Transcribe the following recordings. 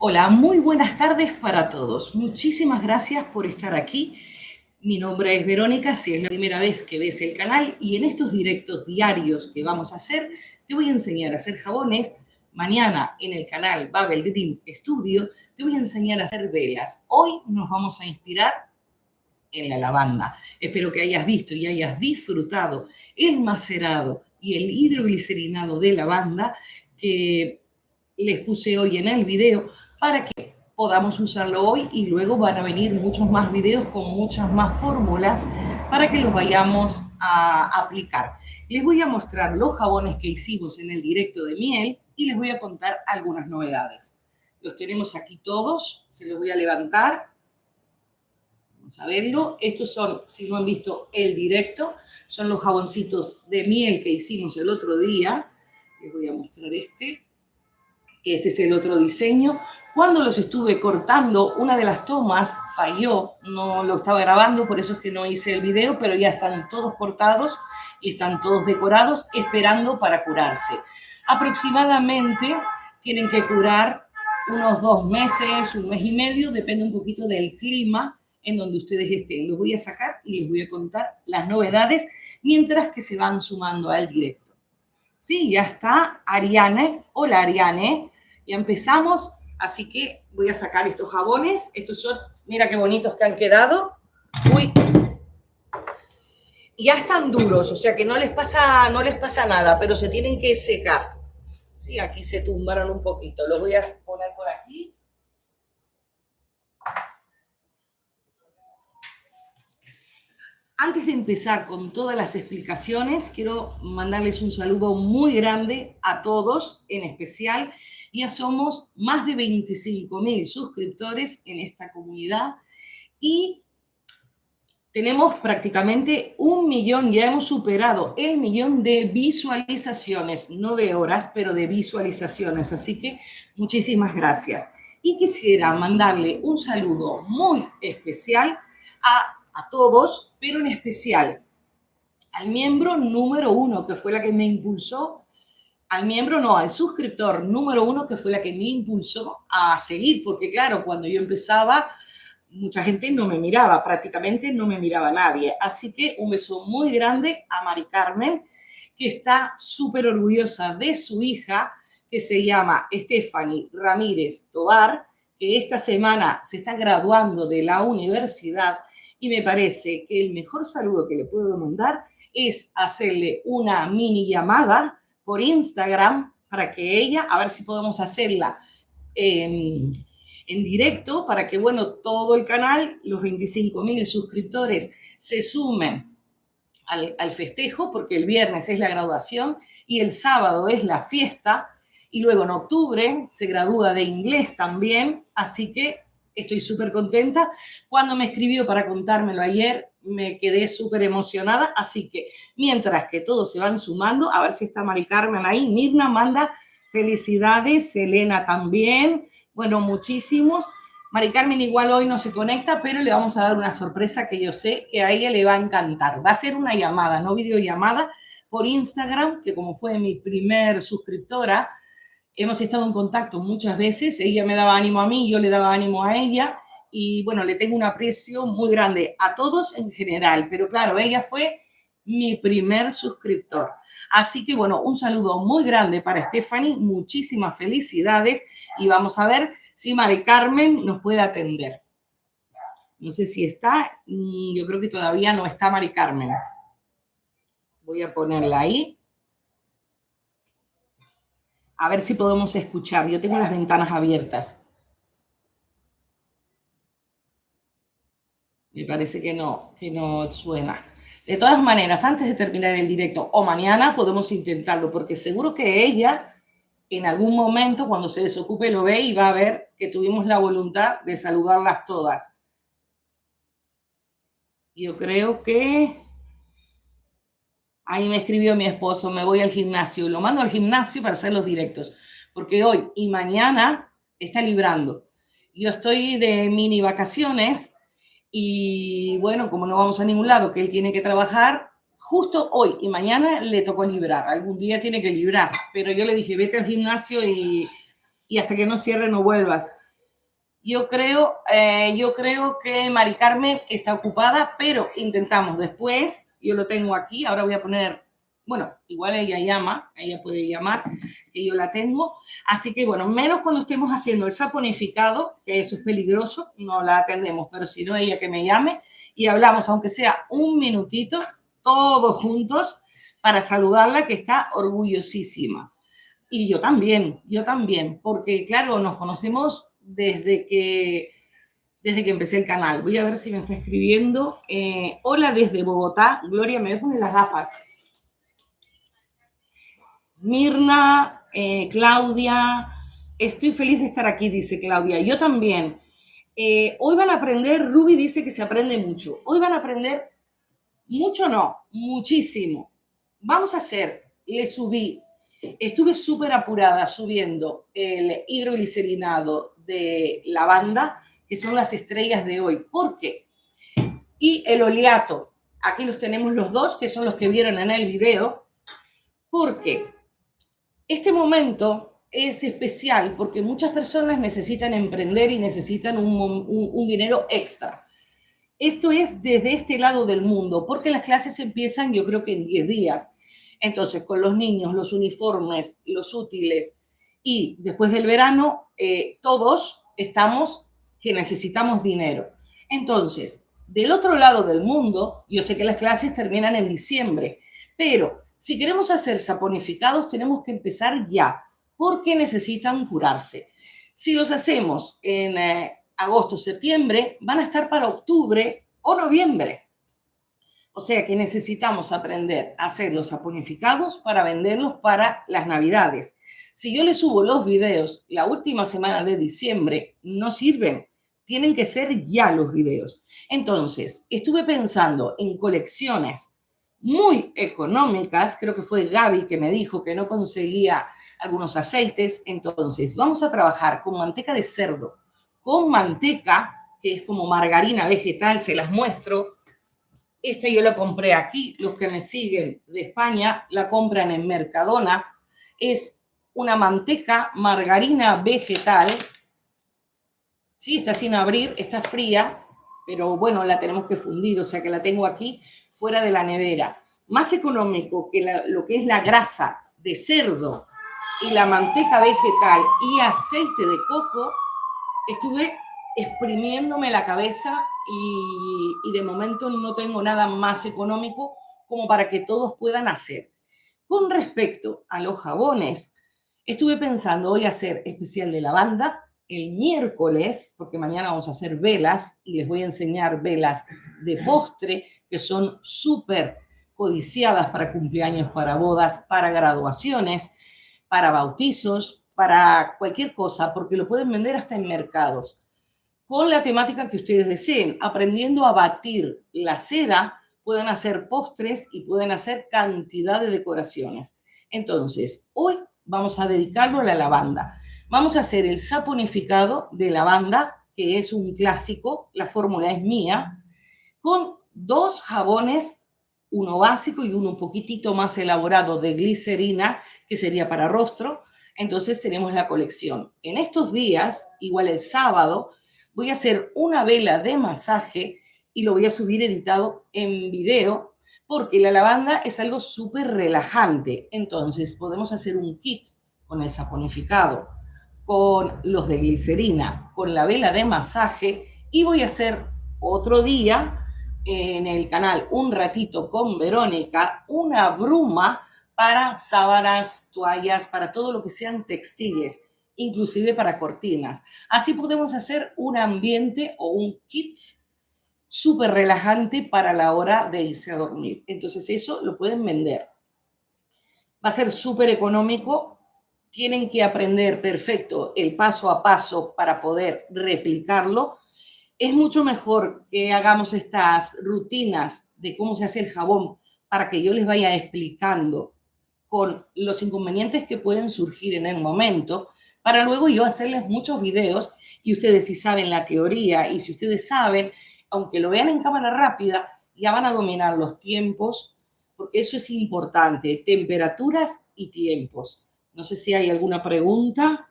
Hola, muy buenas tardes para todos. Muchísimas gracias por estar aquí. Mi nombre es Verónica, si es la primera vez que ves el canal, y en estos directos diarios que vamos a hacer, te voy a enseñar a hacer jabones. Mañana en el canal Babel Dream Studio te voy a enseñar a hacer velas. Hoy nos vamos a inspirar en la lavanda. Espero que hayas visto y hayas disfrutado el macerado y el hidroglicerinado de lavanda que les puse hoy en el video para que podamos usarlo hoy, y luego van a venir muchos más videos con muchas más fórmulas para que los vayamos a aplicar. Les voy a mostrar los jabones que hicimos en el directo de miel y les voy a contar algunas novedades. Los tenemos aquí todos, se los voy a levantar. Vamos a verlo. Estos son, si no han visto el directo, son los jaboncitos de miel que hicimos el otro día. Les voy a mostrar este. Este es el otro diseño. Cuando los estuve cortando, una de las tomas falló, no lo estaba grabando, por eso es que no hice el video, pero ya están todos cortados y están todos decorados, esperando para curarse. Aproximadamente tienen que curar unos 2 meses, 1 mes y medio, depende un poquito del clima en donde ustedes estén. Los voy a sacar y les voy a contar las novedades mientras que se van sumando al directo. Sí, ya está Ariane. Hola, Ariane. Ya empezamos, así que voy a sacar estos jabones. Estos son, mira qué bonitos que han quedado. Uy. Ya están duros, o sea que no les pasa nada, pero se tienen que secar. Sí, aquí se tumbaron un poquito. Los voy a poner por aquí. Antes de empezar con todas las explicaciones, quiero mandarles un saludo muy grande a todos, en especial. Ya somos más de 25.000 suscriptores en esta comunidad y tenemos prácticamente 1 millón, ya hemos superado el 1 millón de visualizaciones, no de horas, pero de visualizaciones. Así que muchísimas gracias. Y quisiera mandarle un saludo muy especial a todos, pero en especial al miembro número 1, que fue la que me impulsó, al suscriptor número 1, que fue la que me impulsó a seguir, porque claro, cuando yo empezaba, mucha gente no me miraba, prácticamente no me miraba nadie. Así que un beso muy grande a Mari Carmen, que está súper orgullosa de su hija, que se llama Stephanie Ramírez Tobar, que esta semana se está graduando de la universidad, y me parece que el mejor saludo que le puedo mandar es hacerle una mini llamada por Instagram para que ella, a ver si podemos hacerla en directo, para que, bueno, todo el canal, los 25.000 suscriptores, se sumen al festejo, porque el viernes es la graduación y el sábado es la fiesta, y luego en octubre se gradúa de inglés también, así que estoy súper contenta. Cuando me escribió para contármelo ayer, me quedé súper emocionada, así que mientras que todos se van sumando, a ver si está Mari Carmen ahí. Mirna manda felicidades, Elena también, bueno, muchísimos. Mari Carmen igual hoy no se conecta, pero le vamos a dar una sorpresa que yo sé que a ella le va a encantar. Va a ser una llamada, no videollamada, por Instagram, que como fue mi primer suscriptora, hemos estado en contacto muchas veces. Ella me daba ánimo a mí, yo le daba ánimo a ella, y bueno, le tengo un aprecio muy grande a todos en general, pero claro, ella fue mi primer suscriptor. Así que bueno, un saludo muy grande para Stephanie, muchísimas felicidades, y vamos a ver si Mari Carmen nos puede atender. No sé si está, yo creo que todavía no está Mari Carmen. Voy a ponerla ahí. A ver si podemos escuchar. Yo tengo las ventanas abiertas. Me parece que no suena. De todas maneras, antes de terminar el directo o mañana, podemos intentarlo, porque seguro que ella en algún momento, cuando se desocupe, lo ve y va a ver que tuvimos la voluntad de saludarlas todas. Yo creo que... Ahí me escribió mi esposo, me voy al gimnasio. Lo mando al gimnasio para hacer los directos, porque hoy y mañana está librando. Yo estoy de mini vacaciones y bueno, como no vamos a ningún lado, que él tiene que trabajar, justo hoy y mañana le tocó librar. Algún día tiene que librar, pero yo le dije, vete al gimnasio y hasta que no cierre no vuelvas. Yo creo que Mari Carmen está ocupada, pero intentamos después. Yo lo tengo aquí. Ahora voy a poner, bueno, igual ella puede llamar, que yo la tengo. Así que, bueno, menos cuando estemos haciendo el saponificado, que eso es peligroso, no la atendemos, pero si no, ella que me llame y hablamos, aunque sea un minutito, todos juntos, para saludarla, que está orgullosísima. Y yo también, porque claro, nos conocemos desde que empecé el canal. Voy a ver si me está escribiendo. Hola desde Bogotá. Gloria, me voy a poner las gafas. Mirna, Claudia, estoy feliz de estar aquí, dice Claudia. Yo también. Hoy van a aprender, Ruby dice que se aprende mucho. Hoy van a aprender mucho, no, muchísimo. Vamos a hacer, le subí. Estuve súper apurada subiendo el hidroglicerinado de lavanda, que son las estrellas de hoy. ¿Por qué? Y el oleato. Aquí los tenemos los dos, que son los que vieron en el video. Porque este momento es especial porque muchas personas necesitan emprender y necesitan un dinero extra. Esto es desde este lado del mundo, porque las clases empiezan yo creo que en 10 días. Entonces, con los niños, los uniformes, los útiles y después del verano, todos estamos que necesitamos dinero. Entonces, del otro lado del mundo, yo sé que las clases terminan en diciembre, pero si queremos hacer saponificados tenemos que empezar ya, porque necesitan curarse. Si los hacemos en agosto, septiembre, van a estar para octubre o noviembre. O sea que necesitamos aprender a hacer los saponificados para venderlos para las Navidades. Si yo les subo los videos la última semana de diciembre, no sirven. Tienen que ser ya los videos. Entonces, estuve pensando en colecciones muy económicas. Creo que fue Gaby que me dijo que no conseguía algunos aceites. Entonces, vamos a trabajar con manteca de cerdo, con manteca, que es como margarina vegetal, se las muestro. Esta yo la compré aquí. Los que me siguen de España la compran en Mercadona. Es una manteca margarina vegetal. Sí, está sin abrir, está fría, pero bueno, la tenemos que fundir, o sea que la tengo aquí fuera de la nevera. Más económico que lo que es la grasa de cerdo y la manteca vegetal y aceite de coco, estuve exprimiéndome la cabeza y de momento no tengo nada más económico como para que todos puedan hacer. Con respecto a los jabones, estuve pensando hoy hacer especial de lavanda, el miércoles, porque mañana vamos a hacer velas y les voy a enseñar velas de postre que son súper codiciadas para cumpleaños, para bodas, para graduaciones, para bautizos, para cualquier cosa, porque lo pueden vender hasta en mercados, con la temática que ustedes deseen. Aprendiendo a batir la cera, pueden hacer postres y pueden hacer cantidad de decoraciones. Entonces, hoy vamos a dedicarlo a la lavanda. Vamos a hacer el saponificado de lavanda, que es un clásico, la fórmula es mía, con 2 jabones, uno básico y uno un poquitito más elaborado de glicerina, que sería para rostro. Entonces tenemos la colección. En estos días, igual el sábado, voy a hacer una vela de masaje y lo voy a subir editado en video porque la lavanda es algo súper relajante. Entonces podemos hacer un kit con el saponificado, con los de glicerina, con la vela de masaje y voy a hacer otro día en el canal Un Ratito con Verónica una bruma para sábanas, toallas, para todo lo que sean textiles, inclusive para cortinas. Así podemos hacer un ambiente o un kit súper relajante para la hora de irse a dormir. Entonces eso lo pueden vender. Va a ser súper económico. Tienen que aprender perfecto el paso a paso para poder replicarlo. Es mucho mejor que hagamos estas rutinas de cómo se hace el jabón para que yo les vaya explicando con los inconvenientes que pueden surgir en el momento, para luego yo hacerles muchos videos y ustedes si saben la teoría y si ustedes saben, aunque lo vean en cámara rápida, ya van a dominar los tiempos, porque eso es importante, temperaturas y tiempos. No sé si hay alguna pregunta.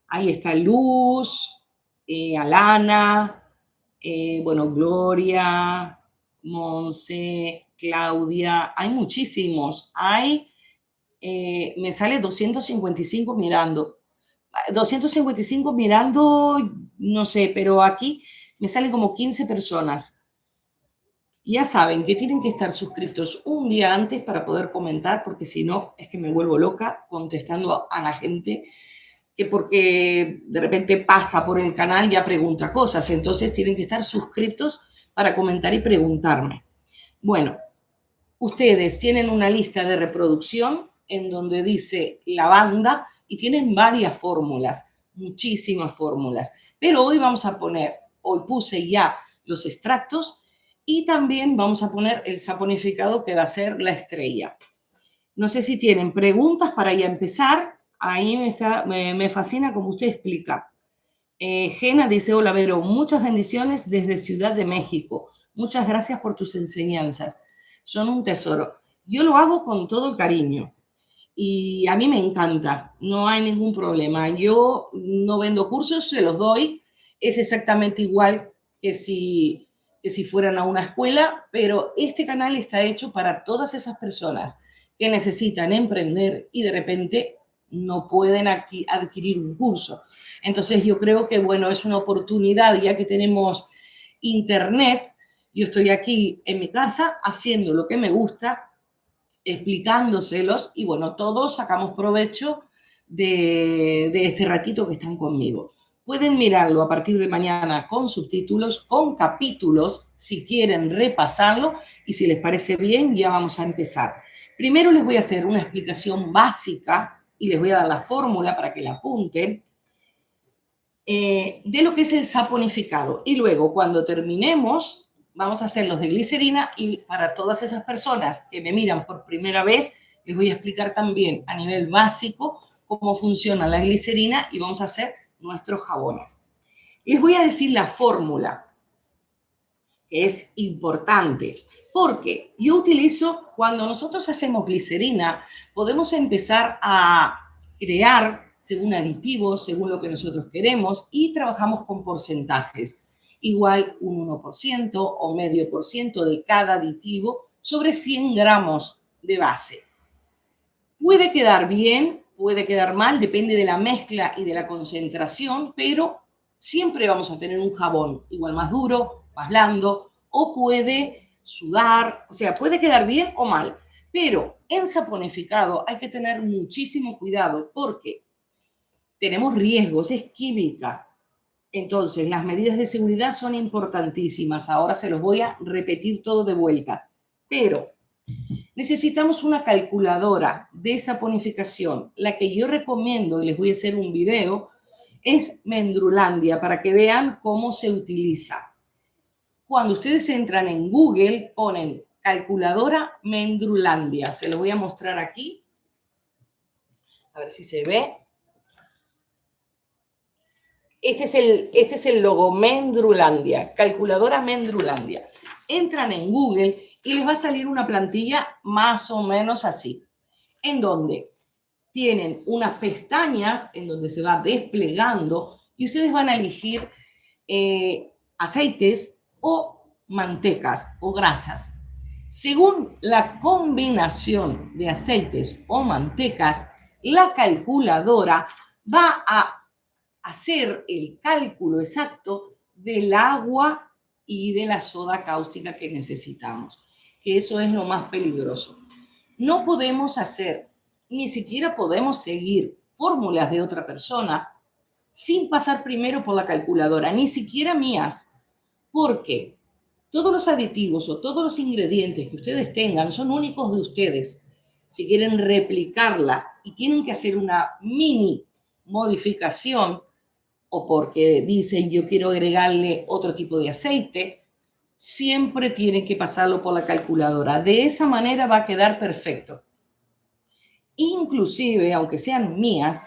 Ahí está Luz, Alana, bueno, Gloria, Monse, Claudia, hay muchísimos. Me sale 255 mirando. 255 mirando, no sé, pero aquí me salen como 15 personas. Ya saben que tienen que estar suscritos un día antes para poder comentar, porque si no, es que me vuelvo loca contestando a la gente que porque de repente pasa por el canal ya pregunta cosas. Entonces tienen que estar suscritos para comentar y preguntarme. Bueno, ustedes tienen una lista de reproducción en donde dice la banda y tienen varias fórmulas, muchísimas fórmulas. Pero hoy puse ya los extractos y también vamos a poner el saponificado que va a ser la estrella. No sé si tienen preguntas para ya empezar. Ahí me fascina como usted explica. Gena dice, hola Vero, muchas bendiciones desde Ciudad de México. Muchas gracias por tus enseñanzas. Son un tesoro. Yo lo hago con todo el cariño y a mí me encanta. No hay ningún problema. Yo no vendo cursos, se los doy. Es exactamente igual que si fueran a una escuela, pero este canal está hecho para todas esas personas que necesitan emprender y de repente no pueden adquirir un curso. Entonces yo creo que, bueno, es una oportunidad, ya que tenemos internet, yo estoy aquí en mi casa haciendo lo que me gusta, explicándoselos y, bueno, todos sacamos provecho de este ratito que están conmigo. Pueden mirarlo a partir de mañana con subtítulos, con capítulos, si quieren repasarlo y si les parece bien, ya vamos a empezar. Primero les voy a hacer una explicación básica y les voy a dar la fórmula para que la apunten de lo que es el saponificado. Y luego, cuando terminemos, vamos a hacer los de glicerina y para todas esas personas que me miran por primera vez, les voy a explicar también a nivel básico cómo funciona la glicerina y vamos a hacer nuestros jabones. Les voy a decir la fórmula, que es importante, porque yo utilizo, cuando nosotros hacemos glicerina, podemos empezar a crear según aditivos, según lo que nosotros queremos, y trabajamos con porcentajes. Igual un 1% o medio por ciento de cada aditivo sobre 100 gramos de base. Puede quedar bien, puede quedar mal, depende de la mezcla y de la concentración, pero siempre vamos a tener un jabón igual más duro, más blando, o puede sudar, o sea, puede quedar bien o mal. Pero en saponificado hay que tener muchísimo cuidado porque tenemos riesgos, es química. Entonces, las medidas de seguridad son importantísimas. Ahora se los voy a repetir todo de vuelta. Pero necesitamos una calculadora de saponificación. La que yo recomiendo, y les voy a hacer un video, es Mendrulandia, para que vean cómo se utiliza. Cuando ustedes entran en Google, ponen calculadora Mendrulandia. Se lo voy a mostrar aquí. A ver si se ve. Este es el logo Mendrulandia, calculadora Mendrulandia. Entran en Google y les va a salir una plantilla más o menos así, en donde tienen unas pestañas en donde se va desplegando y ustedes van a elegir aceites o mantecas o grasas. Según la combinación de aceites o mantecas, la calculadora va a hacer el cálculo exacto del agua y de la soda cáustica que necesitamos, que eso es lo más peligroso. No podemos hacer, ni siquiera podemos seguir fórmulas de otra persona sin pasar primero por la calculadora, ni siquiera mías, porque todos los aditivos o todos los ingredientes que ustedes tengan son únicos de ustedes. Si quieren replicarla y tienen que hacer una mini modificación, o porque dicen yo quiero agregarle otro tipo de aceite, siempre tienen que pasarlo por la calculadora. De esa manera va a quedar perfecto. Inclusive, aunque sean mías,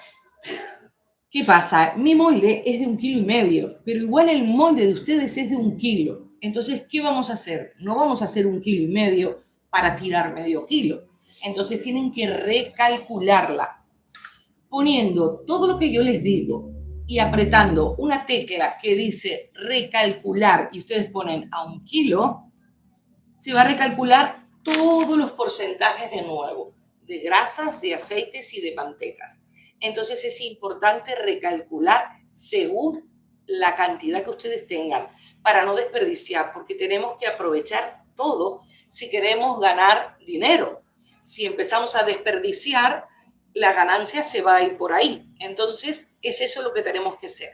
¿qué pasa? Mi molde es de 1,5 kilos, pero igual el molde de ustedes es de 1 kilo. Entonces, ¿qué vamos a hacer? No vamos a hacer 1,5 kilos para tirar medio kilo. Entonces, tienen que recalcularla, poniendo todo lo que yo les digo y apretando una tecla que dice recalcular y ustedes ponen a 1 kilo, se va a recalcular todos los porcentajes de nuevo, de grasas, de aceites y de mantecas. Entonces es importante recalcular según la cantidad que ustedes tengan para no desperdiciar, porque tenemos que aprovechar todo si queremos ganar dinero. Si empezamos a desperdiciar, la ganancia se va a ir por ahí. Entonces es eso lo que tenemos que hacer.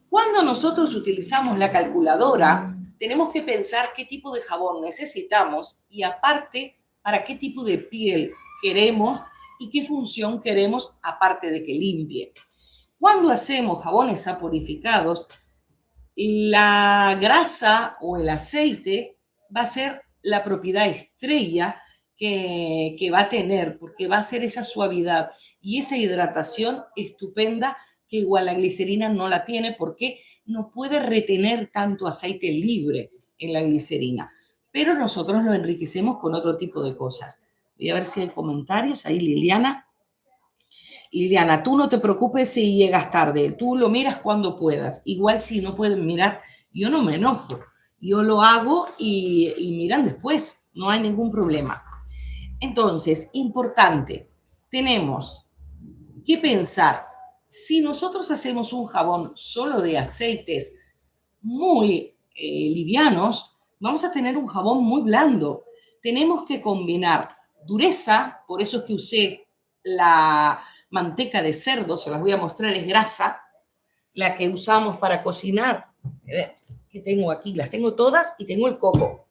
Cuando nosotros utilizamos la calculadora, tenemos que pensar qué tipo de jabón necesitamos y aparte para qué tipo de piel queremos y qué función queremos aparte de que limpie. Cuando hacemos jabones saponificados, la grasa o el aceite va a ser la propiedad estrella que va a tener, porque va a ser esa suavidad y esa hidratación estupenda que igual la glicerina no la tiene porque no puede retener tanto aceite libre en la glicerina. Pero nosotros lo enriquecemos con otro tipo de cosas. Voy a ver si hay comentarios. Ahí Liliana. Liliana, tú no te preocupes si llegas tarde. Tú lo miras cuando puedas. Igual si no pueden mirar, yo no me enojo. Yo lo hago y miran después. No hay ningún problema. Entonces, importante, tenemos que pensar, si nosotros hacemos un jabón solo de aceites muy livianos, vamos a tener un jabón muy blando. Tenemos que combinar dureza, por eso es que usé la manteca de cerdo, se las voy a mostrar, es grasa, la que usamos para cocinar, que tengo aquí, las tengo todas y tengo el coco.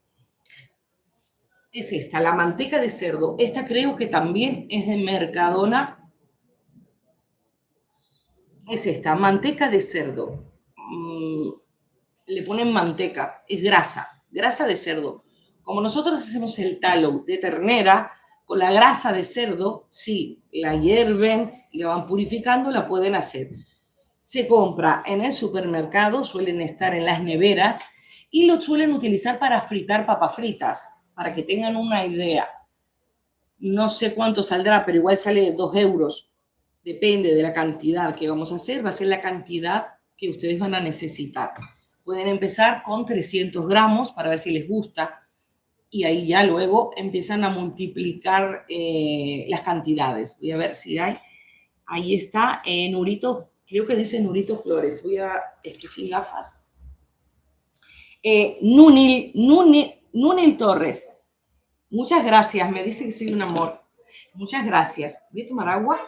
Es esta, la manteca de cerdo. Esta creo que también es de Mercadona. Es esta, manteca de cerdo. Le ponen manteca, es grasa, grasa de cerdo. Como nosotros hacemos el tallow de ternera, con la grasa de cerdo, sí, la hierven y la van purificando, la pueden hacer. Se compra en el supermercado, suelen estar en las neveras y lo suelen utilizar para fritar papas fritas, para que tengan una idea. No sé cuánto saldrá, pero igual sale 2 euros. Depende de la cantidad que vamos a hacer, va a ser la cantidad que ustedes van a necesitar. Pueden empezar con 300 gramos para ver si les gusta y ahí ya luego empiezan a multiplicar las cantidades. Voy a ver si hay. Ahí está, Nurito, creo que dice Nurito Flores. Es que sin gafas. Nunil Torres. Muchas gracias, me dice que soy un amor. Muchas gracias. Voy a tomar agua.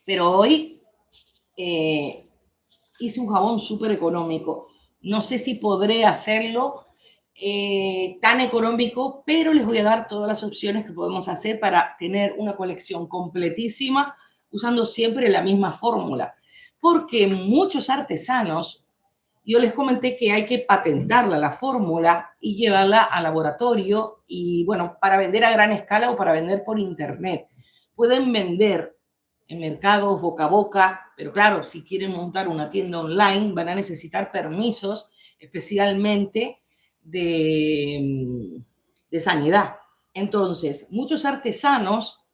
Pero hoy hice un jabón súper económico. No sé si podré hacerlo tan económico, pero les voy a dar todas las opciones que podemos hacer para tener una colección completísima usando siempre la misma fórmula. Porque muchos artesanos, yo les comenté que hay que patentarla la fórmula y llevarla al laboratorio y, bueno, para vender a gran escala o para vender por internet. Pueden vender en mercados boca a boca, pero claro, si quieren montar una tienda online van a necesitar permisos, especialmente de sanidad. Entonces, muchos artesanos,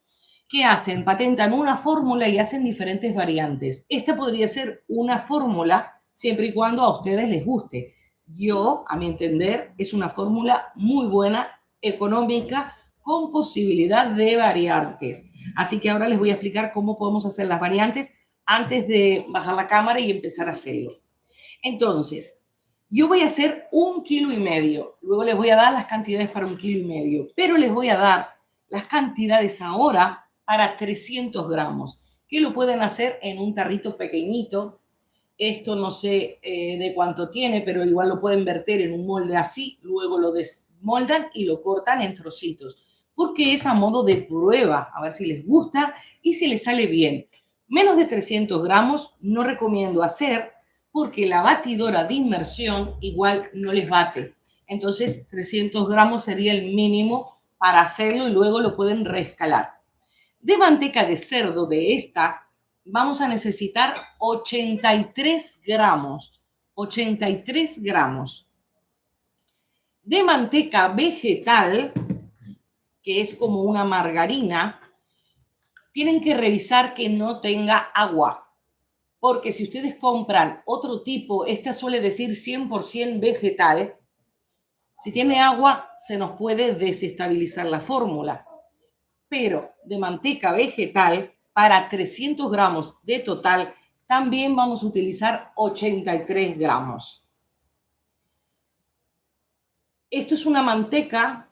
¿qué hacen? Patentan una fórmula y hacen diferentes variantes. Esta podría ser una fórmula siempre y cuando a ustedes les guste. Yo, a mi entender, es una fórmula muy buena, económica, con posibilidad de variantes. Así que ahora les voy a explicar cómo podemos hacer las variantes antes de bajar la cámara y empezar a hacerlo. Entonces, yo voy a hacer 1,5 kilos. Luego les voy a dar las cantidades para 1,5 kilos. Pero les voy a dar las cantidades ahora para 300 gramos, que lo pueden hacer en un tarrito pequeñito. Esto no sé de cuánto tiene, pero igual lo pueden verter en un molde así, luego lo desmoldan y lo cortan en trocitos, porque es a modo de prueba, a ver si les gusta y si les sale bien. Menos de 300 gramos no recomiendo hacer porque la batidora de inmersión igual no les bate. Entonces 300 gramos sería el mínimo para hacerlo y luego lo pueden reescalar. De manteca de cerdo de esta vamos a necesitar 83 gramos. 83 gramos. De manteca vegetal, que es como una margarina, tienen que revisar que no tenga agua. Porque si ustedes compran otro tipo, esta suele decir 100% vegetal, si tiene agua se nos puede desestabilizar la fórmula. Pero de manteca vegetal, para 300 gramos de total, también vamos a utilizar 83 gramos. Esto es una manteca,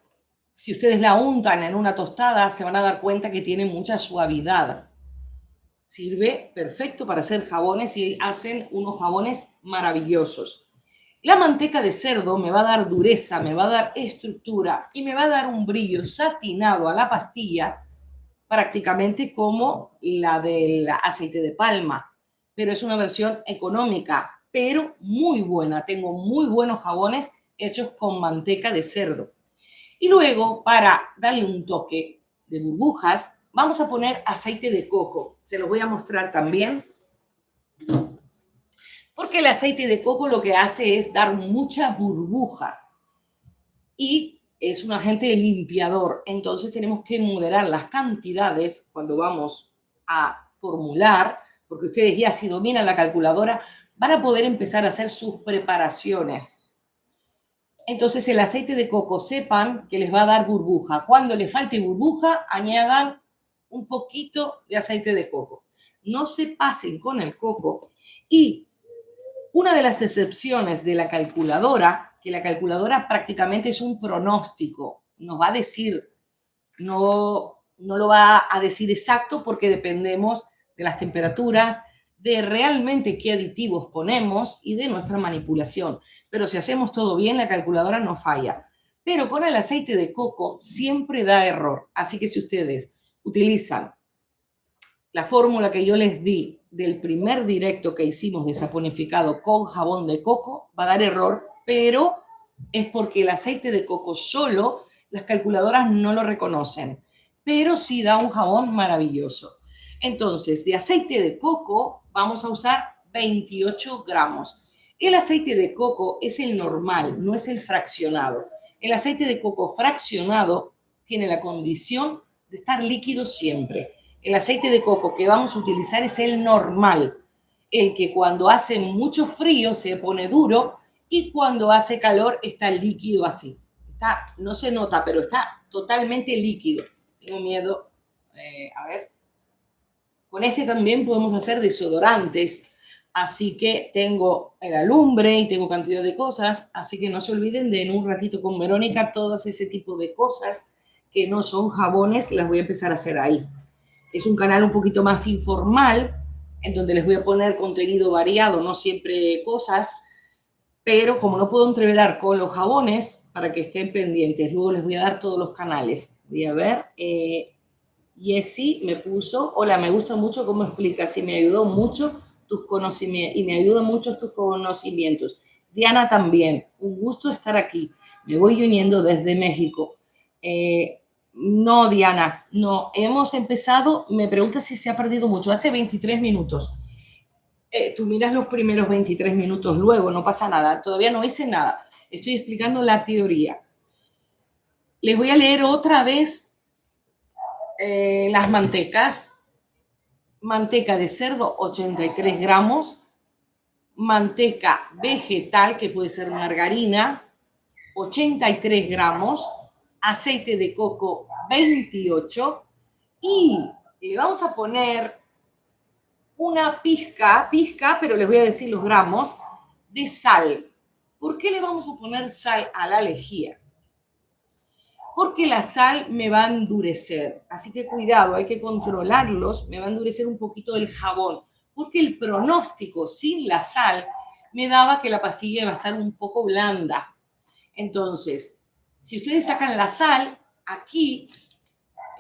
si ustedes la untan en una tostada, se van a dar cuenta que tiene mucha suavidad. Sirve perfecto para hacer jabones y hacen unos jabones maravillosos. La manteca de cerdo me va a dar dureza, me va a dar estructura y me va a dar un brillo satinado a la pastilla, prácticamente como la del aceite de palma. Pero es una versión económica, pero muy buena. Tengo muy buenos jabones hechos con manteca de cerdo. Y luego, para darle un toque de burbujas, vamos a poner aceite de coco. Se los voy a mostrar también. Porque el aceite de coco lo que hace es dar mucha burbuja. Y es un agente limpiador. Entonces tenemos que moderar las cantidades cuando vamos a formular, porque ustedes ya si dominan la calculadora van a poder empezar a hacer sus preparaciones. Entonces el aceite de coco sepan que les va a dar burbuja. Cuando les falte burbuja, añadan un poquito de aceite de coco. No se pasen con el coco. Y una de las excepciones de la calculadora, que la calculadora prácticamente es un pronóstico, nos va a decir, no lo va a decir exacto porque dependemos de las temperaturas, de realmente qué aditivos ponemos y de nuestra manipulación. Pero si hacemos todo bien, la calculadora no falla. Pero con el aceite de coco siempre da error. Así que si ustedes utilizan la fórmula que yo les di del primer directo que hicimos de saponificado con jabón de coco, va a dar error, pero es porque el aceite de coco solo, las calculadoras no lo reconocen, pero sí da un jabón maravilloso. Entonces, de aceite de coco vamos a usar 28 gramos. El aceite de coco es el normal, no es el fraccionado. El aceite de coco fraccionado tiene la condición de estar líquido siempre. El aceite de coco que vamos a utilizar es el normal, el que cuando hace mucho frío se pone duro y cuando hace calor está líquido así. No se nota, pero está totalmente líquido. Tengo miedo. A ver. Con este también podemos hacer desodorantes. Así que tengo el alumbre y tengo cantidad de cosas. Así que no se olviden de en un ratito con Verónica todas ese tipo de cosas que no son jabones, las voy a empezar a hacer ahí. Es un canal un poquito más informal, en donde les voy a poner contenido variado, no siempre cosas, pero como no puedo entreverar con los jabones, para que estén pendientes, luego les voy a dar todos los canales. Voy a ver, Jessie me puso, hola, me gusta mucho cómo explicas y me ayudó mucho tus conocimientos, y me ayudan mucho tus conocimientos. Diana también, un gusto estar aquí. Me voy uniendo desde México. No, Diana, no. Hemos empezado, me preguntas si se ha perdido mucho, hace 23 minutos. Tú miras los primeros 23 minutos luego, no pasa nada. Todavía no hice nada. Estoy explicando la teoría. Les voy a leer otra vez las mantecas. Manteca de cerdo, 83 gramos. Manteca vegetal, que puede ser margarina, 83 gramos. Aceite de coco, 28. Y le vamos a poner una pizca, pero les voy a decir los gramos, de sal. ¿Por qué le vamos a poner sal a la lejía? Porque la sal me va a endurecer. Así que cuidado, hay que controlarlos. Me va a endurecer un poquito el jabón. Porque el pronóstico sin la sal me daba que la pastilla iba a estar un poco blanda. Entonces, si ustedes sacan la sal, aquí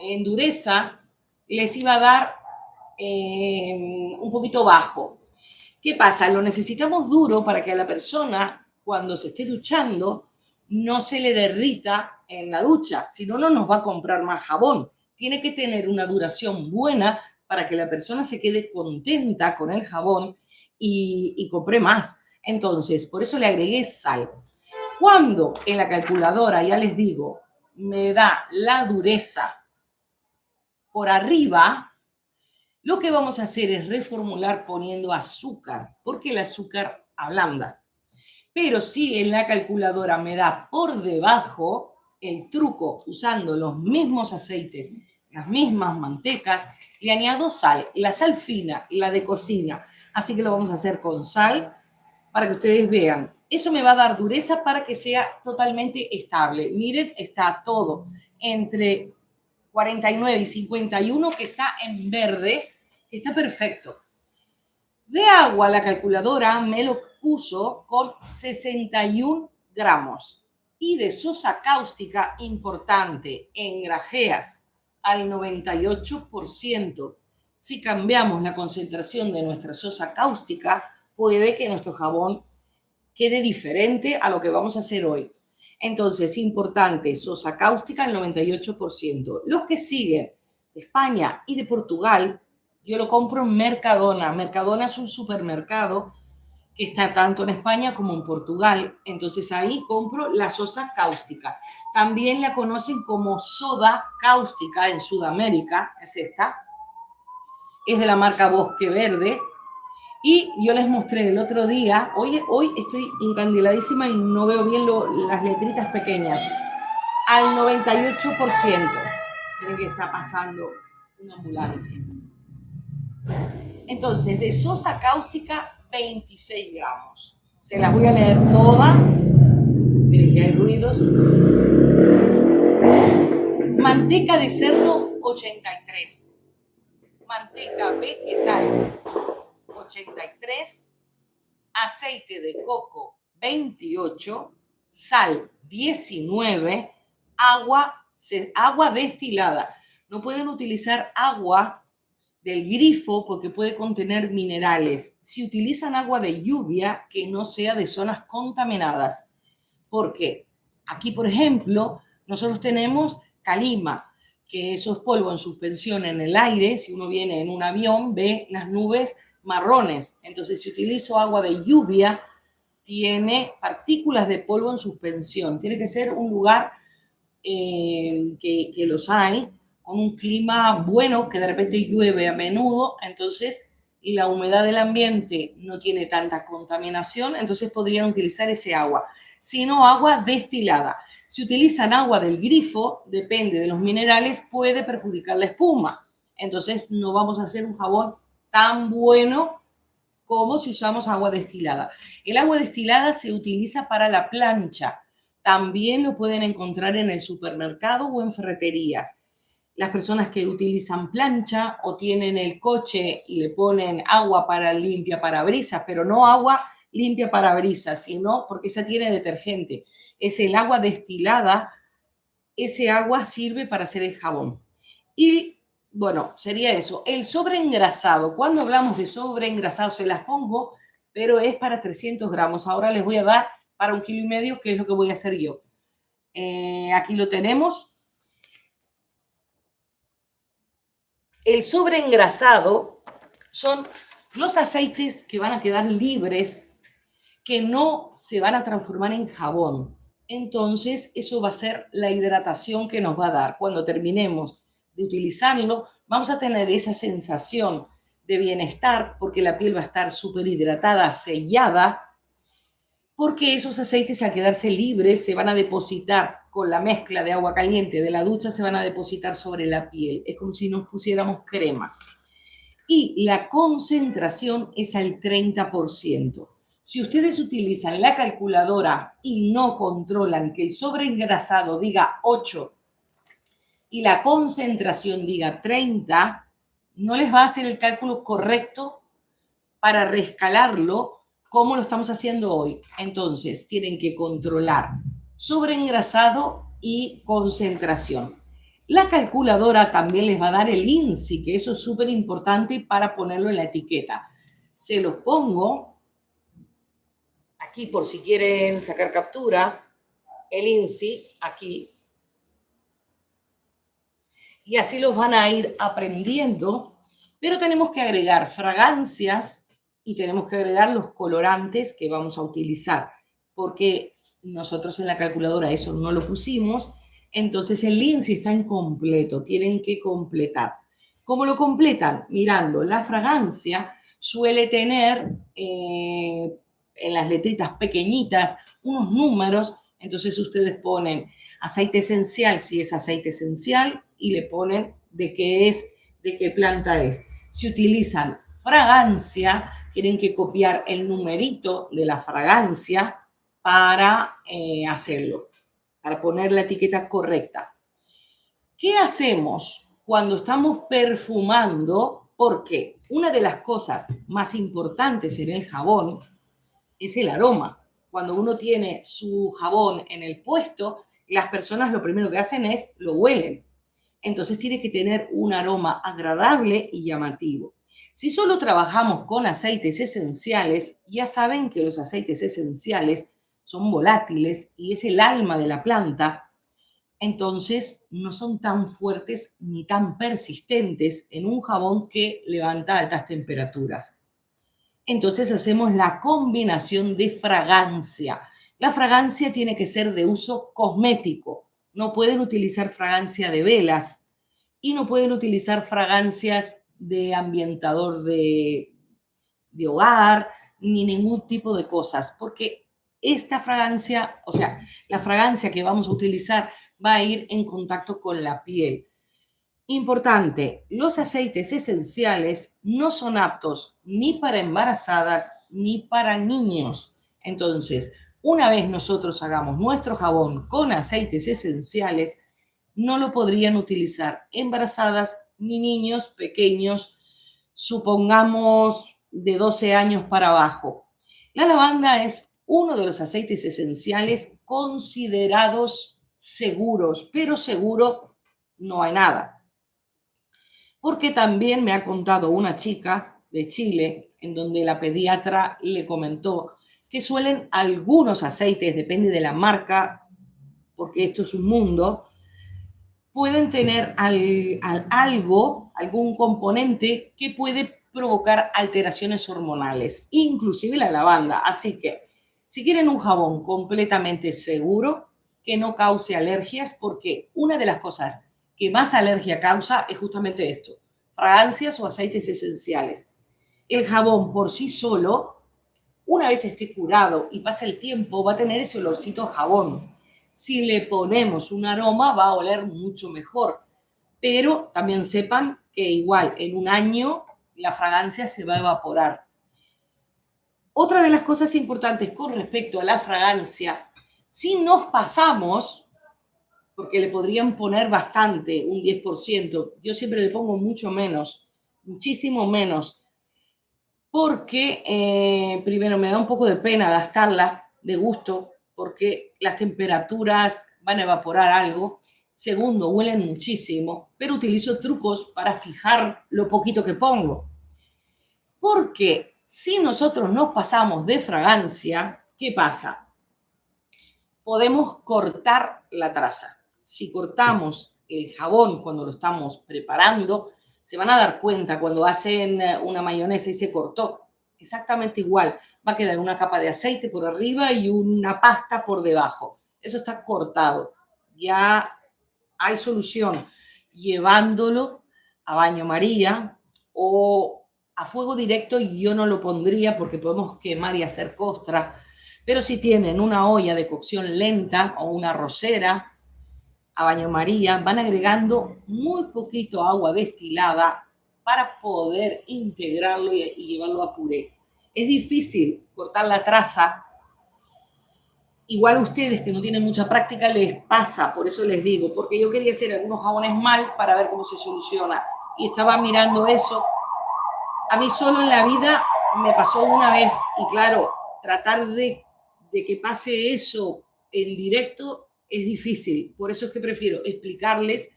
en dureza les iba a dar un poquito bajo. ¿Qué pasa? Lo necesitamos duro para que a la persona, cuando se esté duchando, no se le derrita en la ducha, si no, no nos va a comprar más jabón. Tiene que tener una duración buena para que la persona se quede contenta con el jabón y compre más. Entonces, por eso le agregué sal. Cuando en la calculadora, ya les digo, me da la dureza por arriba, Lo que vamos a hacer es reformular poniendo azúcar, porque el azúcar ablanda. Pero si en la calculadora me da por debajo, el truco, usando los mismos aceites, las mismas mantecas, le añado sal, la sal fina, la de cocina. Así que lo vamos a hacer con sal para que ustedes vean. Eso me va a dar dureza para que sea totalmente estable. Miren, está todo entre 49 y 51, que está en verde, que está perfecto. De agua, la calculadora me lo puso con 61 gramos. Y de sosa cáustica, importante, en grajeas, al 98%. Si cambiamos la concentración de nuestra sosa cáustica, puede que nuestro jabón quede diferente a lo que vamos a hacer hoy. Entonces, importante, sosa cáustica al 98%. Los que siguen de España y de Portugal, yo lo compro en Mercadona. Mercadona es un supermercado que está tanto en España como en Portugal. Entonces ahí compro la sosa cáustica. También la conocen como soda cáustica en Sudamérica. Es esta. Es de la marca Bosque Verde. Y yo les mostré el otro día, hoy estoy encandiladísima y no veo bien las letritas pequeñas, al 98%. Miren que está pasando una ambulancia. Entonces, de sosa cáustica, 26 gramos. Se las voy a leer todas. Miren que hay ruidos. Manteca de cerdo, 83. Manteca vegetal, 83. Aceite de coco, 28. Sal, 19. Agua destilada. No pueden utilizar agua del grifo porque puede contener minerales. Si utilizan agua de lluvia, que no sea de zonas contaminadas. Porque aquí, por ejemplo, nosotros tenemos calima, que eso es polvo en suspensión en el aire. Si uno viene en un avión, ve las nubes marrones. Entonces, si utilizo agua de lluvia, tiene partículas de polvo en suspensión. Tiene que ser un lugar que los hay, con un clima bueno, que de repente llueve a menudo, entonces la humedad del ambiente no tiene tanta contaminación, entonces podrían utilizar ese agua. Sino agua destilada. Si utilizan agua del grifo, depende de los minerales, puede perjudicar la espuma. Entonces no vamos a hacer un jabón tan bueno como si usamos agua destilada. El agua destilada se utiliza para la plancha. También lo pueden encontrar en el supermercado o en ferreterías. Las personas que utilizan plancha o tienen el coche y le ponen agua para limpia parabrisas, pero no agua limpia parabrisas, sino porque esa tiene detergente. Es el agua destilada, ese agua sirve para hacer el jabón. Y bueno, sería eso. El sobreengrasado, cuando hablamos de sobreengrasado se las pongo, pero es para 300 gramos. Ahora les voy a dar para 1,5 kilos, que es lo que voy a hacer yo. Aquí lo tenemos. El sobreengrasado son los aceites que van a quedar libres, que no se van a transformar en jabón. Entonces, eso va a ser la hidratación que nos va a dar. Cuando terminemos de utilizarlo, vamos a tener esa sensación de bienestar, porque la piel va a estar súper hidratada, sellada, porque esos aceites, al quedarse libres, se van a depositar con la mezcla de agua caliente de la ducha, se van a depositar sobre la piel. Es como si nos pusiéramos crema. Y la concentración es al 30%. Si ustedes utilizan la calculadora y no controlan que el sobreengrasado diga 8 y la concentración diga 30, no les va a hacer el cálculo correcto para reescalarlo como lo estamos haciendo hoy. Entonces, tienen que controlar sobreengrasado y concentración. La calculadora también les va a dar el INSI, que eso es súper importante para ponerlo en la etiqueta. Se los pongo aquí por si quieren sacar captura, el INSI aquí. Y así los van a ir aprendiendo, pero tenemos que agregar fragancias y tenemos que agregar los colorantes que vamos a utilizar, porque nosotros en la calculadora eso no lo pusimos, entonces el INSI está incompleto, tienen que completar. ¿Cómo lo completan? Mirando la fragancia, suele tener en las letritas pequeñitas unos números, entonces ustedes ponen aceite esencial si es aceite esencial y le ponen de qué es, de qué planta es. Si utilizan fragancia, tienen que copiar el numerito de la fragancia para hacerlo, para poner la etiqueta correcta. ¿Qué hacemos cuando estamos perfumando? Porque una de las cosas más importantes en el jabón es el aroma. Cuando uno tiene su jabón en el puesto, las personas lo primero que hacen es lo huelen. Entonces tiene que tener un aroma agradable y llamativo. Si solo trabajamos con aceites esenciales, ya saben que los aceites esenciales son volátiles y es el alma de la planta, entonces no son tan fuertes ni tan persistentes en un jabón que levanta altas temperaturas. Entonces hacemos la combinación de fragancia. La fragancia tiene que ser de uso cosmético. No pueden utilizar fragancia de velas y no pueden utilizar fragancias de ambientador de hogar ni ningún tipo de cosas, porque esta fragancia, o sea, la fragancia que vamos a utilizar va a ir en contacto con la piel. Importante, los aceites esenciales no son aptos ni para embarazadas ni para niños. Entonces, una vez nosotros hagamos nuestro jabón con aceites esenciales, no lo podrían utilizar embarazadas ni niños pequeños, supongamos de 12 años para abajo. La lavanda es uno de los aceites esenciales considerados seguros, pero seguro no hay nada. Porque también me ha contado una chica de Chile, en donde la pediatra le comentó que suelen algunos aceites, depende de la marca, porque esto es un mundo, pueden tener algún componente que puede provocar alteraciones hormonales, inclusive la lavanda. Así que, si quieren un jabón completamente seguro, que no cause alergias, porque una de las cosas que más alergia causa es justamente esto, fragancias o aceites esenciales. El jabón por sí solo, una vez esté curado y pase el tiempo, va a tener ese olorcito a jabón. Si le ponemos un aroma, va a oler mucho mejor. Pero también sepan que igual en un año la fragancia se va a evaporar. Otra de las cosas importantes con respecto a la fragancia, si nos pasamos, porque le podrían poner bastante, un 10%, yo siempre le pongo mucho menos, muchísimo menos, porque primero me da un poco de pena gastarla de gusto, porque las temperaturas van a evaporar algo. Segundo, huelen muchísimo, pero utilizo trucos para fijar lo poquito que pongo. Porque si nosotros nos pasamos de fragancia, ¿qué pasa? Podemos cortar la traza. Si cortamos el jabón cuando lo estamos preparando, se van a dar cuenta cuando hacen una mayonesa y se cortó. Exactamente igual. Va a quedar una capa de aceite por arriba y una pasta por debajo. Eso está cortado. Ya hay solución llevándolo a baño María o a fuego directo. Yo no lo pondría porque podemos quemar y hacer costra. Pero si tienen una olla de cocción lenta o una arrocera a baño María, van agregando muy poquito agua destilada para poder integrarlo y llevarlo a puré. Es difícil cortar la traza. Igual a ustedes que no tienen mucha práctica les pasa, por eso les digo, porque yo quería hacer algunos jabones mal para ver cómo se soluciona. Y estaba mirando eso. A mí solo en la vida me pasó una vez y claro, tratar de que pase eso en directo es difícil. Por eso es que prefiero explicarles,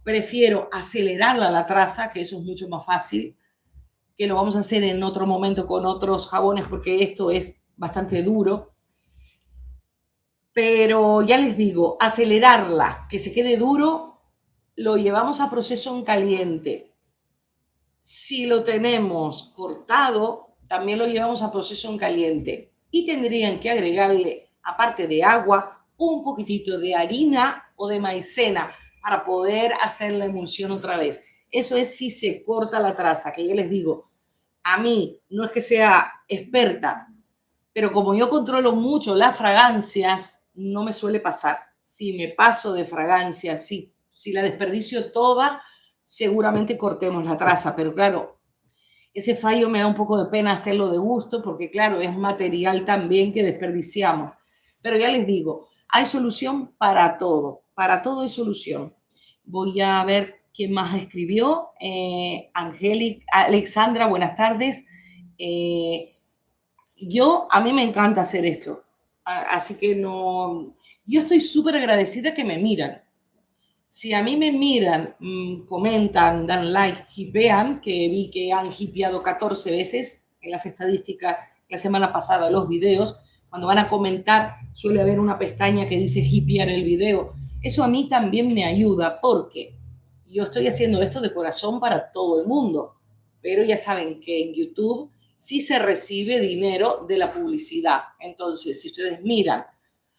prefiero acelerarla la traza, que eso es mucho más fácil, que lo vamos a hacer en otro momento con otros jabones, porque esto es bastante duro. Pero ya les digo, acelerarla, que se quede duro, lo llevamos a proceso en caliente. Si lo tenemos cortado, también lo llevamos a proceso en caliente. Y tendrían que agregarle, aparte de agua, un poquitito de harina o de maicena para poder hacer la emulsión otra vez. Eso es si se corta la traza, que ya les digo, a mí no es que sea experta, pero como yo controlo mucho las fragancias, no me suele pasar. Si me paso de fragancia, si la desperdicio toda, seguramente cortemos la traza, pero claro, ese fallo me da un poco de pena hacerlo de gusto porque, claro, es material también que desperdiciamos. Pero ya les digo, hay solución para todo hay solución. Voy a ver quién más escribió. Angélica, Alexandra, buenas tardes. A mí me encanta hacer esto, así que no, yo estoy súper agradecida que me miran. Si a mí me miran, comentan, dan like, hipean, que vi que han hipeado 14 veces en las estadísticas la semana pasada, los videos, cuando van a comentar suele haber una pestaña que dice hipear el video. Eso a mí también me ayuda porque yo estoy haciendo esto de corazón para todo el mundo, pero ya saben que en YouTube sí se recibe dinero de la publicidad. Entonces, si ustedes miran,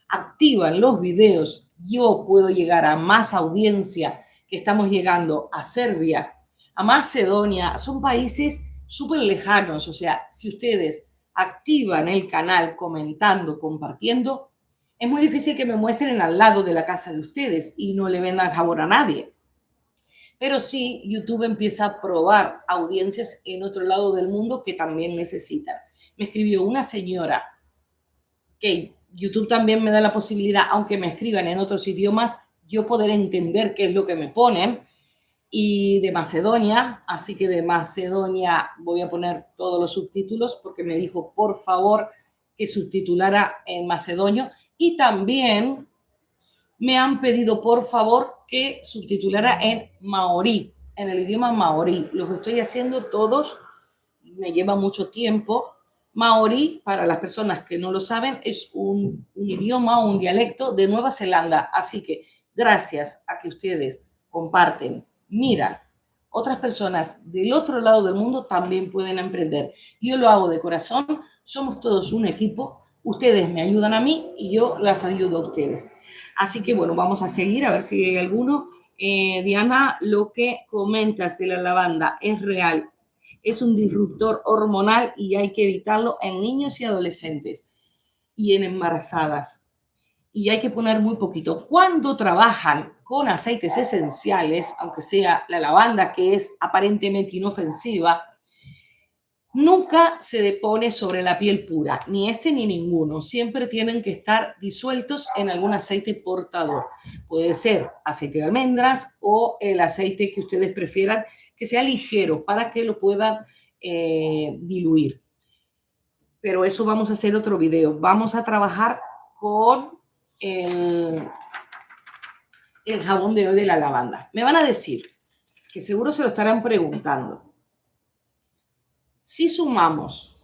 activan los videos, yo puedo llegar a más audiencia, que estamos llegando a Serbia, a Macedonia, son países súper lejanos. O sea, si ustedes activan el canal comentando, compartiendo, es muy difícil que me muestren al lado de la casa de ustedes y no le vendan jabón a nadie. Pero sí, YouTube empieza a probar audiencias en otro lado del mundo que también necesitan. Me escribió una señora que YouTube también me da la posibilidad, aunque me escriban en otros idiomas, yo poder entender qué es lo que me ponen. Y de Macedonia, así que de Macedonia voy a poner todos los subtítulos porque me dijo, por favor, que subtitulara en macedonio. Y también me han pedido, por favor, que subtitulara en maorí, en el idioma maorí. Los estoy haciendo todos, me lleva mucho tiempo. Maorí, para las personas que no lo saben, es un idioma, un dialecto de Nueva Zelanda. Así que gracias a que ustedes comparten, miran, otras personas del otro lado del mundo también pueden emprender. Yo lo hago de corazón, somos todos un equipo, ustedes me ayudan a mí y yo las ayudo a ustedes. Así que bueno, vamos a seguir a ver si hay alguno. Diana, lo que comentas de la lavanda es real. Es un disruptor hormonal y hay que evitarlo en niños y adolescentes y en embarazadas. Y hay que poner muy poquito. Cuando trabajan con aceites esenciales, aunque sea la lavanda, que es aparentemente inofensiva, nunca se depone sobre la piel pura, ni este ni ninguno. Siempre tienen que estar disueltos en algún aceite portador. Puede ser aceite de almendras o el aceite que ustedes prefieran, que sea ligero para que lo puedan diluir. Pero eso vamos a hacer otro video. Vamos a trabajar con el jabón de hoy de la lavanda. Me van a decir, que seguro se lo estarán preguntando, si sumamos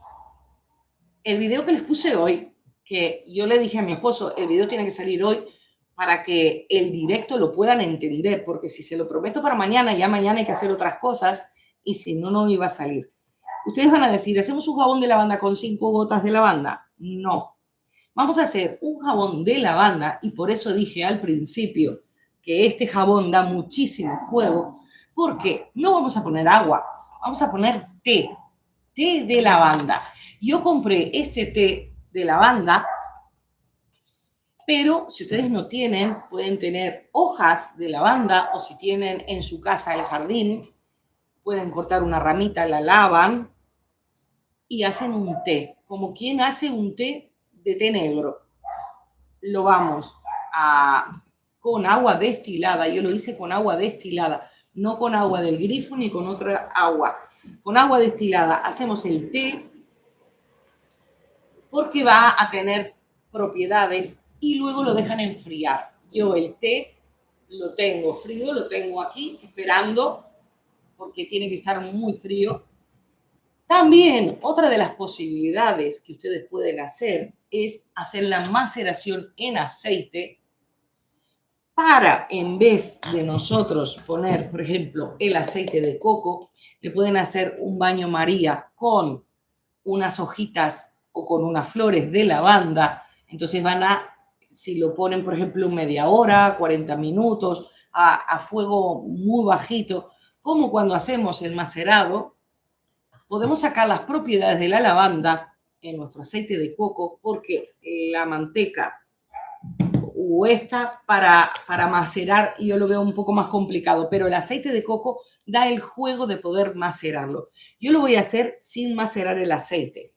el video que les puse hoy, que yo le dije a mi esposo, el video tiene que salir hoy para que el directo lo puedan entender, porque si se lo prometo para mañana, ya mañana hay que hacer otras cosas y si no, no iba a salir. Ustedes van a decir, ¿hacemos un jabón de lavanda con 5 gotas de lavanda? No. Vamos a hacer un jabón de lavanda y por eso dije al principio que este jabón da muchísimo juego, porque no vamos a poner agua, vamos a poner té de lavanda. Yo compré este té de lavanda, pero si ustedes no tienen, pueden tener hojas de lavanda o si tienen en su casa el jardín, pueden cortar una ramita, la lavan y hacen un té, como quien hace un té de té negro. Lo vamos con agua destilada, yo lo hice con agua destilada, no con agua del grifo ni con otra agua. Con agua destilada hacemos el té porque va a tener propiedades y luego lo dejan enfriar. Yo el té lo tengo frío, lo tengo aquí esperando porque tiene que estar muy frío. También otra de las posibilidades que ustedes pueden hacer es hacer la maceración en aceite para, en vez de nosotros poner, por ejemplo, el aceite de coco, le pueden hacer un baño María con unas hojitas o con unas flores de lavanda. Entonces si lo ponen, por ejemplo, media hora, 40 minutos, a fuego muy bajito, como cuando hacemos el macerado, podemos sacar las propiedades de la lavanda en nuestro aceite de coco, porque la manteca o esta para macerar yo lo veo un poco más complicado, pero el aceite de coco da el juego de poder macerarlo. Yo lo voy a hacer sin macerar el aceite,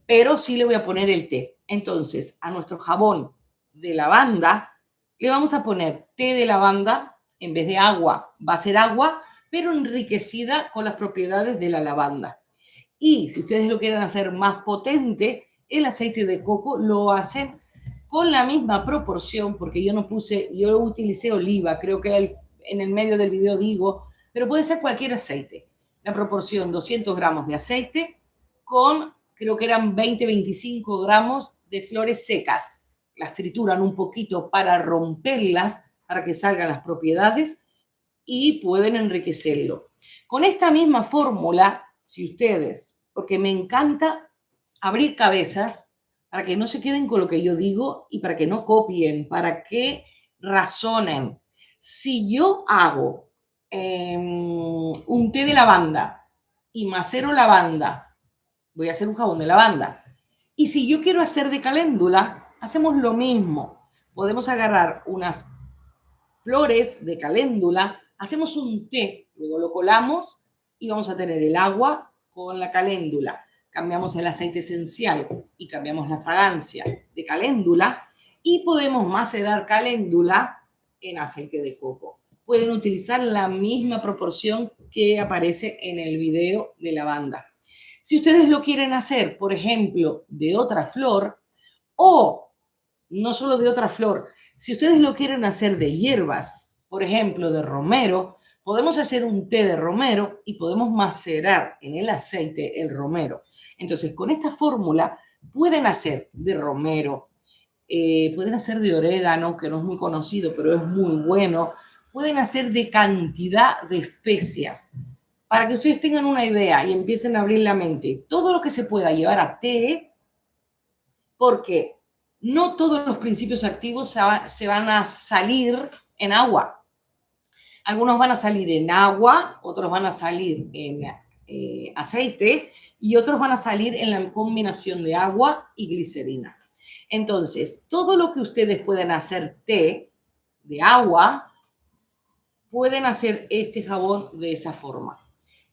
pero sí le voy a poner el té. Entonces, a nuestro jabón de lavanda le vamos a poner té de lavanda, en vez de agua, va a ser agua, pero enriquecida con las propiedades de la lavanda. Y si ustedes lo quieren hacer más potente, el aceite de coco lo hacen con la misma proporción, porque yo no puse, yo utilicé oliva, creo que en el medio del video digo, pero puede ser cualquier aceite. La proporción, 200 gramos de aceite con, creo que eran 20-25 gramos de flores secas. Las trituran un poquito para romperlas, para que salgan las propiedades y pueden enriquecerlo. Con esta misma fórmula, si ustedes, porque me encanta abrir cabezas para que no se queden con lo que yo digo y para que no copien, para que razonen. Si yo hago un té de lavanda y macero lavanda, voy a hacer un jabón de lavanda. Y si yo quiero hacer de caléndula, hacemos lo mismo. Podemos agarrar unas flores de caléndula, hacemos un té, luego lo colamos y vamos a tener el agua con la caléndula. Cambiamos el aceite esencial y cambiamos la fragancia de caléndula y podemos macerar caléndula en aceite de coco. Pueden utilizar la misma proporción que aparece en el video de lavanda. Si ustedes lo quieren hacer, por ejemplo, de otra flor o no solo de otra flor, si ustedes lo quieren hacer de hierbas, por ejemplo, de romero, podemos hacer un té de romero y podemos macerar en el aceite el romero. Entonces, con esta fórmula pueden hacer de romero, pueden hacer de orégano, que no es muy conocido, pero es muy bueno. Pueden hacer de cantidad de especias para que ustedes tengan una idea y empiecen a abrir la mente. Todo lo que se pueda llevar a té, porque no todos los principios activos se van a salir en agua. Algunos van a salir en agua, otros van a salir en aceite y otros van a salir en la combinación de agua y glicerina. Entonces, todo lo que ustedes pueden hacer té de agua, pueden hacer este jabón de esa forma.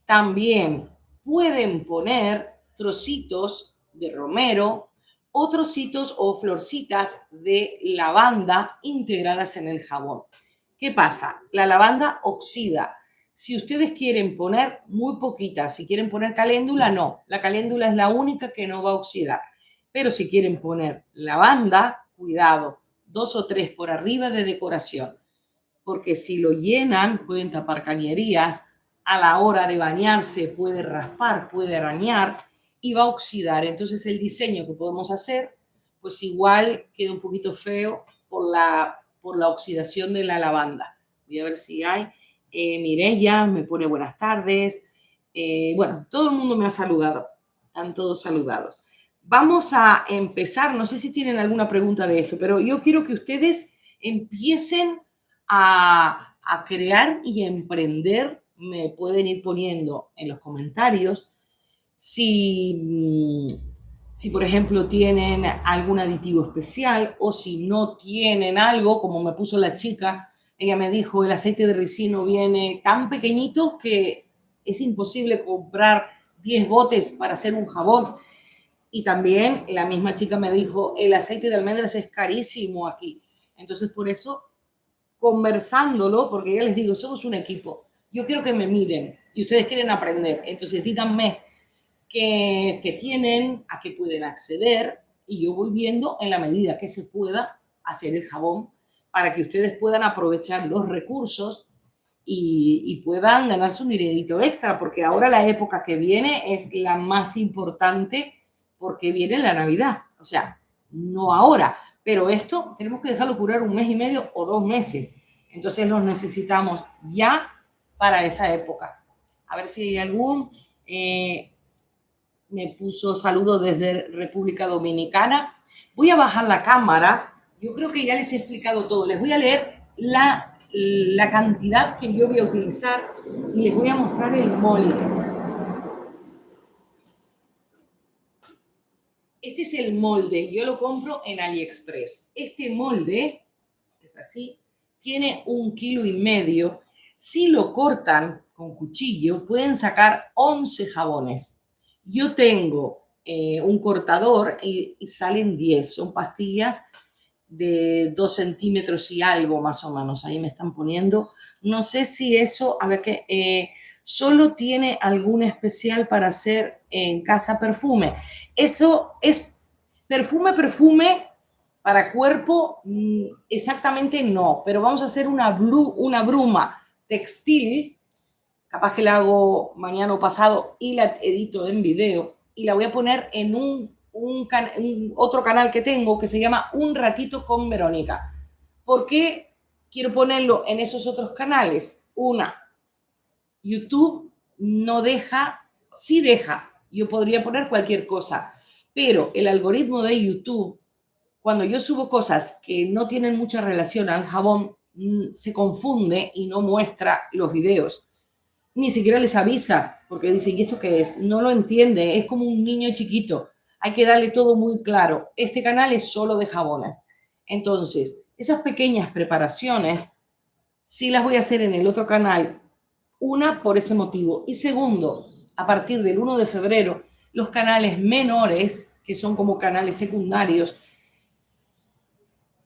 También pueden poner trocitos de romero o trocitos o florcitas de lavanda integradas en el jabón. ¿Qué pasa? La lavanda oxida. Si ustedes quieren poner muy poquita, si quieren poner caléndula, no. La caléndula es la única que no va a oxidar. Pero si quieren poner lavanda, cuidado, 2 o 3 por arriba de decoración. Porque si lo llenan, pueden tapar cañerías. A la hora de bañarse puede raspar, puede arañar y va a oxidar. Entonces el diseño que podemos hacer, pues igual queda un poquito feo por la oxidación de la lavanda. Voy a ver si hay. Mireya me pone buenas tardes. Bueno, todo el mundo me ha saludado. Están todos saludados. Vamos a empezar. No sé si tienen alguna pregunta de esto, pero yo quiero que ustedes empiecen a crear y a emprender. Me pueden ir poniendo en los comentarios si por ejemplo tienen algún aditivo especial o si no tienen algo, como me puso la chica. Ella me dijo, el aceite de ricino viene tan pequeñito que es imposible comprar 10 botes para hacer un jabón. Y también la misma chica me dijo, el aceite de almendras es carísimo aquí. Entonces, por eso, conversándolo, porque ya les digo, somos un equipo. Yo quiero que me miren y ustedes quieren aprender. Entonces, díganme qué tienen, a qué pueden acceder y yo voy viendo en la medida que se pueda hacer el jabón para que ustedes puedan aprovechar los recursos y puedan ganarse un dinerito extra, porque ahora la época que viene es la más importante porque viene la Navidad. O sea, no ahora, pero esto tenemos que dejarlo curar 1 mes y medio o 2 meses. Entonces los necesitamos ya para esa época. A ver si hay algún... me puso saludos desde República Dominicana. Voy a bajar la cámara. Yo creo que ya les he explicado todo. Les voy a leer la cantidad que yo voy a utilizar y les voy a mostrar el molde. Este es el molde, yo lo compro en AliExpress. Este molde es así, tiene 1,5 kilos. Si lo cortan con cuchillo, pueden sacar 11 jabones. Yo tengo un cortador y salen 10, son pastillas de 2 centímetros y algo más o menos, ahí me están poniendo. No sé si eso, a ver qué, solo tiene algún especial para hacer en casa perfume. Eso es perfume para cuerpo, exactamente no, pero vamos a hacer una bruma textil, capaz que la hago mañana o pasado y la edito en video y la voy a poner en otro canal que tengo que se llama Un Ratito con Verónica. ¿Por qué quiero ponerlo en esos otros canales? Una, YouTube no deja, sí deja, yo podría poner cualquier cosa, pero el algoritmo de YouTube, cuando yo subo cosas que no tienen mucha relación al jabón, se confunde y no muestra los videos. Ni siquiera les avisa, porque dicen, ¿y esto qué es? No lo entiende, es como un niño chiquito. Hay que darle todo muy claro. Este canal es solo de jabones. Entonces, esas pequeñas preparaciones sí las voy a hacer en el otro canal. Una, por ese motivo. Y segundo, a partir del 1 de febrero, los canales menores, que son como canales secundarios,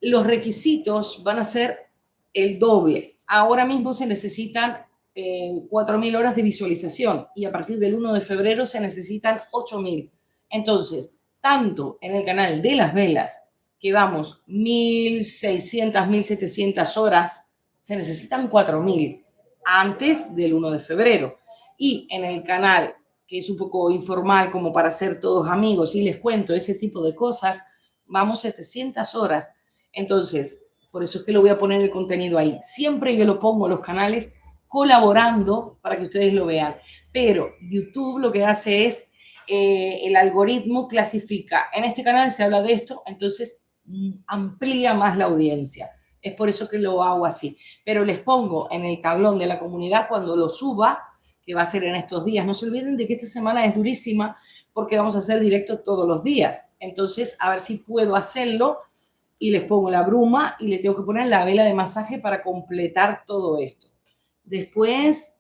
los requisitos van a ser el doble. Ahora mismo se necesitan 4.000 horas de visualización y a partir del 1 de febrero se necesitan 8.000. Entonces, tanto en el canal de las velas, que vamos 1.600, 1.700 horas, se necesitan 4.000 antes del 1 de febrero. Y en el canal, que es un poco informal, como para ser todos amigos y les cuento ese tipo de cosas, vamos 700 horas. Entonces, por eso es que lo voy a poner el contenido ahí. Siempre yo lo pongo en los canales colaborando para que ustedes lo vean. Pero YouTube lo que hace es, el algoritmo clasifica, en este canal se habla de esto, entonces amplía más la audiencia. Es por eso que lo hago así. Pero les pongo en el tablón de la comunidad cuando lo suba, que va a ser en estos días. No se olviden de que esta semana es durísima porque vamos a hacer directo todos los días. Entonces, a ver si puedo hacerlo y les pongo la bruma y le tengo que poner la vela de masaje para completar todo esto. Después,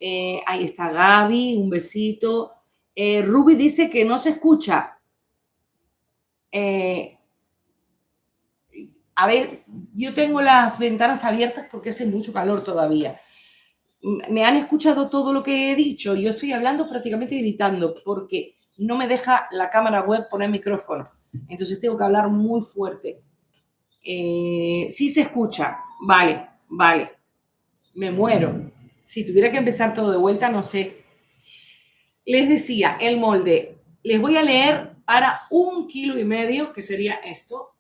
ahí está Gaby, un besito. Ruby dice que no se escucha. A ver, yo tengo las ventanas abiertas porque hace mucho calor todavía. ¿Me han escuchado todo lo que he dicho? Yo estoy hablando prácticamente gritando porque no me deja la cámara web poner micrófono. Entonces tengo que hablar muy fuerte. Sí se escucha. Vale, vale. Me muero. Si tuviera que empezar todo de vuelta, no sé. Les decía, el molde. Les voy a leer para 1,5 kilos, que sería esto.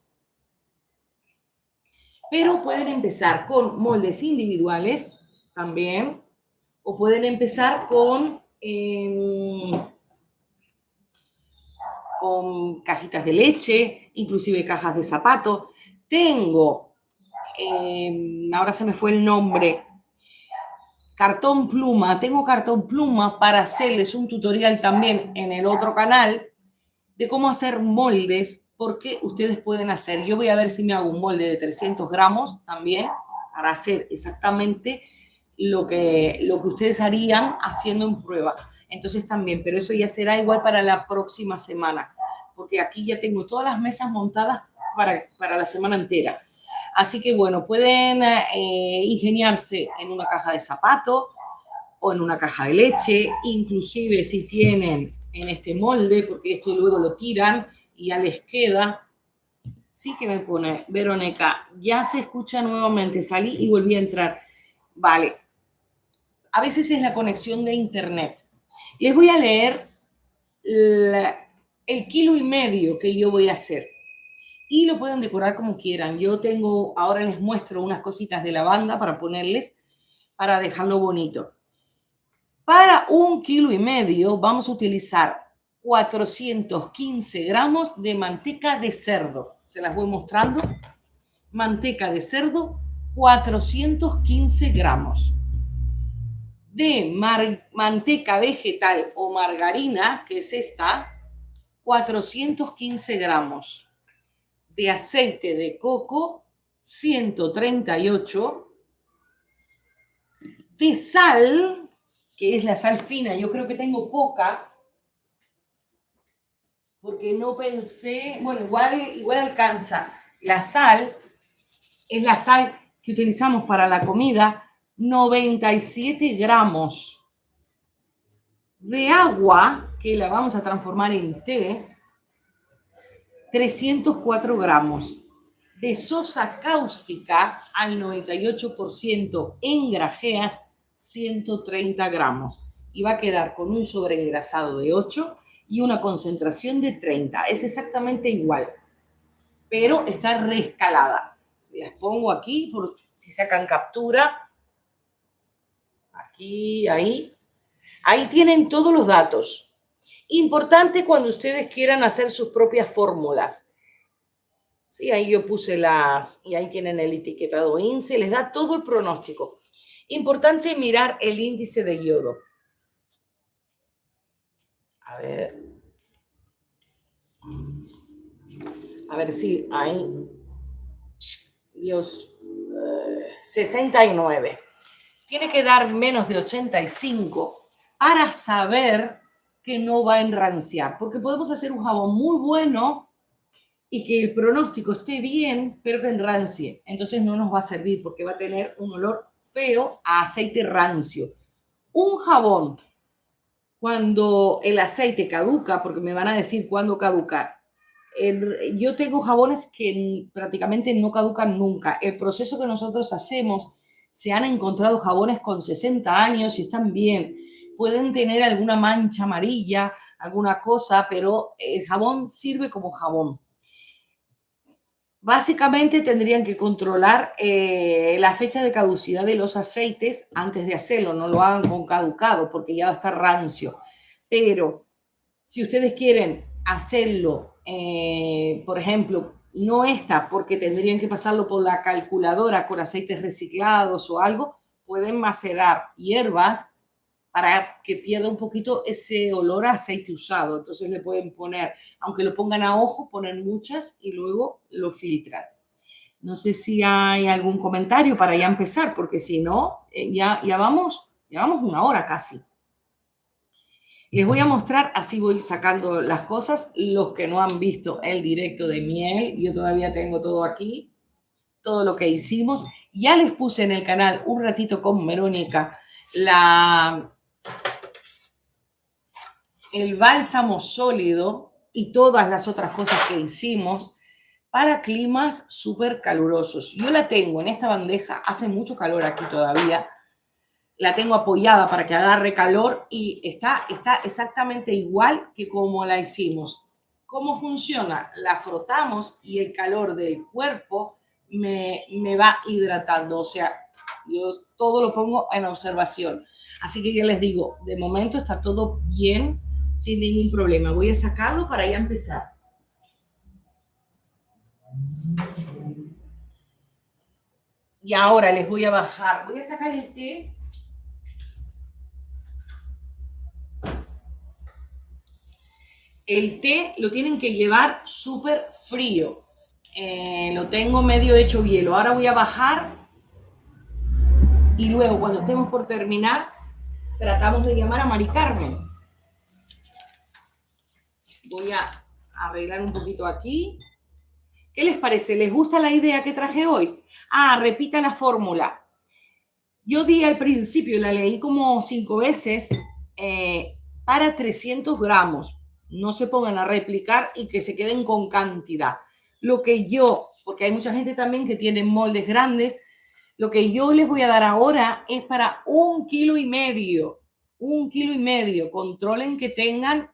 Pero pueden empezar con moldes individuales también. O pueden empezar con cajitas de leche, inclusive cajas de zapatos. Tengo, ahora se me fue el nombre, cartón pluma. Tengo cartón pluma para hacerles un tutorial también en el otro canal de cómo hacer moldes, porque ustedes pueden hacer. Yo voy a ver si me hago un molde de 300 gramos también para hacer exactamente lo que ustedes harían haciendo en prueba. Entonces también, pero eso ya será igual para la próxima semana, porque aquí ya tengo todas las mesas montadas para la semana entera. Así que bueno, pueden ingeniarse en una caja de zapatos o en una caja de leche, inclusive si tienen en este molde, porque esto luego lo tiran y ya les queda. Sí que me pone, Verónica, ya se escucha nuevamente, salí y volví a entrar. Vale, a veces es la conexión de internet. Les voy a leer el 1,5 kilos que yo voy a hacer. Y lo pueden decorar como quieran. Yo tengo, ahora les muestro unas cositas de lavanda para ponerles, para dejarlo bonito. Para 1,5 kilos vamos a utilizar 415 gramos de manteca de cerdo. Se las voy mostrando. Manteca de cerdo, 415 gramos. De manteca vegetal o margarina, que es esta, 415 gramos. De aceite de coco, 138. De sal, que es la sal fina, yo creo que tengo poca, porque no pensé, bueno, igual alcanza. La sal es la sal que utilizamos para la comida, 97 gramos. De agua, que la vamos a transformar en té, 304 gramos. De sosa cáustica al 98% en grajeas, 130 gramos. Y va a quedar con un sobreengrasado de 8 y una concentración de 30. Es exactamente igual, pero está reescalada. Las pongo aquí, por si sacan captura. Aquí, ahí. Ahí tienen todos los datos. Importante cuando ustedes quieran hacer sus propias fórmulas. Sí, ahí yo puse y ahí tienen el etiquetado INSE, les da todo el pronóstico. Importante mirar el índice de yodo. A ver si ahí. Dios, 69. Tiene que dar menos de 85 para saber que no va a enranciar, porque podemos hacer un jabón muy bueno y que el pronóstico esté bien, pero que enrancie. Entonces no nos va a servir porque va a tener un olor feo a aceite rancio. Un jabón, cuando el aceite caduca, porque me van a decir cuándo caduca, yo tengo jabones que prácticamente no caducan nunca. El proceso que nosotros hacemos, se han encontrado jabones con 60 años y están bien. Pueden tener alguna mancha amarilla, alguna cosa, pero el jabón sirve como jabón. Básicamente tendrían que controlar la fecha de caducidad de los aceites antes de hacerlo. No lo hagan con caducado porque ya va a estar rancio. Pero si ustedes quieren hacerlo, por ejemplo, no esta, porque tendrían que pasarlo por la calculadora con aceites reciclados o algo, pueden macerar hierbas para que pierda un poquito ese olor a aceite usado. Entonces le pueden poner, aunque lo pongan a ojo, ponen muchas y luego lo filtran. No sé si hay algún comentario para ya empezar, porque si no, ya vamos una hora casi. Les voy a mostrar, así voy sacando las cosas. Los que no han visto el directo de miel, yo todavía tengo todo aquí, todo lo que hicimos. Ya les puse en el canal un ratito con Verónica el bálsamo sólido y todas las otras cosas que hicimos para climas súper calurosos. Yo la tengo en esta bandeja, hace mucho calor aquí todavía, la tengo apoyada para que agarre calor y está exactamente igual que como la hicimos. ¿Cómo funciona? La frotamos y el calor del cuerpo me va hidratando, o sea, yo todo lo pongo en observación. Así que ya les digo, de momento está todo bien, sin ningún problema. Voy a sacarlo para ya empezar. Y ahora les voy a bajar. Voy a sacar el té. El té lo tienen que llevar súper frío. Lo tengo medio hecho hielo. Ahora voy a bajar y luego cuando estemos por terminar tratamos de llamar a Mari Carmen. Voy a arreglar un poquito aquí. ¿Qué les parece? ¿Les gusta la idea que traje hoy? Repita la fórmula. Yo di al principio, la leí como 5 veces, para 300 gramos. No se pongan a replicar y que se queden con cantidad. Lo que yo, porque hay mucha gente también que tiene moldes grandes, lo que yo les voy a dar ahora es para 1,5 kilos. 1,5 kilos. Controlen que tengan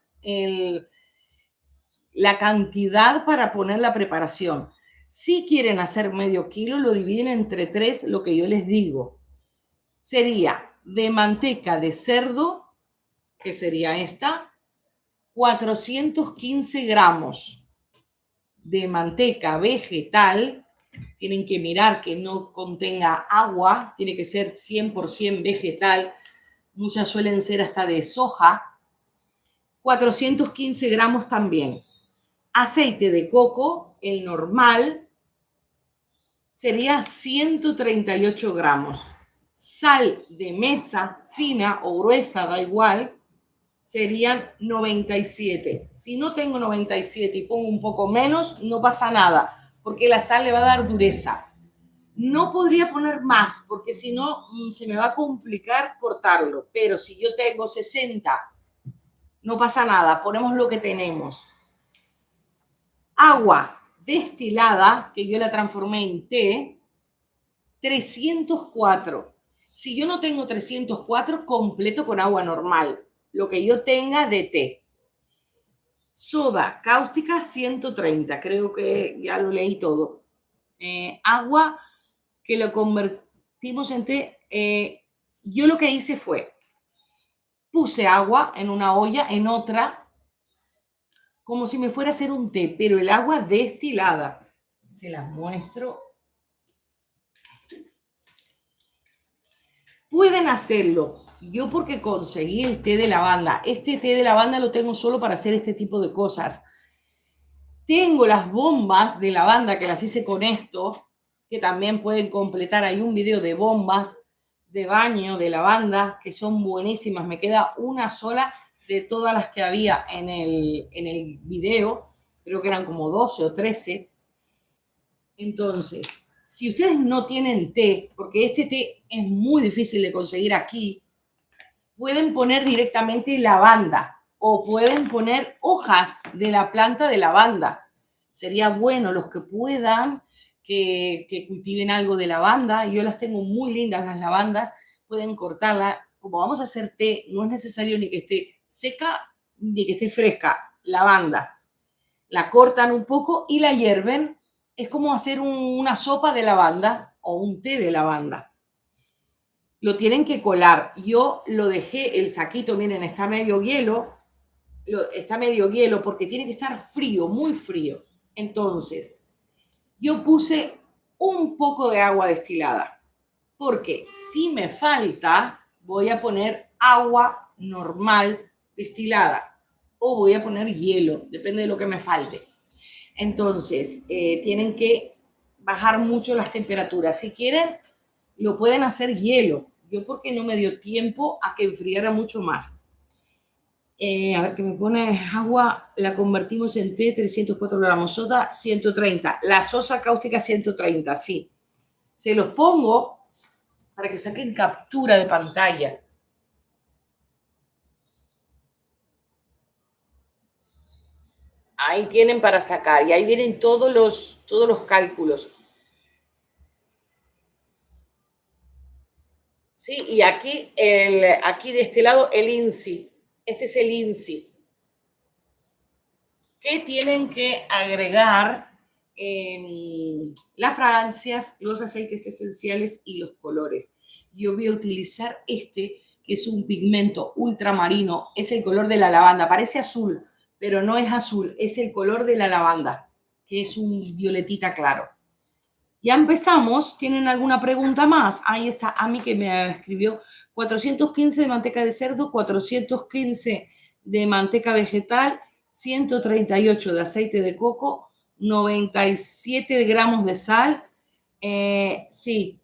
la cantidad para poner la preparación. Si quieren hacer medio kilo, lo dividen entre 3, lo que yo les digo. Sería de manteca de cerdo, que sería esta, 415 gramos. De manteca vegetal, Tienen que mirar que no contenga agua, tiene que ser 100% vegetal. Muchas suelen ser hasta de soja. 415 gramos también. Aceite de coco, el normal, sería 138 gramos. Sal de mesa, fina o gruesa, da igual, serían 97. Si no tengo 97 y pongo un poco menos, no pasa nada, porque la sal le va a dar dureza. No podría poner más, porque si no, se me va a complicar cortarlo. Pero si yo tengo 60, no pasa nada, ponemos lo que tenemos. Agua destilada, que yo la transformé en té, 304. Si yo no tengo 304, completo con agua normal, lo que yo tenga de té. Soda cáustica, 130, creo que ya lo leí todo. Agua que lo convertimos en té. Yo lo que hice fue, puse agua en una olla, en otra, como si me fuera a hacer un té, pero el agua destilada. Se las muestro. Pueden hacerlo. Yo porque conseguí el té de lavanda. Este té de lavanda lo tengo solo para hacer este tipo de cosas. Tengo las bombas de lavanda que las hice con esto, que también pueden completar. Hay un video de bombas de baño de lavanda que son buenísimas. Me queda una sola de todas las que había en el video. Creo que eran como 12 o 13. Entonces, si ustedes no tienen té, porque este té es muy difícil de conseguir aquí, pueden poner directamente lavanda o pueden poner hojas de la planta de lavanda. Sería bueno los que puedan que cultiven algo de lavanda. Yo las tengo muy lindas, las lavandas. Pueden cortarla. Como vamos a hacer té, no es necesario ni que esté seca ni que esté fresca. Lavanda. La cortan un poco y la hierven. Es como hacer una sopa de lavanda o un té de lavanda. Lo tienen que colar. Yo lo dejé, el saquito, miren, está medio hielo. Está medio hielo porque tiene que estar frío, muy frío. Entonces, yo puse un poco de agua destilada. Porque si me falta, voy a poner agua normal destilada. O voy a poner hielo, depende de lo que me falte. Entonces, tienen que bajar mucho las temperaturas. Si quieren, lo pueden hacer hielo. Yo porque no me dio tiempo a que enfriara mucho más. A ver, que me pone agua, la convertimos en té, 304 gramos. Soda, 130. La sosa cáustica, 130, sí. Se los pongo para que saquen captura de pantalla. Ahí tienen para sacar y ahí vienen todos los cálculos. Sí, y aquí de este lado el INSI. Este es el INSI. ¿Qué tienen que agregar? Las fragancias, los aceites esenciales y los colores. Yo voy a utilizar este, que es un pigmento ultramarino. Es el color de la lavanda. Parece azul, pero no es azul. Es el color de la lavanda, que es un violetita claro. Ya empezamos. ¿Tienen alguna pregunta más? Ahí está Ami que me escribió 415 de manteca de cerdo, 415 de manteca vegetal, 138 de aceite de coco, 97 gramos de sal. Sí,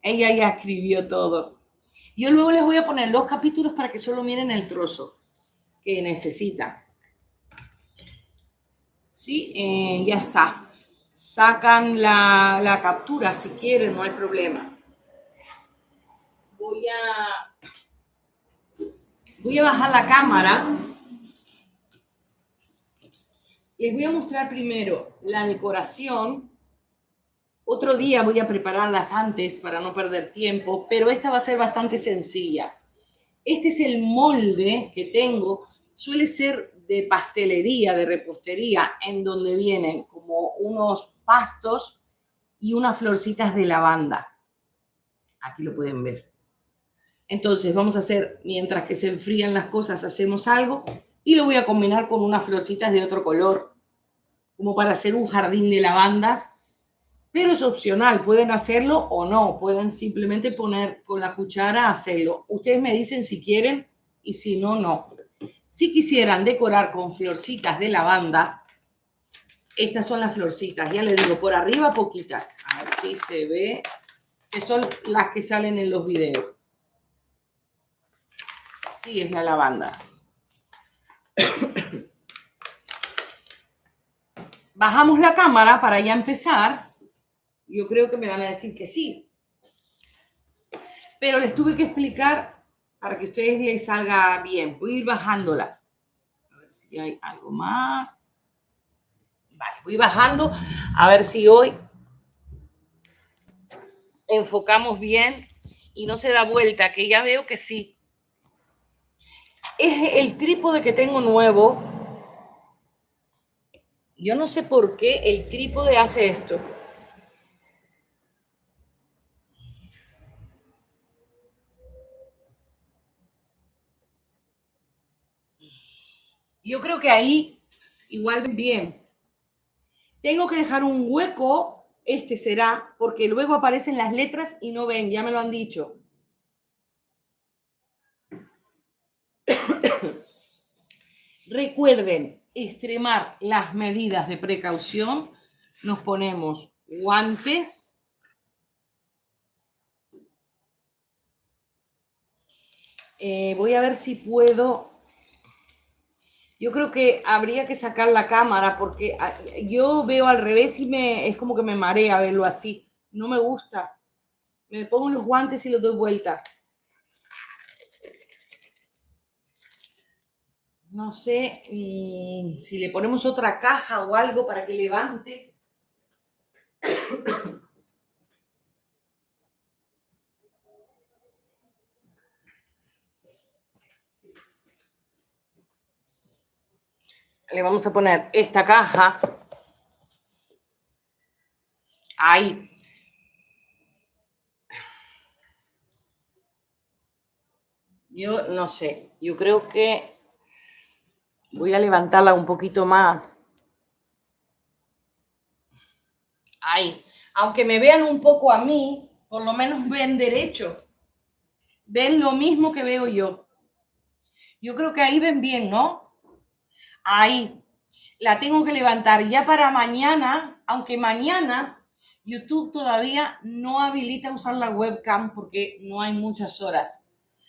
ella ya escribió todo. Yo luego les voy a poner los capítulos para que solo miren el trozo que necesitan. Sí, ya está. Sacan la captura si quieren, no hay problema. Voy a bajar la cámara. Les voy a mostrar primero la decoración. Otro día voy a prepararlas antes para no perder tiempo, pero esta va a ser bastante sencilla. Este es el molde que tengo. Suele ser de pastelería, de repostería, en donde vienen como unos pastos y unas florcitas de lavanda. Aquí lo pueden ver. Entonces vamos a hacer, mientras que se enfrían las cosas, hacemos algo y lo voy a combinar con unas florcitas de otro color, como para hacer un jardín de lavandas Pero es opcional, pueden hacerlo o no, pueden simplemente poner con la cuchara, hacerlo. Ustedes me dicen si quieren y si no, no. Si quisieran decorar con florcitas de lavanda, estas son las florcitas, ya les digo, por arriba poquitas. A ver si se ve, que son las que salen en los videos. Sí, es la lavanda. Bajamos la cámara para ya empezar. Yo creo que me van a decir que sí. Pero les tuve que explicar para que a ustedes les salga bien. Voy a ir bajándola. A ver si hay algo más. Vale, voy bajando a ver si hoy enfocamos bien y no se da vuelta, que ya veo que sí. Es el trípode que tengo nuevo. Yo no sé por qué el trípode hace esto. Yo creo que ahí igual bien. Tengo que dejar un hueco, este será, porque luego aparecen las letras y no ven, ya me lo han dicho. Recuerden extremar las medidas de precaución. Nos ponemos guantes. Voy a ver si puedo. Yo creo que habría que sacar la cámara porque yo veo al revés y es como que me marea verlo así. No me gusta. Me pongo los guantes y los doy vuelta. No sé si le ponemos otra caja o algo para que levante. Le vamos a poner esta caja. Ahí. Yo no sé. Yo creo que voy a levantarla un poquito más. Ahí. Aunque me vean un poco a mí, por lo menos ven derecho. Ven lo mismo que veo yo. Yo creo que ahí ven bien, ¿no? Ahí. La tengo que levantar ya para mañana, aunque mañana YouTube todavía no habilita usar la webcam porque no hay muchas horas.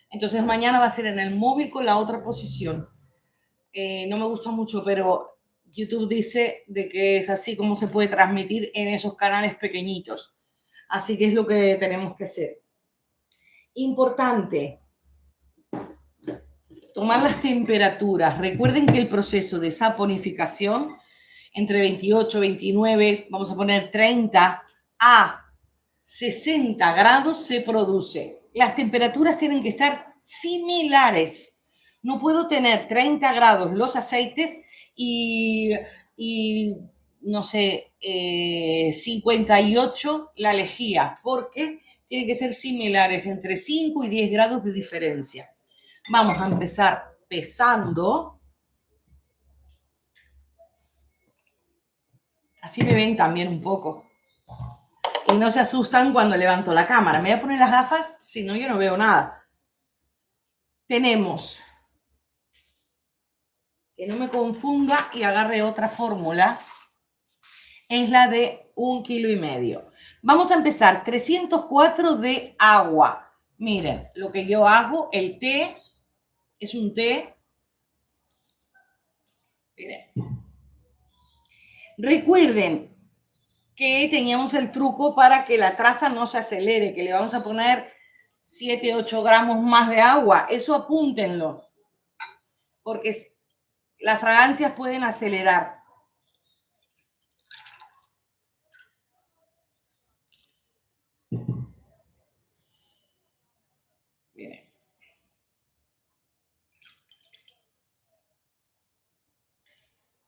Entonces mañana va a ser en el móvil con la otra posición. No me gusta mucho, pero YouTube dice de que es así como se puede transmitir en esos canales pequeñitos. Así que es lo que tenemos que hacer. Importante, tomar las temperaturas. Recuerden que el proceso de saponificación entre 28, 29, vamos a poner 30 a 60 grados se produce. Las temperaturas tienen que estar similares. No puedo tener 30 grados los aceites y no sé, 58 la lejía, porque tienen que ser similares, entre 5 y 10 grados de diferencia. Vamos a empezar pesando. Así me ven también un poco. Y no se asustan cuando levanto la cámara. Me voy a poner las gafas, si no yo no veo nada. Tenemos, que no me confunda y agarre otra fórmula, es la de 1,5 kilos. Vamos a empezar 304 de agua. Miren, lo que yo hago, el té, es un té. Miren. Recuerden que teníamos el truco para que la traza no se acelere, que le vamos a poner 7, 8 gramos más de agua. Eso apúntenlo, porque las fragancias pueden acelerar. Miren.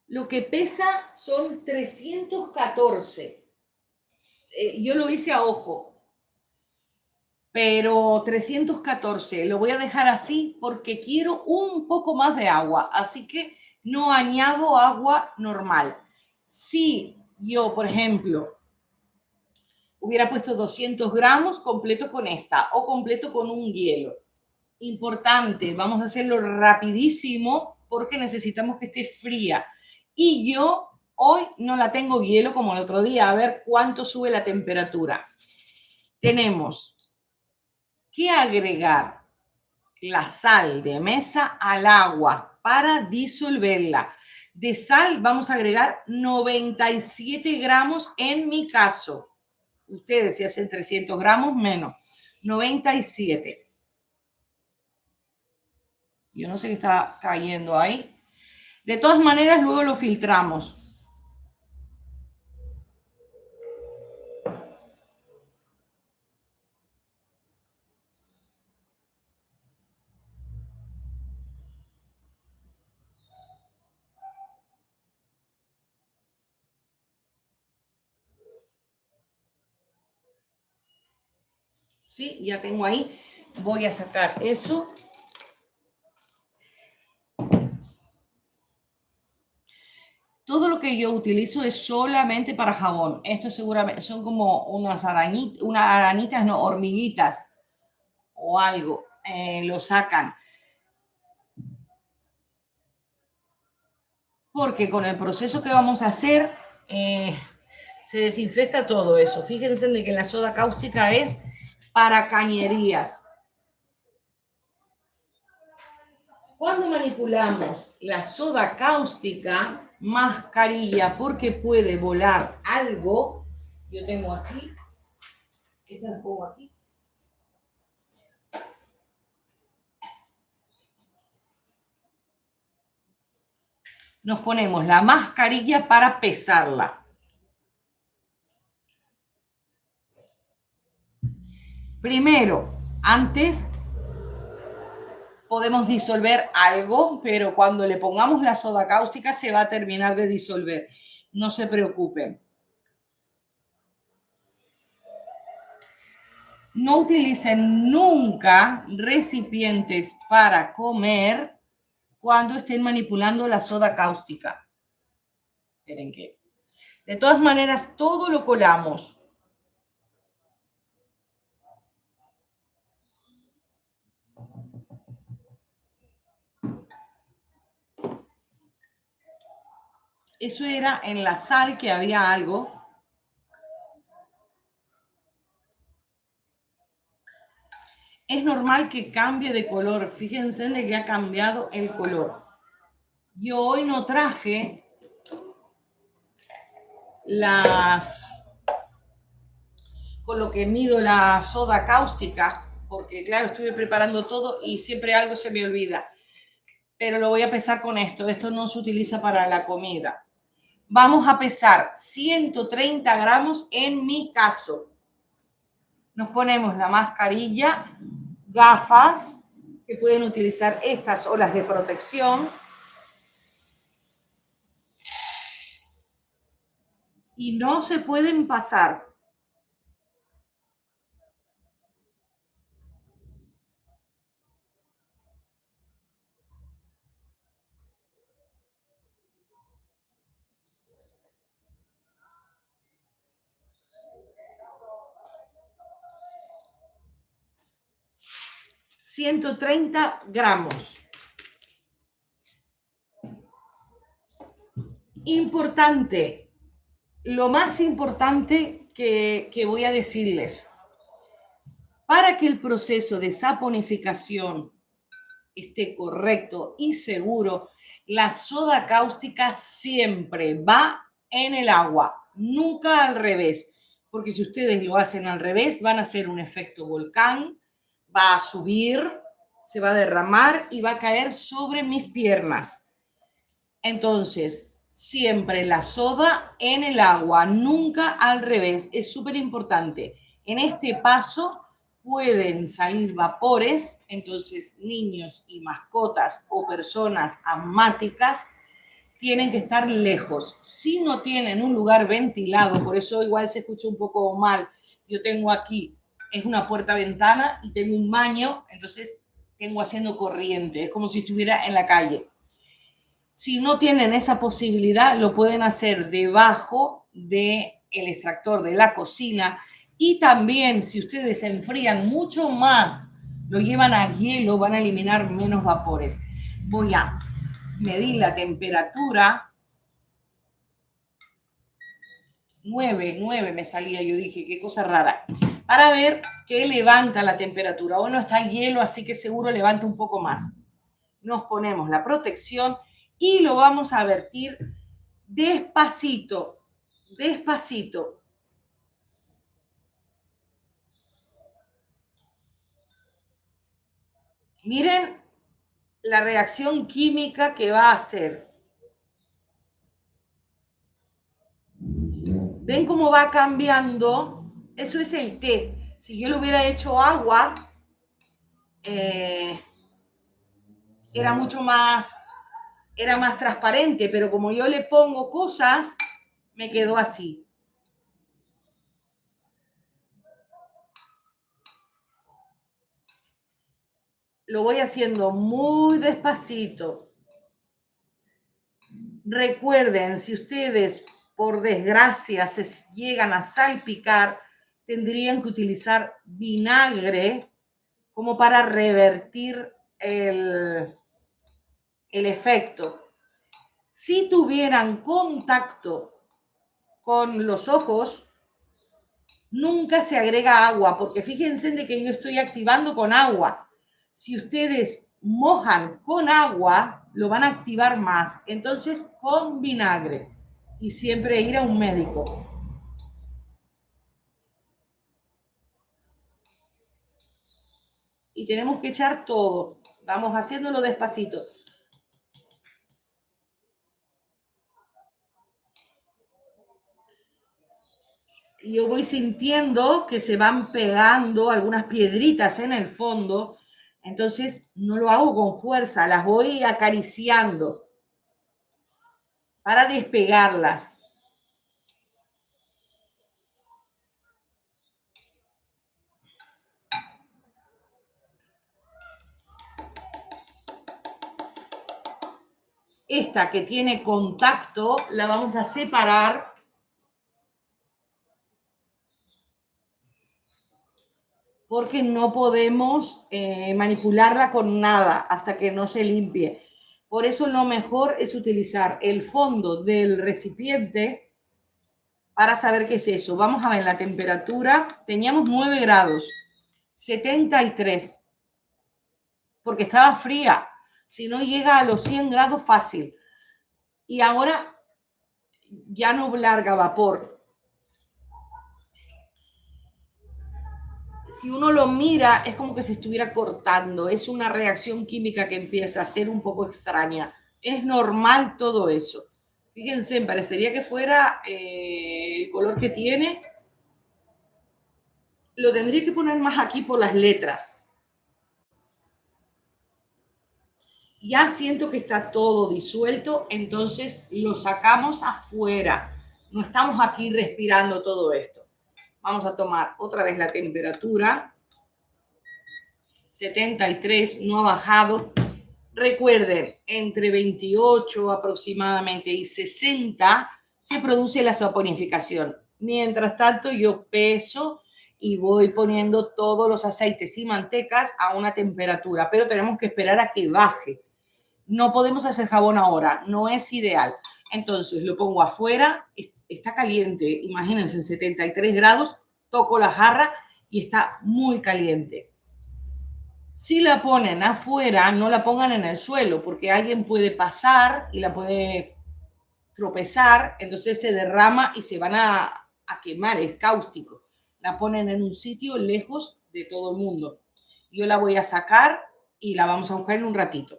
Lo que pesa son 314. Yo lo hice a ojo, pero 314. Lo voy a dejar así porque quiero un poco más de agua, así que no añado agua normal. Si yo, por ejemplo, Hubiera puesto 200 gramos completo con esta o completo con un hielo. Importante, vamos a hacerlo rapidísimo porque necesitamos que esté fría. Y yo hoy no la tengo hielo como el otro día. A ver cuánto sube la temperatura. Tenemos que agregar la sal de mesa al agua para disolverla. De sal vamos a agregar 97 gramos en mi caso. Ustedes si hacen 300 gramos menos. 97. Yo no sé qué está cayendo ahí. De todas maneras, luego lo filtramos. Sí, ya tengo ahí. Voy a sacar eso. Todo lo que yo utilizo es solamente para jabón. Esto seguramente son como unas arañitas, no, hormiguitas o algo. Lo sacan. Porque con el proceso que vamos a hacer se desinfecta todo eso. Fíjense de que la soda cáustica es para cañerías. Cuando manipulamos la soda cáustica, mascarilla, porque puede volar algo. Yo tengo aquí, esta la pongo aquí. Nos ponemos la mascarilla para pesarla. Primero, antes podemos disolver algo, pero cuando le pongamos la soda cáustica se va a terminar de disolver. No se preocupen. No utilicen nunca recipientes para comer cuando estén manipulando la soda cáustica. Esperen que. De todas maneras, todo lo colamos. Eso era en la sal que había algo. Es normal que cambie de color. Fíjense de que ha cambiado el color. Yo hoy no traje con lo que mido la soda cáustica, porque claro, estuve preparando todo y siempre algo se me olvida. Pero lo voy a pesar con esto. Esto no se utiliza para la comida. Vamos a pesar 130 gramos en mi caso. Nos ponemos la mascarilla, gafas, que pueden utilizar estas o las de protección. Y no se pueden pasar. ...130 gramos. Importante, lo más importante que voy a decirles. Para que el proceso de saponificación esté correcto y seguro, la soda cáustica siempre va en el agua, nunca al revés. Porque si ustedes lo hacen al revés, van a hacer un efecto volcán, va a subir, se va a derramar y va a caer sobre mis piernas. Entonces, siempre la soda en el agua, nunca al revés. Es súper importante. En este paso pueden salir vapores, entonces niños y mascotas o personas asmáticas tienen que estar lejos. Si no tienen un lugar ventilado, por eso igual se escucha un poco mal, yo tengo aquí, es una puerta-ventana y tengo un baño, entonces tengo haciendo corriente, es como si estuviera en la calle. Si no tienen esa posibilidad, lo pueden hacer debajo del extractor de la cocina Y también, si ustedes se enfrían mucho más, lo llevan a hielo, van a eliminar menos vapores. Voy a medir la temperatura. 9 me salía, yo dije, qué cosa rara. Para ver que levanta la temperatura. Bueno, está hielo, así que seguro levanta un poco más. Nos ponemos la protección y lo vamos a vertir despacito, despacito. Miren la reacción química que va a hacer. ¿Ven cómo va cambiando? Eso es el té. Si yo le hubiera hecho agua, era mucho más, era más transparente, pero como yo le pongo cosas, me quedó así. Lo voy haciendo muy despacito. Recuerden, si ustedes por desgracia se llegan a salpicar, tendrían que utilizar vinagre como para revertir el efecto. Si tuvieran contacto con los ojos, nunca se agrega agua, porque fíjense de que yo estoy activando con agua. Si ustedes mojan con agua, lo van a activar más. Entonces, con vinagre. Y siempre ir a un médico. Y tenemos que echar todo. Vamos haciéndolo despacito. Yo voy sintiendo que se van pegando algunas piedritas en el fondo. Entonces, no lo hago con fuerza, las voy acariciando para despegarlas. Esta que tiene contacto la vamos a separar porque no podemos manipularla con nada hasta que no se limpie. Por eso lo mejor es utilizar el fondo del recipiente para saber qué es eso. Vamos a ver la temperatura. Teníamos 9 grados, 73, porque estaba fría. Si no llega a los 100 grados fácil. Y ahora ya no larga vapor. Si uno lo mira, es como que se estuviera cortando. Es una reacción química que empieza a ser un poco extraña. Es normal todo eso. Fíjense, parecería que fuera el color que tiene. Lo tendría que poner más aquí por las letras. Ya siento que está todo disuelto, entonces lo sacamos afuera. No estamos aquí respirando todo esto. Vamos a tomar otra vez la temperatura. 73, no ha bajado. Recuerden, entre 28 aproximadamente y 60 se produce la saponificación. Mientras tanto, yo peso y voy poniendo todos los aceites y mantecas a una temperatura, pero tenemos que esperar a que baje. No podemos hacer jabón ahora, no es ideal. Entonces lo pongo afuera, está caliente, imagínense, en 73 grados, toco la jarra y está muy caliente. Si la ponen afuera, no la pongan en el suelo, porque alguien puede pasar y la puede tropezar, entonces se derrama y se van a quemar, es cáustico. La ponen en un sitio lejos de todo el mundo. Yo la voy a sacar y la vamos a buscar en un ratito.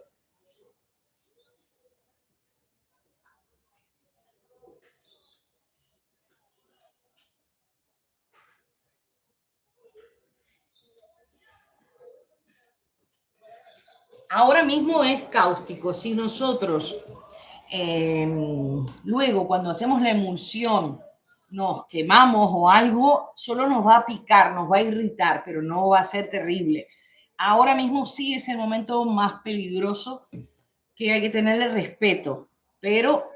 Ahora mismo es cáustico. Si nosotros luego cuando hacemos la emulsión nos quemamos o algo, solo nos va a picar, nos va a irritar, pero no va a ser terrible. Ahora mismo sí es el momento más peligroso que hay que tenerle respeto, pero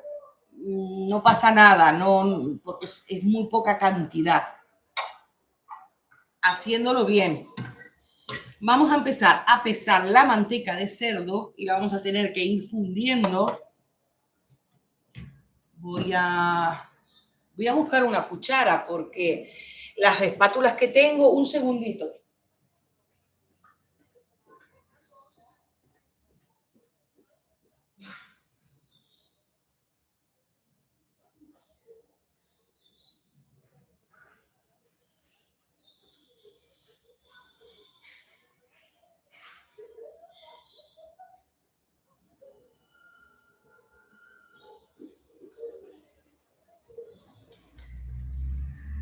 no pasa nada, no, porque es muy poca cantidad. haciéndolo bien. Vamos a empezar a pesar la manteca de cerdo y la vamos a tener que ir fundiendo. Voy a buscar una cuchara porque las espátulas que tengo, un segundito.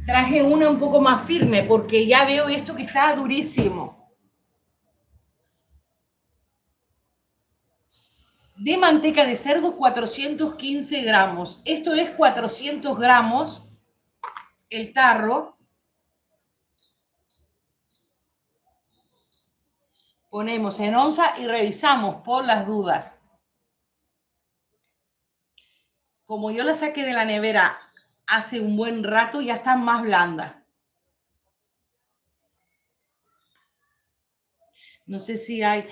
Traje una un poco más firme porque ya veo esto que está durísimo. De manteca de cerdo, 415 gramos. Esto es 400 gramos el tarro. Ponemos en onza y revisamos por las dudas. Como yo la saqué de la nevera hace un buen rato, ya está más blanda. No sé si hay...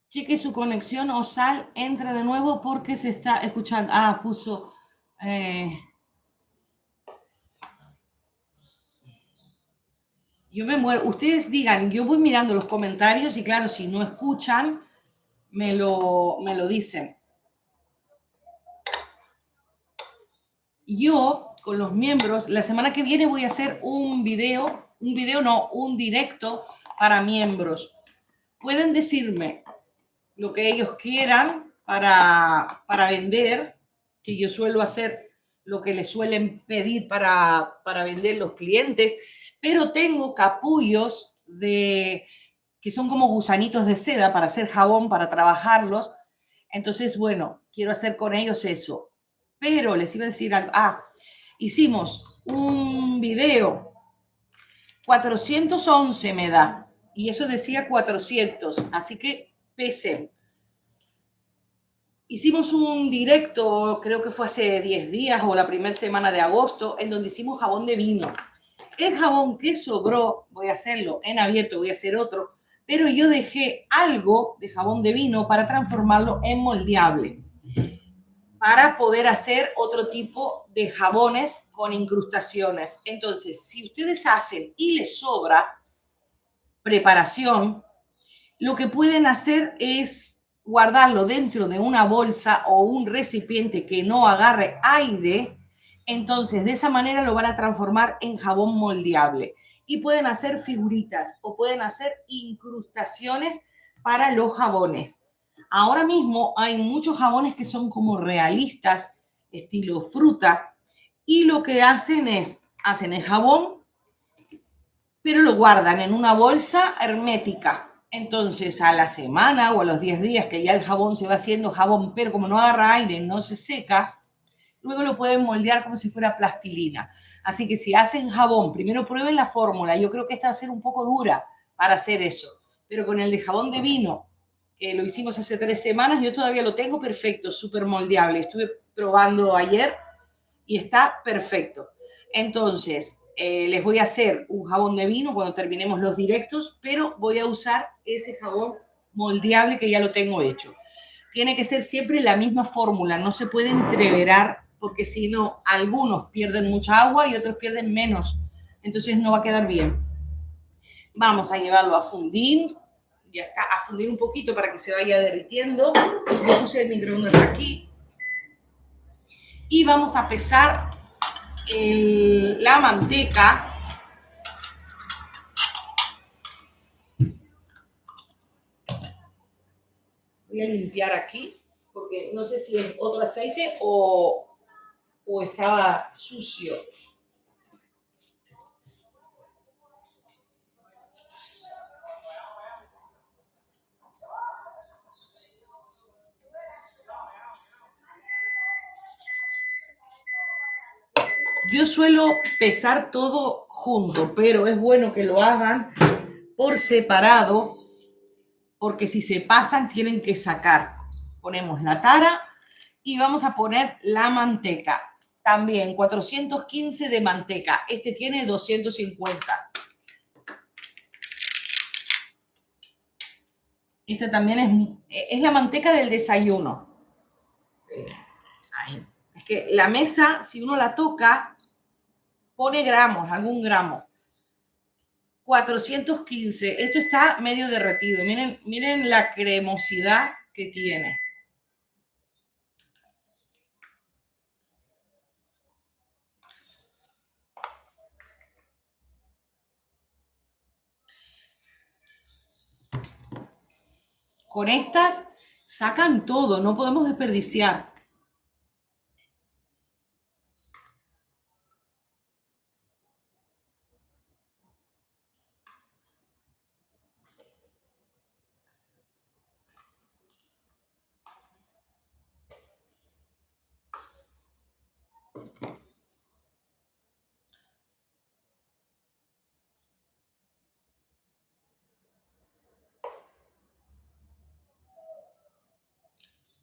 cheque su conexión o sal, entra de nuevo porque se está escuchando. Ah, puso... yo me muero. Ustedes digan, yo voy mirando los comentarios y claro, si no escuchan, me lo dicen. Yo, con los miembros, la semana que viene voy a hacer un directo para miembros. Pueden decirme lo que ellos quieran para vender, que yo suelo hacer lo que les suelen pedir para vender los clientes, pero tengo capullos que son como gusanitos de seda para hacer jabón, para trabajarlos. Entonces, bueno, quiero hacer con ellos eso. Pero les iba a decir algo. Hicimos un video, 411 me da, y eso decía 400, así que pesen. Hicimos un directo, creo que fue hace 10 días o la primera semana de agosto, en donde hicimos jabón de vino. El jabón que sobró, voy a hacerlo en abierto, voy a hacer otro, pero yo dejé algo de jabón de vino para transformarlo en moldeable, para poder hacer otro tipo de jabones con incrustaciones. Entonces, si ustedes hacen y les sobra preparación, lo que pueden hacer es guardarlo dentro de una bolsa o un recipiente que no agarre aire. Entonces, de esa manera lo van a transformar en jabón moldeable. Y pueden hacer figuritas o pueden hacer incrustaciones para los jabones. Ahora mismo hay muchos jabones que son como realistas, estilo fruta, y lo que hacen es, hacen el jabón, pero lo guardan en una bolsa hermética. Entonces, a la semana o a los 10 días que ya el jabón se va haciendo jabón, pero como no agarra aire, no se seca, luego lo pueden moldear como si fuera plastilina. Así que si hacen jabón, primero prueben la fórmula. Yo creo que esta va a ser un poco dura para hacer eso. Pero con el de jabón de vino, que lo hicimos hace 3 semanas, yo todavía lo tengo perfecto, súper moldeable. Estuve probando ayer y está perfecto. Entonces, les voy a hacer un jabón de vino cuando terminemos los directos, pero voy a usar ese jabón moldeable que ya lo tengo hecho. Tiene que ser siempre la misma fórmula, no se puede entreverar porque si no, algunos pierden mucha agua y otros pierden menos. Entonces no va a quedar bien. Vamos a llevarlo a fundir. Ya está, a fundir un poquito para que se vaya derritiendo. Yo puse el microondas aquí. Y vamos a pesar la manteca. Voy a limpiar aquí porque no sé si es otro aceite o estaba sucio. Yo suelo pesar todo junto, pero es bueno que lo hagan por separado, porque si se pasan tienen que sacar. Ponemos la tara y vamos a poner la manteca. también 415 de manteca. Este tiene 250. Esta también es la manteca del desayuno. Ahí. Es que la mesa, si uno la toca, pone gramos, algún gramo. 415. Esto está medio derretido. Miren, miren la cremosidad que tiene. Con estas sacan todo, no podemos desperdiciar.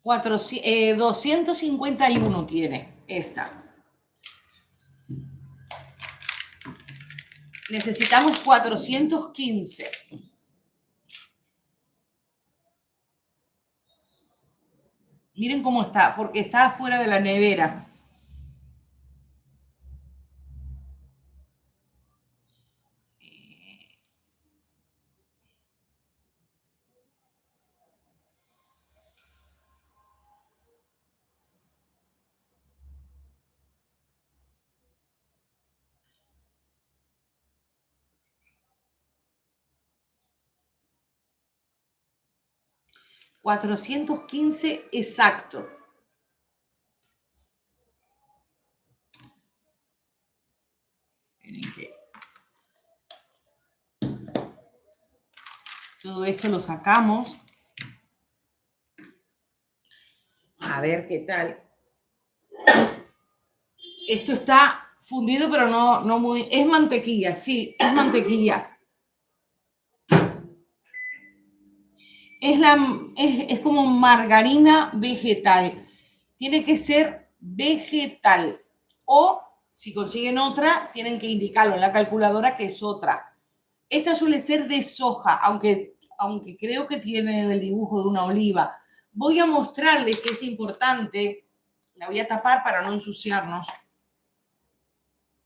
Cuatro, 251 tiene esta. Necesitamos 415. Miren cómo está, porque está fuera de la nevera. $415 exacto. Miren que todo esto lo sacamos. A ver qué tal. Esto está fundido, pero no muy... Es mantequilla, sí, es mantequilla. Es como margarina vegetal. Tiene que ser vegetal. O, si consiguen otra, tienen que indicarlo en la calculadora que es otra. Esta suele ser de soja, aunque creo que tiene el dibujo de una oliva. Voy a mostrarles que es importante, la voy a tapar para no ensuciarnos,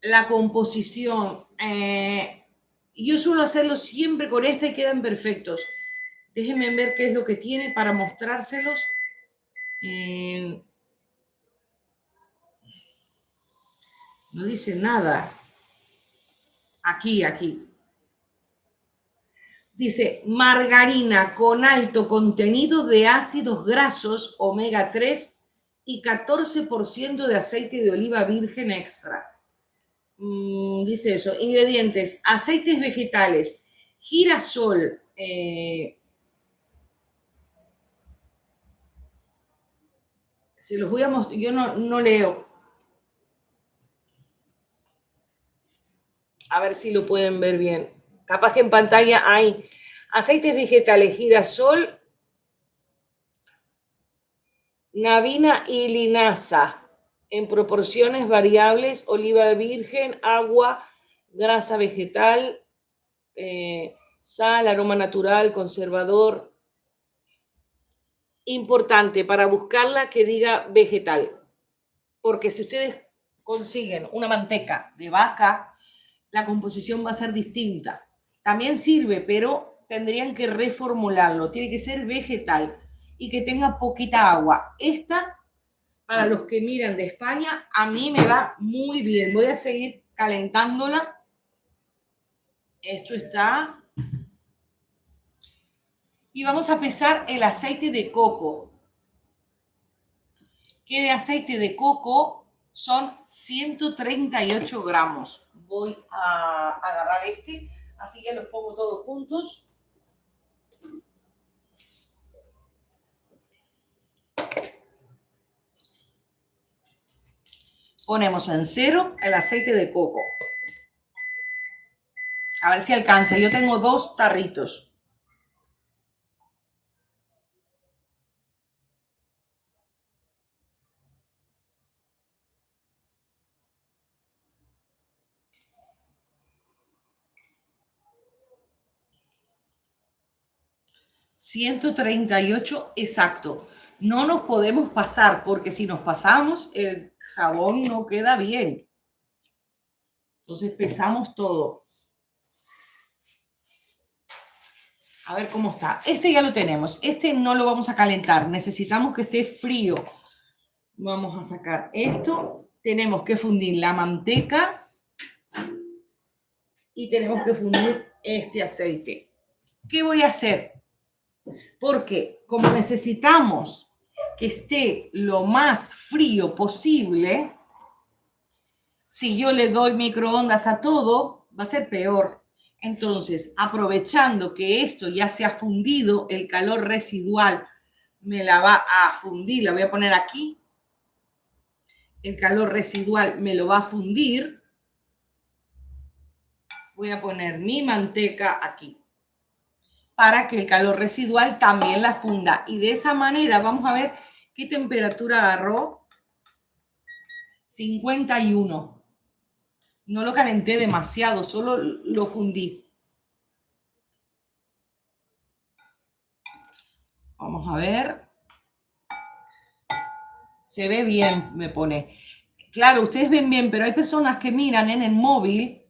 la composición. Yo suelo hacerlo siempre con esta y quedan perfectos. Déjenme ver qué es lo que tiene para mostrárselos. No dice nada. Aquí. Dice margarina con alto contenido de ácidos grasos omega 3 y 14% de aceite de oliva virgen extra. Dice eso. Ingredientes: aceites vegetales, girasol, se los voy a mostrar. Yo no leo. A ver si lo pueden ver bien. Capaz que en pantalla hay aceites vegetales, girasol, navina y linaza en proporciones variables, oliva virgen, agua, grasa vegetal, sal, aroma natural, conservador. Importante para buscarla que diga vegetal, porque si ustedes consiguen una manteca de vaca, la composición va a ser distinta. También sirve, pero tendrían que reformularlo. Tiene que ser vegetal y que tenga poquita agua. Esta, para los que miran de España, a mí me va muy bien. Voy a seguir calentándola. Esto está. Y vamos a pesar el aceite de coco. Que de aceite de coco son 138 gramos. Voy a agarrar este, así que los pongo todos juntos. Ponemos en cero el aceite de coco. A ver si alcanza. Yo tengo 2 tarritos. 138 exacto. No nos podemos pasar porque si nos pasamos el jabón no queda bien. Entonces pesamos todo. A ver cómo está. Este ya lo tenemos. Este no lo vamos a calentar. Necesitamos que esté frío. Vamos a sacar esto. Tenemos que fundir la manteca y tenemos que fundir este aceite. ¿Qué voy a hacer? Porque como necesitamos que esté lo más frío posible, si yo le doy microondas a todo, va a ser peor. Entonces, aprovechando que esto ya se ha fundido, el calor residual me la va a fundir, la voy a poner aquí. El calor residual me lo va a fundir. Voy a poner mi manteca aquí para que el calor residual también la funda. Y de esa manera vamos a ver qué temperatura agarró. 51. No lo calenté demasiado, solo lo fundí. Vamos a ver. Se ve bien, me pone. Claro, ustedes ven bien, pero hay personas que miran en el móvil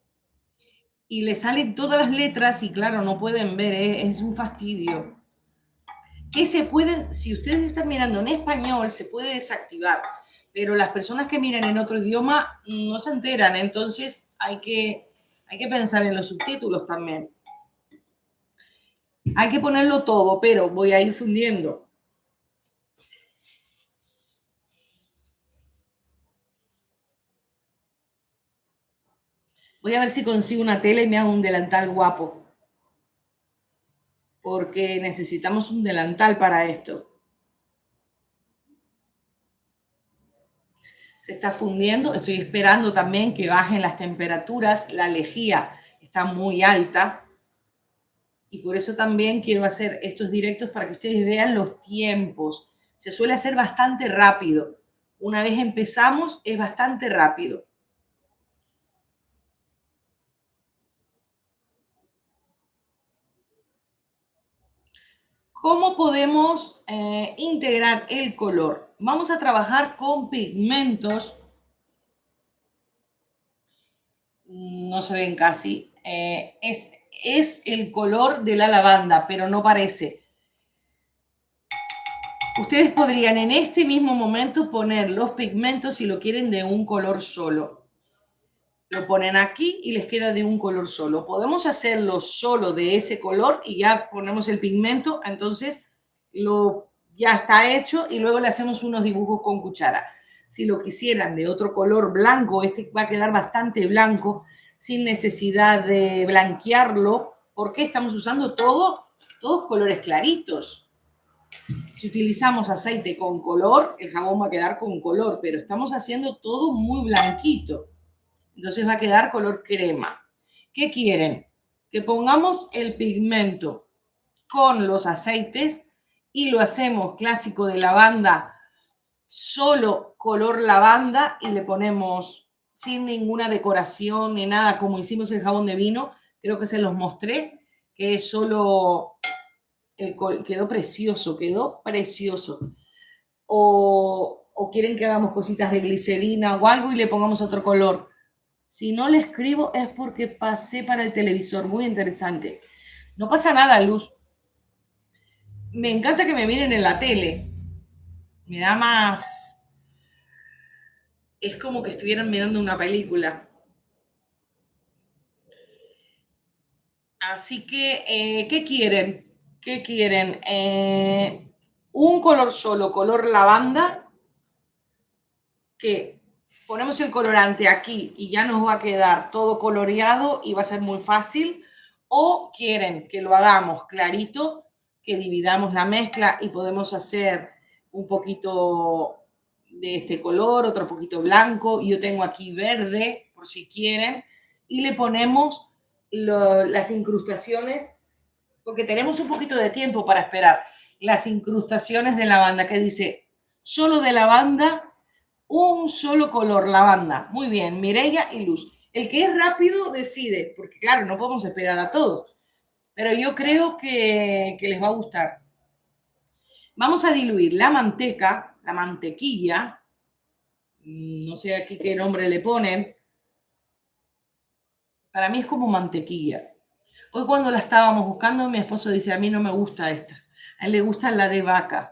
y le salen todas las letras y claro, no pueden ver, es un fastidio. Que se pueden, si ustedes están mirando en español, se puede desactivar, pero las personas que miran en otro idioma no se enteran, entonces hay que pensar en los subtítulos también. Hay que ponerlo todo, pero voy a ir fundiendo. Voy a ver si consigo una tela y me hago un delantal guapo. Porque necesitamos un delantal para esto. Se está fundiendo. Estoy esperando también que bajen las temperaturas. La lejía está muy alta. Y por eso también quiero hacer estos directos para que ustedes vean los tiempos. Se suele hacer bastante rápido. Una vez empezamos, es bastante rápido. ¿Cómo podemos integrar el color? Vamos a trabajar con pigmentos. No se ven casi. Es el color de la lavanda, pero no parece. Ustedes podrían en este mismo momento poner los pigmentos si lo quieren de un color solo. Lo ponen aquí y les queda de un color solo. Podemos hacerlo solo de ese color y ya ponemos el pigmento, entonces ya está hecho y luego le hacemos unos dibujos con cuchara. Si lo quisieran de otro color blanco, este va a quedar bastante blanco sin necesidad de blanquearlo, porque estamos usando todos colores claritos. Si utilizamos aceite con color, el jabón va a quedar con color, pero estamos haciendo todo muy blanquito. Entonces va a quedar color crema. ¿Qué quieren? Que pongamos el pigmento con los aceites y lo hacemos clásico de lavanda, solo color lavanda y le ponemos sin ninguna decoración ni nada, como hicimos el jabón de vino. Creo que se los mostré, que es solo... quedó precioso, quedó precioso. O quieren que hagamos cositas de glicerina o algo y le pongamos otro color. Si no le escribo es porque pasé para el televisor. Muy interesante. No pasa nada, Luz. Me encanta que me miren en la tele. Me da más... Es como que estuvieran mirando una película. Así que, ¿qué quieren? ¿Qué quieren? Un color solo, color lavanda, que ponemos el colorante aquí y ya nos va a quedar todo coloreado y va a ser muy fácil. O quieren que lo hagamos clarito, que dividamos la mezcla y podemos hacer un poquito de este color, otro poquito blanco. Yo tengo aquí verde, por si quieren. Y le ponemos las incrustaciones, porque tenemos un poquito de tiempo para esperar. Las incrustaciones de lavanda, que dice solo de lavanda, un solo color, lavanda. Muy bien, Mireia y Luz. El que es rápido decide, porque claro, no podemos esperar a todos. Pero yo creo que les va a gustar. Vamos a diluir la manteca, la mantequilla, no sé aquí qué nombre le ponen, para mí es como mantequilla. Hoy cuando la estábamos buscando, mi esposo dice, a mí no me gusta esta, a él le gusta la de vaca.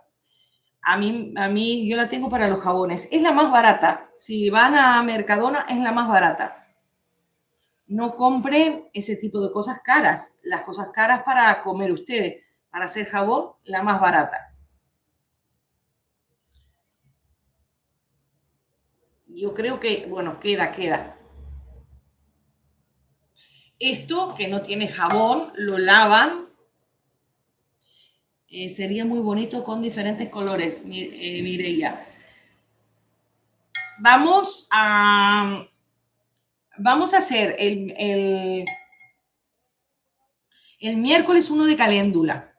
A mí, yo la tengo para los jabones. Es la más barata. Si van a Mercadona, es la más barata. No compren ese tipo de cosas caras. Las cosas caras para comer ustedes. Para hacer jabón, la más barata. Yo creo que, bueno, queda. Esto, que no tiene jabón, lo lavan. Sería muy bonito con diferentes colores, Mireia. Vamos a, vamos a hacer el miércoles uno de caléndula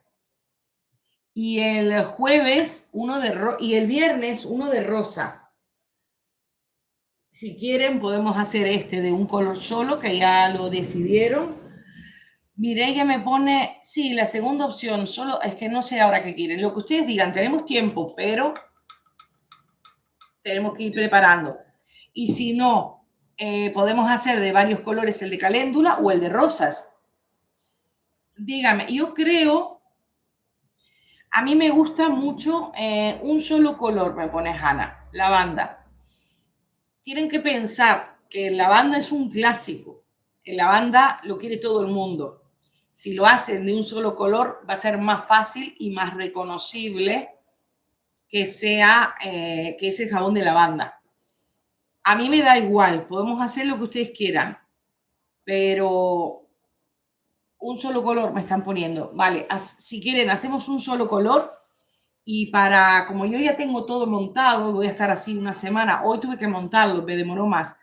y el jueves uno y el viernes uno de rosa. Si quieren podemos hacer este de un color solo, que ya lo decidieron. Mireia me pone, sí, la segunda opción, solo es que no sé ahora qué quieren. Lo que ustedes digan, tenemos tiempo, pero tenemos que ir preparando. Y si no, podemos hacer de varios colores el de caléndula o el de rosas. Dígame, yo creo, a mí me gusta mucho un solo color, me pone Hanna, lavanda. Tienen que pensar que el lavanda es un clásico. El lavanda lo quiere todo el mundo. Si lo hacen de un solo color, va a ser más fácil y más reconocible que sea que ese jabón de lavanda. A mí me da igual, podemos hacer lo que ustedes quieran, pero un solo color me están poniendo. Vale, si quieren, hacemos un solo color y como yo ya tengo todo montado, voy a estar así una semana, hoy tuve que montarlo, me demoró más.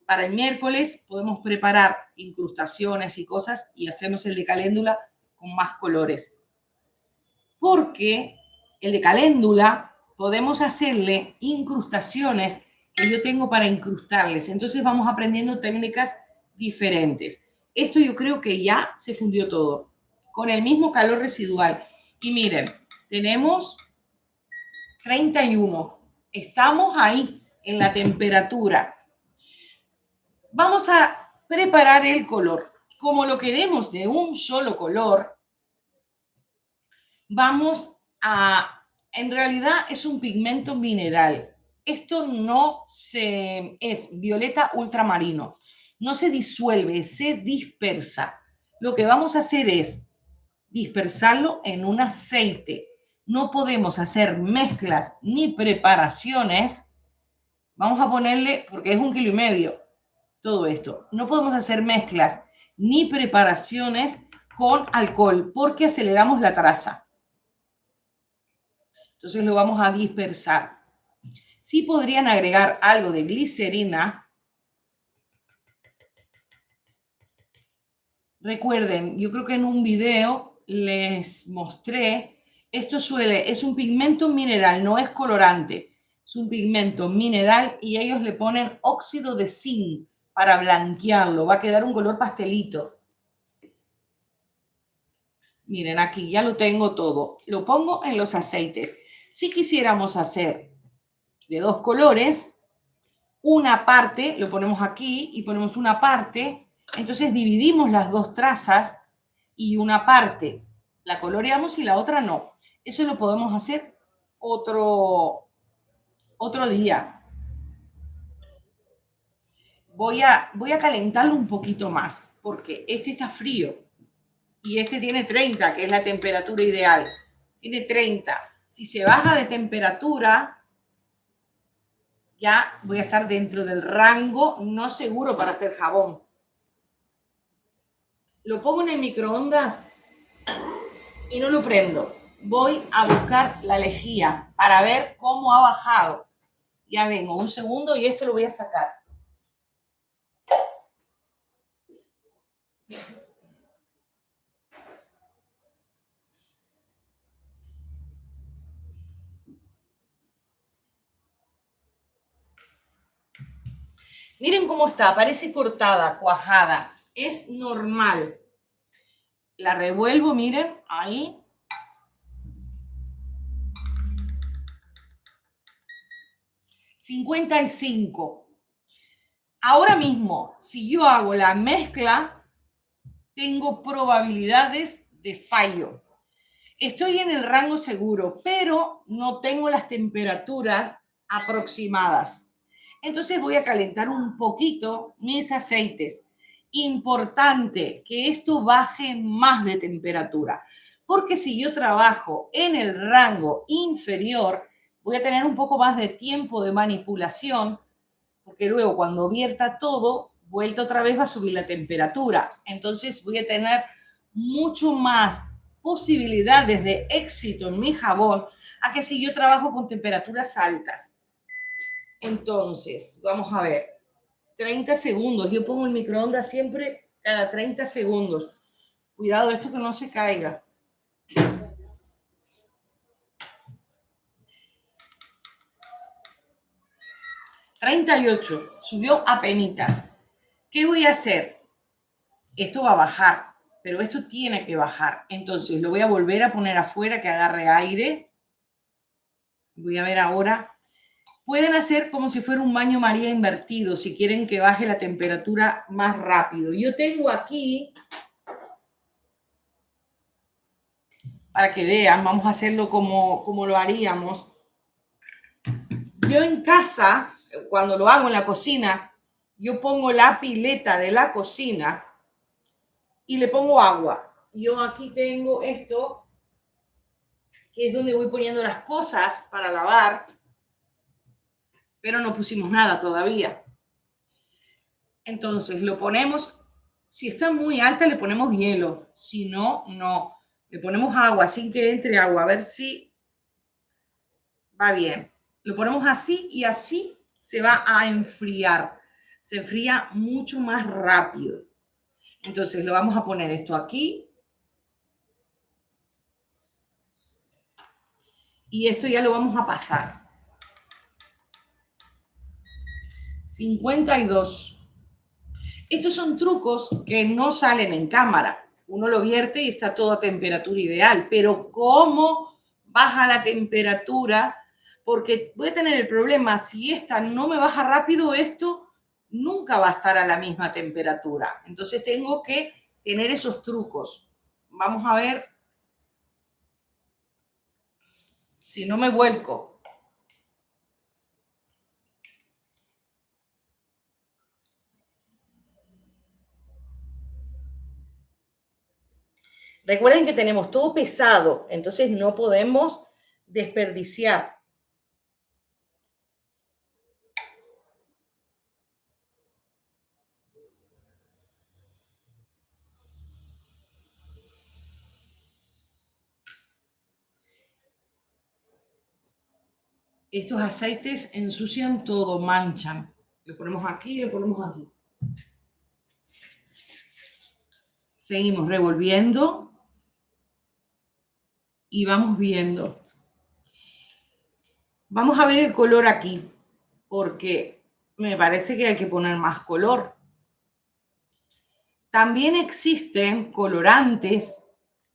Para el miércoles podemos preparar incrustaciones y cosas y hacernos el de caléndula con más colores. Porque el de caléndula podemos hacerle incrustaciones que yo tengo para incrustarles. Entonces vamos aprendiendo técnicas diferentes. Esto yo creo que ya se fundió todo con el mismo calor residual. Y miren, tenemos 31. Estamos ahí en la temperatura. Vamos a preparar el color. Como lo queremos de un solo color, vamos a... En realidad es un pigmento mineral. Esto es violeta ultramarino. No se disuelve, se dispersa. Lo que vamos a hacer es dispersarlo en un aceite. No podemos hacer mezclas ni preparaciones. Vamos a ponerle, porque es 1,5 kilos, todo esto. No podemos hacer mezclas ni preparaciones con alcohol porque aceleramos la traza. Entonces lo vamos a dispersar. Sí podrían agregar algo de glicerina. Recuerden, yo creo que en un video les mostré, es un pigmento mineral, no es colorante. Es un pigmento mineral y ellos le ponen óxido de zinc para blanquearlo. Va a quedar un color pastelito. Miren, aquí ya lo tengo todo. Lo pongo en los aceites. Si quisiéramos hacer de 2 colores, una parte, lo ponemos aquí y ponemos una parte, entonces dividimos las 2 trazas y una parte la coloreamos y la otra no. Eso lo podemos hacer otro día. Voy a calentarlo un poquito más porque este está frío y este tiene 30, que es la temperatura ideal. Tiene 30. Si se baja de temperatura, ya voy a estar dentro del rango no seguro para hacer jabón. Lo pongo en el microondas y no lo prendo. Voy a buscar la lejía para ver cómo ha bajado. Ya vengo, un segundo y esto lo voy a sacar. Miren cómo está, parece cortada, cuajada. Es normal. La revuelvo, miren, ahí. 55. Ahora mismo, si yo hago la mezcla, tengo probabilidades de fallo. Estoy en el rango seguro, pero no tengo las temperaturas aproximadas. Entonces voy a calentar un poquito mis aceites. Importante que esto baje más de temperatura, porque si yo trabajo en el rango inferior, voy a tener un poco más de tiempo de manipulación, porque luego cuando vierta todo, vuelta otra vez va a subir la temperatura. Entonces voy a tener mucho más posibilidades de éxito en mi jabón a que si yo trabajo con temperaturas altas. Entonces, vamos a ver, 30 segundos. Yo pongo el microondas siempre cada 30 segundos. Cuidado, esto que no se caiga. 38, subió a penitas. ¿Qué voy a hacer? Esto va a bajar, pero esto tiene que bajar. Entonces lo voy a volver a poner afuera que agarre aire. Voy a ver ahora. Pueden hacer como si fuera un baño María invertido, si quieren que baje la temperatura más rápido. Yo tengo aquí, para que vean, vamos a hacerlo como lo haríamos. Yo en casa, cuando lo hago en la cocina, yo pongo la pileta de la cocina y le pongo agua. Yo aquí tengo esto, que es donde voy poniendo las cosas para lavar, pero no pusimos nada todavía. Entonces lo ponemos, si está muy alta le ponemos hielo, si no, no. Le ponemos agua sin que entre agua, a ver si va bien. Lo ponemos así y así se va a enfriar. Se enfría mucho más rápido. Entonces lo vamos a poner esto aquí. Y esto ya lo vamos a pasar. 52. Estos son trucos que no salen en cámara. Uno lo vierte y está todo a temperatura ideal. Pero ¿cómo baja la temperatura? Porque voy a tener el problema, si esta no me baja rápido, esto nunca va a estar a la misma temperatura. Entonces tengo que tener esos trucos. Vamos a ver si no me vuelco. Recuerden que tenemos todo pesado, entonces no podemos desperdiciar. Estos aceites ensucian todo, manchan. Lo ponemos aquí y lo ponemos aquí. Seguimos revolviendo y vamos viendo. Vamos a ver el color aquí, porque me parece que hay que poner más color. También existen colorantes,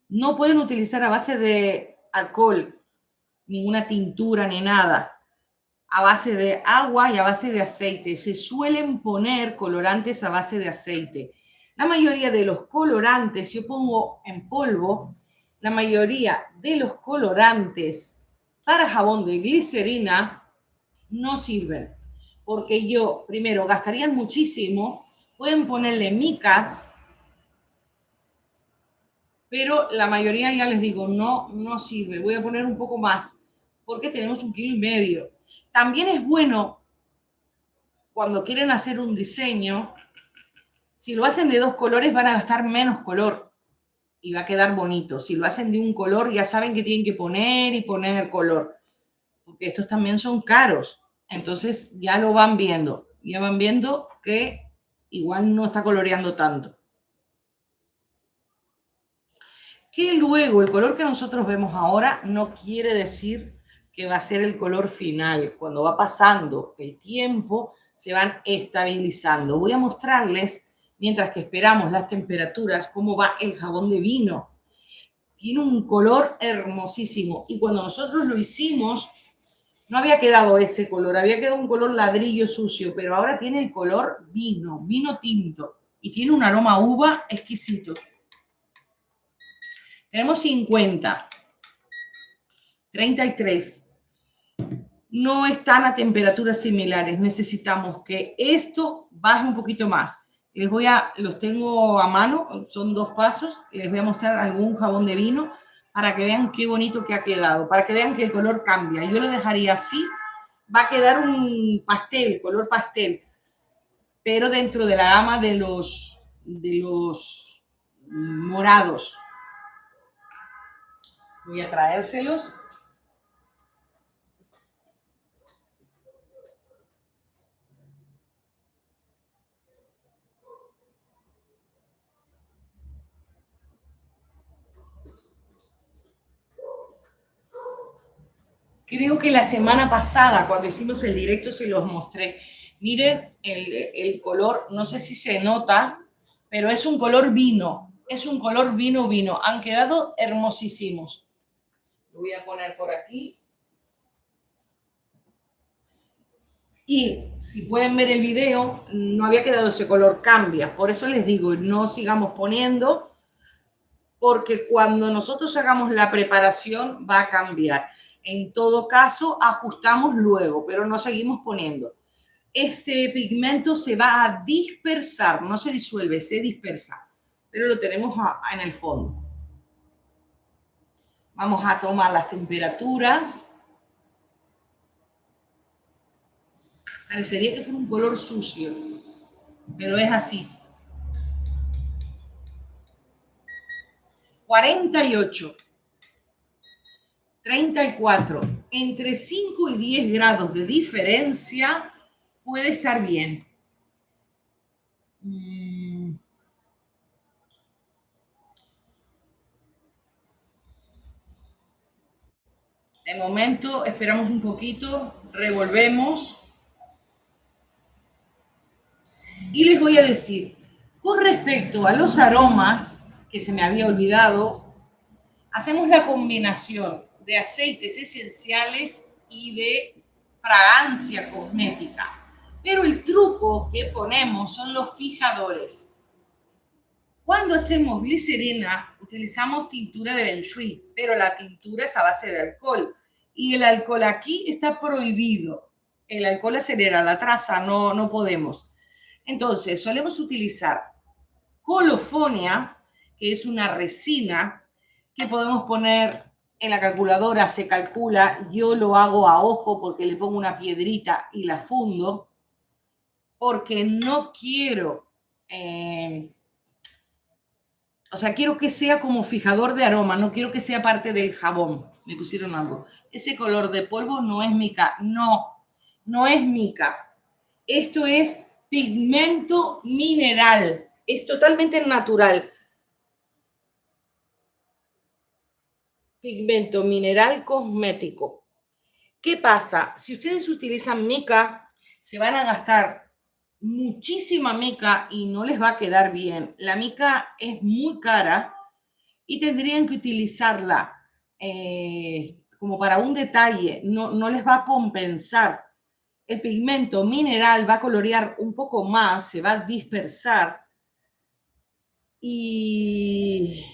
no pueden utilizar a base de alcohol, ninguna tintura ni nada, a base de agua y a base de aceite. Se suelen poner colorantes a base de aceite. La mayoría de los colorantes, yo pongo en polvo, la mayoría de los colorantes para jabón de glicerina no sirven, porque yo, primero, gastarían muchísimo, pueden ponerle micas, pero la mayoría, ya les digo, no sirve. Voy a poner un poco más, porque tenemos 1,5 kilos. También es bueno, cuando quieren hacer un diseño, si lo hacen de 2 colores van a gastar menos color y va a quedar bonito. Si lo hacen de un color, ya saben que tienen que poner y poner color, porque estos también son caros. Entonces ya lo van viendo, ya van viendo que igual no está coloreando tanto. Que luego el color que nosotros vemos ahora no quiere decir que va a ser el color final. Cuando va pasando el tiempo, se van estabilizando. Voy a mostrarles, mientras que esperamos las temperaturas, cómo va el jabón de vino. Tiene un color hermosísimo. Y cuando nosotros lo hicimos, No había quedado ese color, había quedado un color ladrillo sucio, pero ahora tiene el color vino, vino tinto. Y tiene un aroma a uva exquisito. Tenemos 50, 33. No están a temperaturas similares. Necesitamos que esto baje un poquito más. Los tengo a mano, son 2 pasos. Les voy a mostrar algún jabón de vino para que vean qué bonito que ha quedado, para que vean que el color cambia. Yo lo dejaría así. Va a quedar un pastel, color pastel, pero dentro de la gama de los morados. Voy a traérselos. Creo que la semana pasada, cuando hicimos el directo, se los mostré. Miren el color, no sé si se nota, pero es un color vino. Es un color vino, vino. Han quedado hermosísimos. Lo voy a poner por aquí. Y si pueden ver el video, no había quedado ese color, cambia. Por eso les digo, no sigamos poniendo, porque cuando nosotros hagamos la preparación va a cambiar. En todo caso, ajustamos luego, pero no seguimos poniendo. Este pigmento se va a dispersar, no se disuelve, se dispersa, pero lo tenemos en el fondo. Vamos a tomar las temperaturas. Parecería que fuera un color sucio, pero es así. 48. 34, entre 5 y 10 grados de diferencia puede estar bien. De momento esperamos un poquito, revolvemos. Y les voy a decir, con respecto a los aromas, que se me había olvidado, hacemos la combinación de aceites esenciales y de fragancia cosmética. Pero el truco que ponemos son los fijadores. Cuando hacemos glicerina, utilizamos tintura de Feng Shui, pero la tintura es a base de alcohol. Y el alcohol aquí está prohibido. El alcohol acelera la traza, no podemos. Entonces, solemos utilizar colofonia, que es una resina que podemos poner en la calculadora, se calcula. Yo lo hago a ojo porque le pongo una piedrita y la fundo, porque no quiero, quiero que sea como fijador de aroma, no quiero que sea parte del jabón. Me pusieron algo. Ese color de polvo no es mica, no es mica. Esto es pigmento mineral, es totalmente natural. Pigmento mineral cosmético. ¿Qué pasa? Si ustedes utilizan mica, se van a gastar muchísima mica y no les va a quedar bien. La mica es muy cara y tendrían que utilizarla como para un detalle, no les va a compensar. El pigmento mineral va a colorear un poco más, se va a dispersar y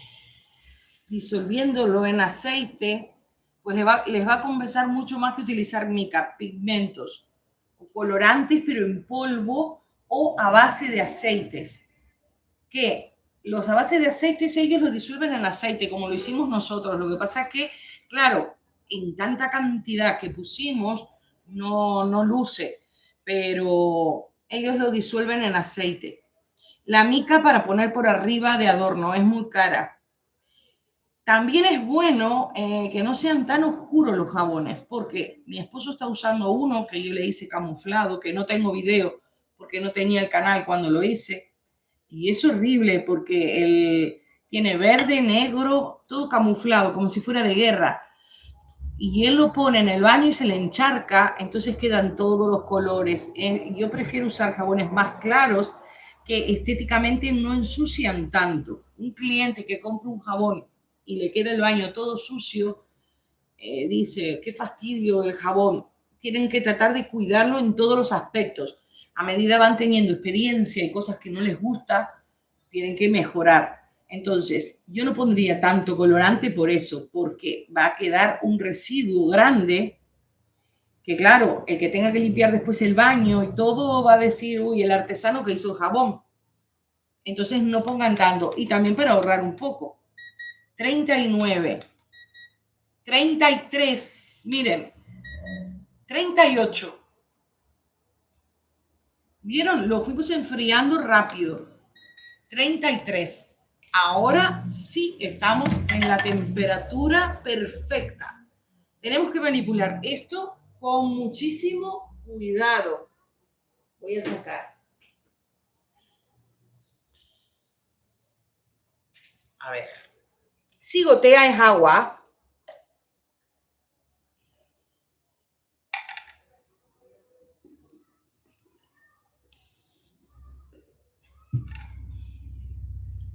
disolviéndolo en aceite, pues les va a compensar mucho más que utilizar mica, pigmentos o colorantes, pero en polvo o a base de aceites. Que los a base de aceites ellos los disuelven en aceite, como lo hicimos nosotros. Lo que pasa es que, claro, en tanta cantidad que pusimos, no luce, pero ellos lo disuelven en aceite. La mica para poner por arriba de adorno es muy cara. También es bueno que no sean tan oscuros los jabones, porque mi esposo está usando uno que yo le hice camuflado, que no tengo video porque no tenía el canal cuando lo hice. Y es horrible porque él tiene verde, negro, todo camuflado, como si fuera de guerra. Y él lo pone en el baño y se le encharca, entonces quedan todos los colores. Yo prefiero usar jabones más claros que estéticamente no ensucian tanto. Un cliente que compra un jabón y le queda el baño todo sucio, dice, qué fastidio el jabón. tienen que tratar de cuidarlo en todos los aspectos. A medida van teniendo experiencia y cosas que no les gusta, tienen que mejorar. Entonces, yo no pondría tanto colorante por eso, porque va a quedar un residuo grande que, claro, el que tenga que limpiar después el baño y todo va a decir, uy, el artesano que hizo el jabón. Entonces, no pongan tanto. Y también para ahorrar un poco. 39, 33, miren, 38. ¿Vieron? Lo fuimos enfriando rápido. 33. Ahora sí estamos en la temperatura perfecta. Tenemos que manipular esto con muchísimo cuidado. Voy a sacar. A ver. Si gotea es agua.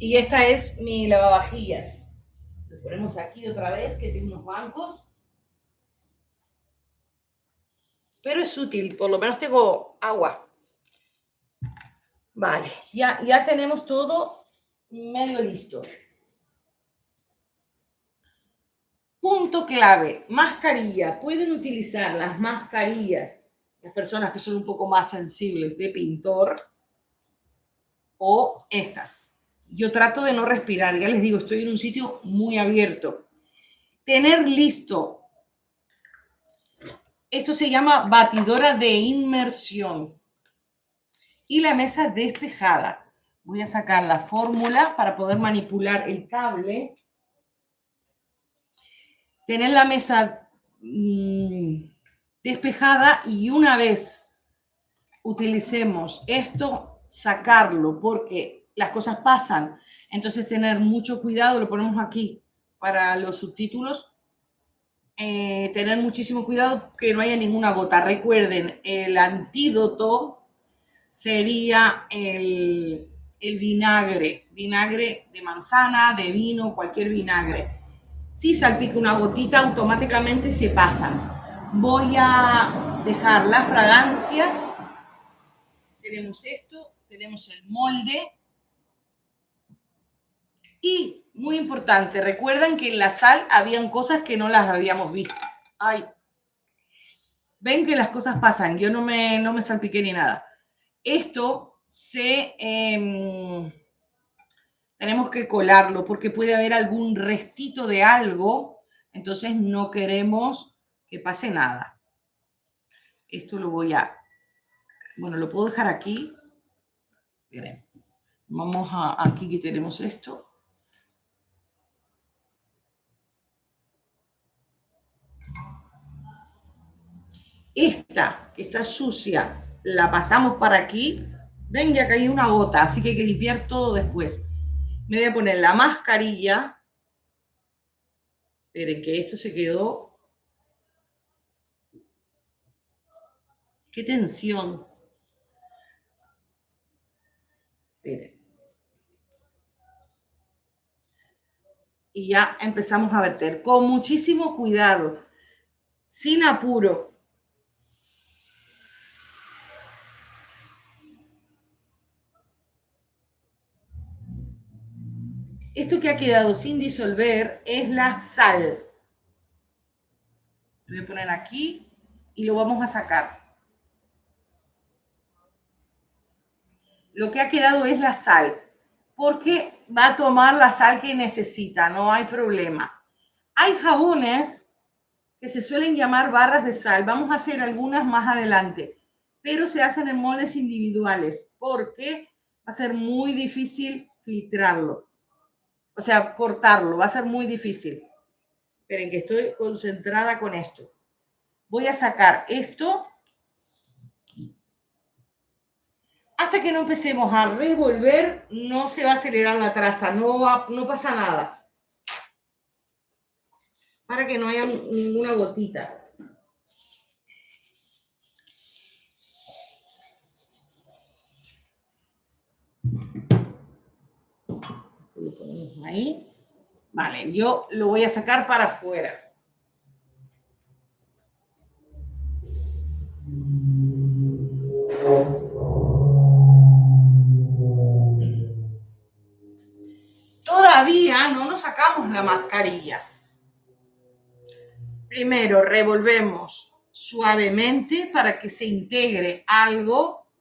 Y esta es mi lavavajillas. Lo ponemos aquí otra vez, que tiene unos bancos. Pero es útil, por lo menos tengo agua. Vale, ya tenemos todo medio listo. Punto clave, mascarilla. Pueden utilizar las mascarillas, las personas que son un poco más sensibles de pintor, o estas. Yo trato de no respirar, ya les digo, estoy en un sitio muy abierto. Tener listo. Esto se llama batidora de inmersión. Y la mesa despejada. Voy a sacar la fórmula para poder manipular el cable. Tener la mesa despejada y una vez utilicemos esto, sacarlo porque las cosas pasan. Entonces tener mucho cuidado, lo ponemos aquí para los subtítulos. Tener muchísimo cuidado que no haya ninguna gota. Recuerden, el antídoto sería el vinagre de manzana, de vino, cualquier vinagre. Si salpica una gotita, automáticamente se pasan. Voy a dejar las fragancias. Tenemos esto, tenemos el molde. Y, muy importante, recuerden que en la sal habían cosas que no las habíamos visto. Ay, ven que las cosas pasan, yo no me salpiqué ni nada. Esto tenemos que colarlo porque puede haber algún restito de algo, entonces no queremos que pase nada. Esto lo voy a, bueno, lo puedo dejar aquí. Miren, vamos a aquí que tenemos esto. Esta que está sucia, la pasamos para aquí. Ven, ya caí una gota, así que hay que limpiar todo después. Me voy a poner la mascarilla. Esperen que esto se quedó. ¡Qué tensión! Esperen. Y ya empezamos a verter con muchísimo cuidado, sin apuro. Esto que ha quedado sin disolver es la sal. Lo voy a poner aquí y lo vamos a sacar. Lo que ha quedado es la sal, porque va a tomar la sal que necesita, no hay problema. Hay jabones que se suelen llamar barras de sal. Vamos a hacer algunas más adelante, pero se hacen en moldes individuales porque va a ser muy difícil filtrarlo. O sea, cortarlo, va a ser muy difícil. Esperen que estoy concentrada con esto. Voy a sacar esto hasta que no empecemos a revolver, no se va a acelerar la traza, no pasa nada. Para que no haya ninguna gotita. Lo ponemos ahí. Vale, yo lo voy a sacar para afuera. Todavía no nos sacamos la mascarilla. Primero revolvemos suavemente para que se integre algo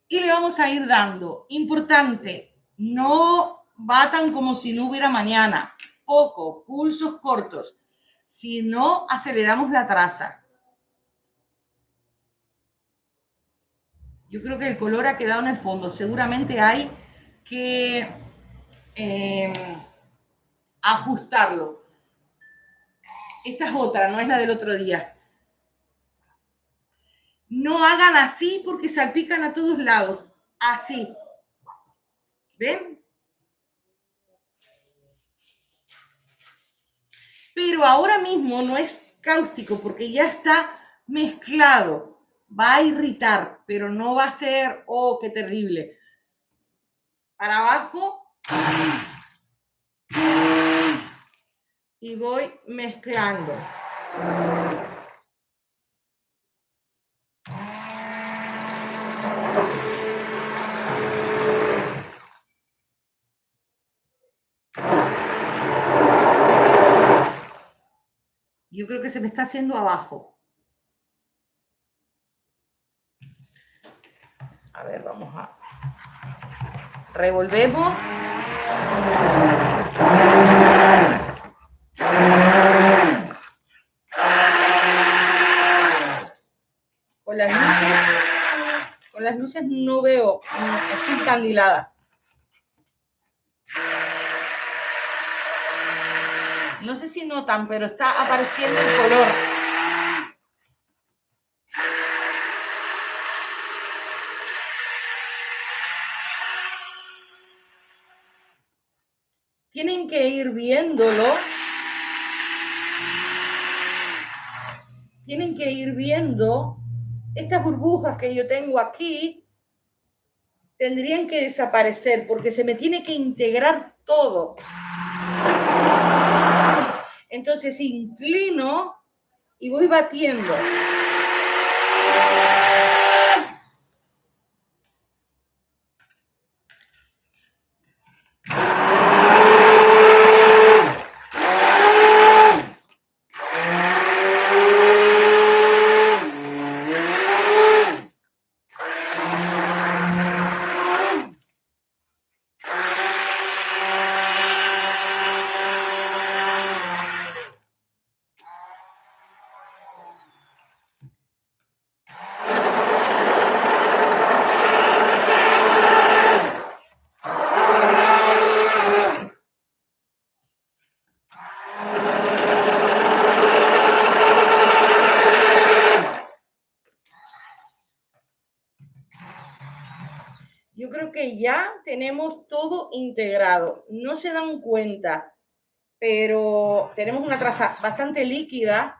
y le vamos a ir dando. Importante, no batan como si no hubiera mañana. Poco, pulsos cortos. Si no, aceleramos la traza. Yo creo que el color ha quedado en el fondo. Seguramente hay que ajustarlo. Esta es otra, no es la del otro día. No hagan así porque salpican a todos lados. Así. ¿Ven? Pero ahora mismo no es cáustico porque ya está mezclado. Va a irritar, pero no va a ser, oh, qué terrible. Para abajo. Y voy mezclando. Yo creo que se me está haciendo abajo. A ver, vamos a... Revolvemos. Con las luces no veo, estoy encandilada. No sé si notan, pero está apareciendo el color. Tienen que ir viéndolo. Tienen que ir viendo estas burbujas que yo tengo aquí. Tendrían que desaparecer porque se me tiene que integrar todo. Entonces inclino y voy batiendo. Yo creo que ya tenemos todo integrado. No se dan cuenta, pero tenemos una traza bastante líquida.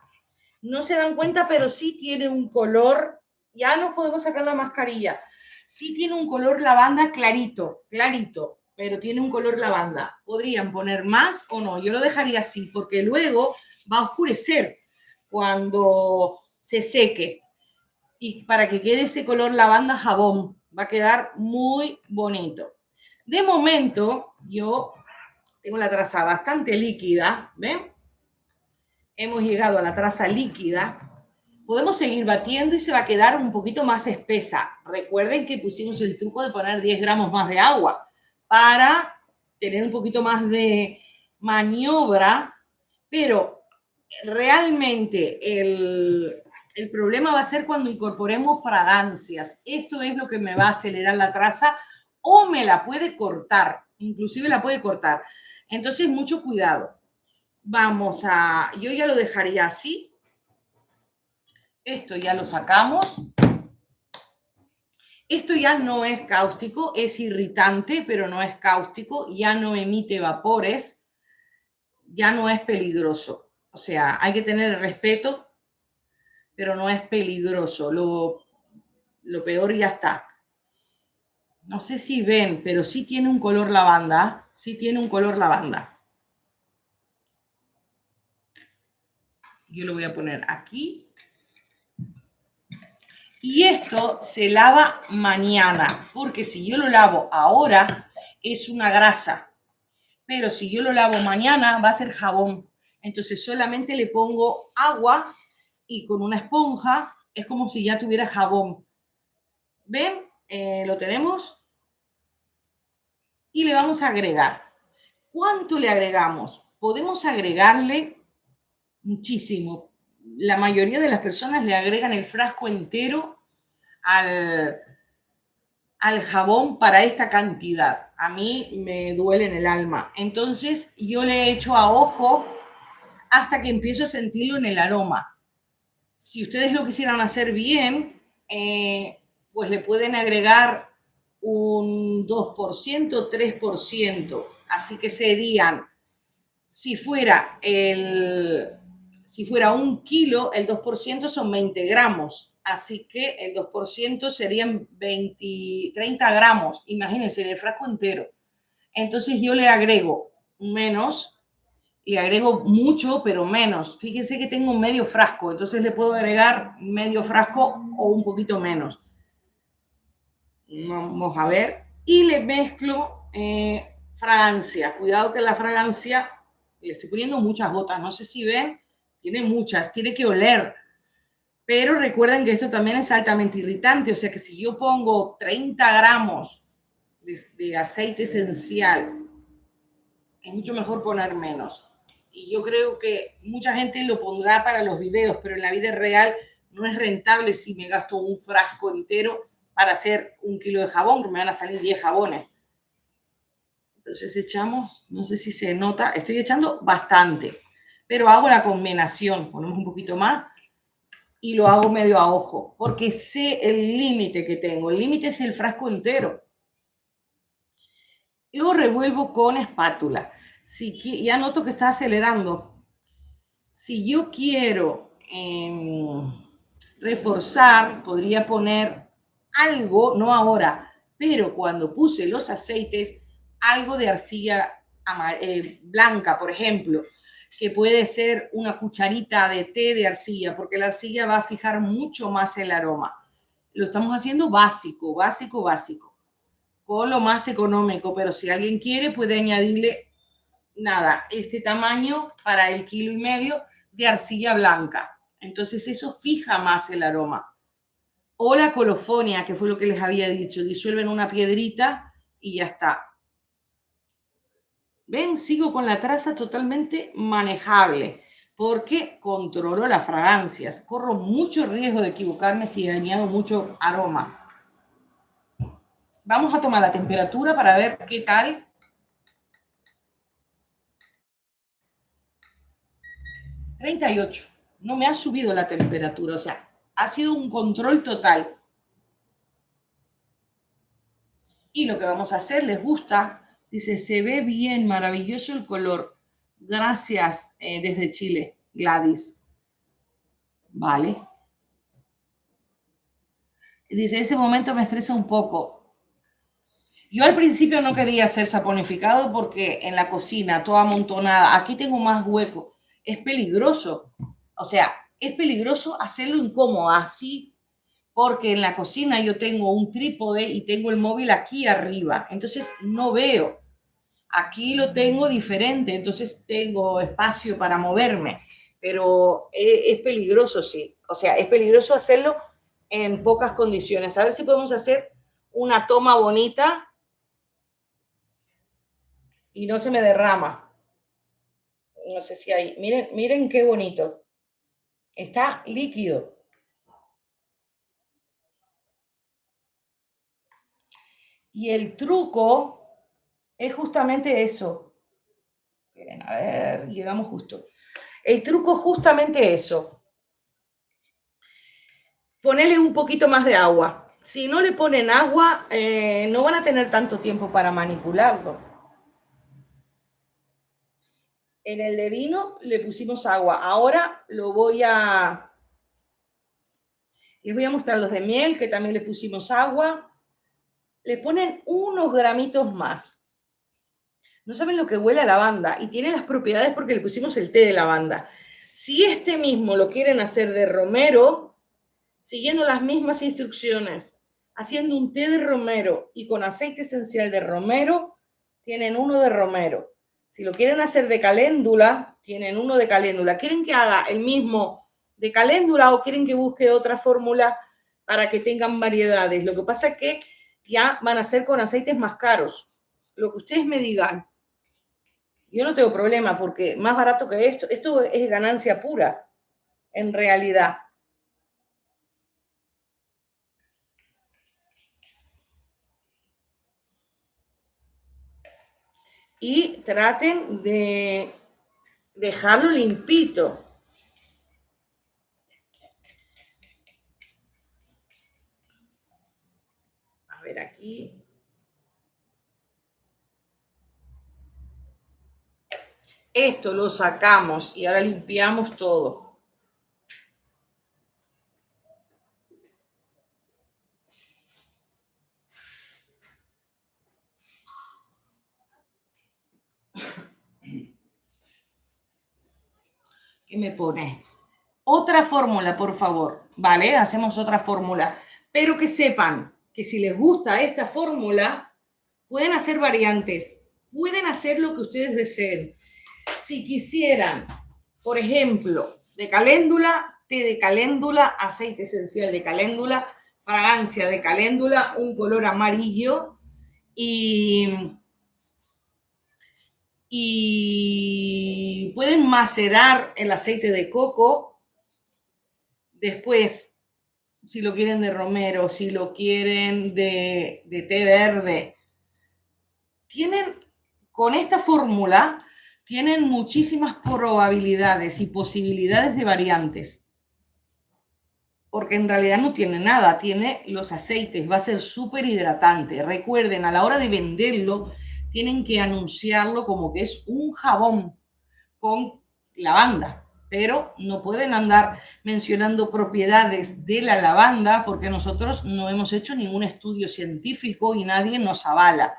No se dan cuenta, pero sí tiene un color. Ya no podemos sacar la mascarilla. Sí tiene un color lavanda clarito, clarito, pero tiene un color lavanda. Podrían poner más o no. Yo lo dejaría así, porque luego va a oscurecer cuando se seque. Y para que quede ese color lavanda jabón, va a quedar muy bonito. De momento, yo tengo la traza bastante líquida, ¿ven? Hemos llegado a la traza líquida. Podemos seguir batiendo y se va a quedar un poquito más espesa. Recuerden que pusimos el truco de poner 10 gramos más de agua para tener un poquito más de maniobra, pero realmente el problema va a ser cuando incorporemos fragancias. Esto es lo que me va a acelerar la traza o me la puede cortar, inclusive la puede cortar. Entonces, mucho cuidado. Yo ya lo dejaría así. Esto ya lo sacamos. Esto ya no es cáustico, es irritante, pero no es cáustico, ya no emite vapores, ya no es peligroso. O sea, hay que tener respeto, pero no es peligroso. Lo peor ya está. No sé si ven, pero sí tiene un color lavanda. Sí tiene un color lavanda. Yo lo voy a poner aquí. Y esto se lava mañana, porque si yo lo lavo ahora es una grasa, pero si yo lo lavo mañana va a ser jabón. Entonces solamente le pongo agua y con una esponja es como si ya tuviera jabón. ¿Ven? Lo tenemos y le vamos a agregar. ¿Cuánto le agregamos? Podemos agregarle muchísimo. La mayoría de las personas le agregan el frasco entero al jabón para esta cantidad. A mí me duele en el alma. Entonces yo le echo a ojo hasta que empiezo a sentirlo en el aroma. Si ustedes lo quisieran hacer bien, pues le pueden agregar un 2%, 3%. Así que serían, si fuera un kilo, el 2% son 20 gramos. Así que el 2% serían 30 gramos. Imagínense, en el frasco entero. Entonces yo le agrego menos, le agrego mucho, pero menos. Fíjense que tengo medio frasco, entonces le puedo agregar medio frasco o un poquito menos. Vamos a ver. Y le mezclo fragancia. Cuidado que la fragancia, le estoy poniendo muchas gotas, no sé si ven, tiene muchas, tiene que oler. Pero recuerden que esto también es altamente irritante, o sea que si yo pongo 30 gramos de aceite esencial, es mucho mejor poner menos. Y yo creo que mucha gente lo pondrá para los videos, pero en la vida real no es rentable si me gasto un frasco entero para hacer un kilo de jabón, que me van a salir 10 jabones. Entonces echamos, no sé si se nota, estoy echando bastante, pero hago la combinación, ponemos un poquito más y lo hago medio a ojo, porque sé el límite que tengo. El límite es el frasco entero. Lo revuelvo con espátula. Si ya noto que está acelerando. Si yo quiero reforzar, podría poner algo, no ahora, pero cuando puse los aceites, algo de arcilla blanca, por ejemplo, que puede ser una cucharita de té de arcilla, porque la arcilla va a fijar mucho más el aroma. Lo estamos haciendo básico, básico, básico, con lo más económico, pero si alguien quiere puede añadirle, nada, este tamaño para el 1,5 kilos de arcilla blanca. Entonces eso fija más el aroma. O la colofonia, que fue lo que les había dicho, disuelven una piedrita y ya está. ¿Ven? Sigo con la traza totalmente manejable porque controlo las fragancias. Corro mucho riesgo de equivocarme si añado mucho aroma. Vamos a tomar la temperatura para ver qué tal. 38. No me ha subido la temperatura, o sea, ha sido un control total. Y lo que vamos a hacer, ¿les gusta? Dice, se ve bien, maravilloso el color. Gracias desde Chile, Gladys. Vale. Dice, ese momento me estresa un poco. Yo al principio no quería hacer saponificado porque en la cocina, toda amontonada, aquí tengo más hueco. Es peligroso. O sea, es peligroso hacerlo incómodo, así, porque en la cocina yo tengo un trípode y tengo el móvil aquí arriba. Entonces no veo. Aquí lo tengo diferente, entonces tengo espacio para moverme, pero es peligroso, sí. O sea, es peligroso hacerlo en pocas condiciones. A ver si podemos hacer una toma bonita y no se me derrama. No sé si hay. Miren, miren qué bonito. Está líquido. Y el truco es justamente eso. Miren, a ver, llegamos justo. El truco es justamente eso. Ponerle un poquito más de agua. Si no le ponen agua, no van a tener tanto tiempo para manipularlo. En el de vino le pusimos agua. Ahora les voy a mostrar los de miel, que también le pusimos agua. Le ponen unos gramitos más. No saben lo que huele a lavanda y tiene las propiedades porque le pusimos el té de lavanda. Si este mismo lo quieren hacer de romero, siguiendo las mismas instrucciones, haciendo un té de romero y con aceite esencial de romero, tienen uno de romero. Si lo quieren hacer de caléndula, tienen uno de caléndula. ¿Quieren que haga el mismo de caléndula o quieren que busque otra fórmula para que tengan variedades? Lo que pasa es que ya van a ser con aceites más caros. Lo que ustedes me digan. Yo no tengo problema porque más barato que esto es ganancia pura, en realidad. Y traten de dejarlo limpito. A ver aquí. Esto lo sacamos y ahora limpiamos todo. ¿Qué me pone? Otra fórmula, por favor. Vale, hacemos otra fórmula. Pero que sepan que si les gusta esta fórmula, pueden hacer variantes. Pueden hacer lo que ustedes deseen. Si quisieran, por ejemplo, de caléndula, té de caléndula, aceite esencial de caléndula, fragancia de caléndula, un color amarillo y pueden macerar el aceite de coco. Después, si lo quieren de romero, si lo quieren de té verde, tienen con esta fórmula tienen muchísimas probabilidades y posibilidades de variantes. Porque en realidad no tiene nada, tiene los aceites, va a ser súper hidratante. Recuerden, a la hora de venderlo, tienen que anunciarlo como que es un jabón con lavanda, pero no pueden andar mencionando propiedades de la lavanda porque nosotros no hemos hecho ningún estudio científico y nadie nos avala.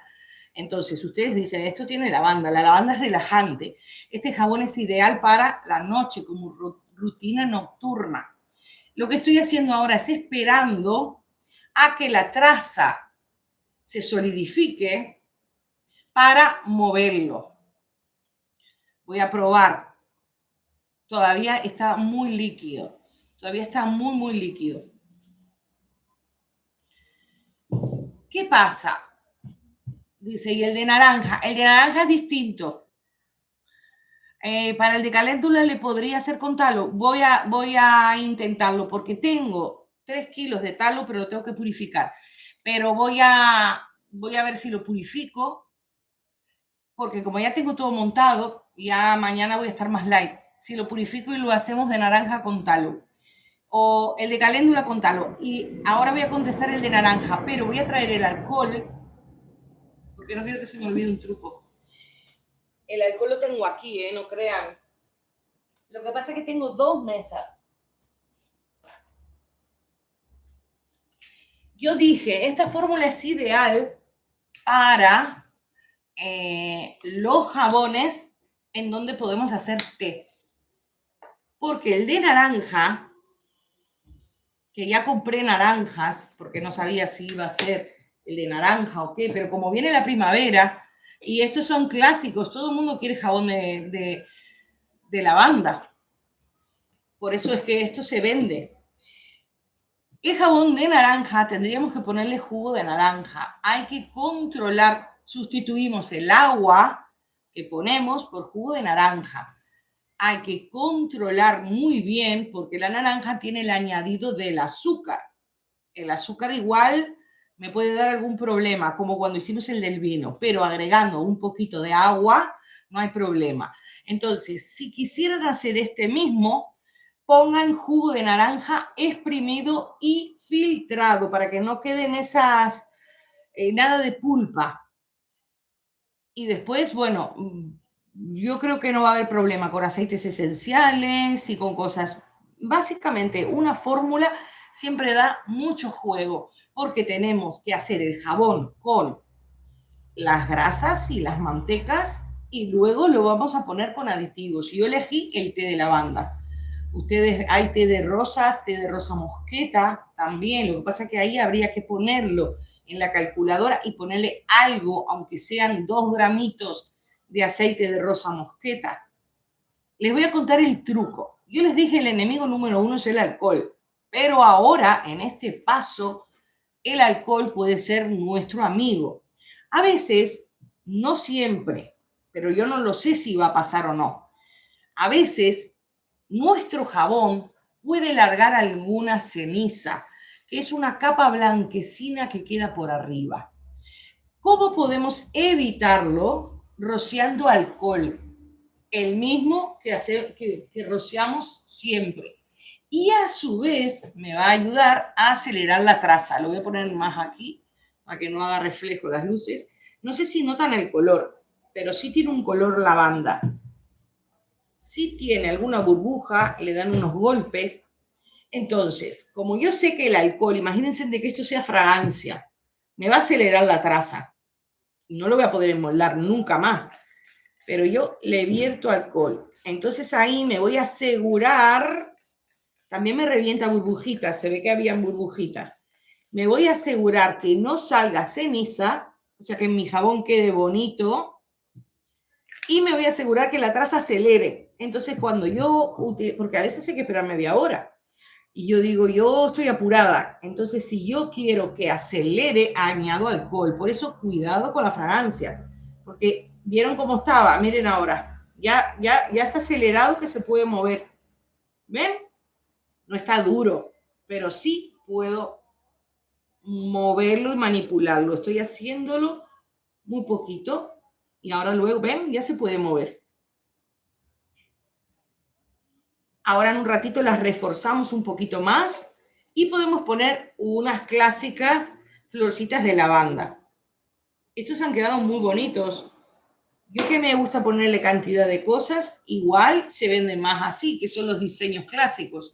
Entonces, ustedes dicen, esto tiene lavanda, la lavanda es relajante. Este jabón es ideal para la noche como rutina nocturna. Lo que estoy haciendo ahora es esperando a que la traza se solidifique para moverlo. Voy a probar. Todavía está muy líquido. Todavía está muy, muy líquido. ¿Qué pasa? Dice, y el de naranja. El de naranja es distinto. Para el de caléndula le podría hacer con talo. Voy a intentarlo porque tengo 3 kilos de talo, pero lo tengo que purificar. Pero voy a ver si lo purifico, porque como ya tengo todo montado, ya mañana voy a estar más light. Si lo purifico y lo hacemos de naranja con talo. O el de caléndula con talo. Y ahora voy a contestar el de naranja, pero voy a traer el alcohol, porque no quiero que se me olvide un truco. El alcohol lo tengo aquí, no crean. Lo que pasa es que tengo 2 mesas. Yo dije, esta fórmula es ideal para los jabones en donde podemos hacer té. Porque el de naranja, que ya compré naranjas, porque no sabía si iba a ser el de naranja o qué, pero como viene la primavera, y estos son clásicos, todo el mundo quiere jabón de lavanda. Por eso es que esto se vende. El jabón de naranja tendríamos que ponerle jugo de naranja. Hay que controlar, sustituimos el agua que ponemos por jugo de naranja. Hay que controlar muy bien porque la naranja tiene el añadido del azúcar. El azúcar igual me puede dar algún problema, como cuando hicimos el del vino, pero agregando un poquito de agua no hay problema. Entonces, si quisieran hacer este mismo, pongan jugo de naranja exprimido y filtrado para que no queden esas, nada de pulpa. Y después, bueno, yo creo que no va a haber problema con aceites esenciales y con cosas. Básicamente, una fórmula siempre da mucho juego porque tenemos que hacer el jabón con las grasas y las mantecas y luego lo vamos a poner con aditivos. Yo elegí el té de lavanda. Ustedes, hay té de rosas, té de rosa mosqueta también. Lo que pasa es que ahí habría que ponerlo en la calculadora y ponerle algo, aunque sean 2 gramitos de aceite de rosa mosqueta. Les voy a contar el truco. Yo les dije el enemigo número 1 es el alcohol, pero ahora en este paso el alcohol puede ser nuestro amigo. A veces, no siempre, pero yo no lo sé si va a pasar o no. A veces nuestro jabón puede largar alguna ceniza, que es una capa blanquecina que queda por arriba. ¿Cómo podemos evitarlo? Rociando alcohol, el mismo que rociamos siempre. Y a su vez me va a ayudar a acelerar la traza. Lo voy a poner más aquí para que no haga reflejo las luces. No sé si notan el color, pero sí tiene un color lavanda. Si tiene alguna burbuja, le dan unos golpes. Entonces, como yo sé que el alcohol, imagínense de que esto sea fragancia, me va a acelerar la traza. No lo voy a poder enmoldar nunca más. Pero yo le vierto alcohol. Entonces ahí me voy a asegurar, también me revienta burbujitas, se ve que habían burbujitas. Me voy a asegurar que no salga ceniza, o sea que mi jabón quede bonito. Y me voy a asegurar que la traza acelere. Entonces cuando yo, porque a veces hay que esperar media hora. Y yo digo, yo estoy apurada. Entonces si yo quiero que acelere, añado alcohol. Por eso cuidado con la fragancia. Porque vieron cómo estaba, miren ahora. Ya está acelerado que se puede mover. ¿Ven? No está duro, pero sí puedo moverlo y manipularlo. Estoy haciéndolo muy poquito. Y ahora luego, ¿ven? Ya se puede mover. Ahora en un ratito las reforzamos un poquito más y podemos poner unas clásicas florcitas de lavanda. Estos han quedado muy bonitos. Yo que me gusta ponerle cantidad de cosas, igual se venden más así, que son los diseños clásicos.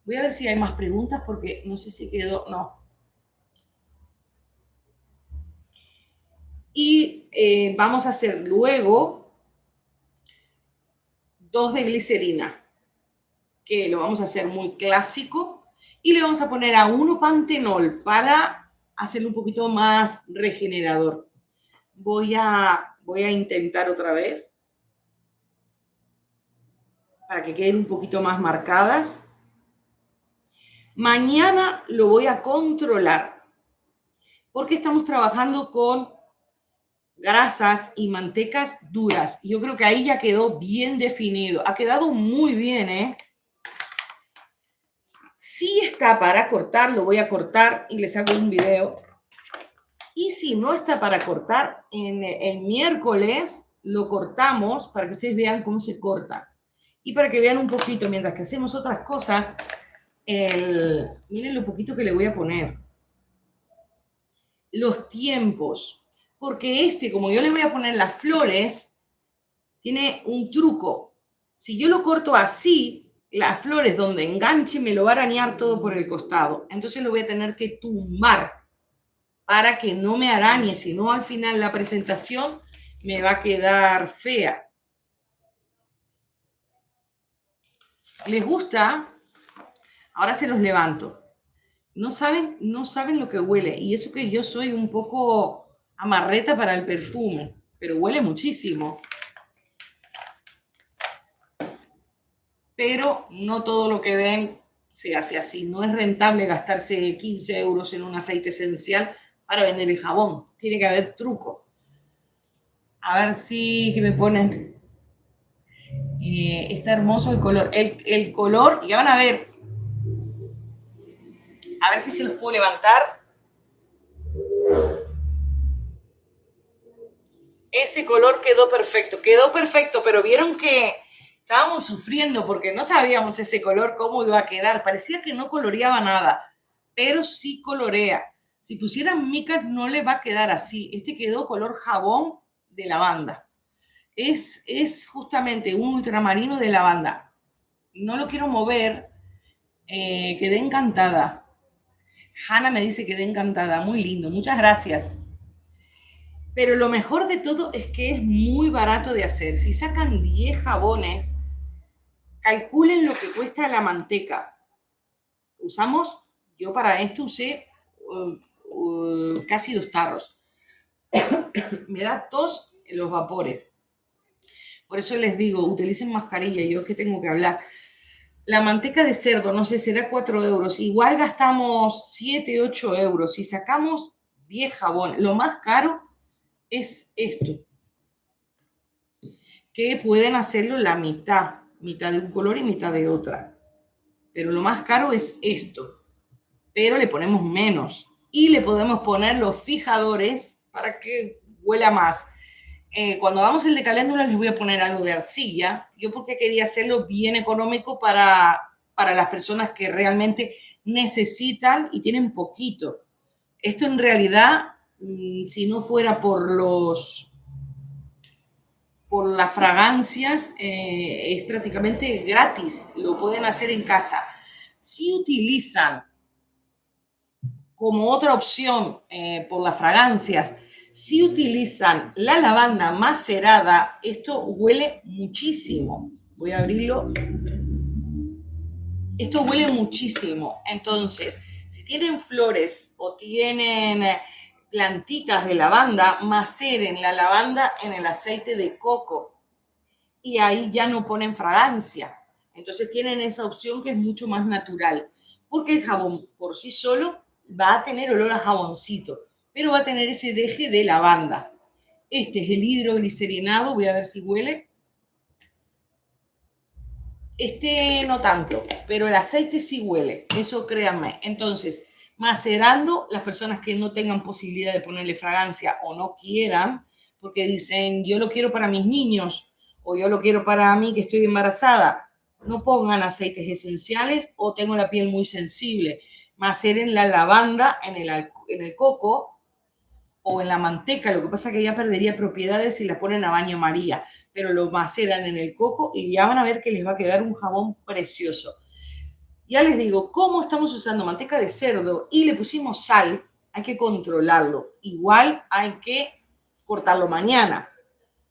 Voy a ver si hay más preguntas porque no sé si quedó, no. Y vamos a hacer luego 2 de glicerina, que lo vamos a hacer muy clásico, y le vamos a poner a 1 pantenol para hacerlo un poquito más regenerador. Voy a intentar otra vez para que queden un poquito más marcadas. Mañana lo voy a controlar porque estamos trabajando con grasas y mantecas duras. Yo creo que ahí ya quedó bien definido. Ha quedado muy bien, ¿eh? Si está para cortar, lo voy a cortar y les hago un video. Y si no está para cortar, el miércoles lo cortamos para que ustedes vean cómo se corta. Y para que vean un poquito, mientras que hacemos otras cosas, miren lo poquito que le voy a poner. Los tiempos. Porque como yo le voy a poner las flores, tiene un truco. Si yo lo corto así, las flores donde enganche me lo va a arañar todo por el costado. Entonces lo voy a tener que tumbar para que no me arañe, si no al final la presentación me va a quedar fea. ¿Les gusta? Ahora se los levanto. No saben lo que huele. Y eso que yo soy un poco amarreta para el perfume, pero huele muchísimo. Pero no todo lo que ven se hace así. No es rentable gastarse 15 euros en un aceite esencial para vender el jabón. Tiene que haber truco. A ver si que me ponen. Está hermoso el color. El color, ya van a ver. A ver si se los puedo levantar. Ese color quedó perfecto, pero vieron que estábamos sufriendo porque no sabíamos ese color cómo iba a quedar. Parecía que no coloreaba nada, pero sí colorea. Si pusieran micas no le va a quedar así. Este quedó color jabón de lavanda. Es justamente un ultramarino de lavanda. No lo quiero mover. Quedé encantada. Hanna me dice que quedé encantada. Muy lindo. Muchas gracias. Pero lo mejor de todo es que es muy barato de hacer. Si sacan 10 jabones, calculen lo que cuesta la manteca. Yo para esto usé casi 2 tarros. Me da tos en los vapores. Por eso les digo, utilicen mascarilla. Yo que tengo que hablar. La manteca de cerdo, no sé, será 4 euros. Igual gastamos 7, 8 euros. Si sacamos 10 jabones, lo más caro es esto, que pueden hacerlo la mitad de un color y mitad de otra. Pero lo más caro es esto. Pero le ponemos menos. Y le podemos poner los fijadores para que huela más. Cuando hagamos el de caléndula les voy a poner algo de arcilla. Yo porque quería hacerlo bien económico para las personas que realmente necesitan y tienen poquito. Esto en realidad, si no fuera por las fragancias, es prácticamente gratis. Lo pueden hacer en casa. Si utilizan como otra opción por las fragancias, si utilizan la lavanda macerada, esto huele muchísimo. Voy a abrirlo. Esto huele muchísimo. Entonces, si tienen flores o tienen plantitas de lavanda, maceren la lavanda en el aceite de coco y ahí ya no ponen fragancia. Entonces tienen esa opción que es mucho más natural, porque el jabón por sí solo va a tener olor a jaboncito, pero va a tener ese deje de lavanda. Este es el hidroglicerinado, voy a ver si huele. Este no tanto, pero el aceite sí huele, eso créanme. Entonces, macerando, las personas que no tengan posibilidad de ponerle fragancia o no quieran, porque dicen, yo lo quiero para mis niños o yo lo quiero para mí que estoy embarazada, no pongan aceites esenciales o tengo la piel muy sensible. Maceren la lavanda en el coco o en la manteca, lo que pasa es que ya perdería propiedades si la ponen a baño María, pero lo maceran en el coco y ya van a ver que les va a quedar un jabón precioso. Ya les digo, como estamos usando manteca de cerdo y le pusimos sal, hay que controlarlo. Igual hay que cortarlo mañana.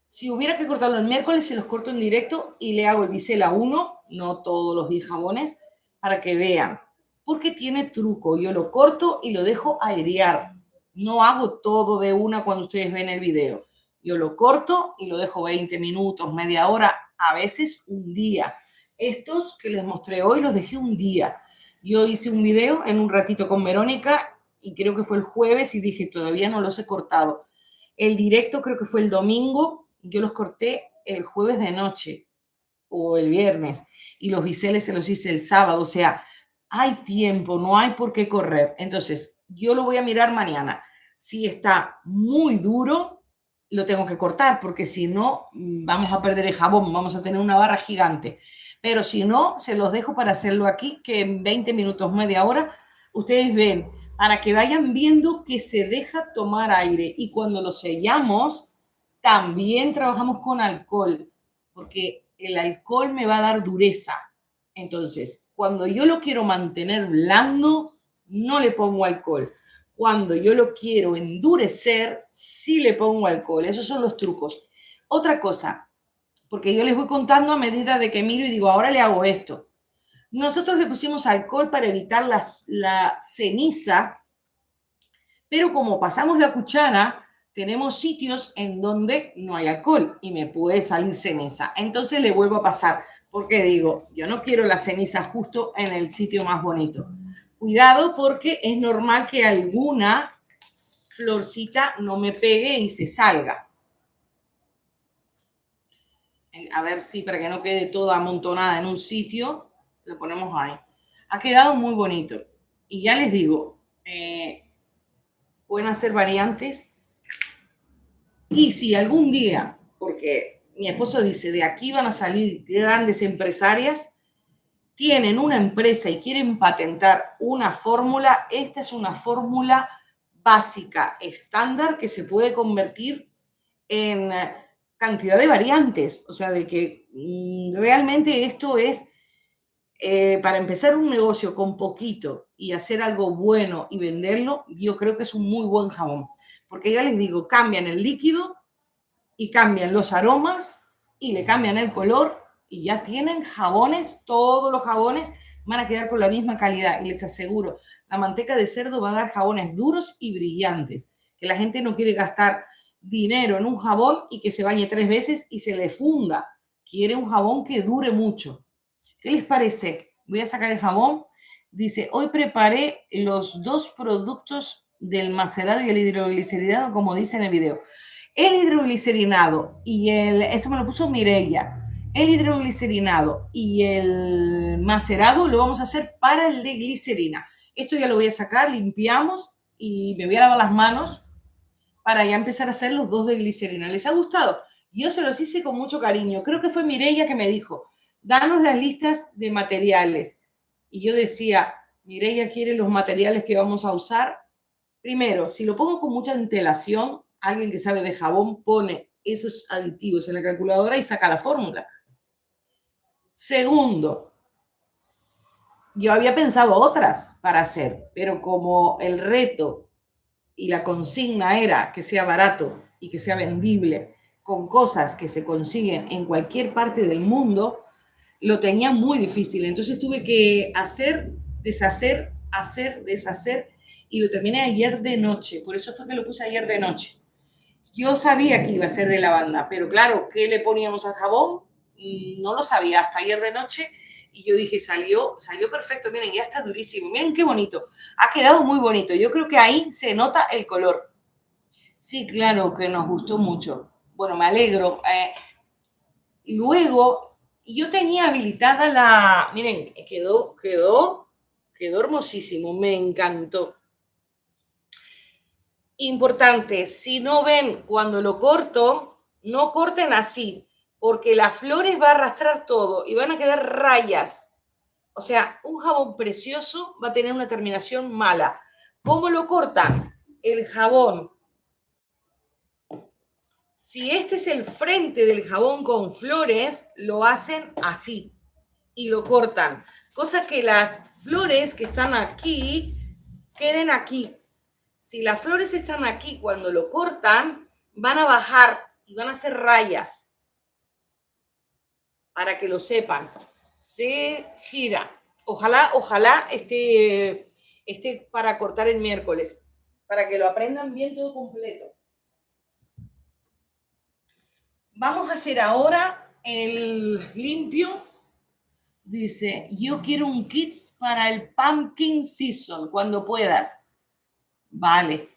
Si hubiera que cortarlo el miércoles, se los corto en directo y le hago el bisel a 1, no todos los 10 jabones, para que vean. Porque tiene truco. Yo lo corto y lo dejo airear. No hago todo de una cuando ustedes ven el video. Yo lo corto y lo dejo 20 minutos, media hora, a veces un día. Estos que les mostré hoy los dejé un día. Yo hice un video en un ratito con Verónica y creo que fue el jueves y dije, todavía no los he cortado. El directo creo que fue el domingo, yo los corté el jueves de noche o el viernes y los biseles se los hice el sábado. O sea, hay tiempo, no hay por qué correr. Entonces, yo lo voy a mirar mañana. Si está muy duro, lo tengo que cortar porque si no, vamos a perder el jabón, vamos a tener una barra gigante. Pero si no, se los dejo para hacerlo aquí, que en 20 minutos, media hora, ustedes ven, para que vayan viendo que se deja tomar aire. Y cuando lo sellamos, también trabajamos con alcohol, porque el alcohol me va a dar dureza. Entonces, cuando yo lo quiero mantener blando, no le pongo alcohol. Cuando yo lo quiero endurecer, sí le pongo alcohol. Esos son los trucos. Otra cosa, porque yo les voy contando a medida de que miro y digo, ahora le hago esto. Nosotros le pusimos alcohol para evitar la ceniza, pero como pasamos la cuchara, tenemos sitios en donde no hay alcohol y me puede salir ceniza. Entonces le vuelvo a pasar, porque digo, yo no quiero la ceniza justo en el sitio más bonito. Cuidado porque es normal que alguna florcita no me pegue y se salga. A ver si para que no quede toda amontonada en un sitio, lo ponemos ahí. Ha quedado muy bonito. Y ya les digo, pueden hacer variantes. Y si algún día, porque mi esposo dice, de aquí van a salir grandes empresarias, tienen una empresa y quieren patentar una fórmula, esta es una fórmula básica, estándar, que se puede convertir en cantidad de variantes. O sea, de que realmente esto es, para empezar un negocio con poquito y hacer algo bueno y venderlo, yo creo que es un muy buen jabón. Porque ya les digo, cambian el líquido y cambian los aromas y le cambian el color y ya tienen jabones, todos los jabones van a quedar con la misma calidad. Y les aseguro, la manteca de cerdo va a dar jabones duros y brillantes, que la gente no quiere gastar dinero en un jabón y que se bañe 3 veces y se le funda. Quiere un jabón que dure mucho. ¿Qué les parece? Voy a sacar el jabón. Dice, hoy preparé los 2 productos del macerado y el hidroglicerinado, como dice en el video. El hidroglicerinado y eso me lo puso Mireia. El hidroglicerinado y el macerado lo vamos a hacer para el de glicerina. Esto ya lo voy a sacar, limpiamos y me voy a lavar las manos para ya empezar a hacer los 2 de glicerina. ¿Les ha gustado? Yo se los hice con mucho cariño. Creo que fue Mireia que me dijo, danos las listas de materiales. Y yo decía, Mireia quiere los materiales que vamos a usar. Primero, si lo pongo con mucha antelación, alguien que sabe de jabón pone esos aditivos en la calculadora y saca la fórmula. Segundo, yo había pensado otras para hacer, pero como el reto y la consigna era que sea barato y que sea vendible con cosas que se consiguen en cualquier parte del mundo, lo tenía muy difícil. Entonces tuve que hacer, deshacer, hacer, deshacer y lo terminé ayer de noche. Por eso fue que lo puse ayer de noche. Yo sabía que iba a ser de lavanda, pero claro, ¿qué le poníamos al jabón? No lo sabía hasta ayer de noche y yo dije, salió perfecto, miren, ya está durísimo, miren qué bonito, ha quedado muy bonito, yo creo que ahí se nota el color. Sí, claro, que nos gustó mucho. Bueno, me alegro. Luego, yo tenía habilitada miren, quedó hermosísimo, me encantó. Importante, si no ven cuando lo corto, no corten así, porque las flores va a arrastrar todo y van a quedar rayas. O sea, un jabón precioso va a tener una terminación mala. ¿Cómo lo cortan? El jabón. Si este es el frente del jabón con flores, lo hacen así y lo cortan. Cosa que las flores que están aquí queden aquí. Si las flores están aquí, cuando lo cortan, van a bajar y van a hacer rayas. Para que lo sepan. Se gira. Ojalá esté para cortar el miércoles. Para que lo aprendan bien todo completo. Vamos a hacer ahora el limpio. Dice, yo quiero un kit para el pumpkin season, cuando puedas. Vale.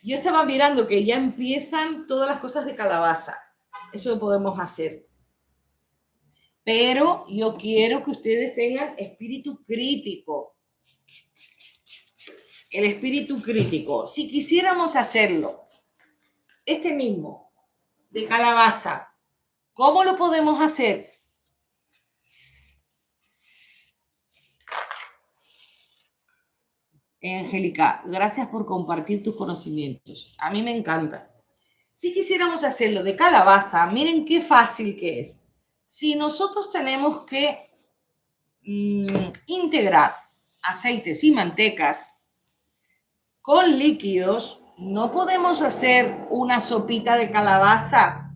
Yo estaba mirando que ya empiezan todas las cosas de calabaza. Eso lo podemos hacer. Pero yo quiero que ustedes tengan espíritu crítico. El espíritu crítico. Si quisiéramos hacerlo, este mismo, de calabaza, ¿cómo lo podemos hacer? Angélica, gracias por compartir tus conocimientos. A mí me encanta. Si quisiéramos hacerlo de calabaza, miren qué fácil que es. Si nosotros tenemos que integrar aceites y mantecas con líquidos, no podemos hacer una sopita de calabaza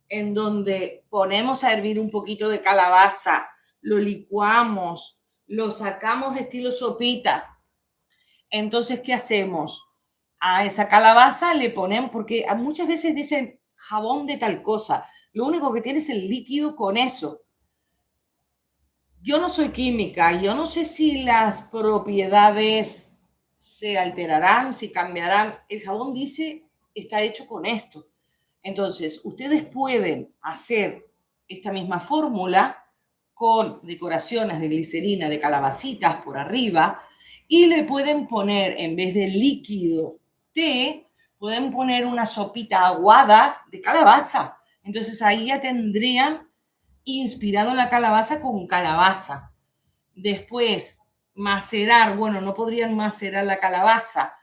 en donde ponemos a hervir un poquito de calabaza, lo licuamos, lo sacamos estilo sopita. Entonces, ¿qué hacemos? A esa calabaza le ponen, porque muchas veces dicen jabón de tal cosa. Lo único que tiene es el líquido con eso. Yo no soy química, yo no sé si las propiedades se alterarán, si cambiarán. El jabón dice, está hecho con esto. Entonces, ustedes pueden hacer esta misma fórmula con decoraciones de glicerina, de calabacitas por arriba, y le pueden poner, en vez de líquido té, pueden poner una sopita aguada de calabaza. Entonces ahí ya tendrían inspirado la calabaza con calabaza. Después, macerar, bueno, no podrían macerar la calabaza,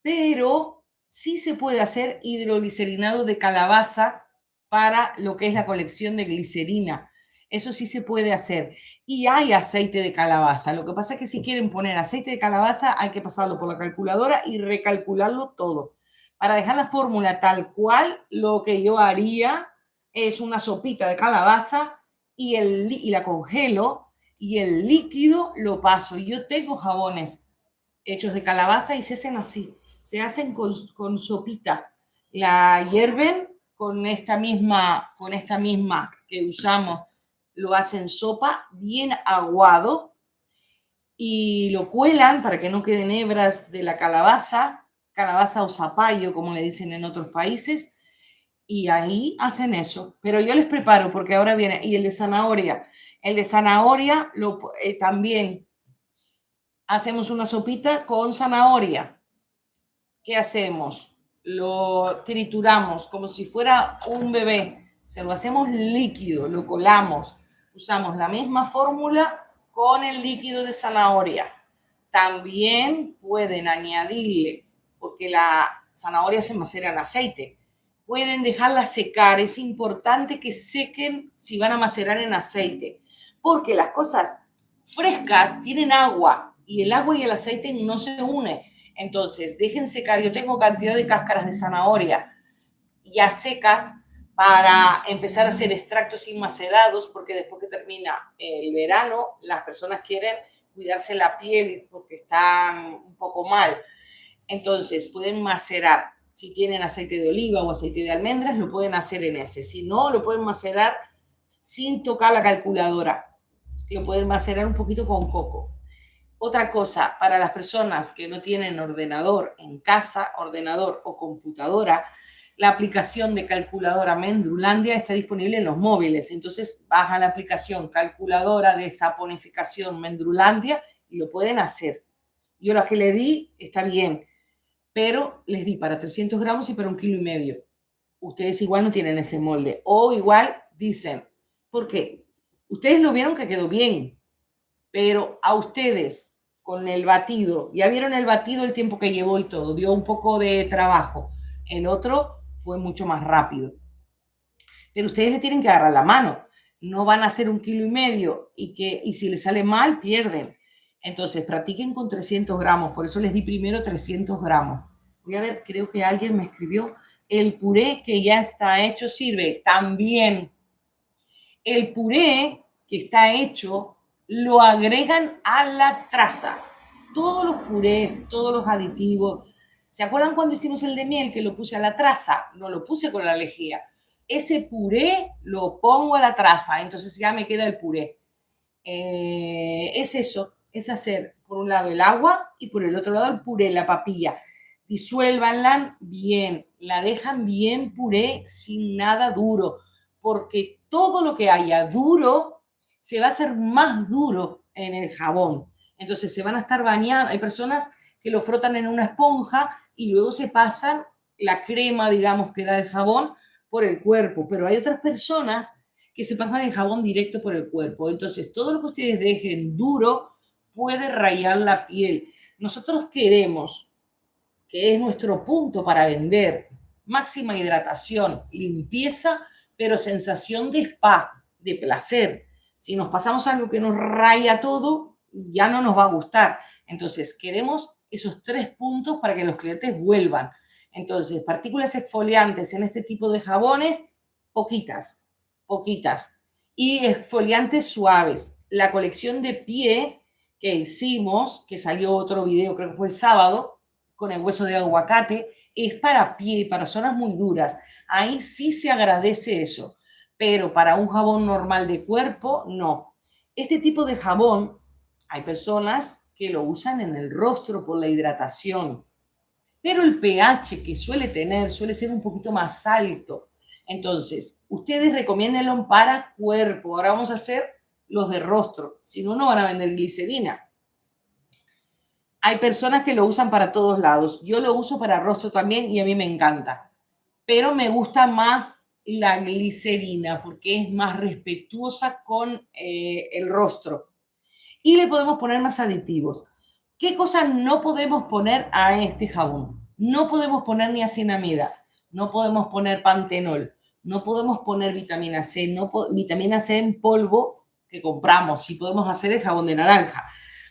pero sí se puede hacer hidroglicerinado de calabaza para lo que es la colección de glicerina. Eso sí se puede hacer. Y hay aceite de calabaza. Lo que pasa es que si quieren poner aceite de calabaza, hay que pasarlo por la calculadora y recalcularlo todo. Para dejar la fórmula tal cual, lo que yo haría es una sopita de calabaza y la congelo y el líquido lo paso. Yo tengo jabones hechos de calabaza y se hacen así, se hacen con sopita. La hierven con esta misma que usamos, lo hacen sopa bien aguado y lo cuelan para que no queden hebras de la calabaza, calabaza o zapallo, como le dicen en otros países, y ahí hacen eso. Pero yo les preparo porque ahora viene, y el de zanahoria también hacemos una sopita con zanahoria. ¿Qué hacemos? Lo trituramos como si fuera un bebé, se lo hacemos líquido, lo colamos, usamos la misma fórmula con el líquido de zanahoria. También pueden añadirle, porque la zanahoria se macera en aceite, pueden dejarla secar. Es importante que sequen si van a macerar en aceite, porque las cosas frescas tienen agua y el agua y el aceite no se unen. Entonces, dejen secar. Yo tengo cantidad de cáscaras de zanahoria ya secas para empezar a hacer extractos inmacerados, porque después que termina el verano, las personas quieren cuidarse la piel porque están un poco mal. Entonces, pueden macerar. Si tienen aceite de oliva o aceite de almendras, lo pueden hacer en ese. Si no, lo pueden macerar sin tocar la calculadora. Lo pueden macerar un poquito con coco. Otra cosa, para las personas que no tienen ordenador en casa, ordenador o computadora, la aplicación de calculadora Mendrulandia está disponible en los móviles. Entonces, baja la aplicación calculadora de saponificación Mendrulandia y lo pueden hacer. Yo la que le di está bien, pero les di para 300 gramos y para 1,5 kilos. Ustedes igual no tienen ese molde. O igual dicen, ¿por qué? Ustedes lo vieron que quedó bien, pero a ustedes con el batido, ya vieron el batido, el tiempo que llevó y todo, dio un poco de trabajo. El otro fue mucho más rápido. Pero ustedes le tienen que agarrar la mano. No van a hacer 1,5 kilos y si les sale mal, pierden. Entonces, practiquen con 300 gramos. Por eso les di primero 300 gramos. Voy a ver, creo que alguien me escribió. El puré que ya está hecho sirve. También el puré que está hecho lo agregan a la traza. Todos los purés, todos los aditivos. ¿Se acuerdan cuando hicimos el de miel que lo puse a la traza? No lo puse con la lejía. Ese puré lo pongo a la traza, entonces ya me queda el puré. Es eso, es hacer por un lado el agua y por el otro lado el puré, la papilla. Disuélvanla bien, la dejan bien puré sin nada duro, porque todo lo que haya duro se va a hacer más duro en el jabón. Entonces se van a estar bañando. Hay personas que lo frotan en una esponja y luego se pasan la crema, digamos, que da el jabón por el cuerpo, pero hay otras personas que se pasan el jabón directo por el cuerpo. Entonces, todo lo que ustedes dejen duro puede rayar la piel. Nosotros queremos, que es nuestro punto para vender, máxima hidratación, limpieza, pero sensación de spa, de placer. Si nos pasamos algo que nos raya todo, ya no nos va a gustar. Entonces, queremos esos 3 puntos para que los clientes vuelvan. Entonces, partículas exfoliantes en este tipo de jabones, poquitas, poquitas. Y exfoliantes suaves. La colección de pie que hicimos, que salió otro video, creo que fue el sábado, con el hueso de aguacate, es para pie, para zonas muy duras. Ahí sí se agradece eso, pero para un jabón normal de cuerpo, no. Este tipo de jabón, hay personas que lo usan en el rostro por la hidratación, pero el pH que suele tener suele ser un poquito más alto. Entonces, ustedes recomiéndenlo para cuerpo. Ahora vamos a hacer los de rostro, si no, no van a vender glicerina. Hay personas que lo usan para todos lados. Yo lo uso para rostro también y a mí me encanta. Pero me gusta más la glicerina porque es más respetuosa con el rostro. Y le podemos poner más aditivos. ¿Qué cosas no podemos poner a este jabón? No podemos poner niacinamida, no podemos poner pantenol, no podemos poner vitamina C, vitamina C en polvo que compramos, si podemos hacer el jabón de naranja.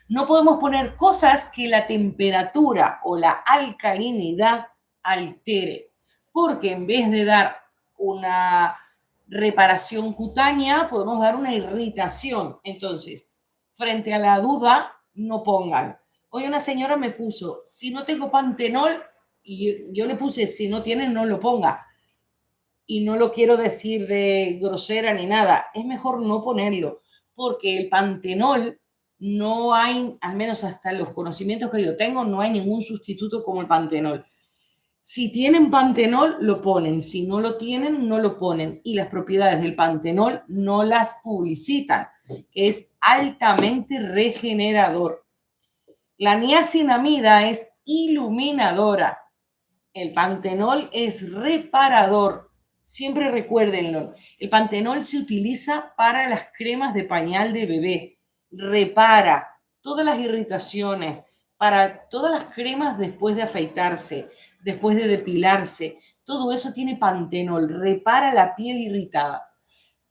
No podemos poner cosas que la temperatura o la alcalinidad altere, porque en vez de dar una reparación cutánea, podemos dar una irritación. Entonces, frente a la duda, no pongan. Hoy una señora me puso, si no tengo pantenol, y yo le puse, si no tienen, no lo ponga. Y no lo quiero decir de grosera ni nada, es mejor no ponerlo, porque el pantenol no hay, al menos hasta los conocimientos que yo tengo, no hay ningún sustituto como el pantenol. Si tienen pantenol, lo ponen. Si no lo tienen, no lo ponen. Y las propiedades del pantenol no las publicitan, que es altamente regenerador. La niacinamida es iluminadora. El pantenol es reparador. Siempre recuérdenlo. El pantenol se utiliza para las cremas de pañal de bebé. Repara todas las irritaciones, para todas las cremas después de afeitarse, después de depilarse. Todo eso tiene pantenol. Repara la piel irritada.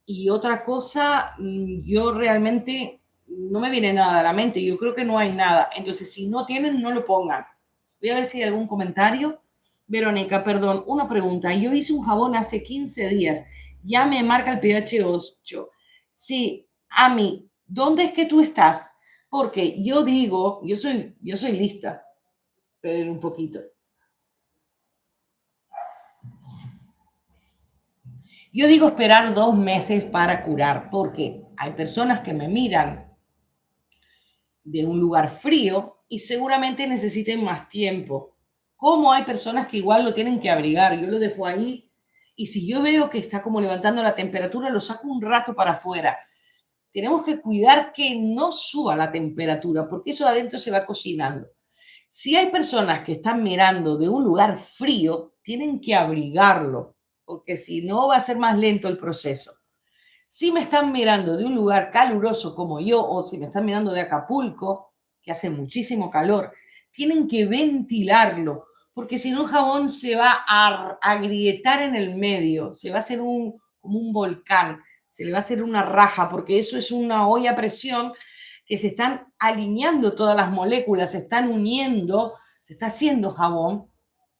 Y otra cosa, yo realmente no me viene nada a la mente. Yo creo que no hay nada. Entonces, si no tienen, no lo pongan. Voy a ver si hay algún comentario. Verónica, perdón, una pregunta. Yo hice un jabón hace 15 días. Ya me marca el pH 8. Sí, Ami, ¿dónde es que tú estás? Porque yo digo, yo soy lista. Esperen un poquito. Yo digo esperar 2 meses para curar, porque hay personas que me miran de un lugar frío y seguramente necesiten más tiempo. Como hay personas que igual lo tienen que abrigar, yo lo dejo ahí y si yo veo que está como levantando la temperatura, lo saco un rato para afuera. Tenemos que cuidar que no suba la temperatura porque eso adentro se va cocinando. Si hay personas que están mirando de un lugar frío, tienen que abrigarlo porque si no va a ser más lento el proceso. Si me están mirando de un lugar caluroso como yo, o si me están mirando de Acapulco, que hace muchísimo calor, tienen que ventilarlo, porque si no el jabón se va a agrietar en el medio, se va a hacer como un volcán, se le va a hacer una raja, porque eso es una olla a presión que se están alineando todas las moléculas, se están uniendo, se está haciendo jabón,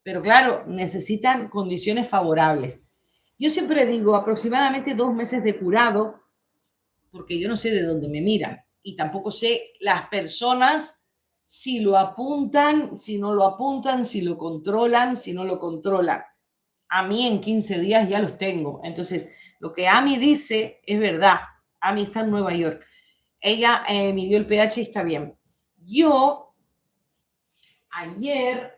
pero claro, necesitan condiciones favorables. Yo siempre digo aproximadamente 2 meses de curado, porque yo no sé de dónde me miran y tampoco sé las personas si lo apuntan, si no lo apuntan, si lo controlan, si no lo controlan. A mí en 15 días ya los tengo. Entonces, lo que Ami dice es verdad. Ami está en Nueva York. Ella midió el pH y está bien. Yo, el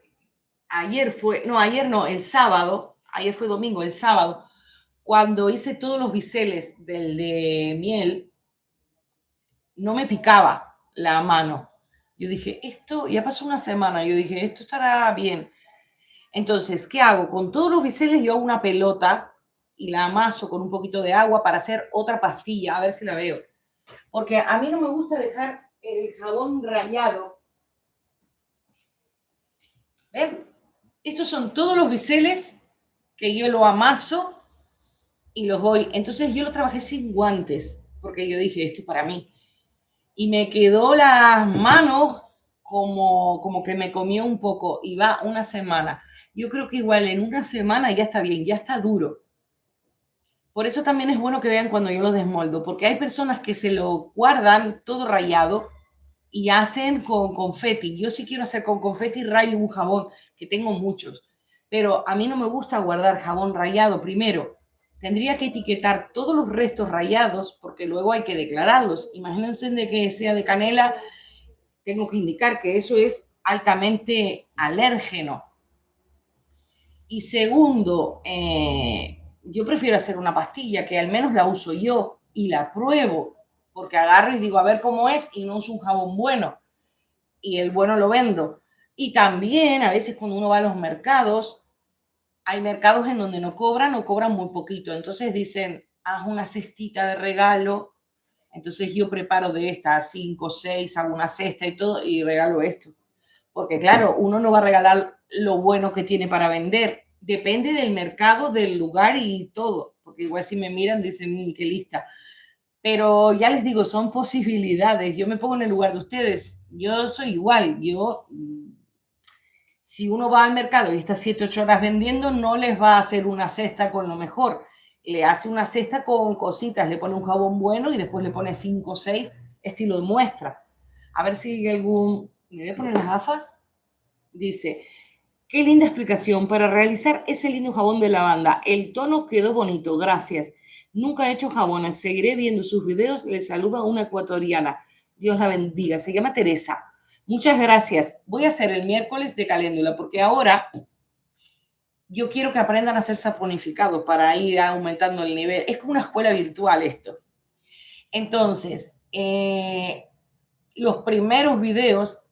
sábado, ayer fue domingo, el sábado, cuando hice todos los biseles del de miel, no me picaba la mano. Yo dije, esto, ya pasó una semana, yo dije, esto estará bien. Entonces, ¿qué hago? Con todos los biseles yo hago una pelota y la amaso con un poquito de agua para hacer otra pastilla, a ver si la veo. Porque a mí no me gusta dejar el jabón rayado. ¿Ven? Estos son todos los biseles que yo lo amaso y los voy. Entonces yo lo trabajé sin guantes, porque yo dije, esto es para mí. Y me quedó las manos como que me comió un poco y va una semana. Yo creo que igual en una semana ya está bien, ya está duro. Por eso también es bueno que vean cuando yo lo desmoldo, porque hay personas que se lo guardan todo rayado y hacen con confeti. Yo sí quiero hacer con confeti, rayo un jabón, que tengo muchos. Pero a mí no me gusta guardar jabón rayado primero. Tendría que etiquetar todos los restos rayados porque luego hay que declararlos. Imagínense de que sea de canela, tengo que indicar que eso es altamente alérgeno. Y segundo, yo prefiero hacer una pastilla que al menos la uso yo y la pruebo, porque agarro y digo a ver cómo es y no uso un jabón bueno y el bueno lo vendo. Y también a veces cuando uno va a los mercados, hay mercados en donde no cobran o cobran muy poquito. Entonces dicen, haz una cestita de regalo. Entonces yo preparo de estas 5, 6, hago una cesta y todo y regalo esto. Porque claro, uno no va a regalar lo bueno que tiene para vender. Depende del mercado, del lugar y todo. Porque igual si me miran dicen, qué lista. Pero ya les digo, son posibilidades. Yo me pongo en el lugar de ustedes. Yo soy igual. Si uno va al mercado y está 7, 8 horas vendiendo, no les va a hacer una cesta con lo mejor. le hace una cesta con cositas, le pone un jabón bueno y después le pone 5 o 6 estilo de muestra. A ver si hay algún... ¿Me voy a poner las gafas? Dice, qué linda explicación. Para realizar ese lindo jabón de lavanda, el tono quedó bonito, gracias. Nunca he hecho jabones, seguiré viendo sus videos. Le saluda una ecuatoriana. Dios la bendiga. Se llama Teresa. Muchas gracias. Voy a hacer el miércoles de caléndula porque ahora yo quiero que aprendan a hacer saponificado para ir aumentando el nivel. Es como una escuela virtual esto. Entonces, los primeros videos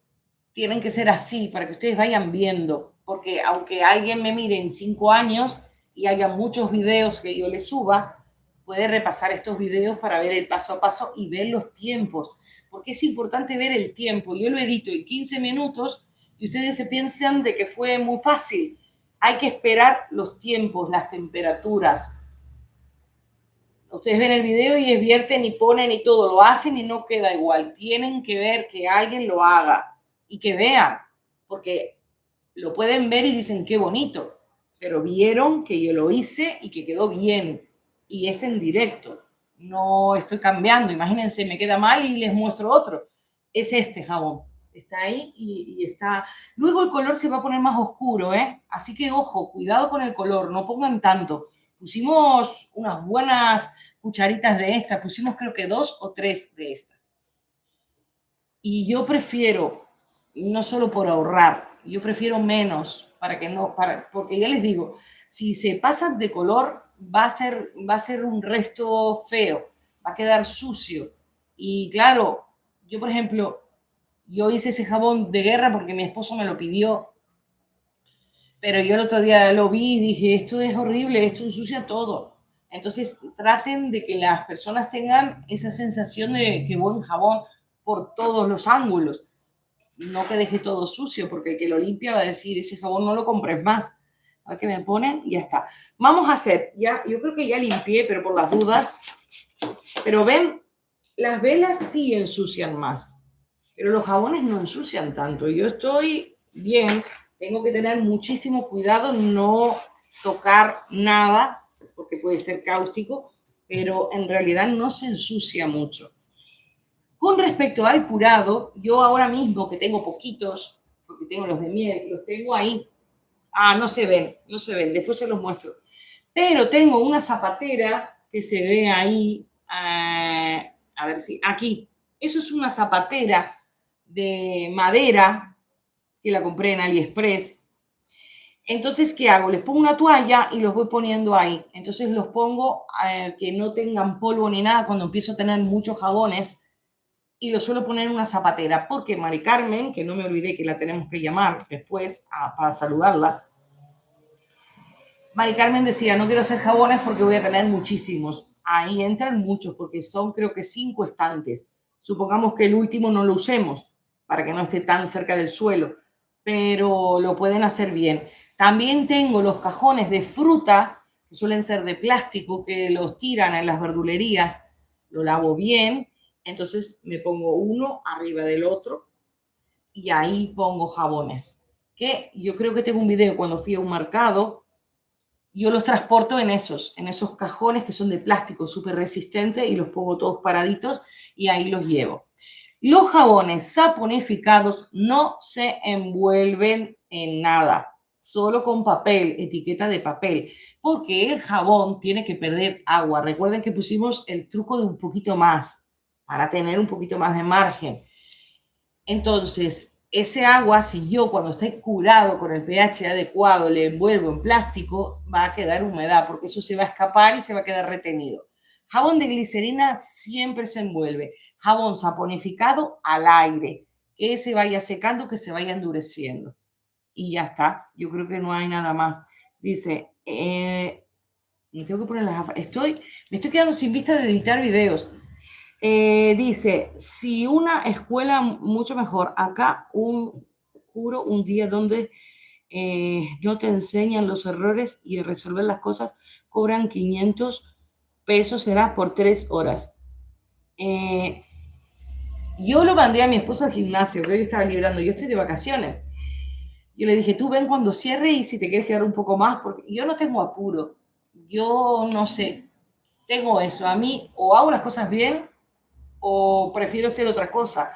tienen que ser así para que ustedes vayan viendo, porque aunque alguien me mire en 5 años y haya muchos videos que yo les suba, puede repasar estos videos para ver el paso a paso y ver los tiempos, porque es importante ver el tiempo. Yo lo edito en 15 minutos y ustedes se piensan de que fue muy fácil. Hay que esperar los tiempos, las temperaturas. Ustedes ven el video y vierten y ponen y todo, lo hacen y no queda igual. Tienen que ver que alguien lo haga y que vean, porque lo pueden ver y dicen qué bonito, pero vieron que yo lo hice y que quedó bien y es en directo. No estoy cambiando, imagínense, me queda mal y les muestro otro. Es este jabón. Está ahí y está... Luego el color se va a poner más oscuro, ¿eh? Así que, ojo, cuidado con el color, no pongan tanto. Pusimos unas buenas cucharitas de esta, pusimos creo que 2 o 3 de esta. Y yo prefiero, no solo por ahorrar, yo prefiero menos para que no, porque ya les digo, si se pasan de color va a ser un resto feo, va a quedar sucio. Y claro, yo por ejemplo, yo hice ese jabón de guerra porque mi esposo me lo pidió, pero yo el otro día lo vi y dije, esto es horrible, esto ensucia todo. Entonces traten de que las personas tengan esa sensación de que buen jabón por todos los ángulos. No que deje todo sucio, porque el que lo limpia va a decir, ese jabón no lo compres más. A ver qué me ponen y ya está. Vamos a hacer, ya, yo creo que ya limpié, pero por las dudas. Pero ven, las velas sí ensucian más, pero los jabones no ensucian tanto. Yo estoy bien, tengo que tener muchísimo cuidado, no tocar nada, porque puede ser cáustico, pero en realidad no se ensucia mucho. Con respecto al curado, yo ahora mismo que tengo poquitos, porque tengo los de miel, los tengo ahí. Ah, no se ven, no se ven, después se los muestro. Pero tengo una zapatera que se ve ahí, a ver si, aquí. Eso es una zapatera de madera que la compré en AliExpress. Entonces, ¿qué hago? Les pongo una toalla y los voy poniendo ahí. Entonces los pongo que no tengan polvo ni nada cuando empiezo a tener muchos jabones y lo suelo poner en una zapatera porque Mari Carmen, que no me olvidé que la tenemos que llamar después para saludarla, Mari Carmen decía, no quiero hacer jabones porque voy a tener muchísimos. Ahí entran muchos porque son creo que 5 estantes. Supongamos que el último no lo usemos para que no esté tan cerca del suelo, pero lo pueden hacer bien. También tengo los cajones de fruta, que suelen ser de plástico, que los tiran en las verdulerías. Lo lavo bien, entonces me pongo uno arriba del otro y ahí pongo jabones. Que yo creo que tengo un video cuando fui a un mercado. Yo los transporto en esos cajones que son de plástico súper resistente y los pongo todos paraditos y ahí los llevo. Los jabones saponificados no se envuelven en nada, solo con papel, etiqueta de papel, porque el jabón tiene que perder agua. Recuerden que pusimos el truco de un poquito más, para tener un poquito más de margen. Entonces, ese agua, si yo cuando esté curado con el pH adecuado le envuelvo en plástico, va a quedar humedad porque eso se va a escapar y se va a quedar retenido. Jabón de glicerina siempre se envuelve. Jabón saponificado al aire, que se vaya secando, que se vaya endureciendo. Y ya está. Yo creo que no hay nada más. Dice, me tengo que poner las gafas. Me estoy quedando sin vista de editar videos. Dice, si una escuela mucho mejor, acá juro un día donde no te enseñan los errores y resolver las cosas, cobran 500 pesos, será por 3 horas. Yo lo mandé a mi esposo al gimnasio, que hoy estaba librando, yo estoy de vacaciones. Yo le dije, tú ven cuando cierre y si te quieres quedar un poco más, porque yo no tengo apuro. yo no sé, tengo eso. A mí o hago las cosas bien o prefiero hacer otra cosa.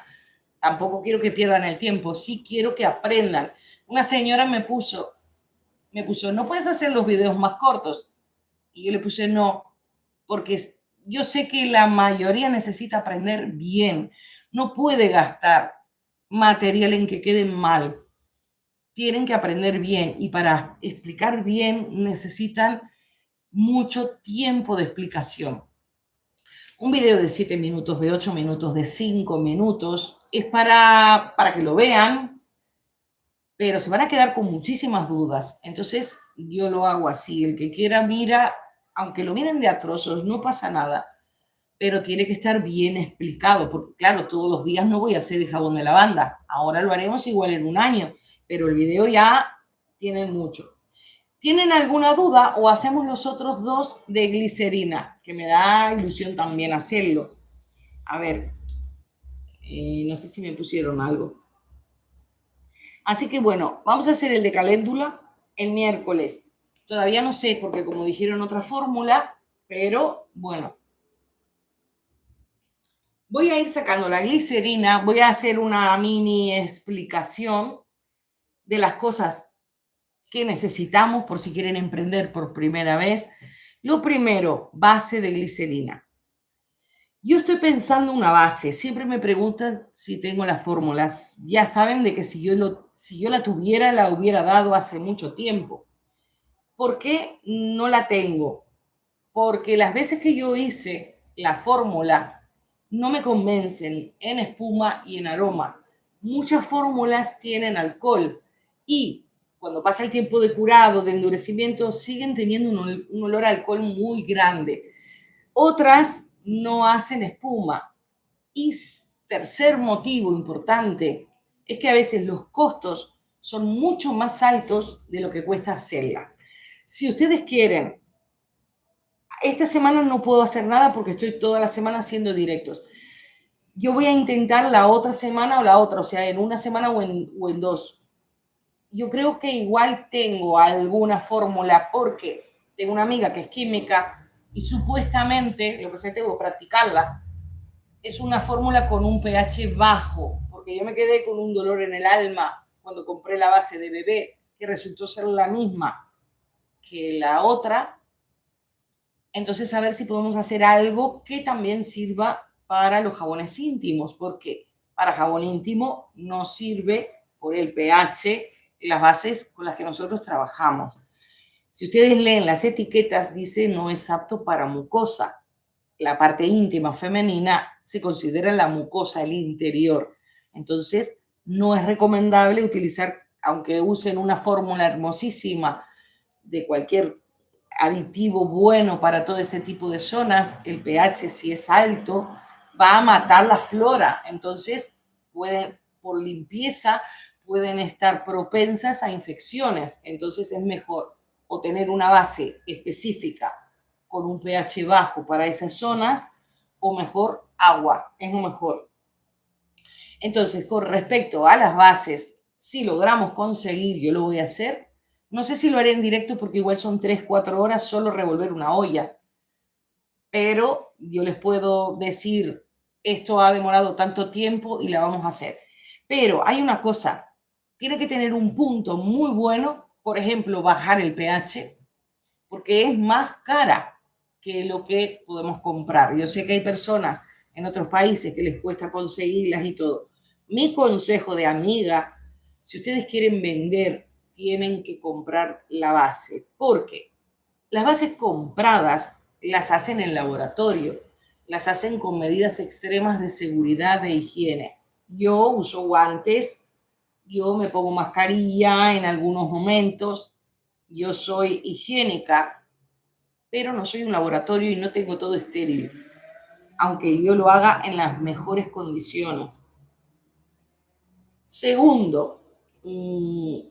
Tampoco quiero que pierdan el tiempo, sí quiero que aprendan. Una señora me puso, no puedes hacer los videos más cortos. Y yo le puse no, porque yo sé que la mayoría necesita aprender bien. No puede gastar material en que queden mal. Tienen que aprender bien y para explicar bien necesitan mucho tiempo de explicación. Un video de 7 minutos, de 8 minutos, de 5 minutos es para que lo vean, pero se van a quedar con muchísimas dudas. Entonces yo lo hago así. El que quiera mira, aunque lo miren de a trozos, no pasa nada, pero tiene que estar bien explicado, porque claro, todos los días no voy a hacer el jabón de lavanda. Ahora lo haremos igual en un año, pero el video ya tienen mucho. ¿Tienen alguna duda o hacemos los otros dos de glicerina? Que me da ilusión también hacerlo. A ver, no sé si me pusieron algo. Así que bueno, vamos a hacer el de caléndula el miércoles. Todavía no sé, porque como dijeron otra fórmula, pero bueno. Voy a ir sacando la glicerina, voy a hacer una mini explicación de las cosas que necesitamos por si quieren emprender por primera vez. Lo primero, base de glicerina. Yo estoy pensando una base. Siempre me preguntan si tengo las fórmulas. Ya saben de que si yo la tuviera, la hubiera dado hace mucho tiempo. ¿Por qué no la tengo? Porque las veces que yo hice la fórmula no me convencen en espuma y en aroma. Muchas fórmulas tienen alcohol y cuando pasa el tiempo de curado, de endurecimiento, siguen teniendo un olor a alcohol muy grande. Otras no hacen espuma. Y tercer motivo importante es que a veces los costos son mucho más altos de lo que cuesta hacerla. Si ustedes quieren, esta semana no puedo hacer nada porque estoy toda la semana haciendo directos. Yo voy a intentar la otra semana o la otra, o sea, en una semana o en dos. Yo creo que igual tengo alguna fórmula porque tengo una amiga que es química y supuestamente, lo que sé, tengo que practicarla, es una fórmula con un pH bajo, porque yo me quedé con un dolor en el alma cuando compré la base de bebé, que resultó ser la misma que la otra. Entonces, a ver si podemos hacer algo que también sirva para los jabones íntimos, porque para jabón íntimo no sirve por el pH las bases con las que nosotros trabajamos. Si ustedes leen las etiquetas, dice no es apto para mucosa. La parte íntima femenina se considera la mucosa, el interior. Entonces, no es recomendable utilizar, aunque usen una fórmula hermosísima de cualquier aditivo bueno para todo ese tipo de zonas, el pH si es alto va a matar la flora. Entonces, por limpieza, pueden estar propensas a infecciones. Entonces, es mejor o tener una base específica con un pH bajo para esas zonas, o mejor agua, es lo mejor. Entonces, con respecto a las bases, si logramos conseguir, yo lo voy a hacer. No sé si lo haré en directo porque igual son 3, 4 horas solo revolver una olla. Pero yo les puedo decir, esto ha demorado tanto tiempo y la vamos a hacer. Pero hay una cosa, tiene que tener un punto muy bueno, por ejemplo, bajar el pH, porque es más cara que lo que podemos comprar. Yo sé que hay personas en otros países que les cuesta conseguirlas y todo. Mi consejo de amiga, si ustedes quieren vender, tienen que comprar la base, porque las bases compradas las hacen en laboratorio, las hacen con medidas extremas de seguridad, de higiene. Yo uso guantes, yo me pongo mascarilla en algunos momentos, yo soy higiénica, pero no soy un laboratorio y no tengo todo estéril, aunque yo lo haga en las mejores condiciones. Segundo,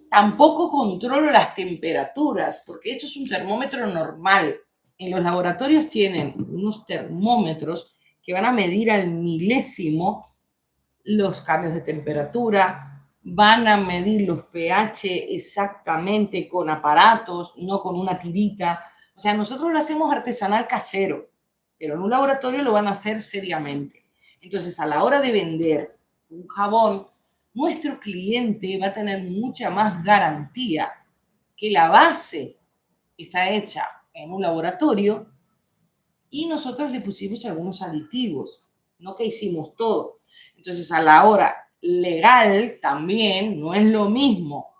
tampoco controlo las temperaturas, porque esto es un termómetro normal. En los laboratorios tienen unos termómetros que van a medir al milésimo los cambios de temperatura, van a medir los pH exactamente con aparatos, no con una tirita. O O sea, nosotros lo hacemos artesanal casero, pero en un laboratorio lo van a hacer seriamente. Entonces, a la hora de vender un jabón, nuestro cliente va a tener mucha más garantía que la base está hecha en un laboratorio y nosotros le pusimos algunos aditivos, no que hicimos todo. Entonces, a la hora legal también no es lo mismo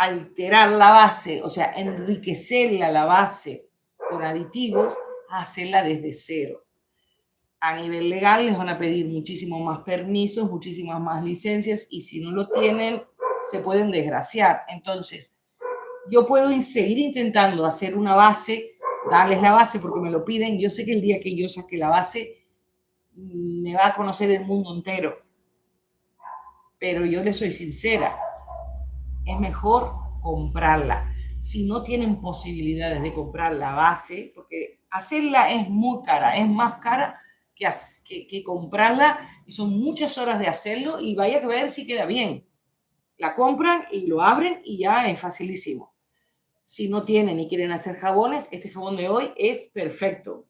alterar la base, o sea, enriquecerla la base con aditivos, a hacerla desde cero. A nivel legal les van a pedir muchísimo más permisos, muchísimas más licencias y si no lo tienen, se pueden desgraciar. Entonces, yo puedo seguir intentando hacer una base, darles la base porque me lo piden. Yo sé que el día que yo saque la base, me va a conocer el mundo entero. Pero yo les soy sincera, es mejor comprarla. Si no tienen posibilidades de comprar la base, porque hacerla es muy cara, es más cara que comprarla y son muchas horas de hacerlo y vaya a ver si queda bien. La compran y lo abren y ya es facilísimo. Si no tienen y quieren hacer jabones, este jabón de hoy es perfecto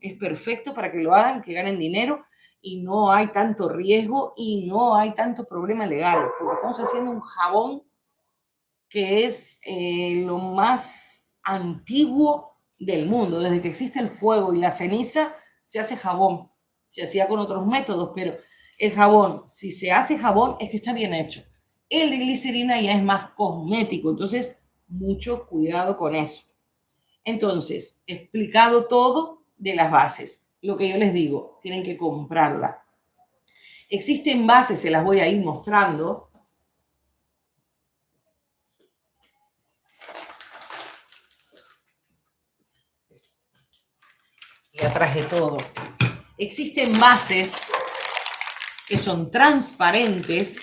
para que lo hagan, que ganen dinero y no hay tanto riesgo y no hay tanto problema legal, porque estamos haciendo un jabón que es lo más antiguo del mundo. Desde que existe el fuego y la ceniza, se hace jabón. Se hacía con otros métodos, pero el jabón, si se hace jabón, es que está bien hecho. El de glicerina ya es más cosmético, entonces mucho cuidado con eso. Entonces, explicado todo de las bases. Lo que yo les digo, tienen que comprarla. Existen bases, se las voy a ir mostrando. Ya traje todo. Existen bases que son transparentes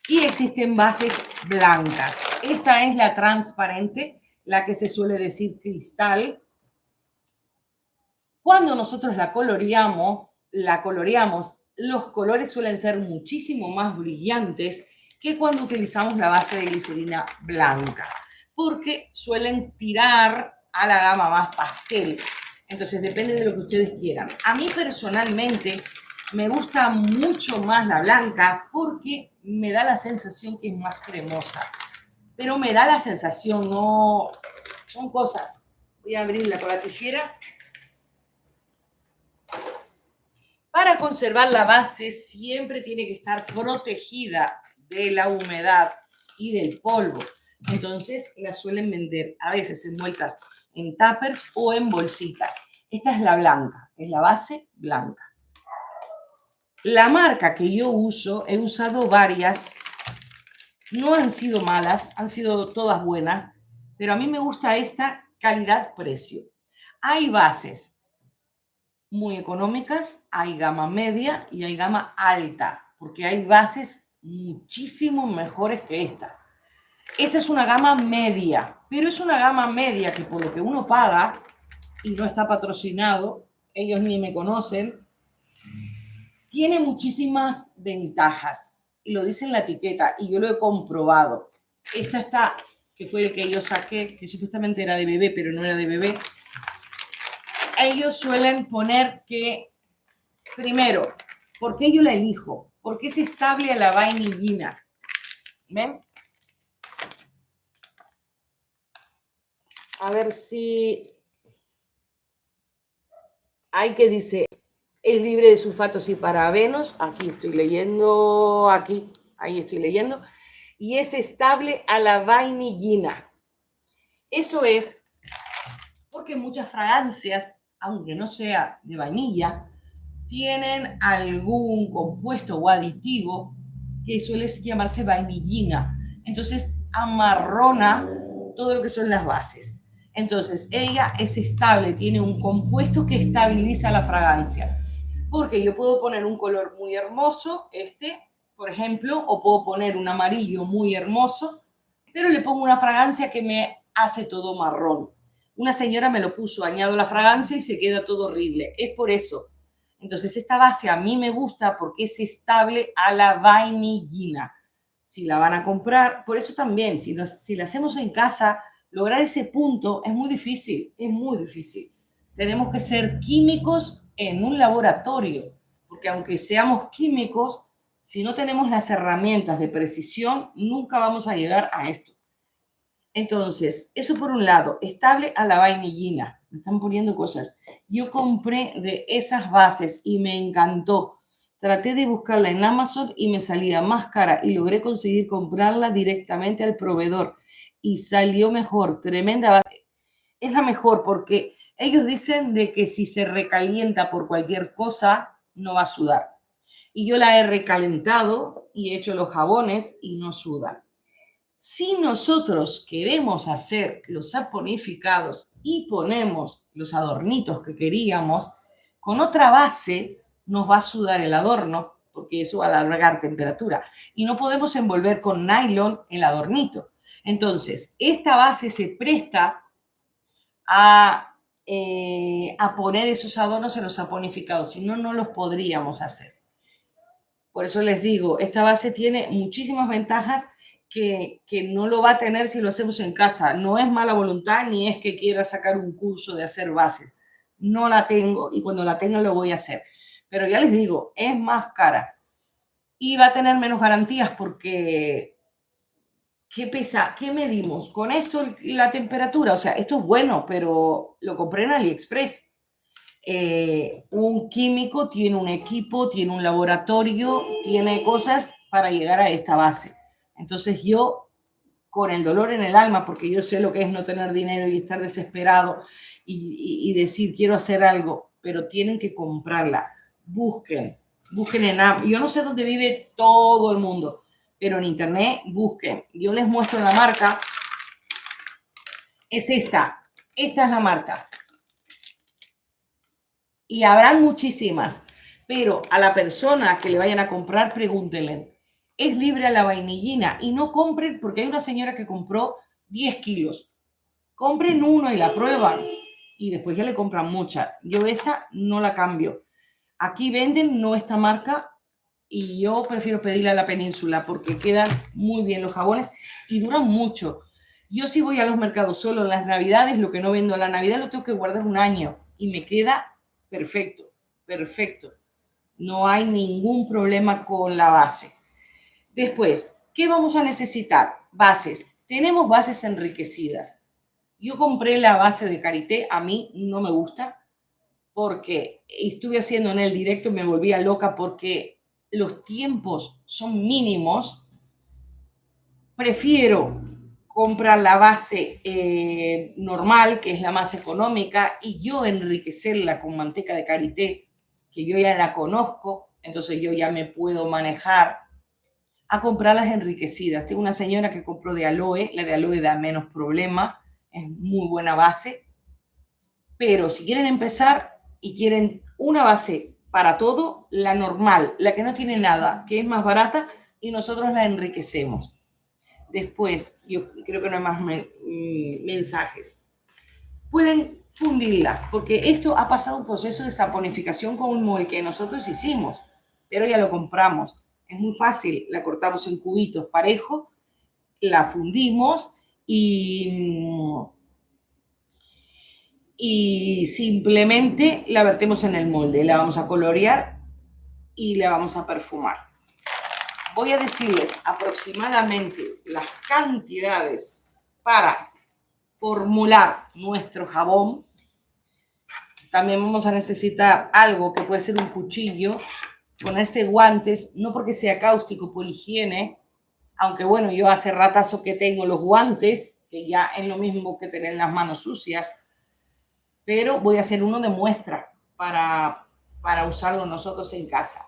y existen bases blancas. Esta es la transparente, la que se suele decir cristal. Cuando nosotros la coloreamos, los colores suelen ser muchísimo más brillantes que cuando utilizamos la base de glicerina blanca, porque suelen tirar a la gama más pastel. Entonces depende de lo que ustedes quieran. A mí personalmente me gusta mucho más la blanca porque me da la sensación que es más cremosa. Pero me da la sensación, no... Son cosas. Voy a abrirla con la tijera. Para conservar la base siempre tiene que estar protegida de la humedad y del polvo. Entonces la suelen vender a veces envueltas en tuppers o en bolsitas. Esta es la blanca, es la base blanca. La marca que yo uso, he usado varias, no han sido malas, han sido todas buenas, pero a mí me gusta esta calidad-precio. Hay bases muy económicas, hay gama media y hay gama alta, porque hay bases muchísimo mejores que esta. Esta es una gama media, pero es una gama media que por lo que uno paga, y no está patrocinado, ellos ni me conocen, tiene muchísimas ventajas. Y lo dice en la etiqueta, y yo lo he comprobado. Esta está, que fue el que yo saqué, que supuestamente era de bebé, pero no era de bebé. Ellos suelen poner que, primero, ¿por qué yo la elijo? Porque es estable a la vainillina. ¿Ven? A ver si... Hay que dice, es libre de sulfatos y parabenos. Aquí estoy leyendo, ahí estoy leyendo. Y es estable a la vainillina. Eso es porque muchas fragancias, aunque no sea de vainilla, tienen algún compuesto o aditivo que suele llamarse vainillina. Entonces amarrona todo lo que son las bases. Entonces ella es estable, tiene un compuesto que estabiliza la fragancia. Porque yo puedo poner un color muy hermoso, por ejemplo, o puedo poner un amarillo muy hermoso, pero le pongo una fragancia que me hace todo marrón. Una señora me lo puso, añado la fragancia y se queda todo horrible. Es por eso. Entonces, esta base a mí me gusta porque es estable a la vainillina. Si la van a comprar, por eso también, si la hacemos en casa, Lograr ese punto es muy difícil, es muy difícil. Tenemos que ser químicos en un laboratorio, porque aunque seamos químicos, si no tenemos las herramientas de precisión, nunca vamos a llegar a esto. Entonces, eso por un lado, estable a la vainillina. Me están poniendo cosas. Yo compré de esas bases y me encantó. Traté de buscarla en Amazon y me salía más cara y logré conseguir comprarla directamente al proveedor y salió mejor. Tremenda base. Es la mejor porque ellos dicen de que si se recalienta por cualquier cosa, no va a sudar. Y yo la he recalentado y he hecho los jabones y no suda. Si nosotros queremos hacer los saponificados y ponemos los adornitos que queríamos, con otra base nos va a sudar el adorno, porque eso va a alargar temperatura. Y no podemos envolver con nylon el adornito. Entonces, esta base se presta a poner esos adornos en los saponificados, si no, no los podríamos hacer. Por eso les digo, esta base tiene muchísimas ventajas que no lo va a tener si lo hacemos en casa. No es mala voluntad ni es que quiera sacar un curso de hacer bases. No la tengo y cuando la tenga lo voy a hacer. Pero ya les digo, es más cara y va a tener menos garantías porque ¿qué pesa? ¿Qué medimos? Con esto la temperatura, o sea, esto es bueno, pero lo compré en AliExpress. Un químico tiene un equipo, tiene un laboratorio, tiene cosas para llegar a esta base. Entonces yo, con el dolor en el alma, porque yo sé lo que es no tener dinero y estar desesperado y decir quiero hacer algo, pero tienen que comprarla. Busquen en Amazon. Yo no sé dónde vive todo el mundo, pero en internet busquen. Yo les muestro la marca. Es esta. Esta es la marca. Y habrán muchísimas, pero a la persona que le vayan a comprar, pregúntenle, ¿es libre a la vainillina? Y no compren, porque hay una señora que compró 10 kilos. Compren uno y la prueban y después ya le compran mucha. Yo esta no la cambio. Aquí venden no esta marca y yo prefiero pedirla a la Península porque quedan muy bien los jabones y duran mucho. Yo si voy a los mercados solo en las Navidades, lo que no vendo a la Navidad lo tengo que guardar un año y me queda perfecto, perfecto. No hay ningún problema con la base. Después, ¿qué vamos a necesitar? Bases. Tenemos bases enriquecidas. Yo compré la base de Karité, a mí no me gusta porque estuve haciendo en el directo y me volvía loca porque los tiempos son mínimos. Prefiero comprar la base normal, que es la más económica, y yo enriquecerla con manteca de karité, que yo ya la conozco, entonces yo ya me puedo manejar, a comprar las enriquecidas. Tengo una señora que compró de aloe, la de aloe da menos problema, es muy buena base, pero si quieren empezar y quieren una base para todo, la normal, la que no tiene nada, que es más barata, y nosotros la enriquecemos. Después, yo creo que no hay más mensajes. Pueden fundirla, porque esto ha pasado un proceso de saponificación como el que nosotros hicimos, pero ya lo compramos. Es muy fácil, la cortamos en cubitos parejos, la fundimos y simplemente la vertemos en el molde. La vamos a colorear y la vamos a perfumar. Voy a decirles aproximadamente las cantidades para formular nuestro jabón. También vamos a necesitar algo que puede ser un cuchillo, ponerse guantes, no porque sea cáustico, por higiene, aunque bueno, yo hace ratazo que tengo los guantes, que ya es lo mismo que tener las manos sucias, pero voy a hacer uno de muestra para usarlo nosotros en casa.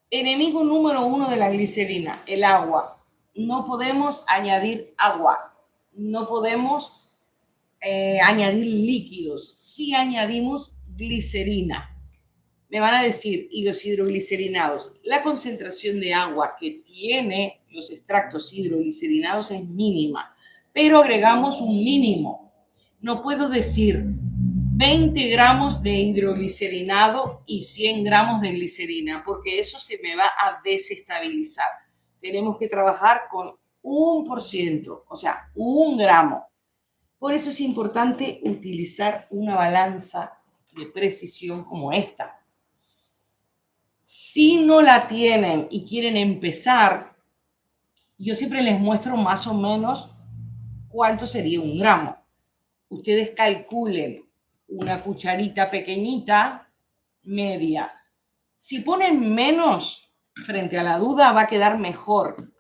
Enemigo número 1 de la glicerina, el agua. No podemos añadir agua, no podemos añadir líquidos. Si añadimos glicerina, me van a decir, y los hidroglicerinados, la concentración de agua que tiene los extractos hidroglicerinados es mínima, pero agregamos un mínimo. No puedo decir 20 gramos de hidroglicerinado y 100 gramos de glicerina, porque eso se me va a desestabilizar. Tenemos que trabajar con 1%, o sea, 1 gramo. Por eso es importante utilizar una balanza de precisión como esta. Si no la tienen y quieren empezar, yo siempre les muestro más o menos cuánto sería 1 gramo. Ustedes calculen una cucharita pequeñita, media. Si ponen menos, frente a la duda, va a quedar mejor.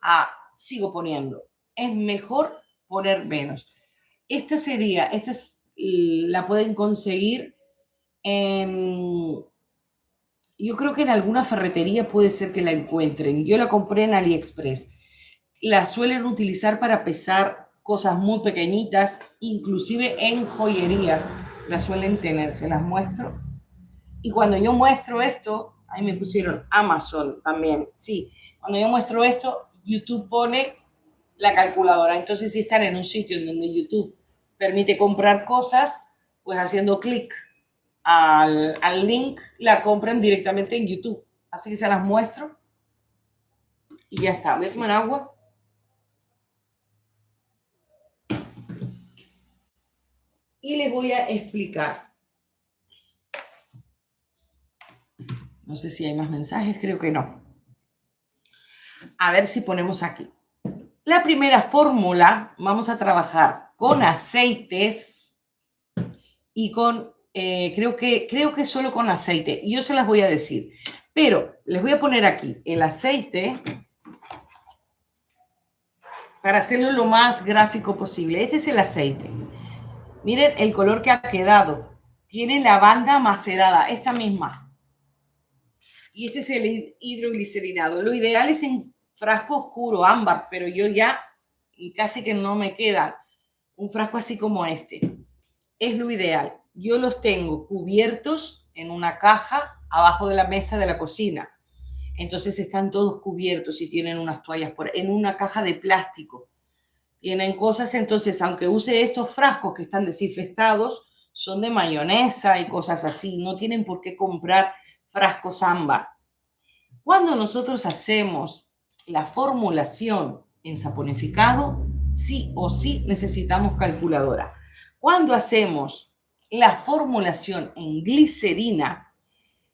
Sigo poniendo. Es mejor poner menos. Esta la pueden conseguir yo creo que en alguna ferretería puede ser que la encuentren. Yo la compré en AliExpress. La suelen utilizar para pesar cosas muy pequeñitas, inclusive en joyerías la suelen tener. Se las muestro. Y cuando yo muestro esto, ahí me pusieron Amazon también, sí. Cuando yo muestro esto, YouTube pone la calculadora. Entonces, si están en un sitio en donde YouTube permite comprar cosas, pues haciendo clic al link, la compran directamente en YouTube. Así que se las muestro y ya está. Voy a tomar agua. Y les voy a explicar. No sé si hay más mensajes, creo que no. A ver si ponemos aquí. La primera fórmula, vamos a trabajar con aceites y con, creo que solo con aceite. Y yo se las voy a decir. Pero les voy a poner aquí el aceite para hacerlo lo más gráfico posible. Este es el aceite. Miren el color que ha quedado. Tiene lavanda macerada, esta misma. Y este es el hidroglicerinado. Lo ideal es en frasco oscuro, ámbar, pero yo ya casi que no me queda un frasco así como este. Es lo ideal. Yo los tengo cubiertos en una caja abajo de la mesa de la cocina. Entonces están todos cubiertos y tienen unas toallas en una caja de plástico. Tienen cosas, entonces, aunque use estos frascos que están desinfectados, son de mayonesa y cosas así. No tienen por qué comprar frascos ámbar. Cuando nosotros hacemos la formulación en saponificado, sí o sí necesitamos calculadora. Cuando hacemos la formulación en glicerina,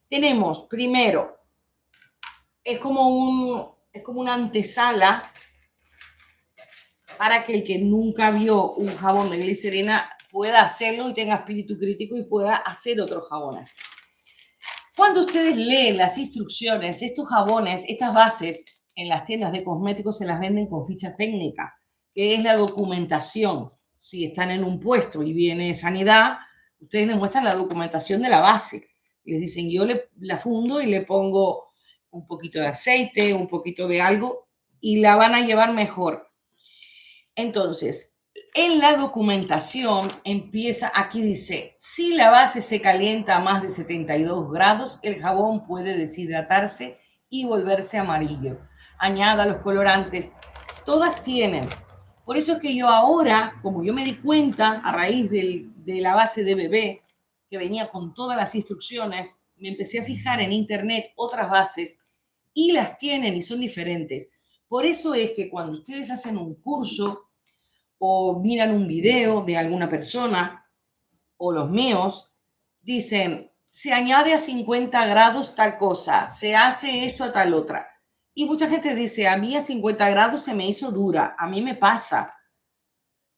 tenemos primero, es como una antesala para que el que nunca vio un jabón de glicerina pueda hacerlo y tenga espíritu crítico y pueda hacer otros jabones. Cuando ustedes leen las instrucciones, estos jabones, estas bases en las tiendas de cosméticos se las venden con ficha técnica, que es la documentación. Si están en un puesto y viene sanidad, ustedes les muestran la documentación de la base. Les dicen, yo la fundo y le pongo un poquito de aceite, un poquito de algo y la van a llevar mejor. Entonces, en la documentación empieza, aquí dice, si la base se calienta a más de 72 grados, el jabón puede deshidratarse y volverse amarillo. Añada los colorantes. Todas tienen. Por eso es que yo ahora, como yo me di cuenta a raíz de la base de bebé, que venía con todas las instrucciones, me empecé a fijar en internet otras bases y las tienen y son diferentes. Por eso es que cuando ustedes hacen un curso o miran un video de alguna persona o los míos, dicen, se añade a 50 grados tal cosa, se hace esto a tal otra. Y mucha gente dice, a mí a 50 grados se me hizo dura, a mí me pasa.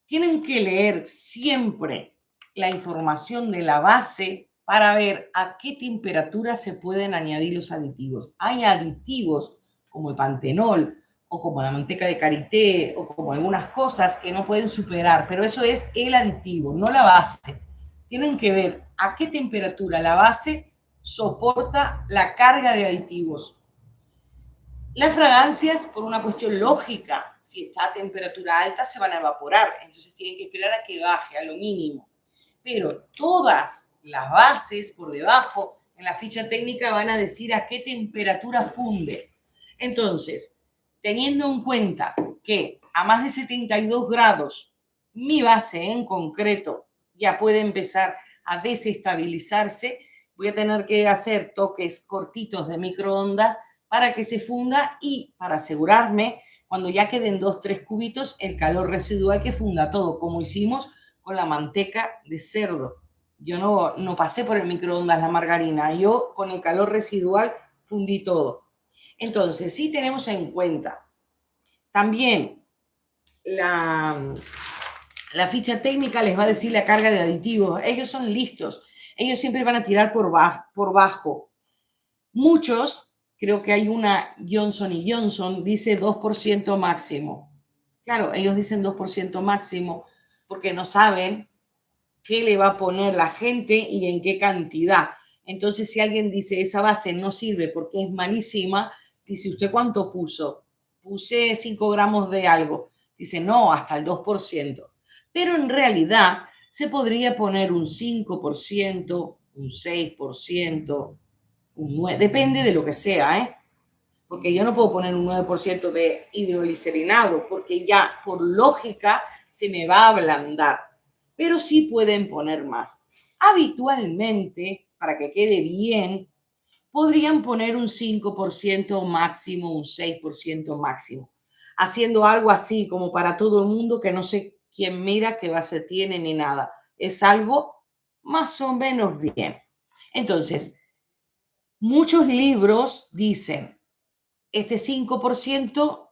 Tienen que leer siempre la información de la base para ver a qué temperatura se pueden añadir los aditivos. Hay aditivos como el pantenol o como la manteca de karité o como algunas cosas que no pueden superar, pero eso es el aditivo, no la base. Tienen que ver a qué temperatura la base soporta la carga de aditivos. Las fragancias, por una cuestión lógica, si está a temperatura alta, se van a evaporar. Entonces tienen que esperar a que baje a lo mínimo. Pero todas las bases por debajo, en la ficha técnica, van a decir a qué temperatura funde. Entonces, teniendo en cuenta que a más de 72 grados, mi base en concreto ya puede empezar a desestabilizarse, voy a tener que hacer toques cortitos de microondas para que se funda y para asegurarme, Cuando ya queden 2, 3 cubitos, el calor residual que funda todo, como hicimos con la manteca de cerdo. Yo no pasé por el microondas la margarina, yo con el calor residual fundí todo. Entonces, sí tenemos en cuenta también la ficha técnica les va a decir la carga de aditivos. Ellos son listos. Ellos siempre van a tirar por bajo. Muchos, creo que hay una Johnson y Johnson, dice 2% máximo. Claro, ellos dicen 2% máximo porque no saben qué le va a poner la gente y en qué cantidad. Entonces, si alguien dice esa base no sirve porque es malísima, dice, ¿usted cuánto puso? Puse 5 gramos de algo. Dice, no, hasta el 2%. Pero en realidad se podría poner un 5%, un 6%, un 9%, depende de lo que sea, ¿eh? Porque yo no puedo poner un 9% de hidroglicerinado, porque ya por lógica se me va a ablandar. Pero sí pueden poner más. Habitualmente, para que quede bien, podrían poner un 5% máximo, un 6% máximo, haciendo algo así como para todo el mundo, que no sé quién mira, qué base tiene ni nada. Es algo más o menos bien. Entonces, muchos libros dicen, este 5%,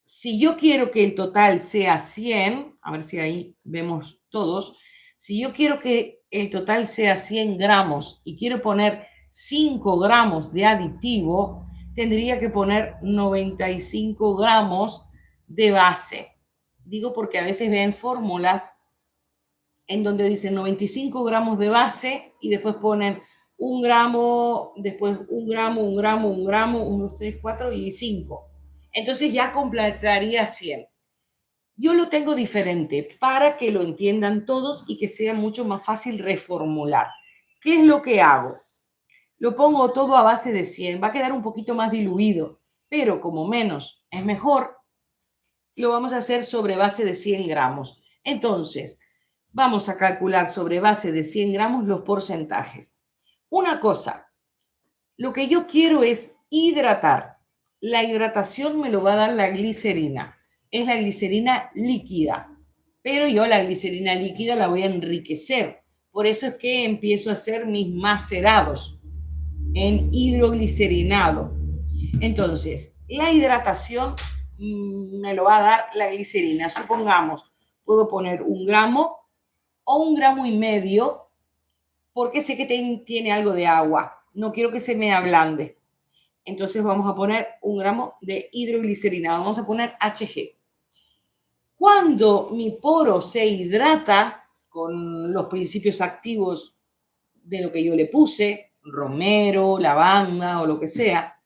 si yo quiero que el total sea 100, a ver si ahí vemos todos, si yo quiero que el total sea 100 gramos y quiero poner 5 gramos de aditivo, tendría que poner 95 gramos de base. Digo porque a veces ven fórmulas en donde dicen 95 gramos de base y después ponen 1 gramo, después 1 gramo, 1 gramo, 1 gramo, 1, 2, 3, 4 y 5. Entonces ya completaría 100. Yo lo tengo diferente para que lo entiendan todos y que sea mucho más fácil reformular. ¿Qué es lo que hago? Lo pongo todo a base de 100. Va a quedar un poquito más diluido, pero como menos es mejor, lo vamos a hacer sobre base de 100 gramos. Entonces, vamos a calcular sobre base de 100 gramos los porcentajes. Una cosa, lo que yo quiero es hidratar. La hidratación me lo va a dar la glicerina. Es la glicerina líquida. Pero yo la glicerina líquida la voy a enriquecer. Por eso es que empiezo a hacer mis macerados en hidroglicerinado. Entonces, la hidratación me lo va a dar la glicerina. Supongamos, puedo poner 1 gramo o 1,5 gramos, porque sé que tiene algo de agua. No quiero que se me ablande. Entonces vamos a poner 1 gramo de hidroglicerina. Vamos a poner HG. Cuando mi poro se hidrata con los principios activos de lo que yo le puse, romero, lavanda o lo que sea,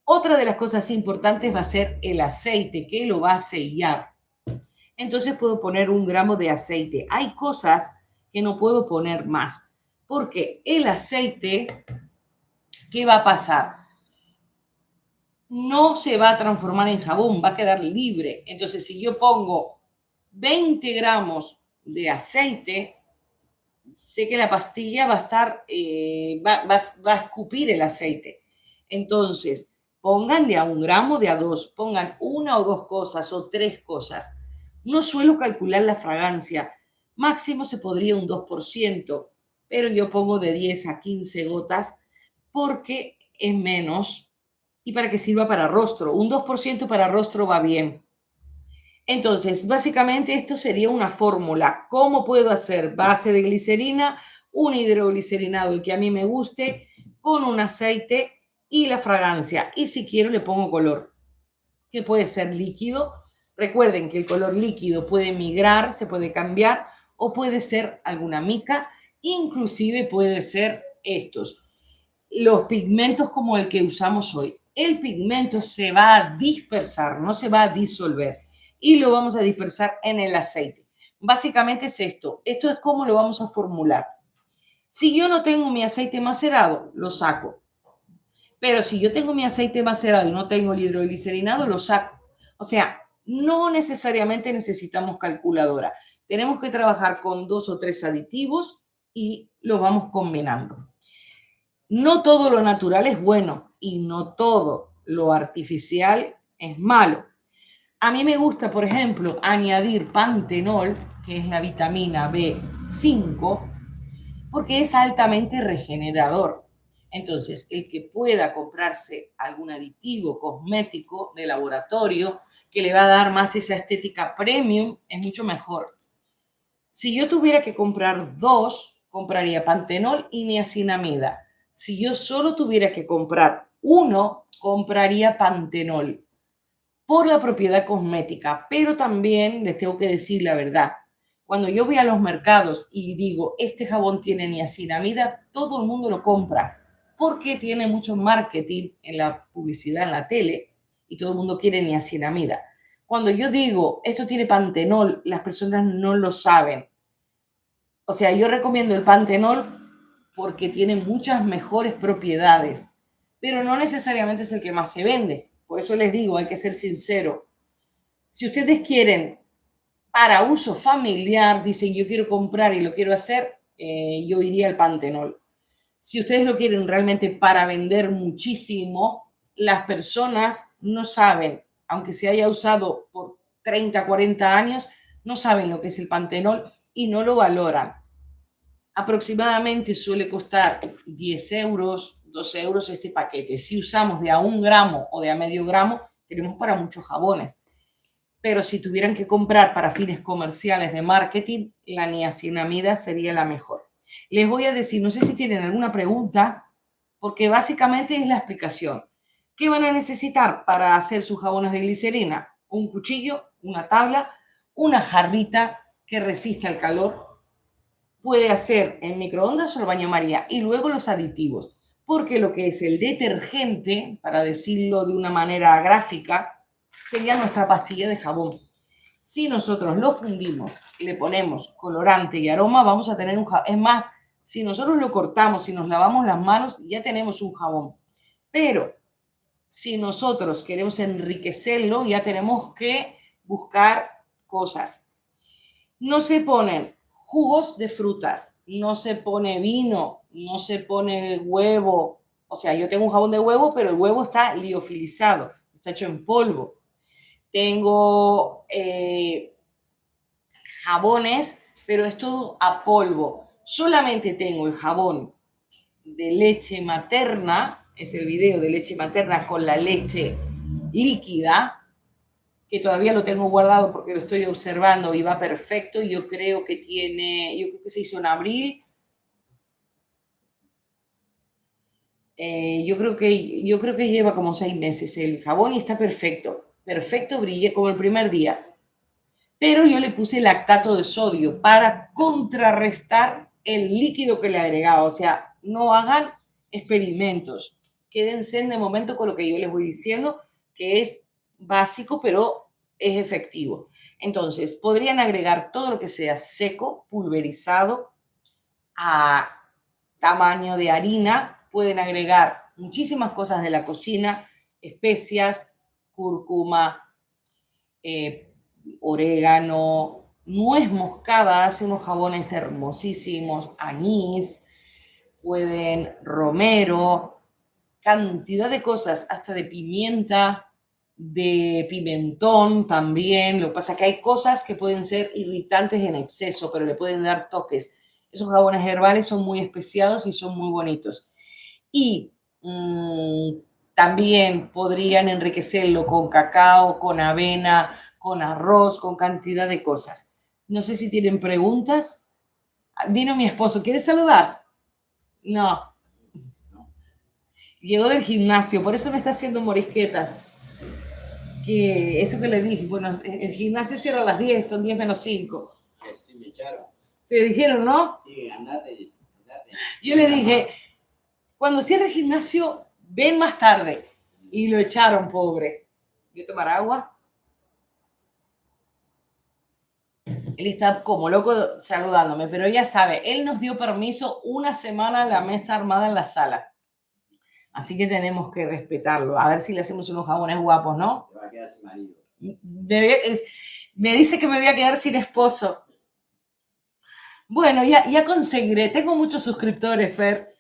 otra de las cosas importantes va a ser el aceite, que lo va a sellar. Entonces puedo poner 1 gramo de aceite. Hay cosas que no puedo poner más, porque el aceite, ¿qué va a pasar? No se va a transformar en jabón, va a quedar libre. Entonces, si yo pongo 20 gramos de aceite, sé que la pastilla va a estar, va a escupir el aceite. Entonces, pongan de a 1 gramo, de a 2, pongan 1 o 2 cosas o 3 cosas. No suelo calcular la fragancia. Máximo se podría un 2%, pero yo pongo de 10 a 15 gotas porque es menos y para que sirva para rostro. Un 2% para rostro va bien. Entonces, básicamente esto sería una fórmula. ¿Cómo puedo hacer base de glicerina, un hidroglicerinado, el que a mí me guste, con un aceite y la fragancia? Y si quiero le pongo color, que puede ser líquido. Recuerden que el color líquido puede migrar, se puede cambiar, o puede ser alguna mica, inclusive puede ser estos, los pigmentos como el que usamos hoy. El pigmento se va a dispersar, no se va a disolver, y lo vamos a dispersar en el aceite. Básicamente es esto. Esto es cómo lo vamos a formular. Si yo no tengo mi aceite macerado, lo saco. Pero si yo tengo mi aceite macerado y no tengo el hidroglicerinado, lo saco. O sea, no necesariamente necesitamos calculadora. Tenemos que trabajar con 2 o 3 aditivos y los vamos combinando. No todo lo natural es bueno y no todo lo artificial es malo. A mí me gusta, por ejemplo, añadir pantenol, que es la vitamina B5, porque es altamente regenerador. Entonces, el que pueda comprarse algún aditivo cosmético de laboratorio que le va a dar más esa estética premium, es mucho mejor. Si yo tuviera que comprar dos, compraría pantenol y niacinamida. Si yo solo tuviera que comprar uno, compraría pantenol por la propiedad cosmética, pero también les tengo que decir la verdad. Cuando yo voy a los mercados y digo, este jabón tiene niacinamida, todo el mundo lo compra porque tiene mucho marketing en la publicidad, en la tele, y todo el mundo quiere niacinamida. Cuando yo digo, esto tiene pantenol, las personas no lo saben. O sea, yo recomiendo el pantenol porque tiene muchas mejores propiedades, pero no necesariamente es el que más se vende. Por eso les digo, hay que ser sincero. Si ustedes quieren para uso familiar, dicen yo quiero comprar y lo quiero hacer, yo iría al pantenol. Si ustedes lo quieren realmente para vender muchísimo, las personas no saben, aunque se haya usado por 30, 40 años, no saben lo que es el pantenol y no lo valoran. Aproximadamente suele costar 10 euros, 12 euros este paquete. Si usamos de a 1 gramo o de a medio gramo, tenemos para muchos jabones. Pero si tuvieran que comprar para fines comerciales de marketing, la niacinamida sería la mejor. Les voy a decir, no sé si tienen alguna pregunta, porque básicamente es la explicación. ¿Qué van a necesitar para hacer sus jabones de glicerina? Un cuchillo, una tabla, una jarrita que resista el calor. Puede hacer en microondas o el baño María y luego los aditivos. Porque lo que es el detergente, para decirlo de una manera gráfica, sería nuestra pastilla de jabón. Si nosotros lo fundimos, le ponemos colorante y aroma, vamos a tener un jabón. Es más, si nosotros lo cortamos y nos lavamos las manos, ya tenemos un jabón. Pero si nosotros queremos enriquecerlo, ya tenemos que buscar cosas. No se ponen jugos de frutas, no se pone vino, no se pone huevo. O sea, yo tengo un jabón de huevo, pero el huevo está liofilizado, está hecho en polvo. Tengo jabones, pero es todo a polvo. Solamente tengo el jabón de leche materna, es el video de leche materna con la leche líquida, que todavía lo tengo guardado porque lo estoy observando y va perfecto. Yo creo que se hizo en abril. Yo creo que lleva como 6 meses el jabón y está perfecto. Perfecto, brille como el primer día. Pero yo le puse lactato de sodio para contrarrestar el líquido que le agregaba. O sea, no hagan experimentos. Quédense de momento con lo que yo les voy diciendo, que es básico, pero es efectivo. Entonces, podrían agregar todo lo que sea seco, pulverizado, a tamaño de harina. Pueden agregar muchísimas cosas de la cocina, especias, cúrcuma, orégano, nuez moscada, hace unos jabones hermosísimos, anís, pueden romero, cantidad de cosas, hasta de pimienta, de pimentón también. Lo que pasa es que hay cosas que pueden ser irritantes en exceso, pero le pueden dar toques. Esos jabones herbales son muy especiados y son muy bonitos. Y también podrían enriquecerlo con cacao, con avena, con arroz, con cantidad de cosas. No sé si tienen preguntas. Vino mi esposo, ¿quieres saludar? No. Llegó del gimnasio, por eso me está haciendo morisquetas. Que eso que le dije, bueno, el gimnasio cierra a las 10, son 10 menos 5. Sí, me echaron. Te dijeron, ¿no? Sí, andate. Yo le dije, cuando cierre el gimnasio, ven más tarde. Y lo echaron, pobre. ¿Voy a tomar agua? Él está como loco saludándome, pero ya sabe, él nos dio permiso una semana la mesa armada en la sala. Así que tenemos que respetarlo. A ver si le hacemos unos jabones guapos, ¿no? Te va a quedar sin marido. Me dice que me voy a quedar sin esposo. Bueno, ya conseguiré. Tengo muchos suscriptores, Fer.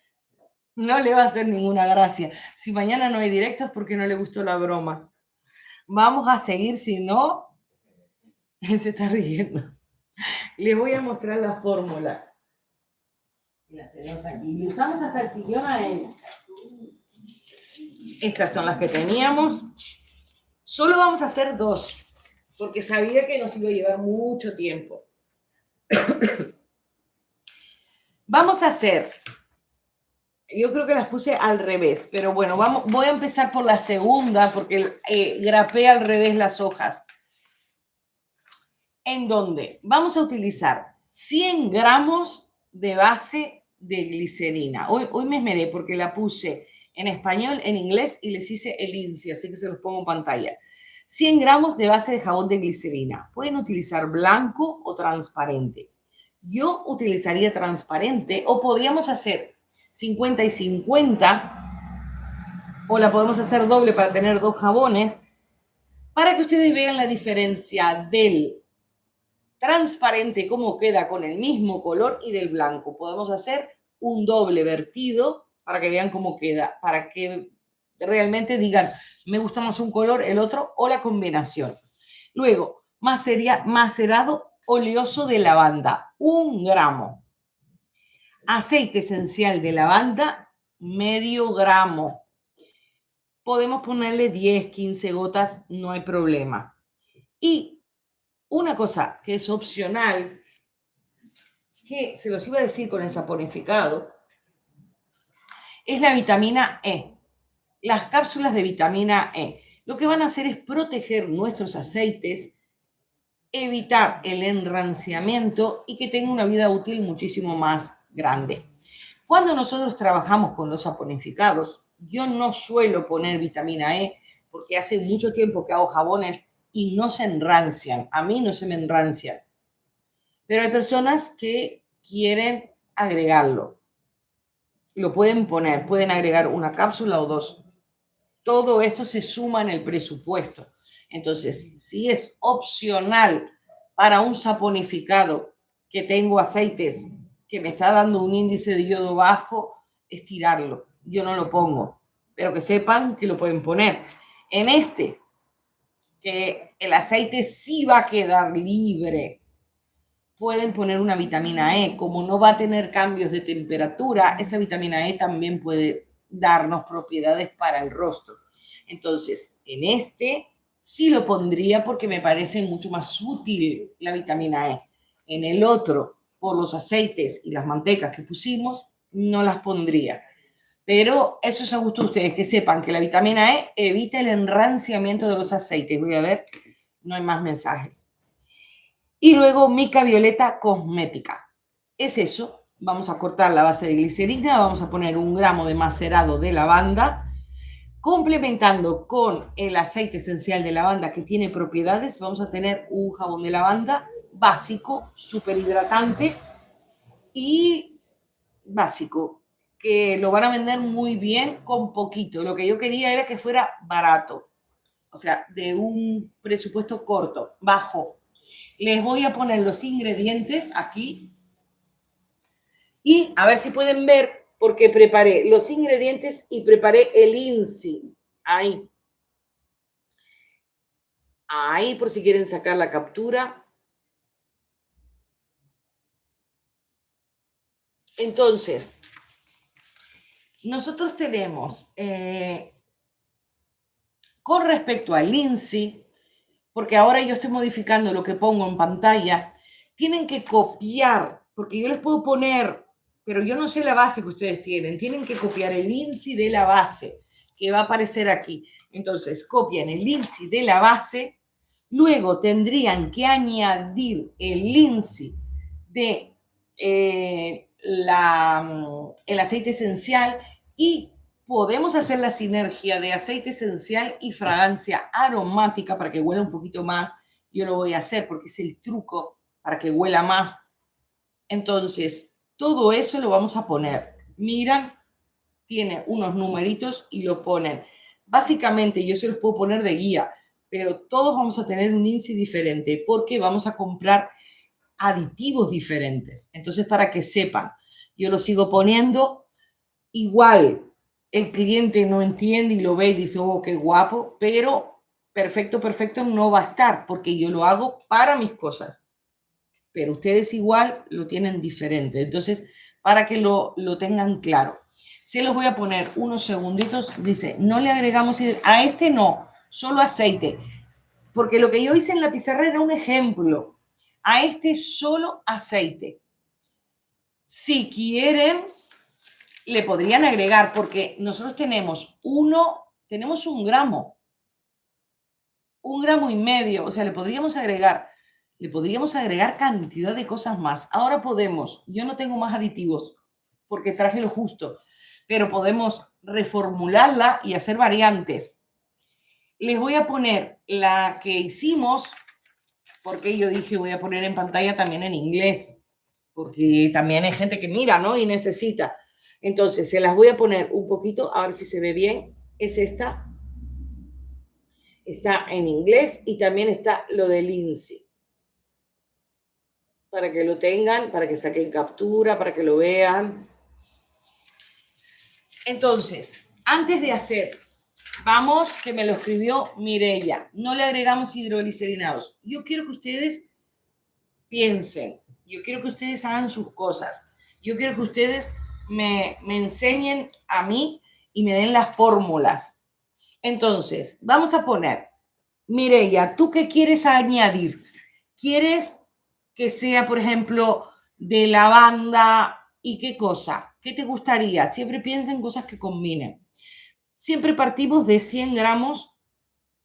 No le va a hacer ninguna gracia. Si mañana no hay directos, porque no le gustó la broma. Vamos a seguir, si no, se está riendo. Les voy a mostrar la fórmula. La tenemos aquí. Y usamos hasta el sillón a él. Estas son las que teníamos. Solo vamos a hacer 2, porque sabía que nos iba a llevar mucho tiempo. Vamos a hacer, yo creo que las puse al revés, pero bueno, voy a empezar por la segunda, porque grapé al revés las hojas. En donde vamos a utilizar 100 gramos de base de glicerina. Hoy me esmeré porque la puse en español, en inglés y les hice el INSI, así que se los pongo en pantalla. 100 gramos de base de jabón de glicerina. Pueden utilizar blanco o transparente. Yo utilizaría transparente o podríamos hacer 50 y 50 o la podemos hacer doble para tener 2 jabones para que ustedes vean la diferencia del transparente, cómo queda con el mismo color, y del blanco. Podemos hacer un doble vertido para que vean cómo queda, para que realmente digan, me gusta más un color, el otro, o la combinación. Luego, macerado oleoso de lavanda, 1 gramo. Aceite esencial de lavanda, medio gramo. Podemos ponerle 10, 15 gotas, no hay problema. Y una cosa que es opcional, que se los iba a decir con el saponificado, es la vitamina E. Las cápsulas de vitamina E. Lo que van a hacer es proteger nuestros aceites, evitar el enranciamiento y que tenga una vida útil muchísimo más grande. Cuando nosotros trabajamos con los saponificados, yo no suelo poner vitamina E porque hace mucho tiempo que hago jabones y no se enrancian. A mí no se me enrancian. Pero hay personas que quieren agregarlo. Lo pueden poner, pueden agregar 1 cápsula o 2. Todo esto se suma en el presupuesto. Entonces, si es opcional para un saponificado que tengo aceites que me está dando un índice de yodo bajo, estirarlo. Yo no lo pongo, pero que sepan que lo pueden poner. En este, que el aceite sí va a quedar libre, pueden poner una vitamina E. Como no va a tener cambios de temperatura, esa vitamina E también puede darnos propiedades para el rostro. Entonces, en este sí lo pondría porque me parece mucho más útil la vitamina E. En el otro, por los aceites y las mantecas que pusimos, no las pondría. Pero eso es a gusto de ustedes, que sepan que la vitamina E evita el enranciamiento de los aceites. Voy a ver, no hay más mensajes. Y luego mica violeta cosmética. Es eso. Vamos a cortar la base de glicerina, vamos a poner 1 gramo de macerado de lavanda, complementando con el aceite esencial de lavanda que tiene propiedades. Vamos a tener un jabón de lavanda básico, súper hidratante y básico, que lo van a vender muy bien con poquito. Lo que yo quería era que fuera barato, o sea, de un presupuesto corto, bajo. Les voy a poner los ingredientes aquí y a ver si pueden ver, porque preparé los ingredientes y preparé el INSI. Ahí. Ahí, por si quieren sacar la captura. Entonces, nosotros tenemos, con respecto al INSI, porque ahora yo estoy modificando lo que pongo en pantalla, tienen que copiar, porque yo les puedo poner, pero yo no sé la base que ustedes tienen que copiar el INSI de la base, que va a aparecer aquí. Entonces, copian el INSI de la base, luego tendrían que añadir el INSI de el aceite esencial y podemos hacer la sinergia de aceite esencial y fragancia aromática para que huela un poquito más. Yo lo voy a hacer porque es el truco para que huela más. Entonces, todo eso lo vamos a poner. Miran, tiene unos numeritos y lo ponen. Básicamente, yo se los puedo poner de guía, pero todos vamos a tener un índice diferente porque vamos a comprar aditivos diferentes. Entonces, para que sepan, yo lo sigo poniendo igual. El cliente no entiende y lo ve y dice, oh, qué guapo, pero perfecto, perfecto no va a estar, porque yo lo hago para mis cosas. Pero ustedes igual lo tienen diferente. Entonces, para que lo tengan claro. Se los voy a poner unos segunditos. Dice, no le agregamos, a este no, solo aceite. Porque lo que yo hice en la pizarra era un ejemplo. A este solo aceite. Si quieren, le podrían agregar, porque nosotros tenemos un gramo. 1,5 gramos. O sea, le podríamos agregar cantidad de cosas más. Ahora podemos, yo no tengo más aditivos porque traje lo justo, pero podemos reformularla y hacer variantes. Les voy a poner la que hicimos, porque yo dije voy a poner en pantalla también en inglés, porque también hay gente que mira, ¿no? Y necesita. Entonces, se las voy a poner un poquito, a ver si se ve bien. Es esta. Está en inglés y también está lo de Lindsay. Para que lo tengan, para que saquen captura, para que lo vean. Entonces, antes de hacer, vamos, que me lo escribió Mireia, no le agregamos hidroglicerinados. Yo quiero que ustedes piensen, yo quiero que ustedes hagan sus cosas, yo quiero que ustedes me enseñen a mí y me den las fórmulas. Entonces, vamos a poner, Mireia, ¿tú qué quieres añadir? ¿Quieres que sea, por ejemplo, de lavanda y qué cosa? ¿Qué te gustaría? Siempre piensa en cosas que combinen. Siempre partimos de 100 gramos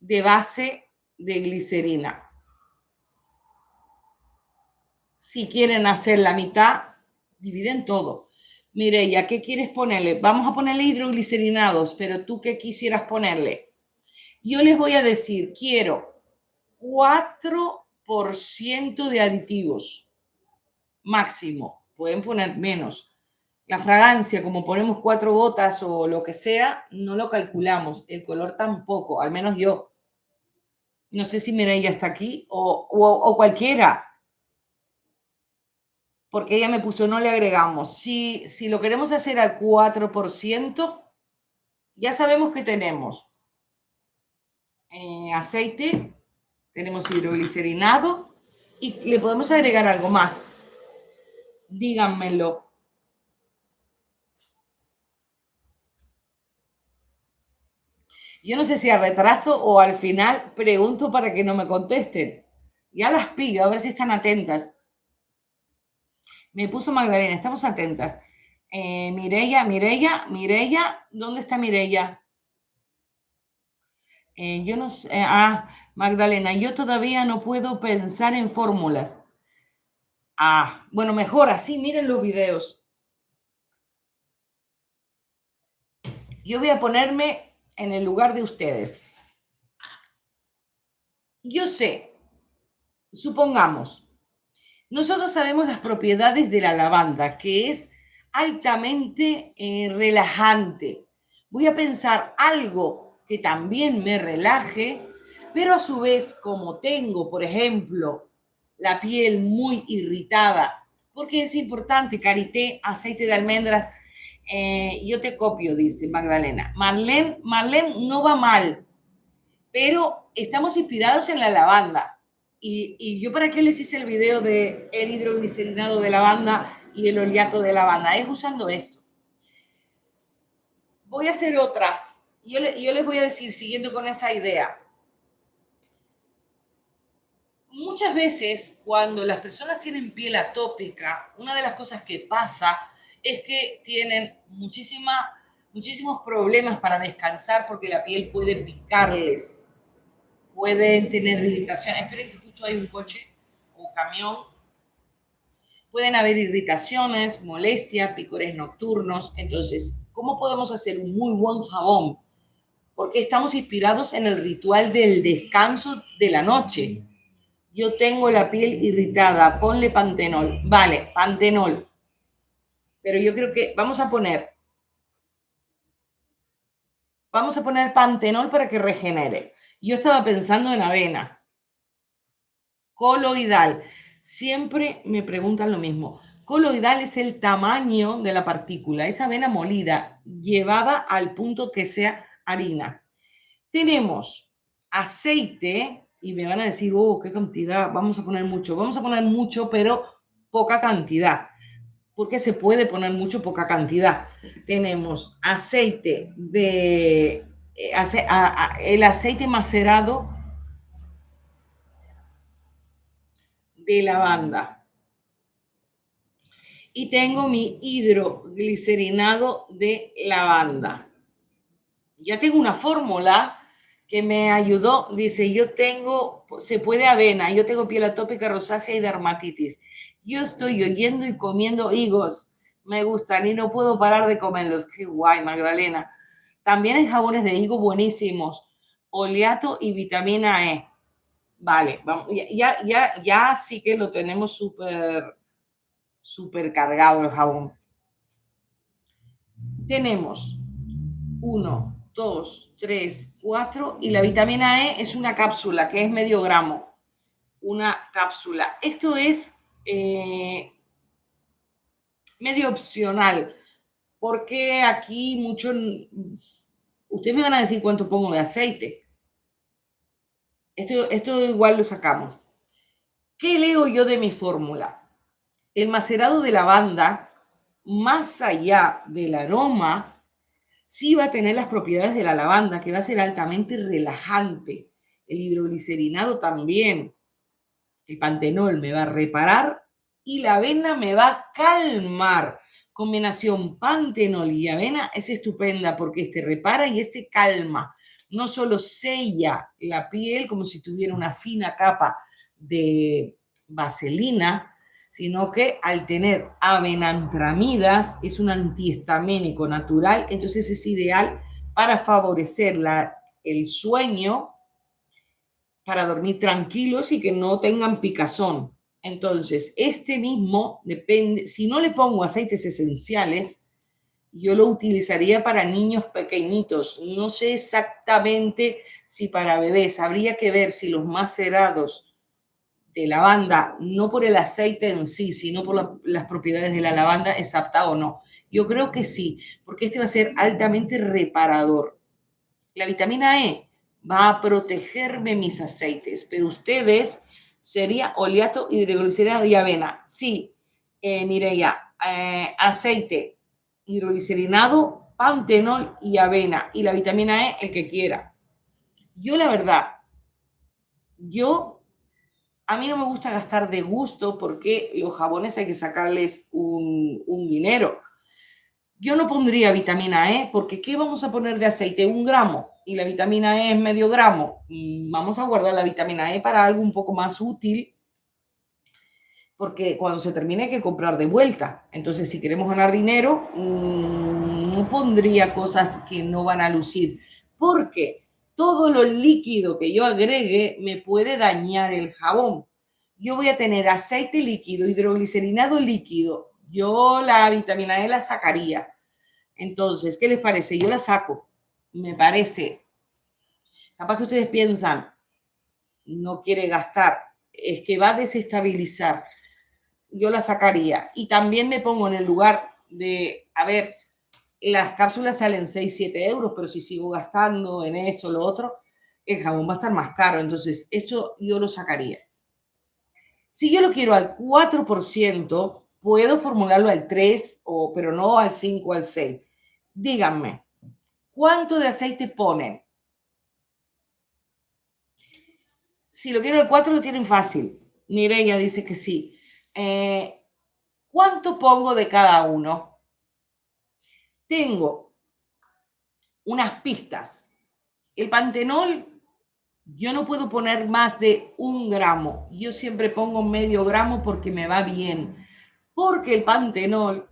de base de glicerina. Si quieren hacer la mitad, dividen todo. Mireia, ¿qué quieres ponerle? Vamos a ponerle hidroglicerinados, pero ¿tú qué quisieras ponerle? Yo les voy a decir, quiero 4% de aditivos máximo. Pueden poner menos. La fragancia, como ponemos 4 gotas o lo que sea, no lo calculamos. El color tampoco, al menos yo. No sé si Mireia está aquí o cualquiera. Porque ella me puso, no le agregamos. Si lo queremos hacer al 4%, ya sabemos que tenemos aceite, tenemos hidroglicerinado y le podemos agregar algo más. Díganmelo. Yo no sé si a retraso o al final pregunto para que no me contesten. Ya las pido, a ver si están atentas. Me puso Magdalena, estamos atentas. Mireia, ¿dónde está Mireia? Yo no sé. Magdalena, yo todavía no puedo pensar en fórmulas. Bueno, mejor así, miren los videos. Yo voy a ponerme en el lugar de ustedes. Yo sé, supongamos, nosotros sabemos las propiedades de la lavanda, que es altamente relajante. Voy a pensar algo que también me relaje, pero a su vez, como tengo, por ejemplo, la piel muy irritada, porque es importante, karité, aceite de almendras, yo te copio, dice Magdalena. Marlene no va mal, pero estamos inspirados en la lavanda. Y yo para qué les hice el video de el hidroglicerinado de lavanda y el oleato de lavanda, es usando esto. Voy a hacer otra. Yo les voy a decir, siguiendo con esa idea. Muchas veces cuando las personas tienen piel atópica, una de las cosas que pasa es que tienen muchísimos problemas para descansar porque la piel puede picarles. Pueden tener irritación. Esperen que justo hay un coche o camión. Pueden haber irritaciones, molestias, picores nocturnos. Entonces, ¿cómo podemos hacer un muy buen jabón? Porque estamos inspirados en el ritual del descanso de la noche. Yo tengo la piel irritada, ponle pantenol. Vale, pantenol. Pero yo creo que vamos a poner pantenol para que regenere. Yo estaba pensando en avena. Coloidal. Siempre me preguntan lo mismo. Coloidal es el tamaño de la partícula, esa avena molida, llevada al punto que sea harina. Tenemos aceite, y me van a decir, oh, qué cantidad, vamos a poner mucho, pero poca cantidad, porque se puede poner mucho, poca cantidad. Tenemos aceite de, el aceite macerado de lavanda. Y tengo mi hidroglicerinado de lavanda. Ya tengo una fórmula que me ayudó. Dice, se puede avena, yo tengo piel atópica, rosácea y dermatitis. Yo estoy oyendo y comiendo higos. Me gustan y no puedo parar de comerlos. Qué guay, Magdalena. También hay jabones de higo buenísimos. Oleato y vitamina E. Vale, vamos, ya sí que lo tenemos súper cargado el jabón. Tenemos 1, 2, 3, 4 y la vitamina E es una cápsula que es medio gramo. Una cápsula. Esto es medio opcional porque aquí ustedes me van a decir cuánto pongo de aceite. Esto igual lo sacamos. ¿Qué leo yo de mi fórmula? El macerado de lavanda, más allá del aroma, sí va a tener las propiedades de la lavanda, que va a ser altamente relajante. El hidroglicerinado también. El pantenol me va a reparar y la avena me va a calmar. Combinación pantenol y avena es estupenda porque este repara y este calma. No solo sella la piel como si tuviera una fina capa de vaselina, sino que al tener avenantramidas es un antihistamínico natural, entonces es ideal para favorecer el sueño, para dormir tranquilos y que no tengan picazón. Entonces, este mismo depende, si no le pongo aceites esenciales, yo lo utilizaría para niños pequeñitos. No sé exactamente si para bebés. Habría que ver si los macerados de lavanda, no por el aceite en sí, sino por las propiedades de la lavanda, es apta o no. Yo creo que sí, porque este va a ser altamente reparador. La vitamina E va a protegerme mis aceites, pero ustedes sería oleato, hidroglicerinado y avena. Sí, Mireia, aceite, hidroglicerinado, pantenol y avena. Y la vitamina E, el que quiera. Yo, la verdad, a mí no me gusta gastar de gusto porque los jabones hay que sacarles un dinero. Yo no pondría vitamina E porque ¿qué vamos a poner de aceite? 1 gramo y la vitamina E es medio gramo. Vamos a guardar la vitamina E para algo un poco más útil porque cuando se termine hay que comprar de vuelta. Entonces, si queremos ganar dinero, no pondría cosas que no van a lucir porque todo lo líquido que yo agregue me puede dañar el jabón. Yo voy a tener aceite líquido, hidroglicerinado líquido. Yo la vitamina E la sacaría. Entonces, ¿qué les parece? Yo la saco. Me parece. Capaz que ustedes piensan, no quiere gastar, es que va a desestabilizar. Yo la sacaría. Y también me pongo en el lugar de, a ver, las cápsulas salen 6, 7 euros, pero si sigo gastando en esto, lo otro, el jabón va a estar más caro. Entonces, esto yo lo sacaría. Si yo lo quiero al 4%, puedo formularlo al 3, pero no al 5 o al 6. Díganme, ¿cuánto de aceite ponen? Si lo quiero al 4, lo tienen fácil. Mireia dice que sí. ¿Cuánto pongo de cada uno? Tengo unas pistas. El pantenol, yo no puedo poner más de 1 gramo. Yo siempre pongo medio gramo porque me va bien. Porque el pantenol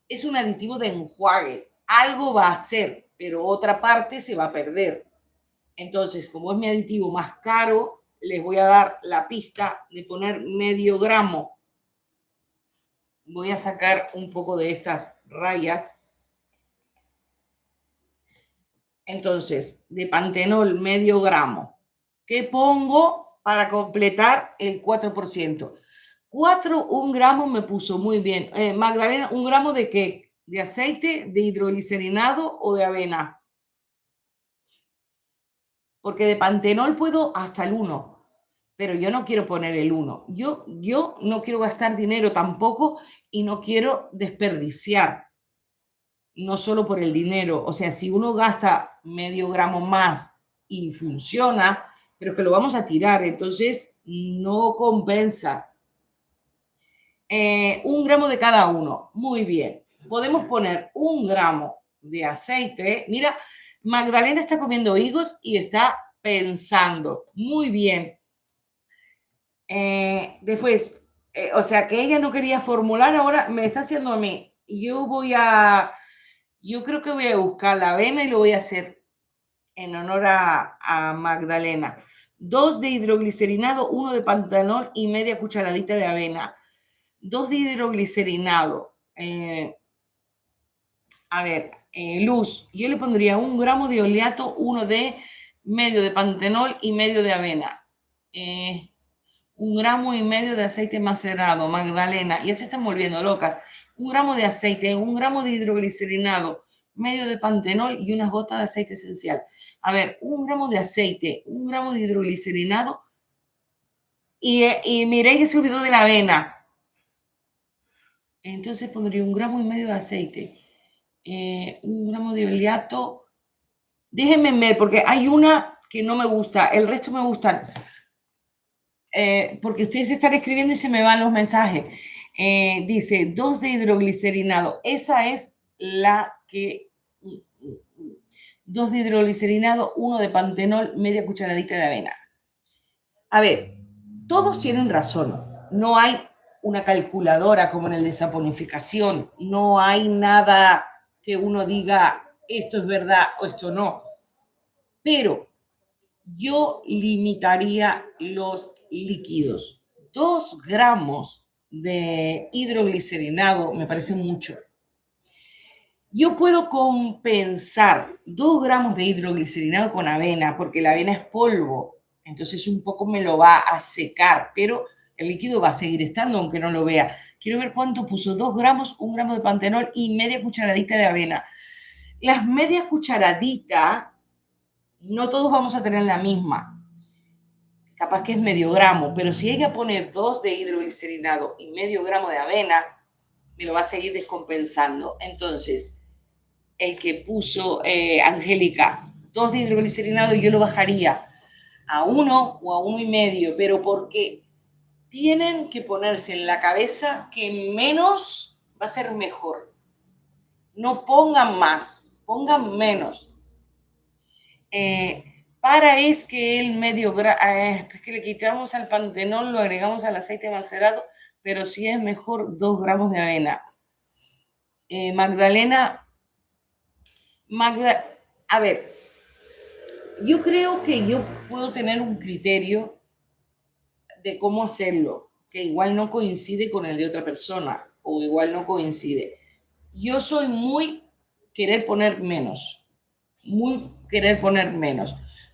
es un aditivo de enjuague. Algo va a hacer, pero otra parte se va a perder. Entonces, como es mi aditivo más caro, les voy a dar la pista de poner medio gramo. Voy a sacar un poco de estas rayas. Entonces, de pantenol medio gramo. ¿Qué pongo para completar el 4%? 1 gramo me puso muy bien. Magdalena, ¿1 gramo de qué? ¿De aceite, de hidroglicerinado o de avena? porque de pantenol puedo hasta el 1, pero yo no quiero poner el 1. Yo no quiero gastar dinero tampoco y no quiero desperdiciar, no solo por el dinero. O sea, si uno gasta medio gramo más y funciona, pero es que lo vamos a tirar, entonces no compensa. 1 gramo de cada uno. Muy bien. Podemos poner 1 gramo de aceite. Mira, Magdalena está comiendo higos y está pensando. Muy bien. Después, o sea, que ella no quería formular, ahora me está haciendo a mí. Yo creo que voy a buscar la avena y lo voy a hacer en honor a Magdalena. 2 de hidroglicerinado, 1 de pantenol y media cucharadita de avena. 2 de hidroglicerinado. Luz, yo le pondría 1 gramo de oleato, 1 de medio de pantenol y medio de avena. 1,5 gramos de aceite macerado, Magdalena. Ya se están volviendo locas. 1 gramo de aceite, 1 gramo de hidroglicerinado, medio de pantenol y unas gotas de aceite esencial. A ver, 1 gramo de aceite, 1 gramo de hidroglicerinado y miré que se olvidó de la avena. Entonces pondría 1,5 gramos de aceite, 1 gramo de oleato. Déjenme ver, porque hay una que no me gusta, el resto me gustan. Porque ustedes están escribiendo y se me van los mensajes. Dice 2 de hidroglicerinado. Esa es la que... 2 de hidroglicerinado, 1 de pantenol, media cucharadita de avena. A ver, todos tienen razón. No hay una calculadora como en el de saponificación. No hay nada que uno diga esto es verdad o esto no. Pero yo limitaría los líquidos. 2 gramos de hidroglicerinado me parece mucho. Yo puedo compensar 2 gramos de hidroglicerinado con avena, porque la avena es polvo, entonces un poco me lo va a secar, pero el líquido va a seguir estando aunque no lo vea. Quiero ver cuánto puso. 2 gramos, 1 gramo de pantenol y media cucharadita de avena. Las medias cucharaditas, no todos vamos a tener la misma. Capaz que es medio gramo, pero si ella pone 2 de hidroglicerinado y medio gramo de avena, me lo va a seguir descompensando. Entonces, el que puso Angélica, 2 de hidroglicerinado, yo lo bajaría a 1 o a 1,5, pero porque tienen que ponerse en la cabeza que menos va a ser mejor. No pongan más, pongan menos. Para es que el medio es que le quitamos al pantenol, lo agregamos al aceite macerado, pero sí es mejor 2 gramos de avena. A ver, yo creo que yo puedo tener un criterio de cómo hacerlo, que igual no coincide con el de otra persona, o igual no coincide. Yo soy muy querer poner menos,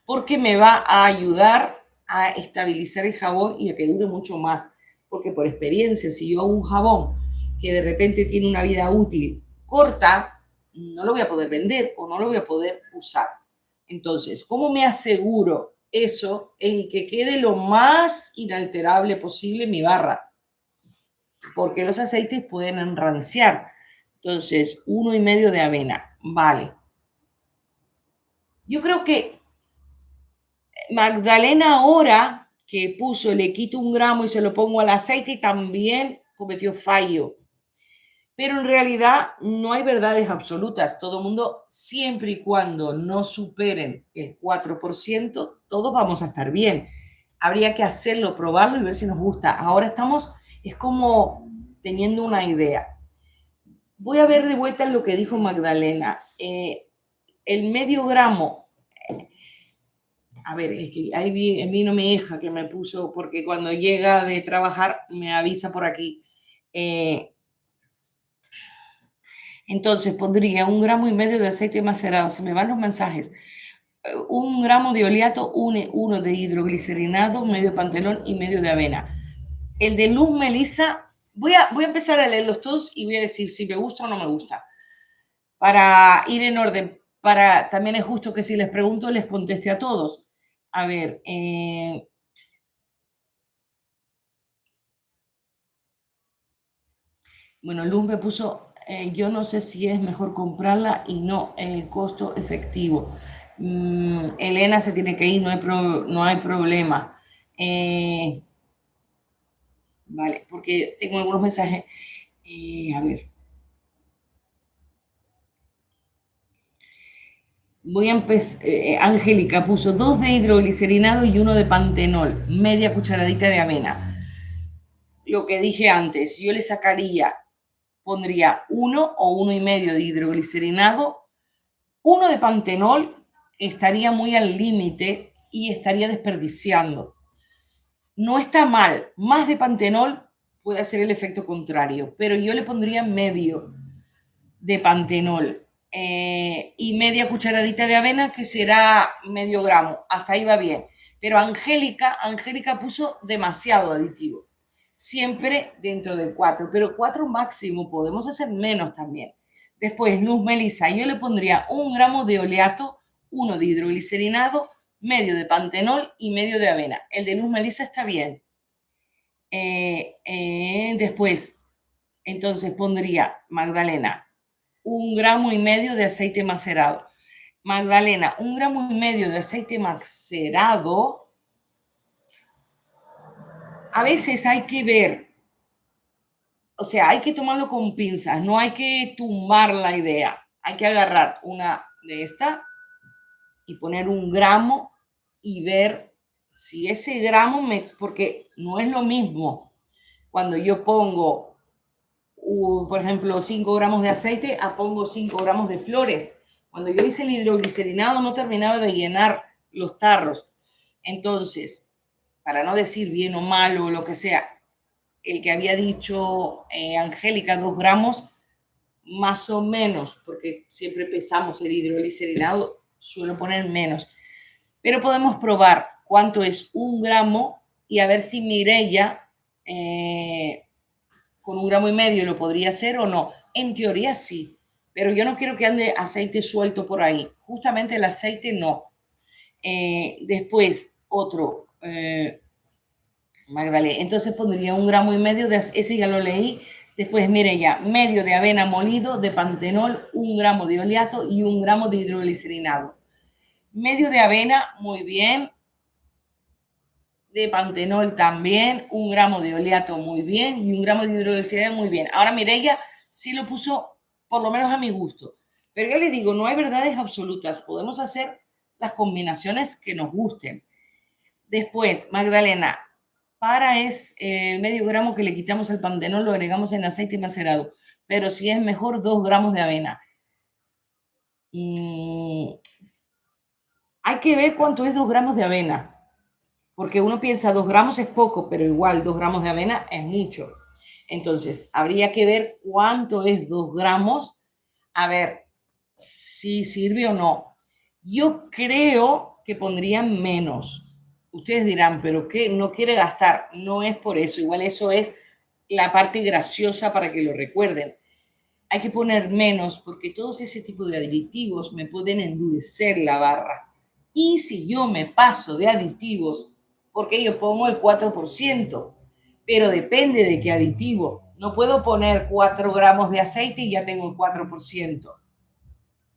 porque me va a ayudar a estabilizar el jabón y a que dure mucho más. Porque por experiencia, si yo hago un jabón que de repente tiene una vida útil corta, no lo voy a poder vender o no lo voy a poder usar. Entonces, ¿cómo me aseguro eso en que quede lo más inalterable posible mi barra? Porque los aceites pueden enranciar. Entonces, 1,5 de avena, vale. Yo creo que Magdalena ahora que puso, le quito 1 gramo y se lo pongo al aceite, también cometió fallo. Pero en realidad no hay verdades absolutas. Todo el mundo, siempre y cuando no superen el 4%, todos vamos a estar bien. Habría que hacerlo, probarlo y ver si nos gusta. Ahora estamos, es como teniendo una idea. Voy a ver de vuelta lo que dijo Magdalena. El medio gramo. A ver, es que ahí vino mi hija que me puso, porque cuando llega de trabajar me avisa por aquí. Entonces pondría 1,5 gramos de aceite macerado. Se me van los mensajes. 1 gramo de oleato, 1 de hidroglicerinado, medio pantenol y medio de avena. El de Luz Melissa, voy a empezar a leerlos todos y voy a decir si me gusta o no me gusta. Para ir en orden. También es justo que si les pregunto les conteste a todos. A ver, bueno, Luz me puso, yo no sé si es mejor comprarla y no el costo efectivo. Elena se tiene que ir, no hay problema. Vale, porque tengo algunos mensajes. A ver, voy a empezar. Angélica puso 2 de hidroglicerinado y 1 de pantenol, media cucharadita de avena. Lo que dije antes, yo le sacaría, pondría 1 o 1,5 de hidroglicerinado, 1 de pantenol, estaría muy al límite y estaría desperdiciando. No está mal, más de pantenol puede hacer el efecto contrario, pero yo le pondría medio de pantenol y media cucharadita de avena, que será medio gramo. Hasta ahí va bien. Pero Angélica puso demasiado aditivo. Siempre dentro del 4, pero 4 máximo, podemos hacer menos también. Después, Luz Melissa, yo le pondría 1 gramo de oleato, 1 de hidroglicerinado, medio de pantenol y medio de avena. El de Luz Melissa está bien. Después, entonces pondría Magdalena 1,5 gramos de aceite macerado. Magdalena, 1,5 gramos de aceite macerado. A veces hay que ver, o sea, hay que tomarlo con pinzas, no hay que tumbar la idea. Hay que agarrar una de esta y poner 1 gramo y ver si ese gramo porque no es lo mismo cuando yo pongo, por ejemplo, 5 gramos de aceite, pongo 5 gramos de flores. Cuando yo hice el hidroglicerinado no terminaba de llenar los tarros. Entonces, para no decir bien o mal o lo que sea, el que había dicho Angélica, 2 gramos, más o menos, porque siempre pesamos el hidroglicerinado, suelo poner menos. Pero podemos probar cuánto es 1 gramo y a ver si Mireia con 1,5 gramos lo podría hacer o no. En teoría sí, pero yo no quiero que ande aceite suelto por ahí. Justamente el aceite no. Después, otro, Magdalena, entonces pondría 1,5 gramos de, ese ya lo leí. Después, mire ya, medio de avena molido, de pantenol, 1 gramo de oleato y 1 gramo de hidroglicerinado. Medio de avena, muy bien. De pantenol también, 1 gramo de oleato muy bien y 1 gramo de hidroglicerinado muy bien. Ahora Mireia sí lo puso por lo menos a mi gusto. Pero ya les digo, no hay verdades absolutas. Podemos hacer las combinaciones que nos gusten. Después, Magdalena, para es el medio gramo que le quitamos al pantenol, lo agregamos en aceite macerado. Pero si es mejor, 2 gramos de avena. Hay que ver cuánto es 2 gramos de avena. Porque uno piensa 2 gramos es poco, pero igual 2 gramos de avena es mucho. Entonces, habría que ver cuánto es 2 gramos, a ver si sirve o no. Yo creo que pondrían menos. Ustedes dirán, ¿pero qué? No quiere gastar. No es por eso. Igual eso es la parte graciosa para que lo recuerden. Hay que poner menos porque todos ese tipo de aditivos me pueden endurecer la barra. Y si yo me paso de aditivos, porque yo pongo el 4%, pero depende de qué aditivo. No puedo poner 4 gramos de aceite y ya tengo el 4%.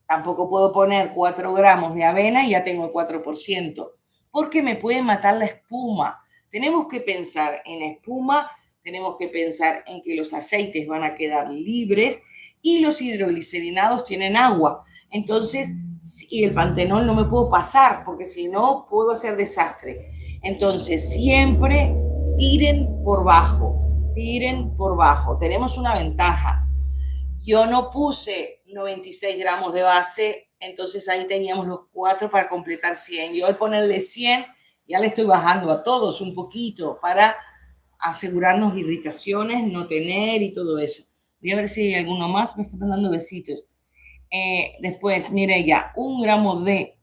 Tampoco puedo poner 4 gramos de avena y ya tengo el 4%, porque me puede matar la espuma. Tenemos que pensar en espuma, tenemos que pensar en que los aceites van a quedar libres y los hidroglicerinados tienen agua. Entonces, y el pantenol no me puedo pasar, porque si no, puedo hacer desastre. Entonces, siempre tiren por bajo, tiren por bajo. Tenemos una ventaja. Yo no puse 96 gramos de base, entonces ahí teníamos los 4 para completar 100. Yo al ponerle 100, ya le estoy bajando a todos un poquito para asegurarnos irritaciones, no tener y todo eso. Voy a ver si hay alguno más, me está mandando besitos. Después, mire ya, 1 gramo de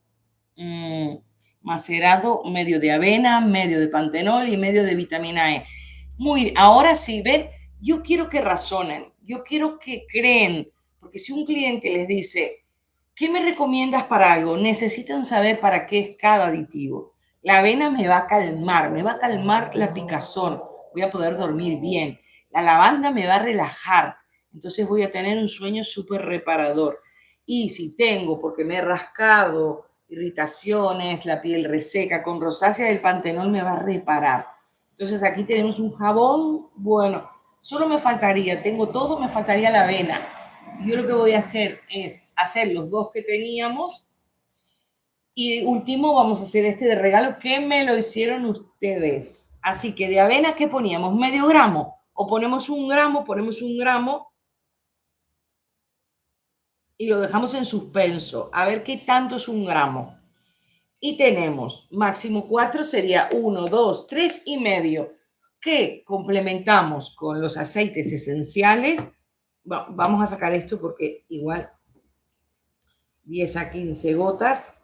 macerado, medio de avena, medio de pantenol y medio de vitamina E. Ahora sí, ven, yo quiero que razonen, yo quiero que creen, porque si un cliente les dice, ¿qué me recomiendas para algo? Necesitan saber para qué es cada aditivo. La avena me va a calmar la picazón, voy a poder dormir bien. La lavanda me va a relajar, entonces voy a tener un sueño súper reparador. Y si tengo, porque me he rascado, irritaciones, la piel reseca con rosácea, el pantenol me va a reparar. Entonces aquí tenemos un jabón, bueno, solo me faltaría, tengo todo, me faltaría la avena. Yo lo que voy a hacer es hacer los dos que teníamos y último vamos a hacer este de regalo que me lo hicieron ustedes. Así que de avena, ¿qué poníamos? ¿Medio gramo? ¿O ponemos un gramo? Ponemos un gramo y lo dejamos en suspenso. A ver qué tanto es un gramo. Y tenemos máximo 4, sería 1, 2, 3 y medio, que complementamos con los aceites esenciales. Vamos a sacar esto porque igual 10 a 15 gotas.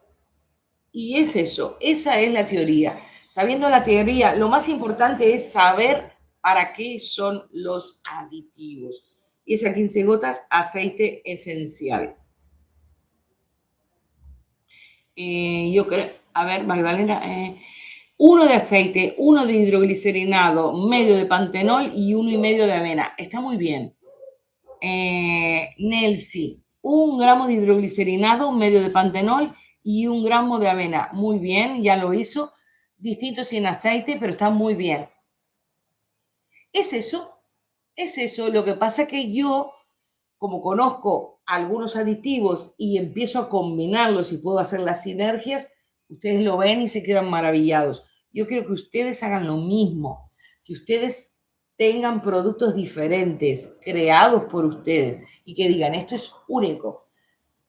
Y es eso, esa es la teoría. Sabiendo la teoría, lo más importante es saber para qué son los aditivos. Y es a 15 gotas aceite esencial. Yo creo, a ver, Magdalena, uno de aceite, uno de hidroglicerinado, medio de pantenol y 1,5 de avena. Está muy bien. Nelsi, 1 gramo de hidroglicerinado, medio de pantenol y 1 gramo de avena. Muy bien, ya lo hizo. Distinto sin aceite, pero está muy bien. Es eso. Lo que pasa es que yo, como conozco algunos aditivos y empiezo a combinarlos y puedo hacer las sinergias, ustedes lo ven y se quedan maravillados. Yo quiero que ustedes hagan lo mismo, que ustedes tengan productos diferentes, creados por ustedes, y que digan, esto es único,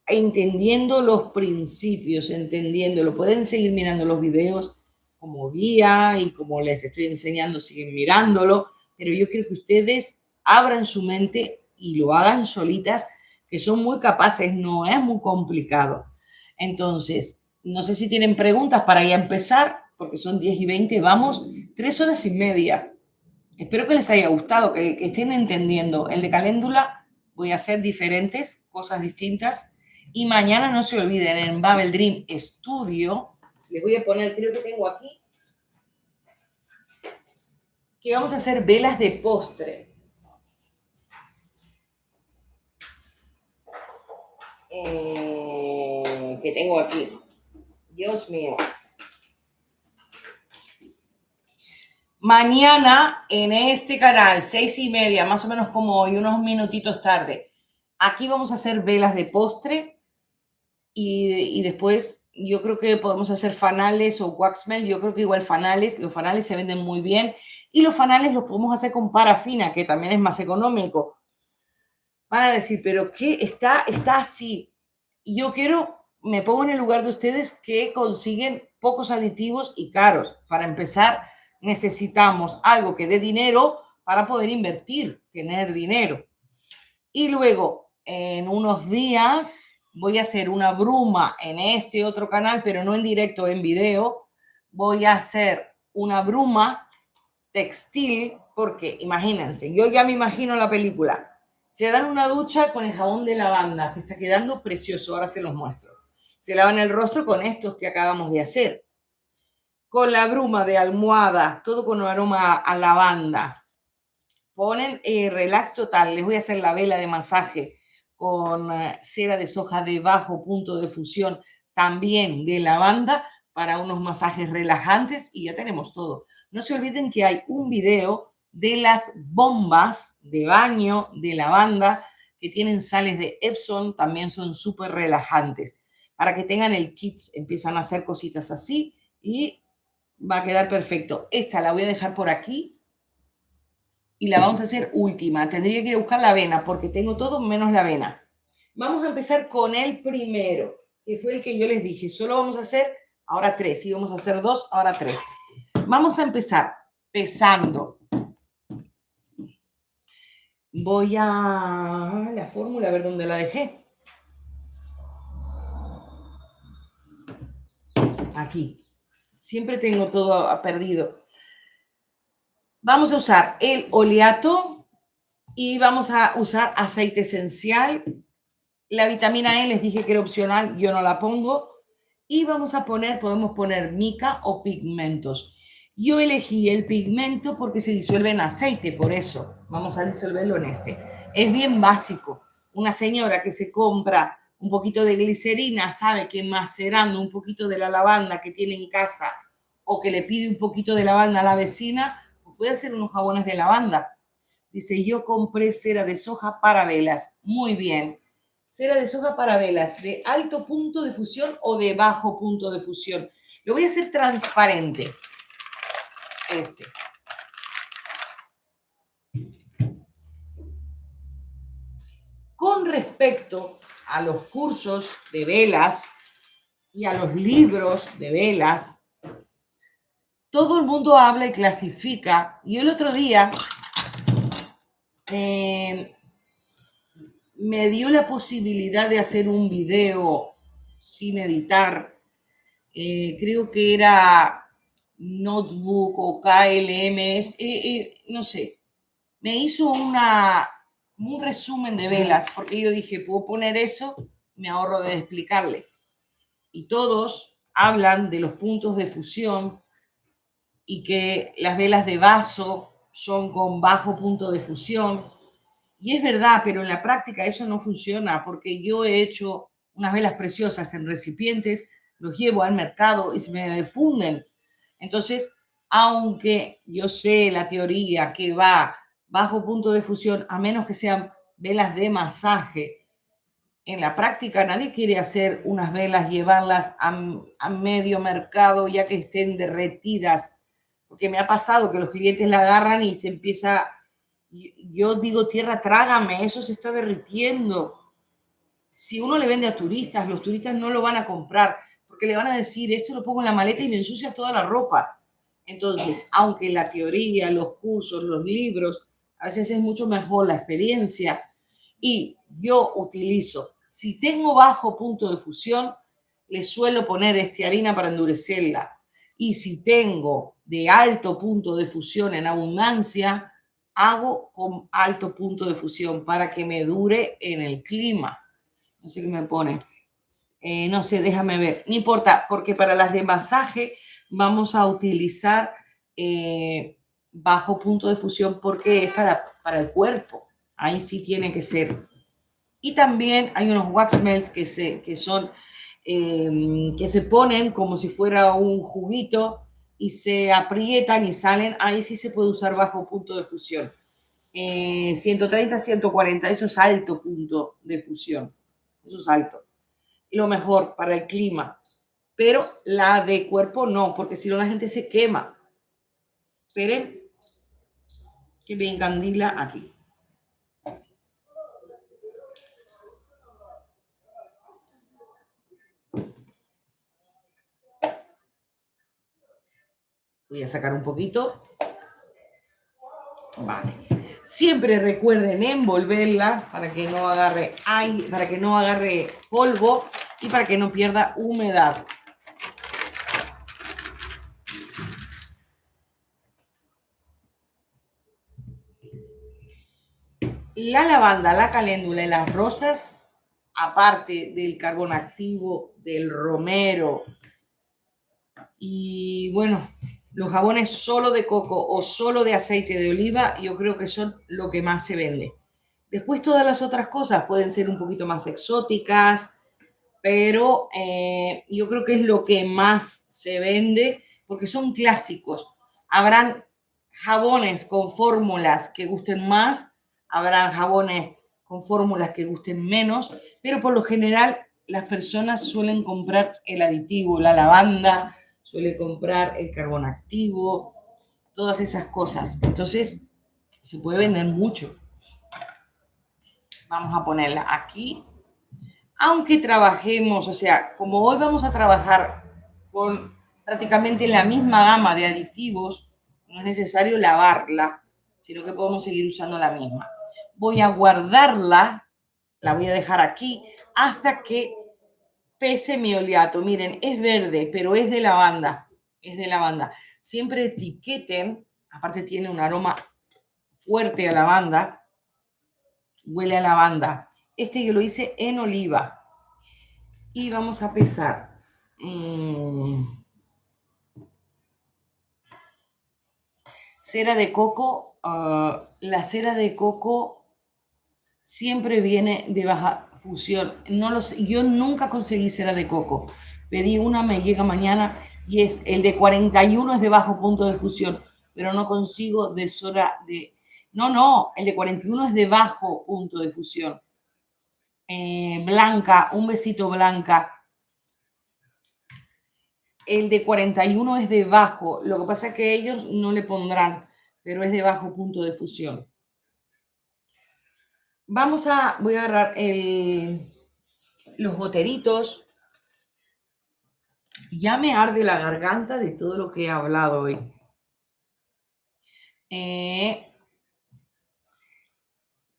entendiendo los principios, entendiéndolo. Pueden seguir mirando los videos como guía y como les estoy enseñando, siguen mirándolo, pero yo quiero que ustedes abran su mente y lo hagan solitas, que son muy capaces, no es muy complicado. Entonces, no sé si tienen preguntas para ya empezar, porque son 10:20, vamos, 3 horas y media. Espero que les haya gustado, que estén entendiendo. El de caléndula voy a hacer diferentes, cosas distintas. Y mañana no se olviden, en Babel Dream Studio, les voy a poner, creo que tengo aquí, que vamos a hacer velas de postre. Que tengo aquí. Dios mío. Mañana en este canal, 6:30, más o menos como hoy, unos minutitos tarde. Aquí vamos a hacer velas de postre y después yo creo que podemos hacer fanales o wax melt. Yo creo que igual fanales, los fanales se venden muy bien y los fanales los podemos hacer con parafina, que también es más económico. Van a decir, pero ¿qué? Está así. Y yo me pongo en el lugar de ustedes que consiguen pocos aditivos y caros. Para empezar, necesitamos algo que dé dinero para poder invertir, tener dinero. Y luego, en unos días, voy a hacer una bruma en este otro canal, pero no en directo, en video. Voy a hacer una bruma textil, porque imagínense, yo ya me imagino la película. Se dan una ducha con el jabón de lavanda, que está quedando precioso, ahora se los muestro. Se lavan el rostro con estos que acabamos de hacer. Con la bruma de almohada, todo con un aroma a lavanda. Ponen relax total. Les voy a hacer la vela de masaje con cera de soja de bajo punto de fusión, también de lavanda, para unos masajes relajantes y ya tenemos todo. No se olviden que hay un video de las bombas de baño de lavanda que tienen sales de Epsom, también son súper relajantes. Para que tengan el kit, empiezan a hacer cositas así y va a quedar perfecto. Esta la voy a dejar por aquí y la vamos a hacer última. Tendría que ir a buscar la avena porque tengo todo menos la avena. Vamos a empezar con el primero, que fue el que yo les dije. Solo vamos a hacer ahora 3. Íbamos a hacer 2, ahora 3. Vamos a empezar pesando. Voy a la fórmula, a ver dónde la dejé. Aquí. Siempre tengo todo perdido. Vamos a usar el oleato y vamos a usar aceite esencial. La vitamina E les dije que era opcional, yo no la pongo. Y vamos a poner, podemos poner mica o pigmentos. Yo elegí el pigmento porque se disuelve en aceite, por eso vamos a disolverlo en este. Es bien básico. Una señora que se compra un poquito de glicerina sabe que macerando un poquito de la lavanda que tiene en casa o que le pide un poquito de lavanda a la vecina, pues puede hacer unos jabones de lavanda. Dice, yo compré cera de soja para velas. Muy bien. Cera de soja para velas, ¿de alto punto de fusión o de bajo punto de fusión? Lo voy a hacer transparente. Este. Con respecto a los cursos de velas y a los libros de velas, todo el mundo habla y clasifica. Y el otro día me dio la posibilidad de hacer un video sin editar. Creo que era Notebook o KLM, no sé. Me hizo un resumen de velas, porque yo dije, puedo poner eso, me ahorro de explicarle. Y todos hablan de los puntos de fusión y que las velas de vaso son con bajo punto de fusión. Y es verdad, pero en la práctica eso no funciona, porque yo he hecho unas velas preciosas en recipientes, los llevo al mercado y se me defunden. Entonces, aunque yo sé la teoría que va bajo punto de fusión, a menos que sean velas de masaje, en la práctica nadie quiere hacer unas velas, llevarlas a medio mercado ya que estén derretidas, porque me ha pasado que los clientes la agarran y se empieza, yo digo, tierra, trágame, eso se está derritiendo. Si uno le vende a turistas, los turistas no lo van a comprar, porque le van a decir, esto lo pongo en la maleta y me ensucia toda la ropa. Entonces, aunque la teoría, los cursos, los libros, a veces es mucho mejor la experiencia, y yo utilizo, si tengo bajo punto de fusión, le suelo poner harina para endurecerla. Y si tengo de alto punto de fusión en abundancia, hago con alto punto de fusión para que me dure en el clima. No sé qué me pone. No sé, déjame ver. No importa, porque para las de masaje vamos a utilizar bajo punto de fusión porque es para el cuerpo. Ahí sí tiene que ser. Y también hay unos wax melts que se ponen como si fuera un juguito y se aprietan y salen. Ahí sí se puede usar bajo punto de fusión. 130, 140, eso es alto punto de fusión. Eso es alto. Lo mejor para el clima. Pero la de cuerpo no, porque si no la gente se quema. Esperen que me encandila aquí. Voy a sacar un poquito. Vale. Siempre recuerden envolverla para que no agarre aire, para que no agarre polvo y para que no pierda humedad. La lavanda, la caléndula y las rosas, aparte del carbón activo, del romero y bueno, los jabones solo de coco o solo de aceite de oliva, yo creo que son lo que más se vende. Después todas las otras cosas pueden ser un poquito más exóticas, pero yo creo que es lo que más se vende porque son clásicos. Habrán jabones con fórmulas que gusten más, habrán jabones con fórmulas que gusten menos, pero por lo general las personas suelen comprar el aditivo, la lavanda, suele comprar el carbón activo, todas esas cosas. Entonces, se puede vender mucho. Vamos a ponerla aquí. Aunque trabajemos, o sea, como hoy vamos a trabajar con prácticamente la misma gama de aditivos, no es necesario lavarla, sino que podemos seguir usando la misma. Voy a guardarla, la voy a dejar aquí hasta que pese mi oleato. Miren, es verde, pero es de lavanda. Es de lavanda. Siempre etiqueten, aparte tiene un aroma fuerte a lavanda, huele a lavanda. Este yo lo hice en oliva. Y vamos a pesar. Cera de coco, la cera de coco siempre viene de baja fusión. No lo sé, yo nunca conseguí cera de coco. Pedí una, me llega mañana y es el de 41 es de bajo punto de fusión, pero no consigo de cera de... No, el de 41 es de bajo punto de fusión. Blanca, un besito Blanca. El de 41 es de bajo, lo que pasa es que ellos no le pondrán, pero es de bajo punto de fusión. Voy a agarrar los goteritos. Ya me arde la garganta de todo lo que he hablado hoy.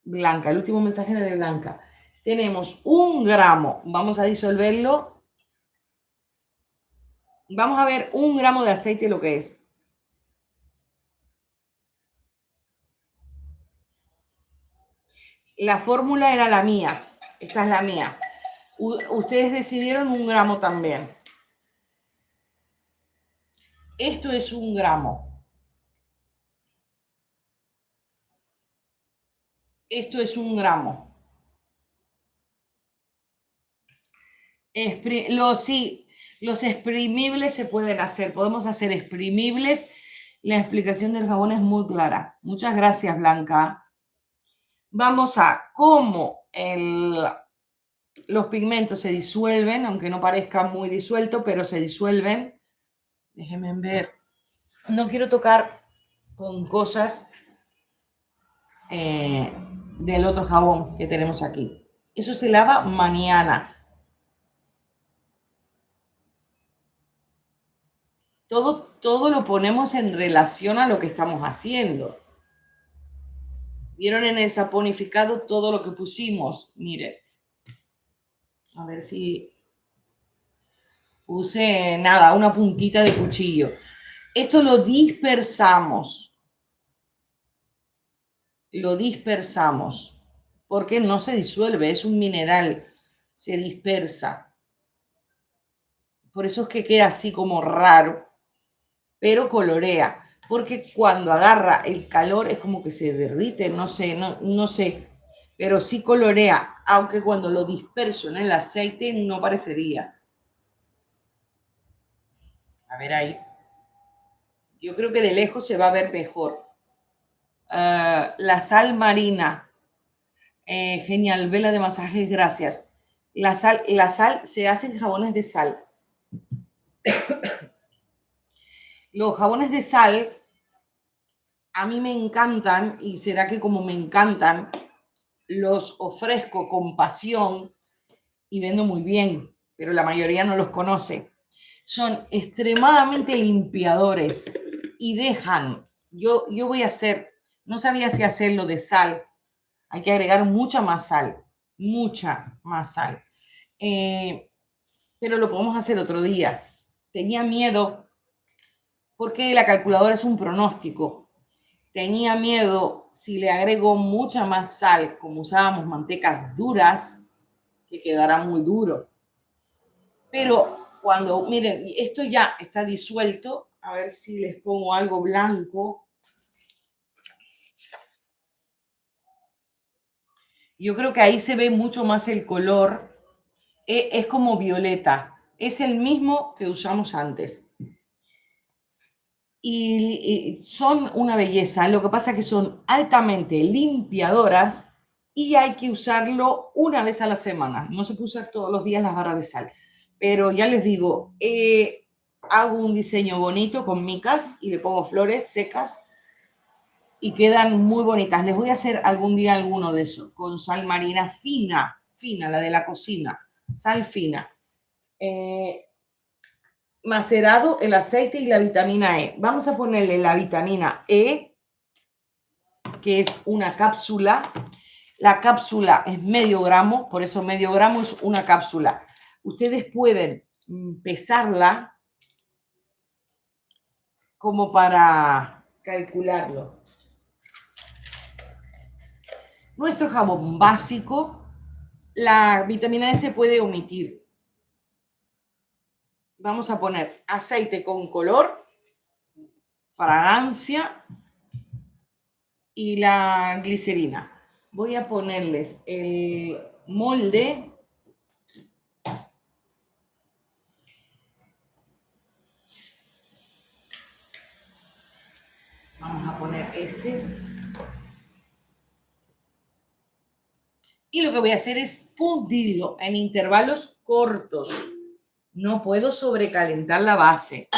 Blanca, el último mensaje de Blanca. Tenemos 1 gramo, vamos a disolverlo. Vamos a ver 1 gramo de aceite lo que es. La fórmula era la mía, esta es la mía. Ustedes decidieron 1 gramo también. Esto es 1 gramo. Esto es 1 gramo. Los exprimibles se pueden hacer. Podemos hacer exprimibles. La explicación del jabón es muy clara. Muchas gracias, Blanca. Vamos a cómo los pigmentos se disuelven, aunque no parezca muy disuelto, pero se disuelven. Déjenme ver. No quiero tocar con cosas del otro jabón que tenemos aquí. Eso se lava mañana. Todo lo ponemos en relación a lo que estamos haciendo. ¿Vieron en el saponificado todo lo que pusimos? Miren. A ver si puse nada, una puntita de cuchillo. Esto lo dispersamos. Lo dispersamos. Porque no se disuelve, es un mineral. Se dispersa. Por eso es que queda así como raro. Pero colorea. Porque cuando agarra el calor es como que se derrite, no sé. Pero sí colorea. Aunque cuando lo disperso en el aceite no parecería. A ver ahí. Yo creo que de lejos se va a ver mejor. La sal marina. Genial, vela de masajes, gracias. La sal se hace en jabones de sal. Los jabones de sal a mí me encantan y será que como me encantan, los ofrezco con pasión y vendo muy bien, pero la mayoría no los conoce. Son extremadamente limpiadores y dejan, yo voy a hacer, no sabía si hacerlo de sal, hay que agregar mucha más sal. Pero lo podemos hacer otro día. Tenía miedo porque la calculadora es un pronóstico. Tenía miedo si le agrego mucha más sal, como usábamos mantecas duras, que quedará muy duro. Pero cuando, miren, esto ya está disuelto, a ver si les pongo algo blanco. Yo creo que ahí se ve mucho más el color. Es como violeta. Es el mismo que usamos antes. Y son una belleza. Lo que pasa es que son altamente limpiadoras y hay que usarlo una vez a la semana. No se puede usar todos los días las barras de sal. Pero ya les digo, hago un diseño bonito con micas y le pongo flores secas y quedan muy bonitas. Les voy a hacer algún día alguno de esos con sal marina fina, la de la cocina, sal fina. Macerado el aceite y la vitamina E. Vamos a ponerle la vitamina E, que es una cápsula. La cápsula es medio gramo, por eso medio gramo es una cápsula. Ustedes pueden pesarla como para calcularlo. Nuestro jabón básico, la vitamina E se puede omitir. vamos a poner aceite con color, fragancia y la glicerina. Voy a ponerles el molde. Vamos a poner este. Y lo que voy a hacer es fundirlo en intervalos cortos. No puedo sobrecalentar la base.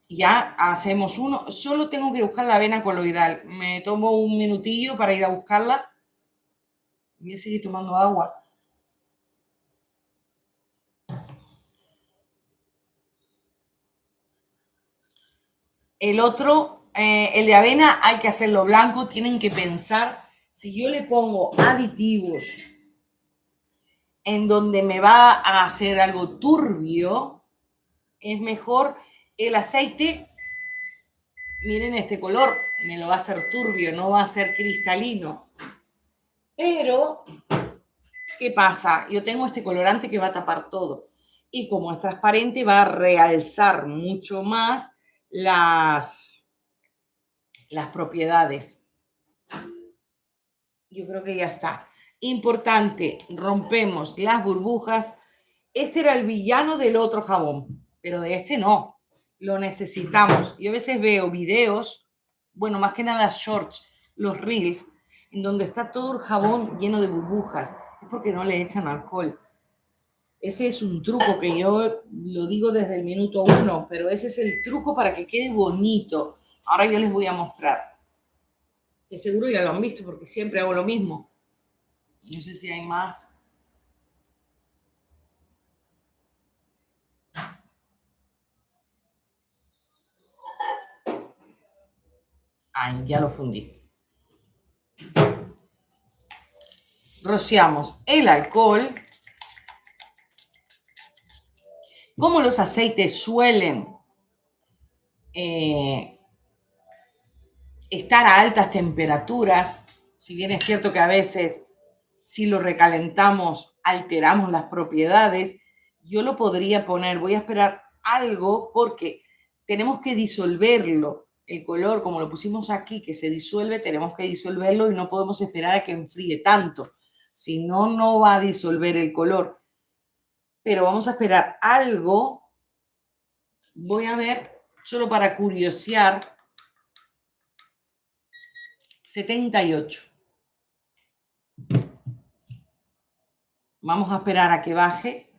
Ya hacemos uno. Solo tengo que buscar la avena coloidal. Me tomo un minutillo para ir a buscarla. Voy a seguir tomando agua. El otro, el de avena, hay que hacerlo blanco. Tienen que pensar, si yo le pongo aditivos en donde me va a hacer algo turbio, es mejor el aceite. Miren este color, me lo va a hacer turbio, no va a ser cristalino. Pero, ¿qué pasa? Yo tengo este colorante que va a tapar todo. Y como es transparente, va a realzar mucho más las propiedades. Yo creo que ya está. Importante, rompemos las burbujas. Este era el villano del otro jabón, pero de este no. Lo necesitamos. Yo a veces veo videos, bueno, más que nada shorts, los reels, en donde está todo el jabón lleno de burbujas. Es porque no le echan alcohol. Ese es un truco que yo lo digo desde el minuto 1, pero ese es el truco para que quede bonito. Ahora yo les voy a mostrar. Que seguro ya lo han visto porque siempre hago lo mismo. No sé si hay más. Ay, ya lo fundí. Rociamos el alcohol. Como los aceites suelen estar a altas temperaturas, si bien es cierto que a veces si lo recalentamos alteramos las propiedades, yo lo podría poner, voy a esperar algo porque tenemos que disolverlo. El color, como lo pusimos aquí, que se disuelve, tenemos que disolverlo y no podemos esperar a que enfríe tanto. Si no, no va a disolver el color. Pero vamos a esperar algo. Voy a ver, solo para curiosear, 78. Vamos a esperar a que baje.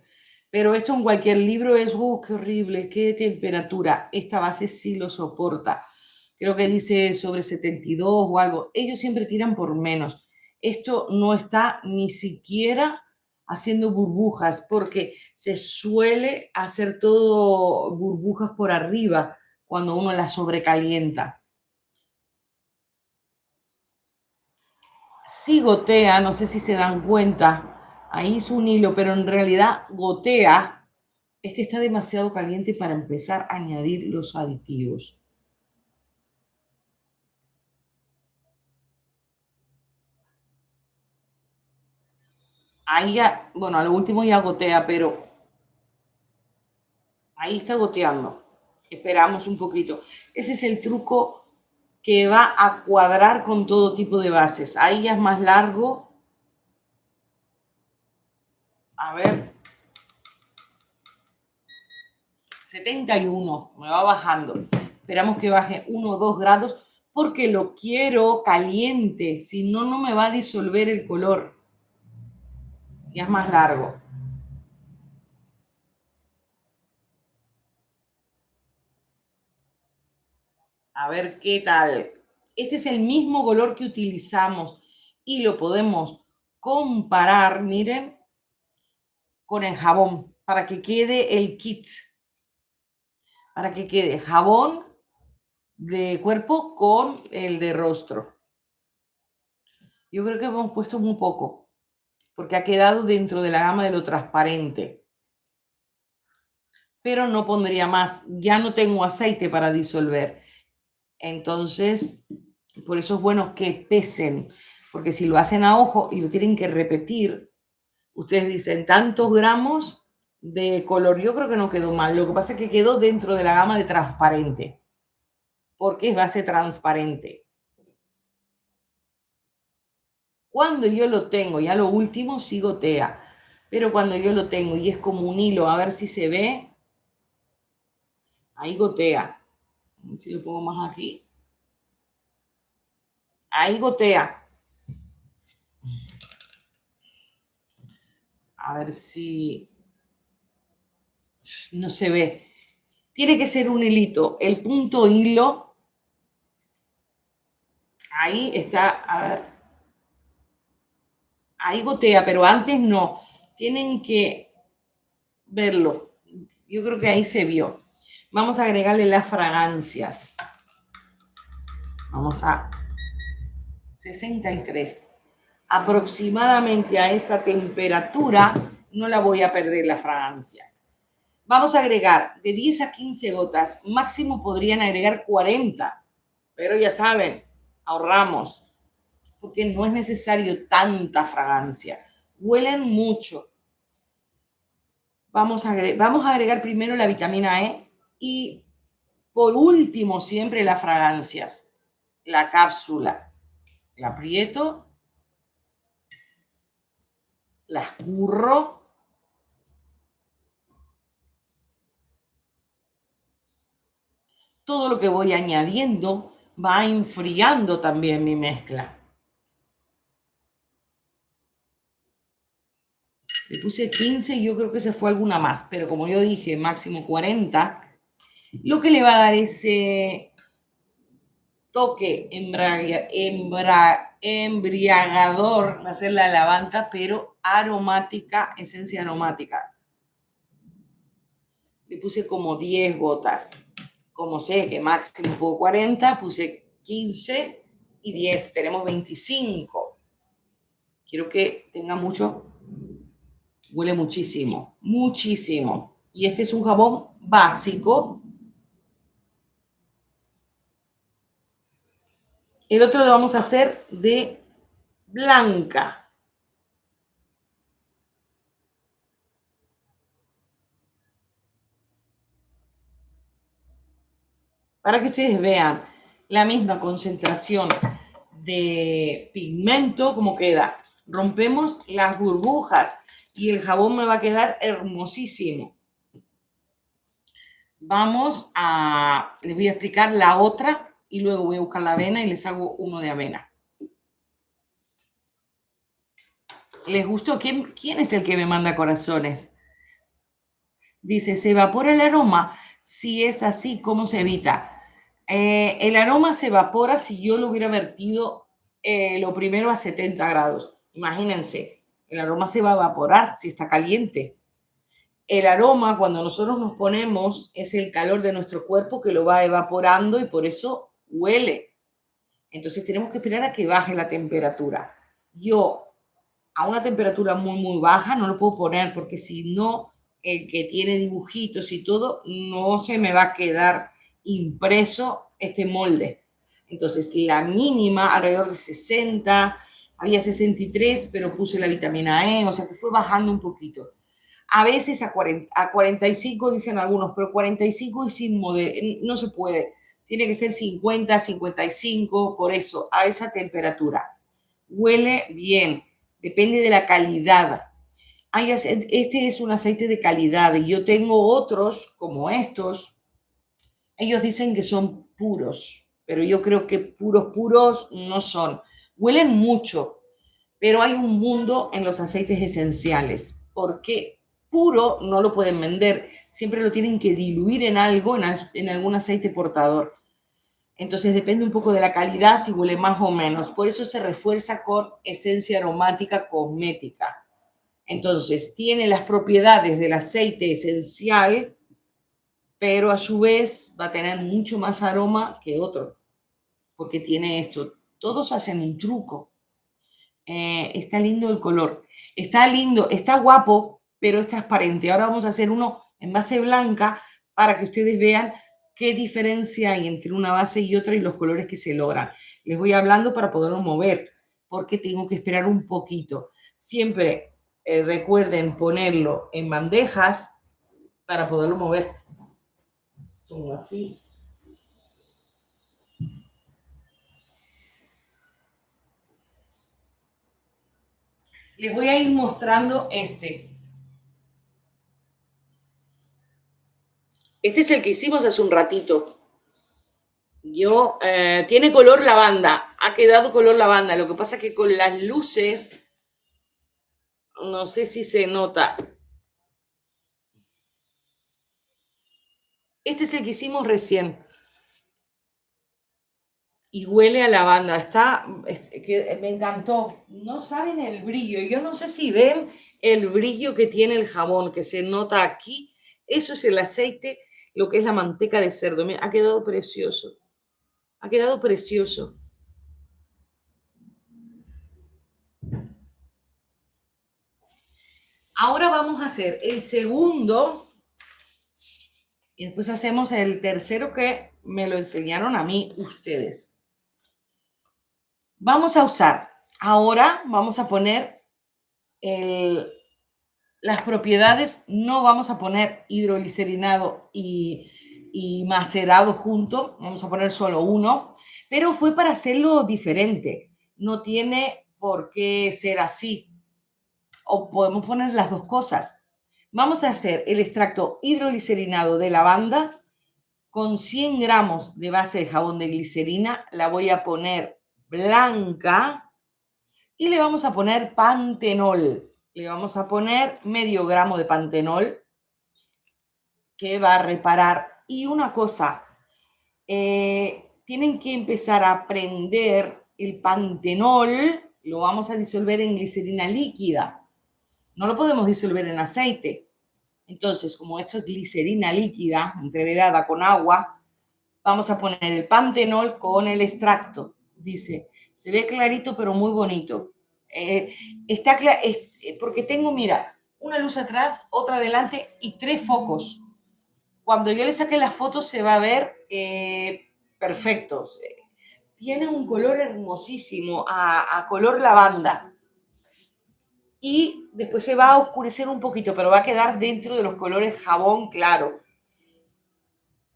Pero esto en cualquier libro es, qué horrible, qué temperatura. Esta base sí lo soporta. Creo que dice sobre 72 o algo. Ellos siempre tiran por menos. Esto no está ni siquiera haciendo burbujas porque se suele hacer todo burbujas por arriba cuando uno la sobrecalienta. Sí gotea, no sé si se dan cuenta. Ahí es un hilo, pero en realidad gotea. Es que está demasiado caliente para empezar a añadir los aditivos. Ahí ya, bueno, a lo último ya gotea, pero ahí está goteando. Esperamos un poquito. Ese es el truco que va a cuadrar con todo tipo de bases. Ahí ya es más largo. A ver. 71, me va bajando. Esperamos que baje 1 o 2 grados porque lo quiero caliente. Si no, no me va a disolver el color. Ya es más largo. A ver qué tal. Este es el mismo color que utilizamos y lo podemos comparar, miren, con el jabón para que quede el kit. Para que quede jabón de cuerpo con el de rostro. Yo creo que hemos puesto muy poco porque ha quedado dentro de la gama de lo transparente. Pero no pondría más. Ya no tengo aceite para disolver. Entonces, por eso es bueno que pesen. porque si lo hacen a ojo y lo tienen que repetir, ustedes dicen tantos gramos de color. Yo creo que no quedó mal, lo que pasa es que quedó dentro de la gama de transparente, porque es base transparente. Cuando yo lo tengo, ya lo último sí gotea, pero cuando yo lo tengo y es como un hilo, a ver si se ve, ahí gotea. A ver si lo pongo más aquí. Ahí gotea. A ver si no se ve. Tiene que ser un hilito. El punto hilo, ahí está, a ver. Ahí gotea, pero antes no. Tienen que verlo. Yo creo que ahí se vio. Vamos a agregarle las fragancias. Vamos a 63. Aproximadamente a esa temperatura no la voy a perder la fragancia. Vamos a agregar de 10 a 15 gotas. Máximo podrían agregar 40. Pero ya saben, ahorramos. Porque no es necesario tanta fragancia. Huelen mucho. Vamos a agregar primero la vitamina E y por último siempre las fragancias. La cápsula. La aprieto. La escurro. Todo lo que voy añadiendo va enfriando también mi mezcla. Le puse 15 y yo creo que se fue alguna más, pero como yo dije, máximo 40, lo que le va a dar ese toque embriagador, va a ser la lavanda, pero aromática, esencia aromática. Le puse como 10 gotas. Como sé que máximo puedo 40, puse 15 y 10. Tenemos 25. Quiero que tenga mucho. Huele muchísimo, muchísimo. Y este es un jabón básico. El otro lo vamos a hacer de blanca. Para que ustedes vean la misma concentración de pigmento como queda. Rompemos las burbujas y el jabón me va a quedar hermosísimo. Les voy a explicar la otra y luego voy a buscar la avena y les hago uno de avena. ¿Les gustó? ¿Quién es el que me manda corazones? Dice, ¿se evapora el aroma? Si es así, ¿cómo se evita? El aroma se evapora si yo lo hubiera vertido lo primero a 70 grados. Imagínense, el aroma se va a evaporar si está caliente. El aroma, cuando nosotros nos ponemos, es el calor de nuestro cuerpo que lo va evaporando y por eso huele. Entonces tenemos que esperar a que baje la temperatura. Yo a una temperatura muy, muy baja no lo puedo poner porque si no, el que tiene dibujitos y todo, no se me va a quedar impreso este molde. Entonces, la mínima, alrededor de 60, había 63, pero puse la vitamina E, o sea que fue bajando un poquito. A veces a 45 dicen algunos, pero 45 es no se puede. Tiene que ser 50, 55, por eso, a esa temperatura. Huele bien, depende de la calidad. Este es un aceite de calidad y yo tengo otros como estos. Ellos dicen que son puros, pero yo creo que puros no son. Huelen mucho, pero hay un mundo en los aceites esenciales. ¿Por qué? Puro no lo pueden vender, siempre lo tienen que diluir en algo, en algún aceite portador. Entonces depende un poco de la calidad, si huele más o menos. Por eso se refuerza con esencia aromática cosmética. Entonces tiene las propiedades del aceite esencial, pero a su vez va a tener mucho más aroma que otro, porque tiene esto. Todos hacen un truco. Está lindo el color. Está lindo, está guapo, pero es transparente. Ahora vamos a hacer uno en base blanca para que ustedes vean qué diferencia hay entre una base y otra y los colores que se logran. Les voy hablando para poderlo mover, porque tengo que esperar un poquito. Siempre recuerden ponerlo en bandejas para poderlo mover. Como así. Les voy a ir mostrando este. Este es el que hicimos hace un ratito. Tiene color lavanda, ha quedado color lavanda. Lo que pasa es que con las luces, no sé si se nota. Este es el que hicimos recién. Y huele a lavanda. Me encantó. No saben el brillo. Yo no sé si ven el brillo que tiene el jabón, que se nota aquí. Eso es el aceite, lo que es la manteca de cerdo. Mira, ha quedado precioso. Ha quedado precioso. Ahora vamos a hacer el segundo y después hacemos el tercero que me lo enseñaron a mí ustedes. Vamos a usar, ahora vamos a poner las propiedades, no vamos a poner hidroglicerinado y macerado junto, vamos a poner solo uno, pero fue para hacerlo diferente. No tiene por qué ser así. O podemos poner las dos cosas. Vamos a hacer el extracto hidroglicerinado de lavanda con 100 gramos de base de jabón de glicerina. La voy a poner blanca y le vamos a poner pantenol. Le vamos a poner medio gramo de pantenol que va a reparar. Y una cosa, tienen que empezar a prender el pantenol, lo vamos a disolver en glicerina líquida. No lo podemos disolver en aceite. Entonces, como esto es glicerina líquida, entreverada con agua, vamos a poner el pantenol con el extracto. Dice, se ve clarito, pero muy bonito. Porque tengo, mira, una luz atrás, otra adelante y 3 focos. Cuando yo le saque las fotos se va a ver perfecto. Tiene un color hermosísimo, a color lavanda. Y después se va a oscurecer un poquito, pero va a quedar dentro de los colores jabón claro.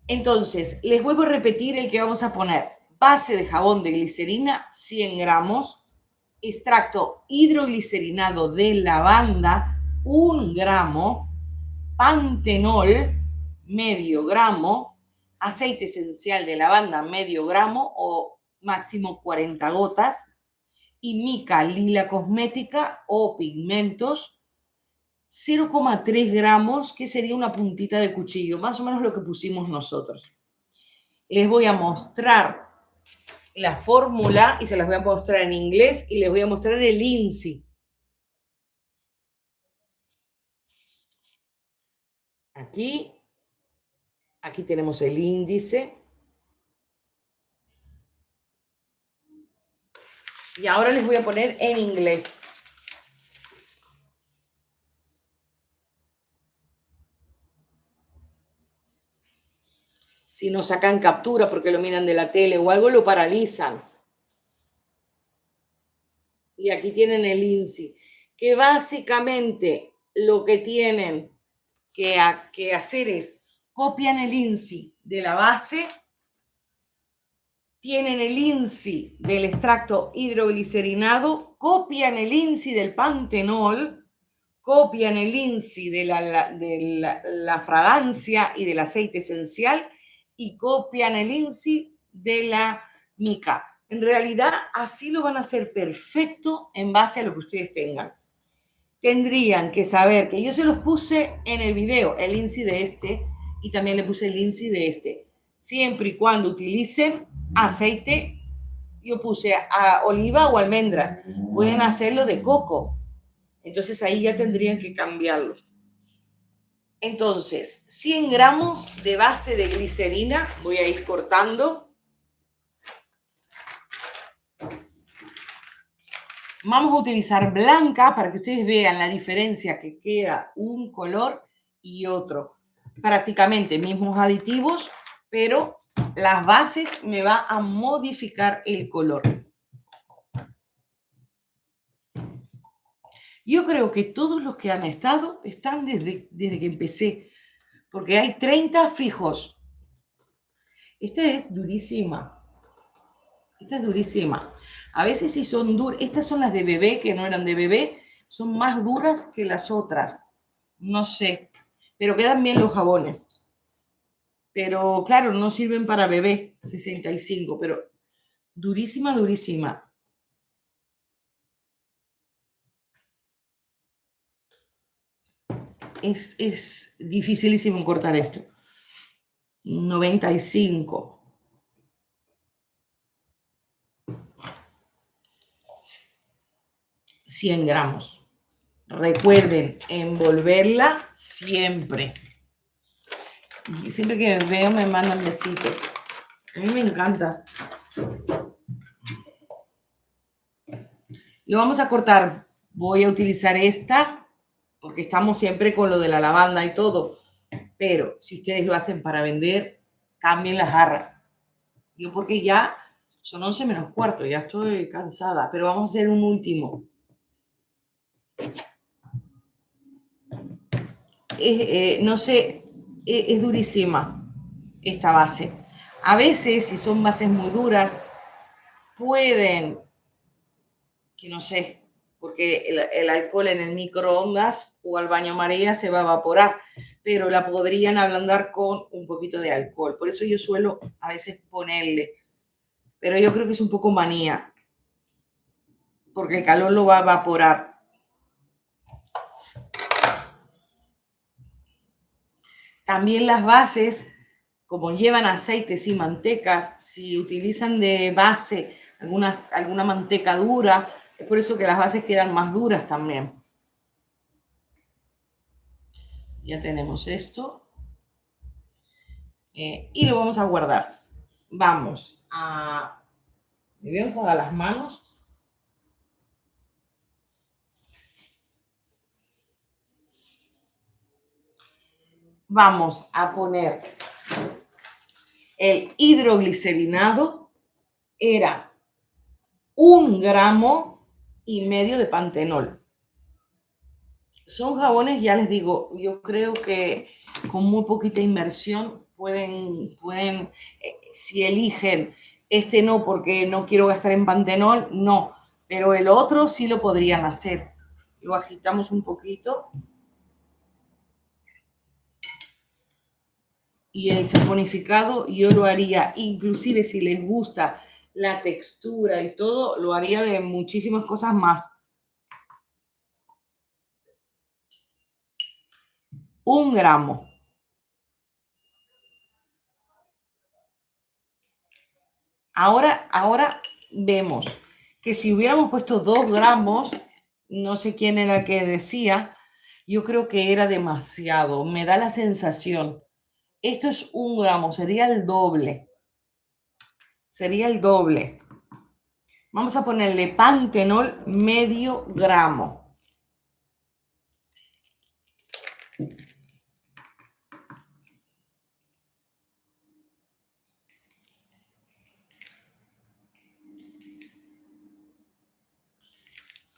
Entonces, les vuelvo a repetir el que vamos a poner. Base de jabón de glicerina, 100 gramos. Extracto hidroglicerinado de lavanda, 1 gramo. Pantenol, medio gramo. Aceite esencial de lavanda, medio gramo o máximo 40 gotas. Y mica lila cosmética o pigmentos, 0,3 gramos, que sería una puntita de cuchillo, más o menos lo que pusimos nosotros. Les voy a mostrar la fórmula y se las voy a mostrar en inglés y les voy a mostrar el INSI. Aquí tenemos el índice. Y ahora les voy a poner en inglés. Si no sacan captura porque lo miran de la tele o algo, lo paralizan. Y aquí tienen el INSI, que básicamente lo que tienen que hacer es copian el INSI de la base, tienen el INSI del extracto hidroglicerinado, copian el INSI del pantenol, copian el INSI de la fragancia y del aceite esencial y copian el INSI de la mica. En realidad, así lo van a hacer perfecto en base a lo que ustedes tengan. Tendrían que saber que yo se los puse en el video, el INSI de este, y también le puse el INSI de este. Siempre y cuando utilicen aceite, yo puse a oliva o almendras. Pueden hacerlo de coco. Entonces ahí ya tendrían que cambiarlo. Entonces, 100 gramos de base de glicerina, voy a ir cortando. Vamos a utilizar blanca para que ustedes vean la diferencia que queda un color y otro. Prácticamente mismos aditivos, pero las bases me va a modificar el color. Yo creo que todos los que han estado están desde que empecé, porque hay 30 fijos. Esta es durísima. Esta es durísima. A veces sí son duras. Estas son las de bebé, que no eran de bebé. Son más duras que las otras. No sé. Pero quedan bien los jabones. Pero claro, no sirven para bebé. 65. Pero durísima, durísima. Es dificilísimo cortar esto. 95. 100 gramos. Recuerden, envolverla siempre. Y siempre que me veo me mandan besitos. A mí me encanta. Lo vamos a cortar. Voy a utilizar esta porque estamos siempre con lo de la lavanda y todo. Pero si ustedes lo hacen para vender, cambien la jarra. Yo porque ya son 11 menos cuarto, ya estoy cansada. Pero vamos a hacer un último. No sé, es durísima esta base. A veces, si son bases muy duras, pueden, que no sé, porque el alcohol en el microondas o al baño María se va a evaporar, pero la podrían ablandar con un poquito de alcohol. Por eso yo suelo a veces ponerle, pero yo creo que es un poco manía, porque el calor lo va a evaporar. También las bases, como llevan aceites y mantecas, si utilizan de base alguna manteca dura, es por eso que las bases quedan más duras también. Ya tenemos esto. Y lo vamos a guardar. Vamos a... ¿Me voy a enjuagar las manos? Vamos a poner el hidroglicerinado. Era 1,5 gramos de pantenol. Son jabones, ya les digo, yo creo que con muy poquita inversión pueden si eligen este no porque no quiero gastar en pantenol, no, pero el otro sí lo podrían hacer. Lo agitamos un poquito. Y el saponificado yo lo haría, inclusive si les gusta la textura y todo, lo haría de muchísimas cosas más. 1 gramo. Ahora vemos que si hubiéramos puesto 2 gramos, no sé quién era que decía, yo creo que era demasiado, me da la sensación. Esto es 1 gramo, sería el doble. Sería el doble. Vamos a ponerle pantenol medio gramo.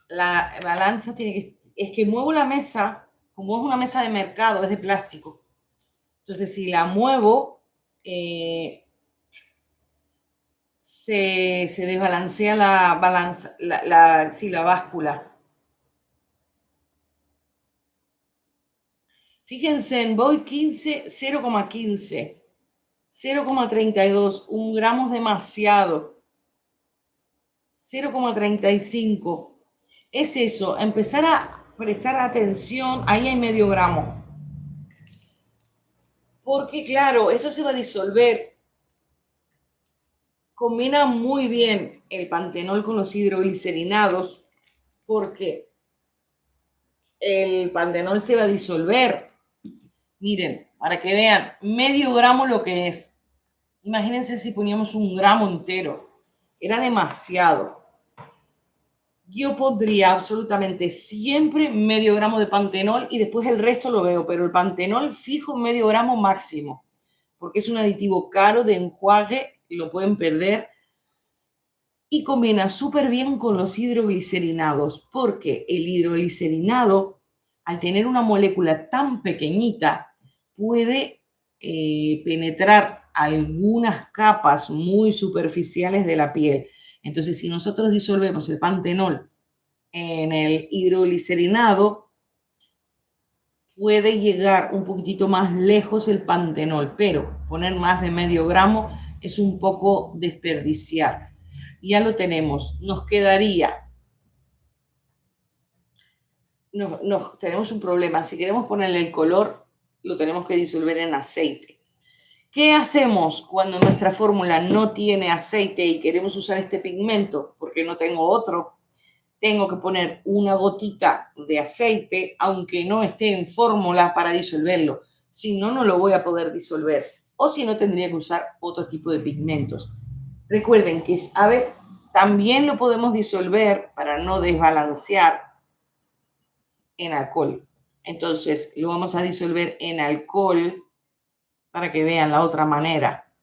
La balanza tiene que... Es que muevo la mesa, como es una mesa de mercado, es de plástico. Entonces, si la muevo, se desbalancea la balanza, la báscula. Fíjense, voy 15, 0,15, 0,32, 1 gramo es demasiado. 0,35. Es eso, empezar a prestar atención, ahí hay medio gramo. Porque claro, eso se va a disolver. Combina muy bien el pantenol con los hidroglicerinados porque el pantenol se va a disolver. Miren, para que vean, medio gramo lo que es. Imagínense si poníamos 1 gramo entero. Era demasiado. Yo pondría absolutamente siempre medio gramo de pantenol y después el resto lo veo, pero el pantenol fijo medio gramo máximo, porque es un aditivo caro de enjuague, lo pueden perder. y combina súper bien con los hidroglicerinados, porque el hidroglicerinado, al tener una molécula tan pequeñita, puede penetrar algunas capas muy superficiales de la piel. Entonces, si nosotros disolvemos el pantenol en el hidroglicerinado, puede llegar un poquitito más lejos el pantenol, pero poner más de medio gramo es un poco desperdiciar. Ya lo tenemos. Nos quedaría, tenemos un problema. Si queremos ponerle el color, lo tenemos que disolver en aceite. ¿Qué hacemos cuando nuestra fórmula no tiene aceite y queremos usar este pigmento? Porque no tengo otro. Tengo que poner una gotita de aceite, aunque no esté en fórmula, para disolverlo. Si no, no lo voy a poder disolver. O si no, tendría que usar otro tipo de pigmentos. Recuerden que, a ver, también lo podemos disolver para no desbalancear en alcohol. Entonces, lo vamos a disolver en alcohol para que vean la otra manera.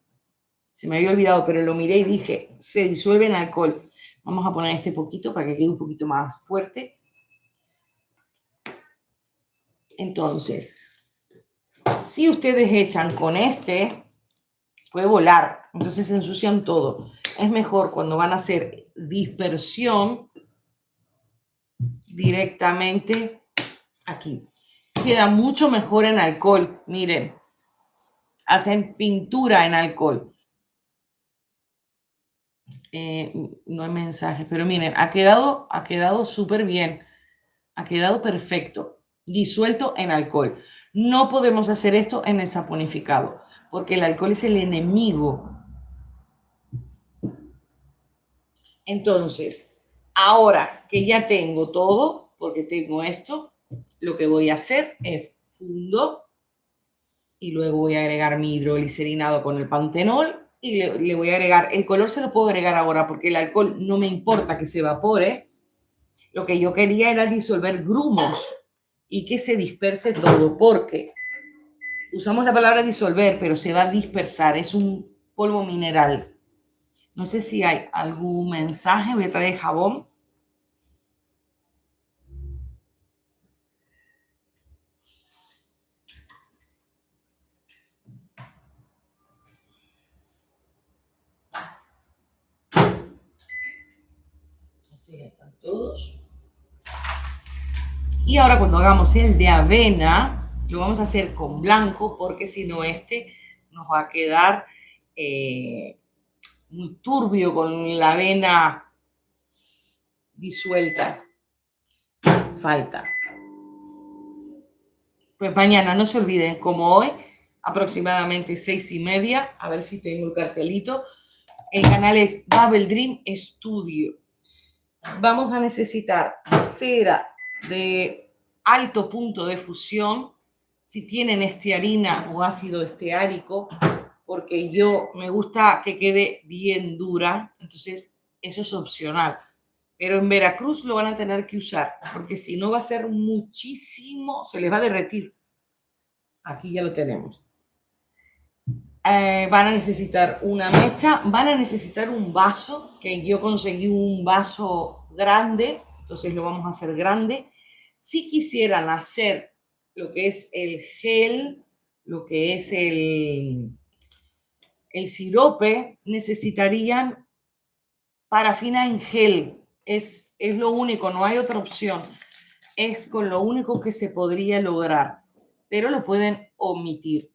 Se me había olvidado, pero lo miré y dije, se disuelve en alcohol. Vamos a poner este poquito para que quede un poquito más fuerte. Entonces, si ustedes echan con este, puede volar. Entonces se ensucian todo. Es mejor cuando van a hacer dispersión directamente aquí. Queda mucho mejor en alcohol. Miren, hacen pintura en alcohol. No hay mensajes, pero miren, ha quedado súper bien. Ha quedado perfecto. Disuelto en alcohol. No podemos hacer esto en el saponificado, porque el alcohol es el enemigo. Entonces, ahora que ya tengo todo, porque tengo esto, lo que voy a hacer es fundo y luego voy a agregar mi hidroglicerinado con el pantenol y le voy a agregar, el color se lo puedo agregar ahora porque el alcohol no me importa que se evapore. Lo que yo quería era disolver grumos y que se disperse todo, porque usamos la palabra disolver, pero se va a dispersar, es un polvo mineral. No sé si hay algún mensaje, voy a traer jabón. Así ya están todos. Y ahora cuando hagamos el de avena, lo vamos a hacer con blanco, porque si no este nos va a quedar muy turbio con la avena disuelta. Falta. Pues mañana no se olviden, como hoy, aproximadamente 6:30, a ver si tengo el cartelito. El canal es Bubble Dream Studio. Vamos a necesitar cera de alto punto de fusión, si tienen estearina o ácido esteárico, porque yo me gusta que quede bien dura, entonces eso es opcional. Pero en Veracruz lo van a tener que usar, porque si no va a ser muchísimo, se les va a derretir. Aquí ya lo tenemos. Van a necesitar una mecha, van a necesitar un vaso, que yo conseguí un vaso grande, entonces lo vamos a hacer grande. Si quisieran hacer lo que es el gel, lo que es el sirope, necesitarían parafina en gel. Es lo único, no hay otra opción. Es con lo único que se podría lograr, pero lo pueden omitir.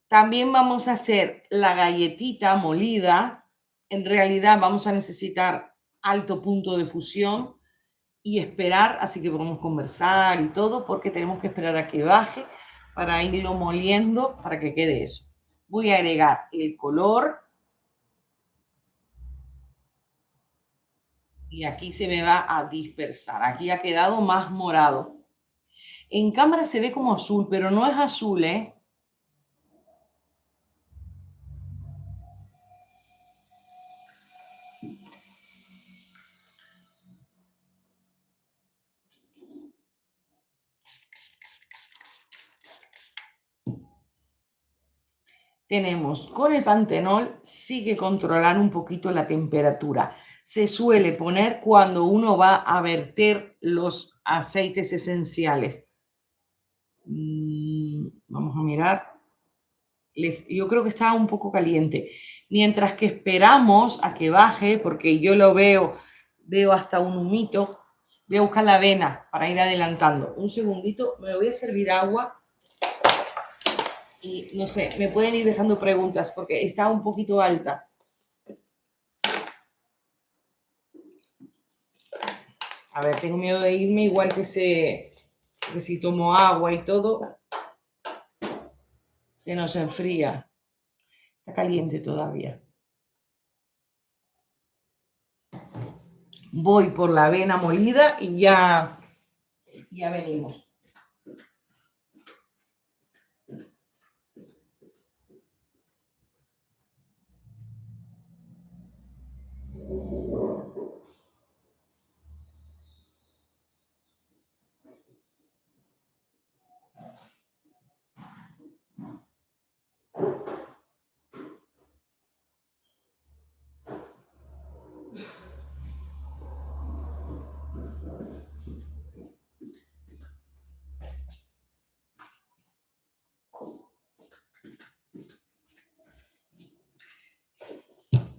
También vamos a hacer la galletita molida. En realidad vamos a necesitar alto punto de fusión y esperar, así que podemos conversar y todo, porque tenemos que esperar a que baje para irlo moliendo para que quede eso. Voy a agregar el color y aquí se me va a dispersar. Aquí ha quedado más morado. En cámara se ve como azul, pero no es azul, ¿eh? tenemos con el pantenol sí que controlar un poquito la temperatura. Se suele poner cuando uno va a verter los aceites esenciales. Vamos a mirar. Yo creo que está un poco caliente. Mientras que esperamos a que baje, porque yo lo veo hasta un humito. Voy a buscar la avena para ir adelantando. Un segundito, me voy a servir agua. Y no sé, me pueden ir dejando preguntas porque está un poquito alta. A ver, tengo miedo de irme igual que si tomo agua y todo, se nos enfría. Está caliente todavía. Voy por la avena molida y ya venimos.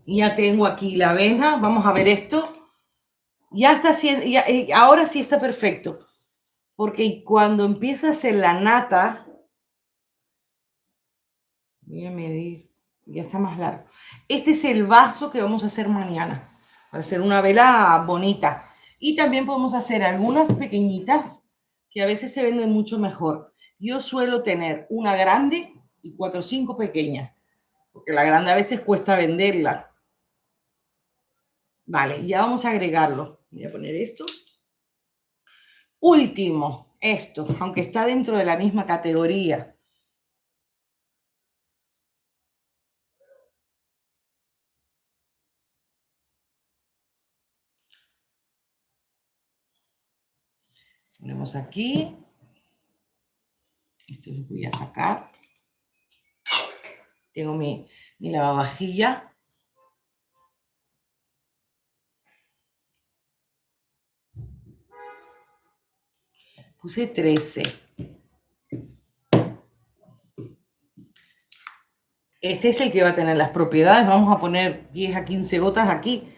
Ya tengo aquí la avena, vamos a ver esto. Ya está haciendo, ahora sí está perfecto, porque cuando empieza a hacer la nata, voy a medir, ya está más largo. Este es el vaso que vamos a hacer mañana, para hacer una vela bonita. Y también podemos hacer algunas pequeñitas que a veces se venden mucho mejor. Yo suelo tener una grande y 4 o 5 pequeñas, porque la grande a veces cuesta venderla. Vale, ya vamos a agregarlo. Voy a poner esto. Último, esto, aunque está dentro de la misma categoría. Ponemos aquí. Esto lo voy a sacar. Tengo mi lavavajilla. Puse 13. Este es el que va a tener las propiedades. Vamos a poner 10 a 15 gotas aquí.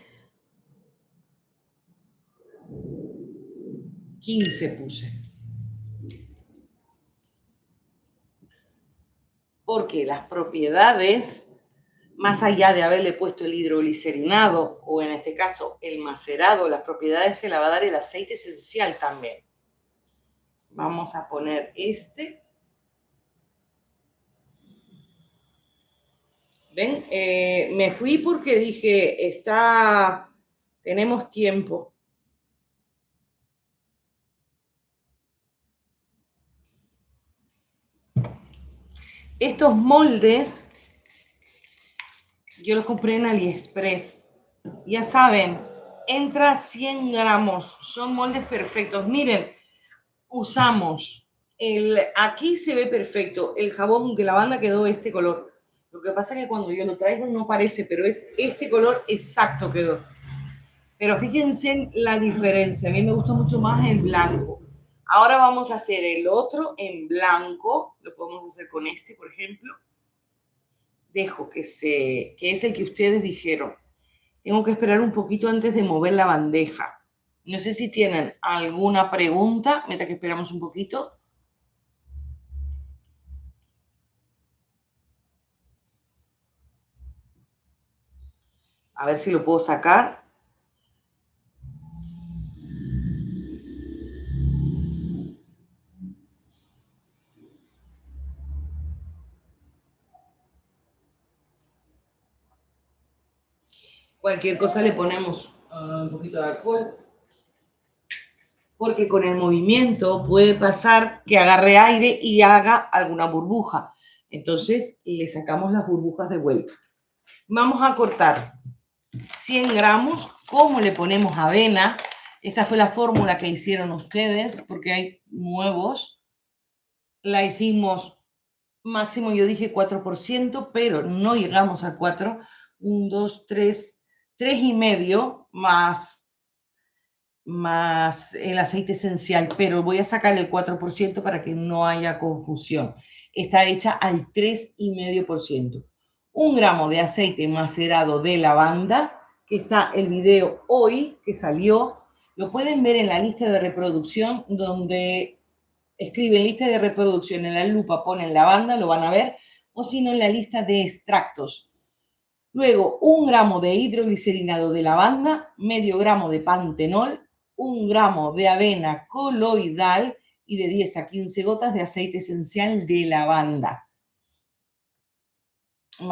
15 puse. Porque las propiedades, más allá de haberle puesto el hidroglicerinado o en este caso el macerado, las propiedades se la va a dar el aceite esencial también. Vamos a poner este. ¿Ven? Me fui porque dije, tenemos tiempo. Estos moldes, yo los compré en AliExpress. Ya saben, entra 100 gramos, son moldes perfectos. Miren, usamos aquí se ve perfecto, el jabón de lavanda quedó este color. Lo que pasa es que cuando yo lo traigo no parece, pero es este color exacto quedó. Pero fíjense en la diferencia, a mí me gusta mucho más el blanco. Ahora vamos a hacer el otro en blanco, lo podemos hacer con este, por ejemplo. Dejo que es el que ustedes dijeron. Tengo que esperar un poquito antes de mover la bandeja. No sé si tienen alguna pregunta mientras que esperamos un poquito. A ver si lo puedo sacar. Cualquier cosa le ponemos un poquito de alcohol. Porque con el movimiento puede pasar que agarre aire y haga alguna burbuja. Entonces le sacamos las burbujas de vuelta. Vamos a cortar 100 gramos. ¿Cómo le ponemos avena? Esta fue la fórmula que hicieron ustedes porque hay nuevos. La hicimos máximo yo dije 4%, pero no llegamos a 4. 1, 2, 3, 3,5 más el aceite esencial, pero voy a sacar el 4% para que no haya confusión. Está hecha al 3,5%. 1 gramo de aceite macerado de lavanda, que está el video hoy que salió. Lo pueden ver en la lista de reproducción, donde escriben lista de reproducción en la lupa, ponen lavanda, lo van a ver, o si no en la lista de extractos. Luego, 1 gramo de hidroglicerinado de lavanda, medio gramo de pantenol, 1 gramo de avena coloidal y de 10 a 15 gotas de aceite esencial de lavanda. 1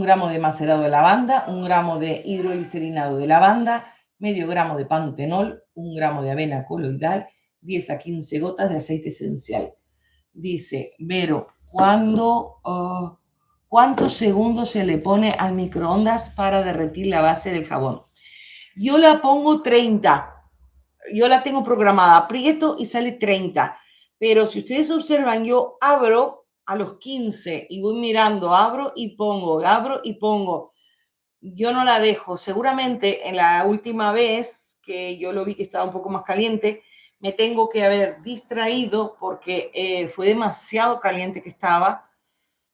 gramo de macerado de lavanda, 1 gramo de hidroglicerinado de lavanda, medio gramo de pantenol, 1 gramo de avena coloidal, 10 a 15 gotas de aceite esencial. Dice, Vero, ¿cuántos segundos se le pone al microondas para derretir la base del jabón? Yo la pongo 30. Yo la tengo programada, aprieto y sale 30. Pero si ustedes observan, yo abro a los 15 y voy mirando, abro y pongo. Yo no la dejo. Seguramente en la última vez que yo lo vi que estaba un poco más caliente, me tengo que haber distraído porque fue demasiado caliente que estaba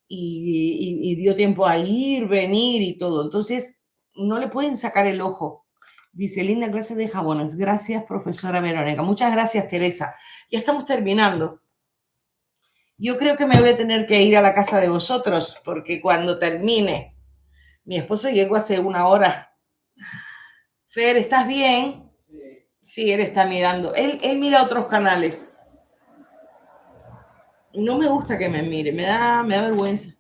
y dio tiempo a ir, venir y todo. Entonces, no le pueden sacar el ojo. Dice, linda clase de jabones. Gracias, profesora Verónica. Muchas gracias, Teresa. Ya estamos terminando. Yo creo que me voy a tener que ir a la casa de vosotros porque cuando termine, mi esposo llegó hace 1 hora. Fer, ¿estás bien? Sí, él está mirando. Él mira otros canales. No me gusta que me mire, me da vergüenza.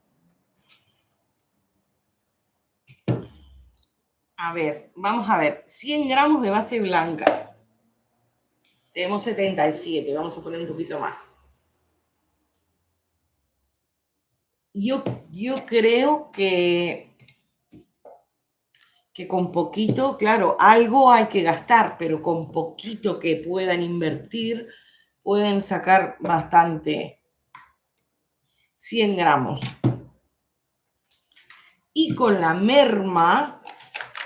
A ver, vamos a ver. 100 gramos de base blanca. Tenemos 77, vamos a poner un poquito más. Yo creo que con poquito, claro, algo hay que gastar, pero con poquito que puedan invertir, pueden sacar bastante. 100 gramos. Y con la merma,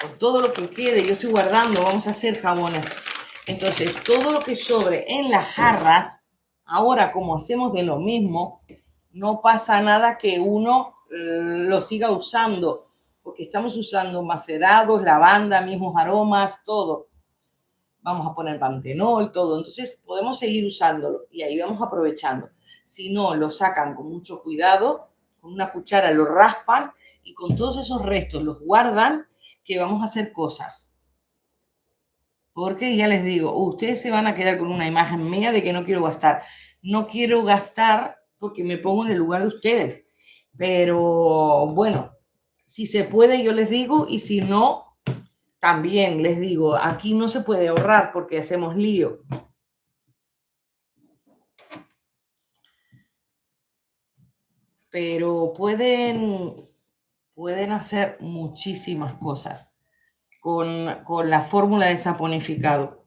con todo lo que quede, yo estoy guardando, vamos a hacer jabones. Entonces, todo lo que sobre en las jarras, ahora como hacemos de lo mismo, no pasa nada que uno lo siga usando, porque estamos usando macerados, lavanda, mismos aromas, todo. Vamos a poner pantenol, todo. Entonces, podemos seguir usándolo y ahí vamos aprovechando. Si no, lo sacan con mucho cuidado, con una cuchara lo raspan y con todos esos restos los guardan, que vamos a hacer cosas. Porque ya les digo, ustedes se van a quedar con una imagen mía de que no quiero gastar. No quiero gastar porque me pongo en el lugar de ustedes. Pero bueno, si se puede yo les digo, y si no, también les digo, aquí no se puede ahorrar porque hacemos lío. Pero pueden hacer muchísimas cosas con la fórmula de saponificado.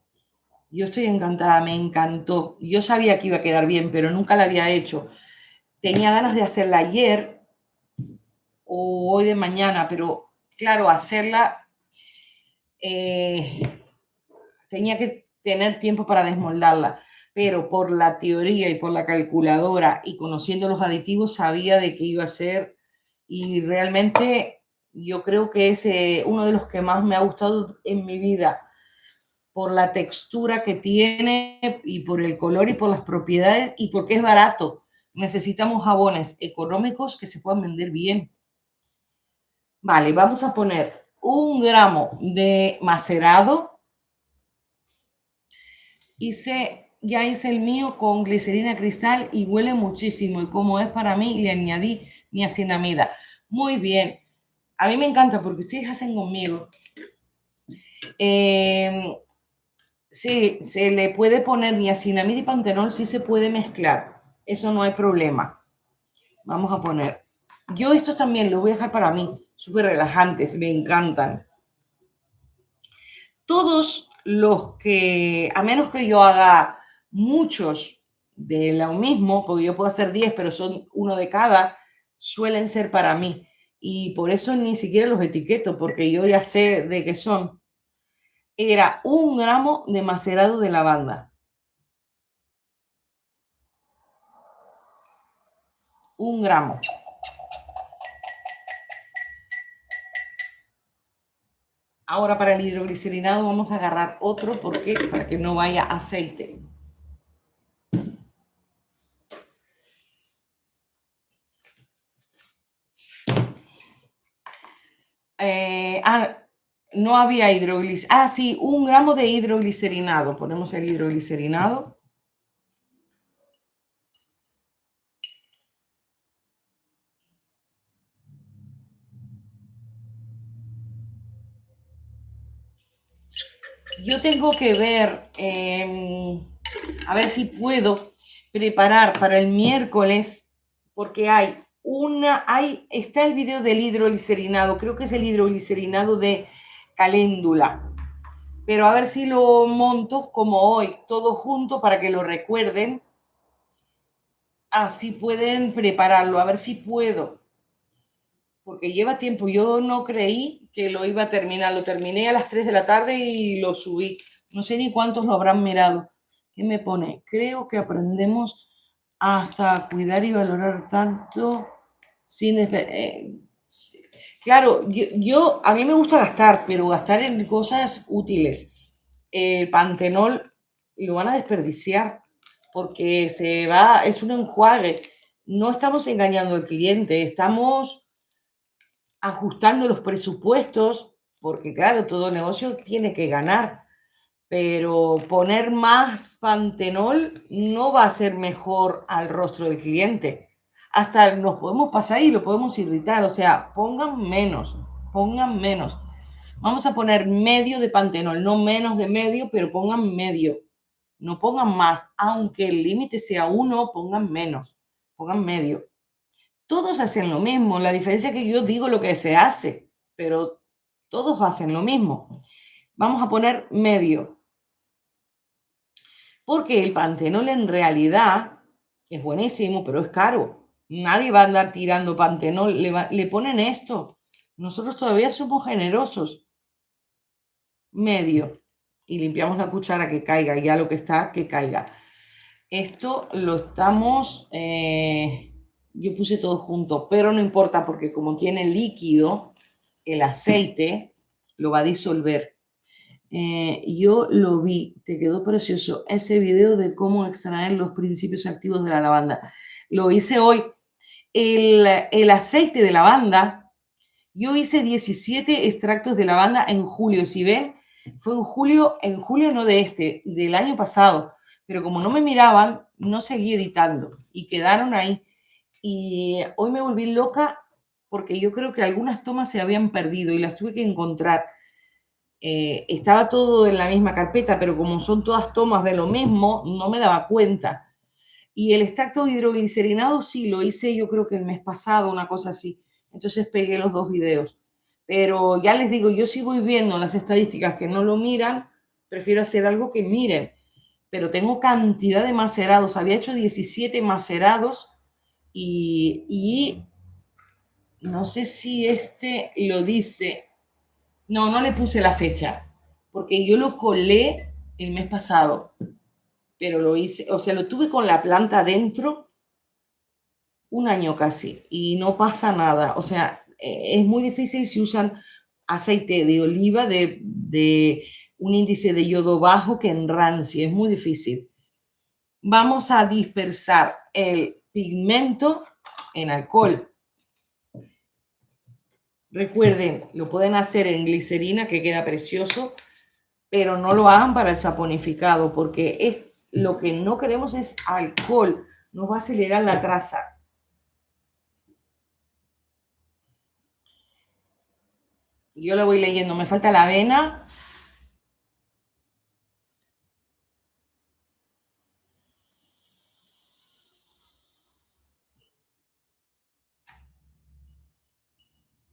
Yo estoy encantada, me encantó. Yo sabía que iba a quedar bien, pero nunca la había hecho. Tenía ganas de hacerla ayer o hoy de mañana, pero claro, hacerla tenía que tener tiempo para desmoldarla. Pero por la teoría y por la calculadora y conociendo los aditivos sabía de qué iba a ser, y realmente yo creo que es uno de los que más me ha gustado en mi vida, por la textura que tiene y por el color y por las propiedades y porque es barato. Necesitamos jabones económicos que se puedan vender bien. Vale, vamos a poner 1 gramo de macerado. Ya hice el mío con glicerina cristal y huele muchísimo. Y como es para mí, le añadí niacinamida. Muy bien. A mí me encanta porque ustedes hacen conmigo. Sí, se le puede poner niacinamida y pantenol, sí se puede mezclar. Eso no hay problema. Vamos a poner. Yo estos también los voy a dejar para mí. Súper relajantes, me encantan. Todos los que, a menos que yo haga muchos de lo mismo, porque yo puedo hacer 10, pero son uno de cada, suelen ser para mí. Y por eso ni siquiera los etiqueto, porque yo ya sé de qué son. Era 1 gramo de macerado de lavanda. 1 gramo. Ahora para el hidroglicerinado vamos a agarrar otro porque para que no vaya aceite. No había hidroglicerinado. Sí, 1 gramo de hidroglicerinado. Ponemos el hidroglicerinado. Yo tengo que ver, a ver si puedo preparar para el miércoles, porque está el video del hidroglicerinado, creo que es el hidroglicerinado de caléndula, pero a ver si lo monto como hoy, todo junto para que lo recuerden, así pueden prepararlo, a ver si puedo, porque lleva tiempo, yo no creí que lo iba a terminar, lo terminé a las 3 de la tarde y lo subí, no sé ni cuántos lo habrán mirado. ¿Qué me pone? Creo que aprendemos hasta cuidar y valorar tanto sin... claro, a mí me gusta gastar, pero gastar en cosas útiles. El pantenol lo van a desperdiciar porque es un enjuague. No estamos engañando al cliente, estamos ajustando los presupuestos, porque claro, todo negocio tiene que ganar, pero poner más pantenol no va a ser mejor al rostro del cliente. Hasta nos podemos pasar y lo podemos irritar, o sea, pongan menos, pongan menos. Vamos a poner medio de pantenol, no menos de medio, pero pongan medio. No pongan más, aunque el límite sea 1, pongan menos, pongan medio. Todos hacen lo mismo, la diferencia es que yo digo lo que se hace, pero todos hacen lo mismo. Vamos a poner medio, porque el pantenol en realidad es buenísimo, pero es caro. Nadie va a andar tirando pantenol, le ponen esto. Nosotros todavía somos generosos. Medio. Y limpiamos la cuchara que caiga, ya lo que está, que caiga. Esto lo estamos... yo puse todo junto, pero no importa porque como tiene líquido, el aceite lo va a disolver. Yo lo vi, te quedó precioso, ese video de cómo extraer los principios activos de la lavanda. Lo hice hoy. El aceite de lavanda, yo hice 17 extractos de lavanda en julio. Si ven, fue en julio no del año pasado. Pero como no me miraban, no seguí editando y quedaron ahí. Y hoy me volví loca porque yo creo que algunas tomas se habían perdido y las tuve que encontrar. Estaba todo en la misma carpeta, pero como son todas tomas de lo mismo, no me daba cuenta. Y el extracto hidroglicerinado sí, lo hice yo creo que el mes pasado, una cosa así. Entonces pegué los 2 videos. Pero ya les digo, yo sí voy viendo las estadísticas que no lo miran, prefiero hacer algo que miren. Pero tengo cantidad de macerados. Había hecho 17 macerados y no sé si este lo dice. No, no le puse la fecha, porque yo lo colé el mes pasado, pero lo hice, o sea, lo tuve con la planta dentro 1 año casi y no pasa nada. O sea, es muy difícil si usan aceite de oliva de un índice de yodo bajo que enrancie, es muy difícil. Vamos a dispersar el pigmento en alcohol. Recuerden, lo pueden hacer en glicerina, que queda precioso, pero no lo hagan para el saponificado, porque lo que no queremos es alcohol, nos va a acelerar la traza. Yo lo voy leyendo, me falta la avena.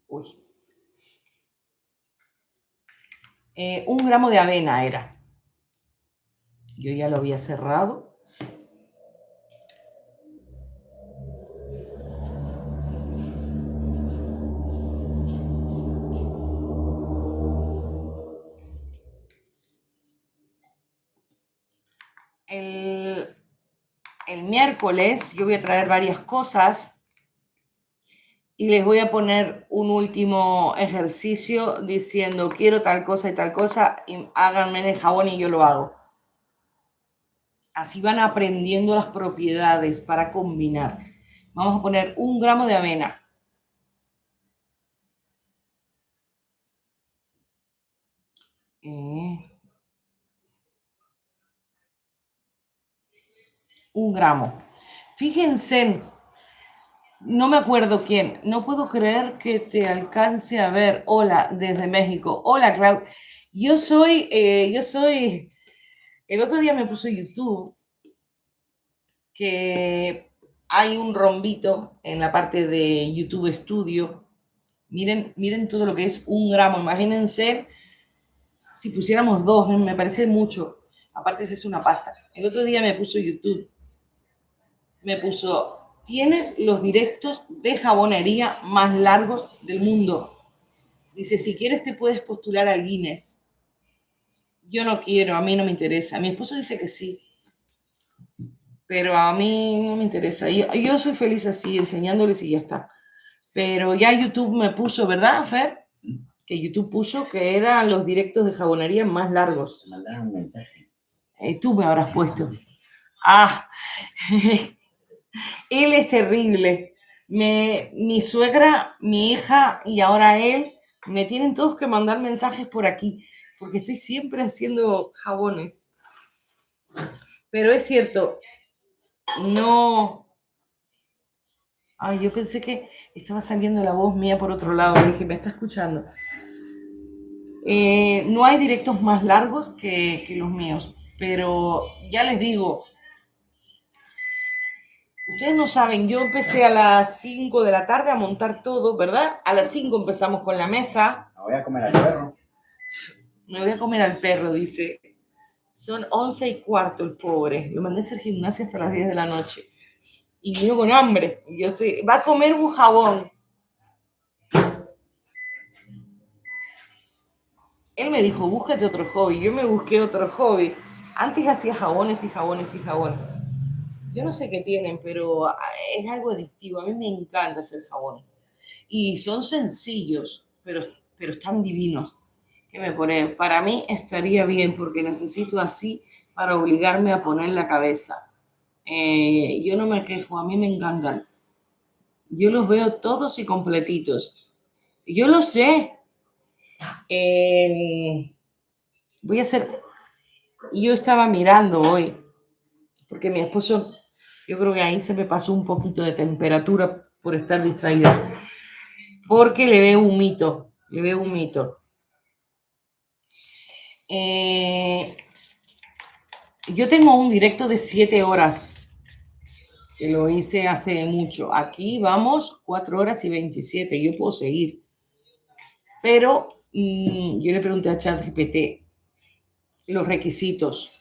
Uy. 1 gramo de avena era. Yo ya lo había cerrado. El, el miércoles yo voy a traer varias cosas y les voy a poner un último ejercicio diciendo quiero tal cosa y tal cosa y háganme el jabón y yo lo hago. Así van aprendiendo las propiedades para combinar. Vamos a poner 1 gramo de avena. Eh, 1 gramo. Fíjense, no me acuerdo quién. No puedo creer que te alcance a ver. Hola, desde México. Hola, Clau. Yo soy, el otro día me puso YouTube que hay un rombito en la parte de YouTube Studio. Miren, miren todo lo que es 1 gramo. Imagínense si pusiéramos 2, me parece mucho. Aparte, es una pasta. El otro día me puso YouTube. Me puso, tienes los directos de jabonería más largos del mundo. Dice, si quieres te puedes postular al Guinness. Yo no quiero, a mí no me interesa. Mi esposo dice que sí, pero a mí no me interesa. Yo soy feliz así, enseñándoles y ya está. Pero ya YouTube me puso, ¿verdad, Fer? Que YouTube puso que eran los directos de jabonería más largos. Te mandaron un mensaje. Tú me habrás puesto. Ah, él es terrible. Mi suegra, mi hija y ahora él me tienen todos que mandar mensajes por aquí, porque estoy siempre haciendo jabones. Pero es cierto, no. Ay, yo pensé que estaba saliendo la voz mía por otro lado. Dije, me está escuchando. No hay directos más largos que los míos, pero ya les digo, ustedes no saben, yo empecé a las 5 de la tarde a montar todo, ¿verdad? A las 5 empezamos con la mesa. Me voy a comer al perro. Me voy a comer al perro, dice. Son 11:15 el pobre. Lo mandé a hacer gimnasia hasta las 10 de la noche. Y vino con hambre. Y yo estoy, va a comer un jabón. Él me dijo, búscate otro hobby. Yo me busqué otro hobby. Antes hacía jabones y jabones y jabones. Yo no sé qué tienen, pero es algo adictivo. A mí me encanta hacer jabones. Y son sencillos, pero están divinos. ¿Qué me pone? Para mí estaría bien porque necesito así para obligarme a poner la cabeza. Yo no me quejo, a mí me encantan. Yo los veo todos y completitos. Yo lo sé. Voy a hacer... Yo estaba mirando hoy, porque mi esposo, yo creo que ahí se me pasó un poquito de temperatura por estar distraída. Porque le veo un mito, le veo un mito. Yo tengo un directo de 7 horas, que lo hice hace mucho. Aquí vamos 4 horas y 27, yo puedo seguir. Pero yo le pregunté a ChatGPT los requisitos.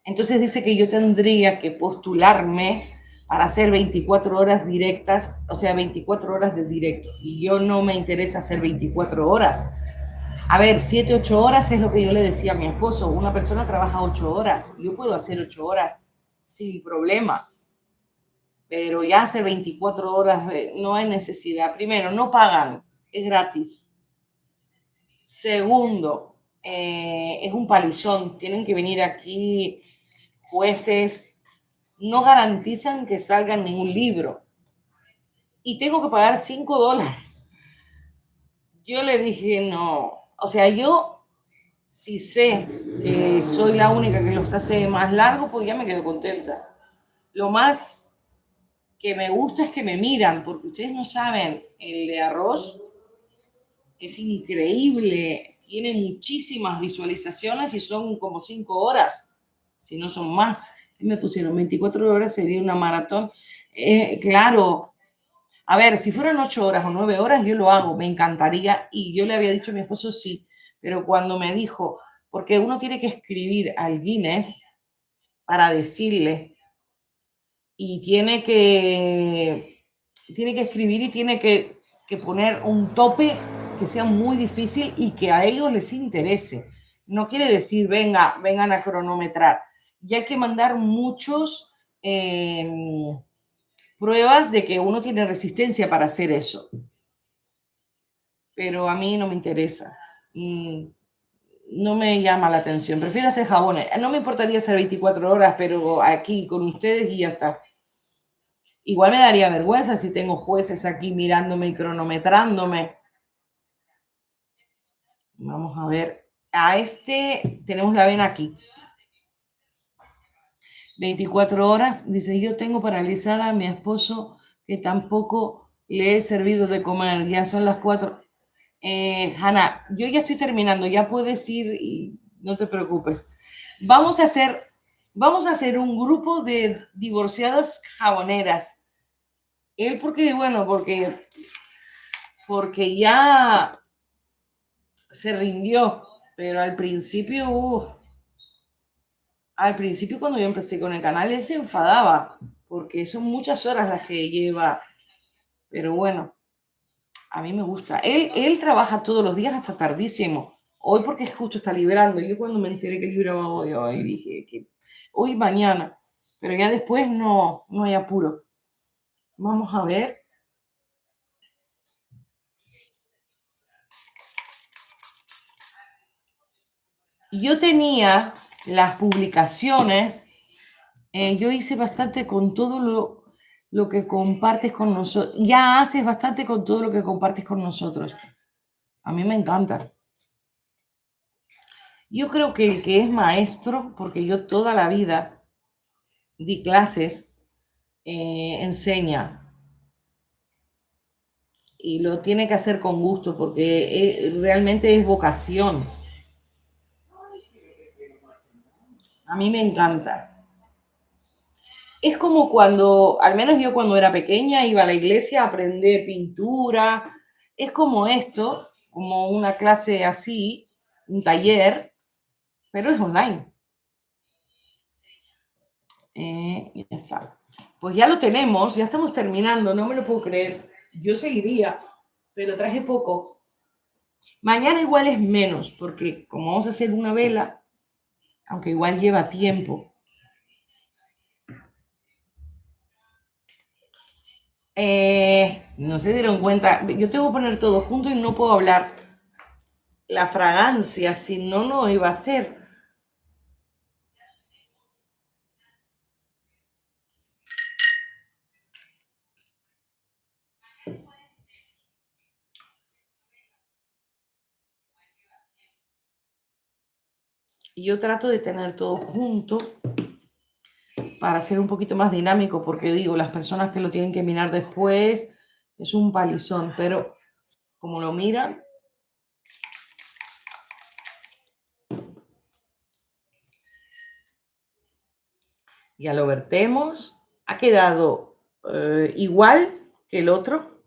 Entonces dice que yo tendría que postularme para hacer 24 horas directas, o sea, 24 horas de directo. Y yo no me interesa hacer 24 horas. A ver, 7, 8 horas es lo que yo le decía a mi esposo. Una persona trabaja 8 horas. Yo puedo hacer 8 horas sin problema. Pero ya hacer 24 horas no hay necesidad. Primero, no pagan, es gratis. Segundo, es un palizón. Tienen que venir aquí jueces. No garantizan que salga en ningún libro. Y tengo que pagar $5. Yo le dije, no. O sea, yo, si sé que soy la única que los hace más largos, pues ya me quedo contenta. Lo más que me gusta es que me miran, porque ustedes no saben, el de arroz es increíble, tiene muchísimas visualizaciones y son como 5 horas, si no son más. Me pusieron 24 horas, sería una maratón. Claro, a ver, si fueran 8 horas o 9 horas, yo lo hago, me encantaría. Y yo le había dicho a mi esposo sí, pero cuando me dijo, porque uno tiene que escribir al Guinness para decirle, y tiene que escribir y tiene que poner un tope que sea muy difícil y que a ellos les interese. No quiere decir, vengan a cronometrar. y hay que mandar muchos pruebas de que uno tiene resistencia para hacer eso. Pero a mí no me interesa. No me llama la atención. Prefiero hacer jabones. No me importaría hacer 24 horas, pero aquí con ustedes y ya está. Igual me daría vergüenza si tengo jueces aquí mirándome y cronometrándome. Vamos a ver. A este tenemos la vena aquí. 24 horas. Dice, yo tengo paralizada a mi esposo que tampoco le he servido de comer. Ya son las 4. Hanna, yo ya estoy terminando. Ya puedes ir y no te preocupes. Vamos a hacer un grupo de divorciadas jaboneras. Él porque, bueno, porque ya se rindió, pero al principio cuando yo empecé con el canal, él se enfadaba, porque son muchas horas las que lleva, pero bueno, a mí me gusta. Él trabaja todos los días hasta tardísimo. Hoy porque justo está librando. Yo cuando me enteré que libraba hoy dije que hoy, mañana, pero ya después no hay apuro. Vamos a ver. Yo tenía las publicaciones, yo hice bastante con todo lo que compartes con nosotros. Ya haces bastante con todo lo que compartes con nosotros. A mí me encanta. Yo creo que el que es maestro, porque yo toda la vida di clases, enseña. Y lo tiene que hacer con gusto, porque realmente es vocación. A mí me encanta. Es como cuando, al menos yo cuando era pequeña, iba a la iglesia a aprender pintura. Es como esto, como una clase así, un taller, pero es online. Ya está. Pues ya lo tenemos, ya estamos terminando, no me lo puedo creer. Yo seguiría, pero traje poco. Mañana igual es menos, porque como vamos a hacer una vela, aunque igual lleva tiempo. No se dieron cuenta, yo tengo que poner todo junto y no puedo hablar. La fragancia, si no, no iba a ser. Y yo trato de tener todo junto para ser un poquito más dinámico, porque digo, las personas que lo tienen que mirar después es un palizón, pero como lo miran, ya lo vertemos. Ha quedado igual que el otro,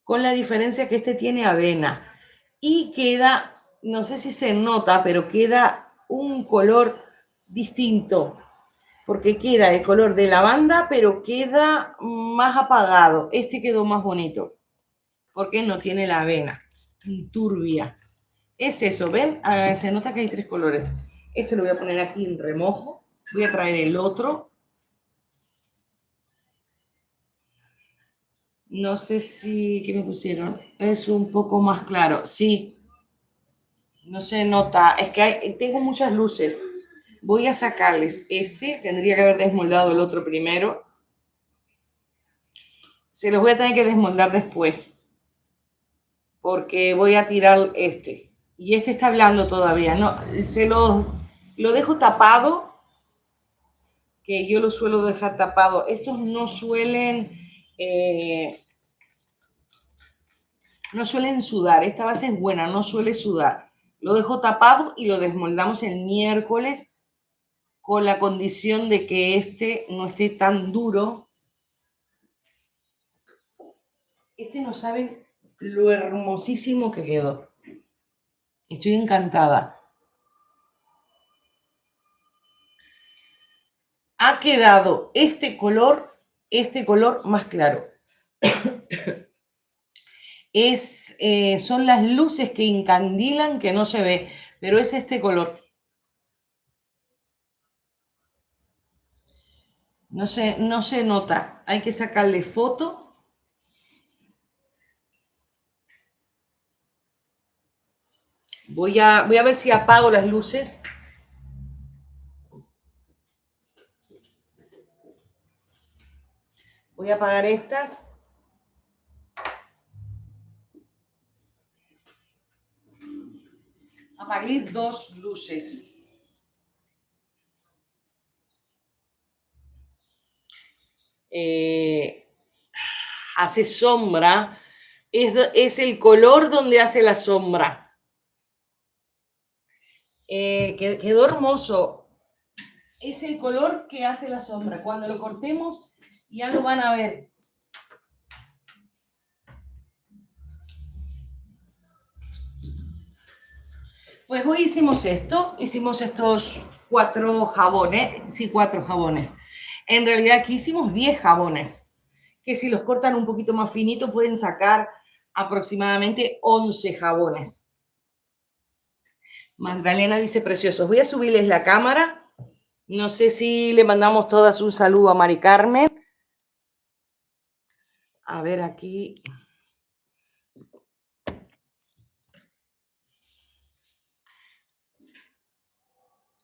con la diferencia que este tiene avena y queda, no sé si se nota, pero queda un color distinto, porque queda el color de lavanda, pero queda más apagado. Este quedó más bonito, porque no tiene la avena turbia. Es eso, ¿ven? Se nota que hay 3 colores. Este lo voy a poner aquí en remojo. Voy a traer el otro. No sé si, ¿qué me pusieron? Es un poco más claro. Sí, no se nota. Es que tengo muchas luces. Voy a sacarles este. Tendría que haber desmoldado el otro primero. Se los voy a tener que desmoldar después, porque voy a tirar este. Y este está hablando todavía. No, lo dejo tapado, que yo lo suelo dejar tapado. Estos no suelen sudar. Esta base es buena, no suele sudar. Lo dejo tapado y lo desmoldamos el miércoles, con la condición de que este no esté tan duro. Este no saben lo hermosísimo que quedó. Estoy encantada. Ha quedado este color más claro. Son las luces que encandilan, que no se ve, pero es este color. No se nota. Hay que sacarle foto. Voy a ver si apago las luces. Voy a apagar estas. Apagué 2 luces. Hace sombra. Es el color donde hace la sombra. Quedó hermoso. Es el color que hace la sombra. Cuando lo cortemos ya lo van a ver. Pues hoy hicimos estos 4 jabones, sí, 4 jabones. En realidad aquí hicimos 10 jabones, que si los cortan un poquito más finito pueden sacar aproximadamente 11 jabones. Magdalena dice preciosos. Voy a subirles la cámara. No sé si le mandamos todas un saludo a Mari Carmen. A ver aquí.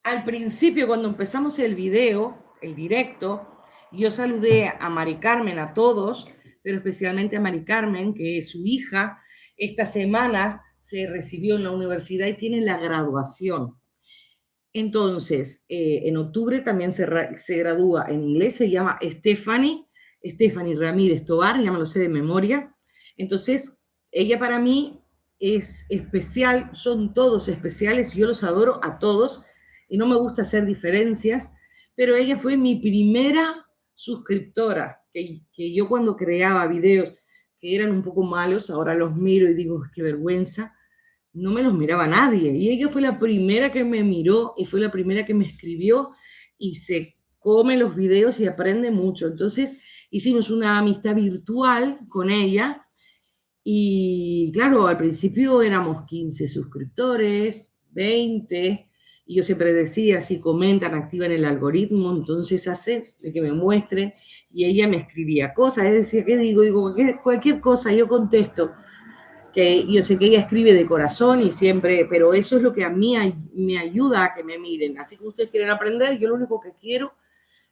Al principio, cuando empezamos el video, el directo, yo saludé a Mari Carmen, a todos, pero especialmente a Mari Carmen, que es su hija. Esta semana se recibió en la universidad y tiene la graduación. Entonces, en octubre también se gradúa en inglés, se llama Stephanie Ramírez Tobar, ya me lo sé de memoria. Entonces, ella para mí es especial, son todos especiales, yo los adoro a todos y no me gusta hacer diferencias, pero ella fue mi primera suscriptora, que yo cuando creaba videos que eran un poco malos, ahora los miro y digo, qué vergüenza, no me los miraba nadie. Y ella fue la primera que me miró y fue la primera que me escribió y se come los videos y aprende mucho. Entonces hicimos una amistad virtual con ella y claro, al principio éramos 15 suscriptores, 20, y yo siempre decía, si comentan, activan el algoritmo, entonces hace de que me muestren, y ella me escribía cosas, es decir, ¿qué digo? Digo, cualquier cosa, yo contesto, que yo sé que ella escribe de corazón y siempre, pero eso es lo que a mí me ayuda a que me miren, así que ustedes quieren aprender, yo lo único que quiero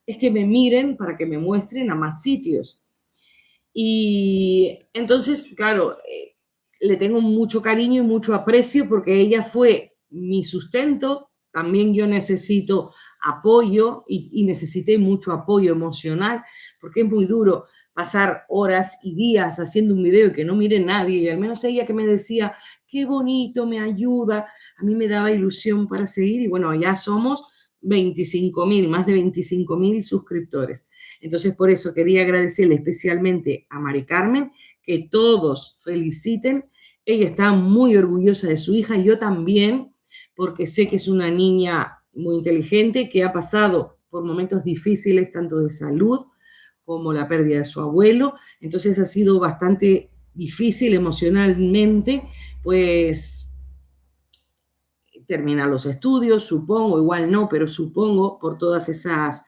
es que me miren para que me muestren a más sitios. Y entonces, claro, le tengo mucho cariño y mucho aprecio porque ella fue mi sustento. También yo necesito apoyo y necesité mucho apoyo emocional porque es muy duro pasar horas y días haciendo un video y que no mire nadie. Y al menos ella que me decía, qué bonito, me ayuda, a mí me daba ilusión para seguir. Y bueno, ya somos 25.000, más de 25.000 suscriptores. Entonces, por eso quería agradecerle especialmente a Mari Carmen, que todos feliciten. Ella está muy orgullosa de su hija, yo también, porque sé que es una niña muy inteligente, que ha pasado por momentos difíciles, tanto de salud como la pérdida de su abuelo. Entonces ha sido bastante difícil emocionalmente, pues terminar los estudios, supongo, igual no, pero supongo por todas esas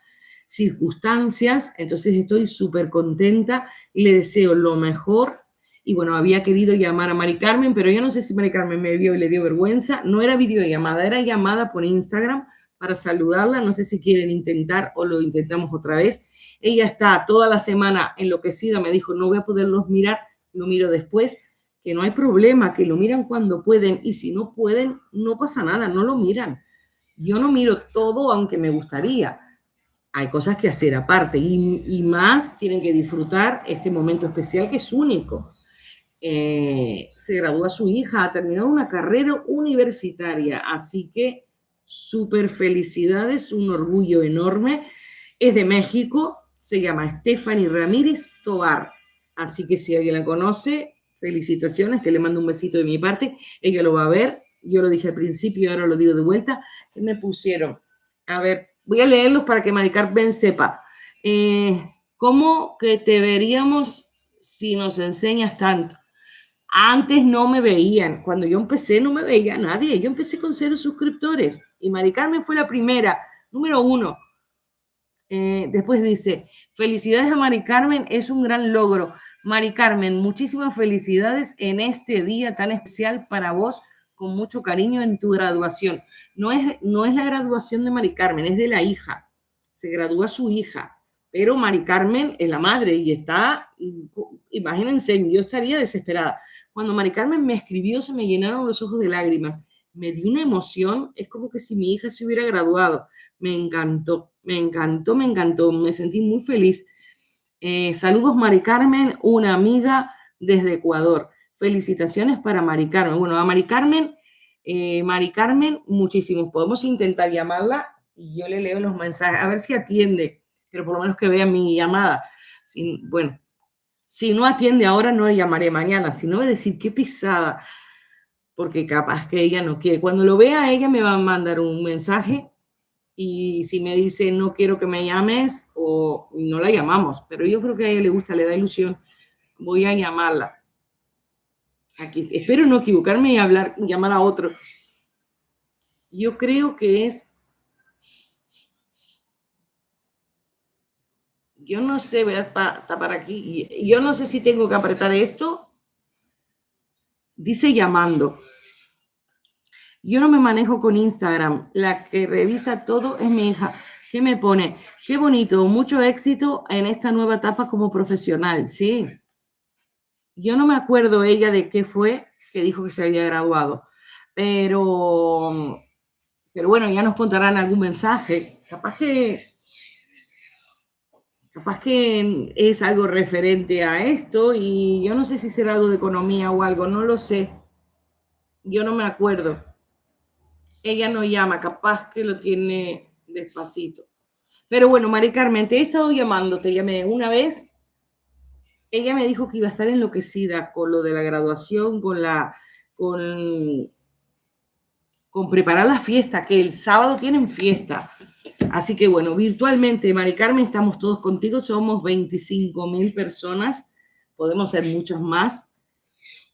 circunstancias. Entonces estoy súper contenta y le deseo lo mejor. Y bueno, había querido llamar a Mari Carmen, pero yo no sé si Mari Carmen me vio y le dio vergüenza. No era videollamada, era llamada por Instagram para saludarla. No sé si quieren intentar o lo intentamos otra vez. Ella está toda la semana enloquecida, me dijo, no voy a poderlos mirar, lo miro después, que no hay problema, que lo miran cuando pueden y si no pueden, no pasa nada, no lo miran. Yo no miro todo, aunque me gustaría. Hay cosas que hacer aparte y más tienen que disfrutar este momento especial que es único. Se gradúa su hija, ha terminado una carrera universitaria, así que súper felicidades, un orgullo enorme. Es de México, se llama Stephanie Ramírez Tobar, así que si alguien la conoce, felicitaciones, que le mando un besito de mi parte, ella lo va a ver, yo lo dije al principio y ahora lo digo de vuelta, que me pusieron, a ver, voy a leerlos para que Mari Carmen sepa, ¿cómo que te veríamos si nos enseñas tanto? Antes no me veían, cuando yo empecé no me veía nadie, yo empecé con 0 suscriptores y Mari Carmen fue la primera, número 1. Después dice, felicidades a Mari Carmen, es un gran logro. Mari Carmen, muchísimas felicidades en este día tan especial para vos, con mucho cariño en tu graduación. No es la graduación de Mari Carmen, es de la hija. Se gradúa su hija, pero Mari Carmen es la madre y está, imagínense, yo estaría desesperada. Cuando Mari Carmen me escribió, se me llenaron los ojos de lágrimas. Me dio una emoción, es como que si mi hija se hubiera graduado. Me encantó, me encantó, me encantó. Me sentí muy feliz. Saludos, Mari Carmen, una amiga desde Ecuador. Felicitaciones para Mari Carmen. Bueno, a Mari Carmen, muchísimos. Podemos intentar llamarla y yo le leo los mensajes, a ver si atiende, pero por lo menos que vea mi llamada. Bueno, si no atiende ahora, no le llamaré mañana, sino voy a decir qué pisada, porque capaz que ella no quiere. Cuando lo vea, ella me va a mandar un mensaje y si me dice no quiero que me llames o no la llamamos, pero yo creo que a ella le gusta, le da ilusión, voy a llamarla. Aquí, espero no equivocarme y llamar a otro. Yo creo que es, yo no sé, voy a tapar aquí, yo no sé si tengo que apretar esto. Dice llamando. Yo no me manejo con Instagram. La que revisa todo es mi hija. ¿Qué me pone? Qué bonito, mucho éxito en esta nueva etapa como profesional. Sí. Yo no me acuerdo ella de qué fue que dijo que se había graduado. Pero bueno, ya nos contarán algún mensaje. Capaz que es algo referente a esto y yo no sé si será algo de economía o algo, no lo sé. Yo no me acuerdo. Ella no llama, capaz que lo tiene despacito. Pero bueno, Mari Carmen, te he estado llamando, te llamé una vez. Ella me dijo que iba a estar enloquecida con lo de la graduación, con preparar la fiesta, que el sábado tienen fiesta. Así que bueno, virtualmente, Mari Carmen, estamos todos contigo, somos 25.000 personas, podemos ser muchos más.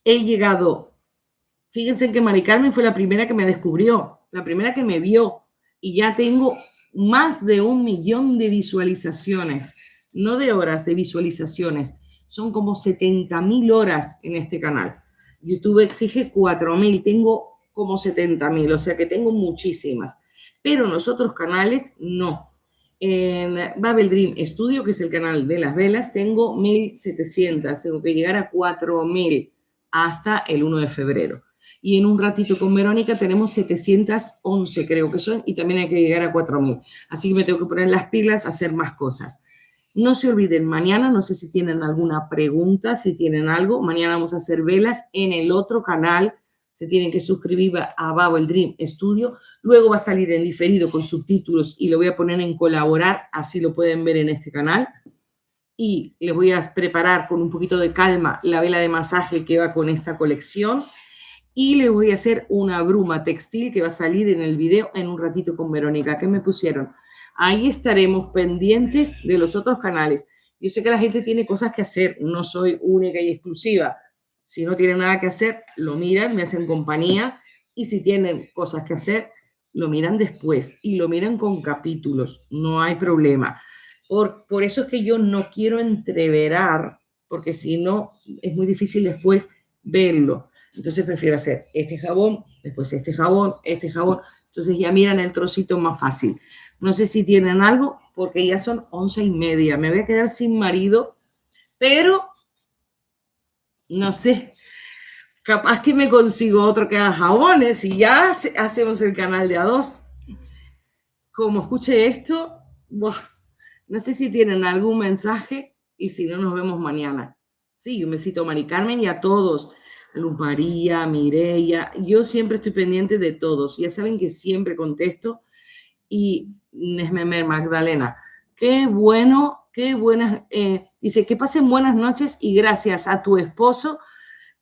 He llegado, fíjense que Mari Carmen fue la primera que me descubrió, la primera que me vio, y ya tengo más de 1 millón de visualizaciones, no de horas, de visualizaciones. Son como 70.000 horas en este canal. YouTube exige 4.000, tengo como 70.000, o sea que tengo muchísimas. Pero en los otros canales no. En Babel Dream Studio, que es el canal de las velas, tengo 1.700, tengo que llegar a 4.000 hasta el 1 de febrero. Y en un ratito con Verónica tenemos 711, creo que son, y también hay que llegar a 4.000. Así que me tengo que poner las pilas a hacer más cosas. No se olviden, mañana, no sé si tienen alguna pregunta, si tienen algo, mañana vamos a hacer velas en el otro canal. Se tienen que suscribir a Babel Dream Studio. Luego va a salir en diferido con subtítulos y lo voy a poner en colaborar, así lo pueden ver en este canal. Y les voy a preparar con un poquito de calma la vela de masaje que va con esta colección. Y les voy a hacer una bruma textil que va a salir en el video en un ratito con Verónica. ¿Qué me pusieron? Ahí estaremos pendientes de los otros canales. Yo sé que la gente tiene cosas que hacer, no soy única y exclusiva. Si no tienen nada que hacer, lo miran, me hacen compañía. Y si tienen cosas que hacer, lo miran después y lo miran con capítulos. No hay problema. Por eso es que yo no quiero entreverar, porque si no, es muy difícil después verlo. Entonces prefiero hacer este jabón, después este jabón, este jabón. Entonces ya miran el trocito más fácil. No sé si tienen algo, porque ya son 11:30. Me voy a quedar sin marido, pero no sé. Capaz que me consigo otro que haga jabones y ya hacemos el canal de A2. Como escuche esto, no sé si tienen algún mensaje y si no, nos vemos mañana. Sí, un besito a Mari Carmen y a todos. A Luz María, a Mireia. Yo siempre estoy pendiente de todos. Ya saben que siempre contesto. Y Nesmemer Magdalena, qué bueno, qué buenas. Dice que pasen buenas noches y gracias a tu esposo.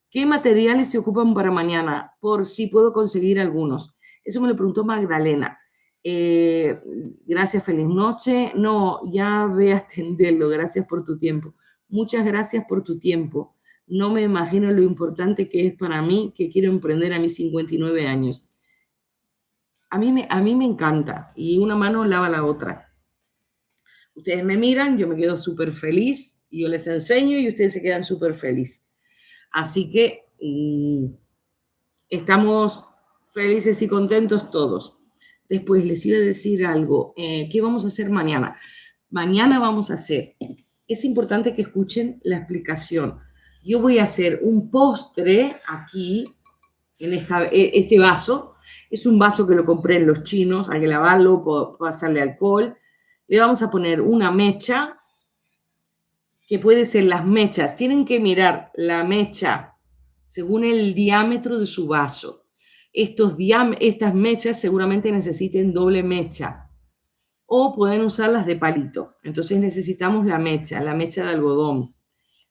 ¿Qué materiales se ocupan para mañana? Por si puedo conseguir algunos. Eso me lo preguntó Magdalena. Gracias, feliz noche. No, ya ve a atenderlo. Gracias por tu tiempo. Muchas gracias por tu tiempo. No me imagino lo importante que es para mí, que quiero emprender a mis 59 años. A mí me encanta y una mano lava la otra. Ustedes me miran, yo me quedo súper feliz, y yo les enseño y ustedes se quedan súper felices. Así que estamos felices y contentos todos. Después les iba a decir algo. ¿Qué vamos a hacer mañana? Mañana vamos a hacer, es importante que escuchen la explicación. Yo voy a hacer un postre aquí, en este vaso. Es un vaso que lo compré en los chinos, hay que lavarlo, pasarle alcohol. Le vamos a poner una mecha, que puede ser las mechas. Tienen que mirar la mecha según el diámetro de su vaso. Estas mechas seguramente necesiten doble mecha o pueden usarlas de palito. Entonces necesitamos la mecha de algodón.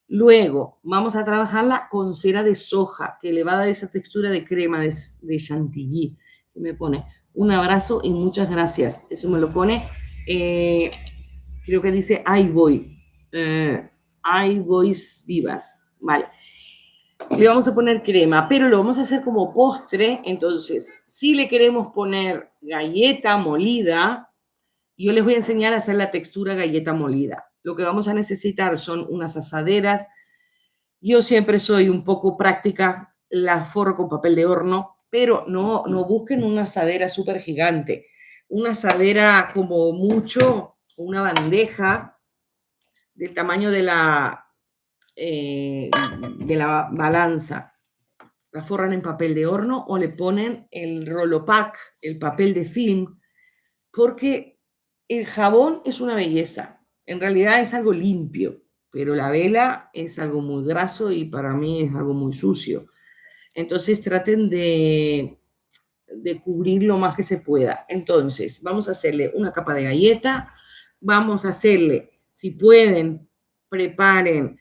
Luego vamos a trabajarla con cera de soja, que le va a dar esa textura de crema de chantilly. Que me pone un abrazo y muchas gracias. Eso me lo pone, creo que dice ahí voy. Ahí voy vivas. Vale. Le vamos a poner crema, pero lo vamos a hacer como postre. Entonces, si le queremos poner galleta molida, yo les voy a enseñar a hacer la textura galleta molida. Lo que vamos a necesitar son unas asaderas. Yo siempre soy un poco práctica, la forro con papel de horno, pero no busquen una asadera súper gigante. Una asadera como mucho, una bandeja del tamaño de la balanza. La forran en papel de horno o le ponen el Rolopac, el papel de film, porque el jabón es una belleza. En realidad es algo limpio, pero la vela es algo muy graso y para mí es algo muy sucio. Entonces traten de cubrir lo más que se pueda. Entonces vamos a hacerle una capa de galleta, vamos a hacerle, si pueden, preparen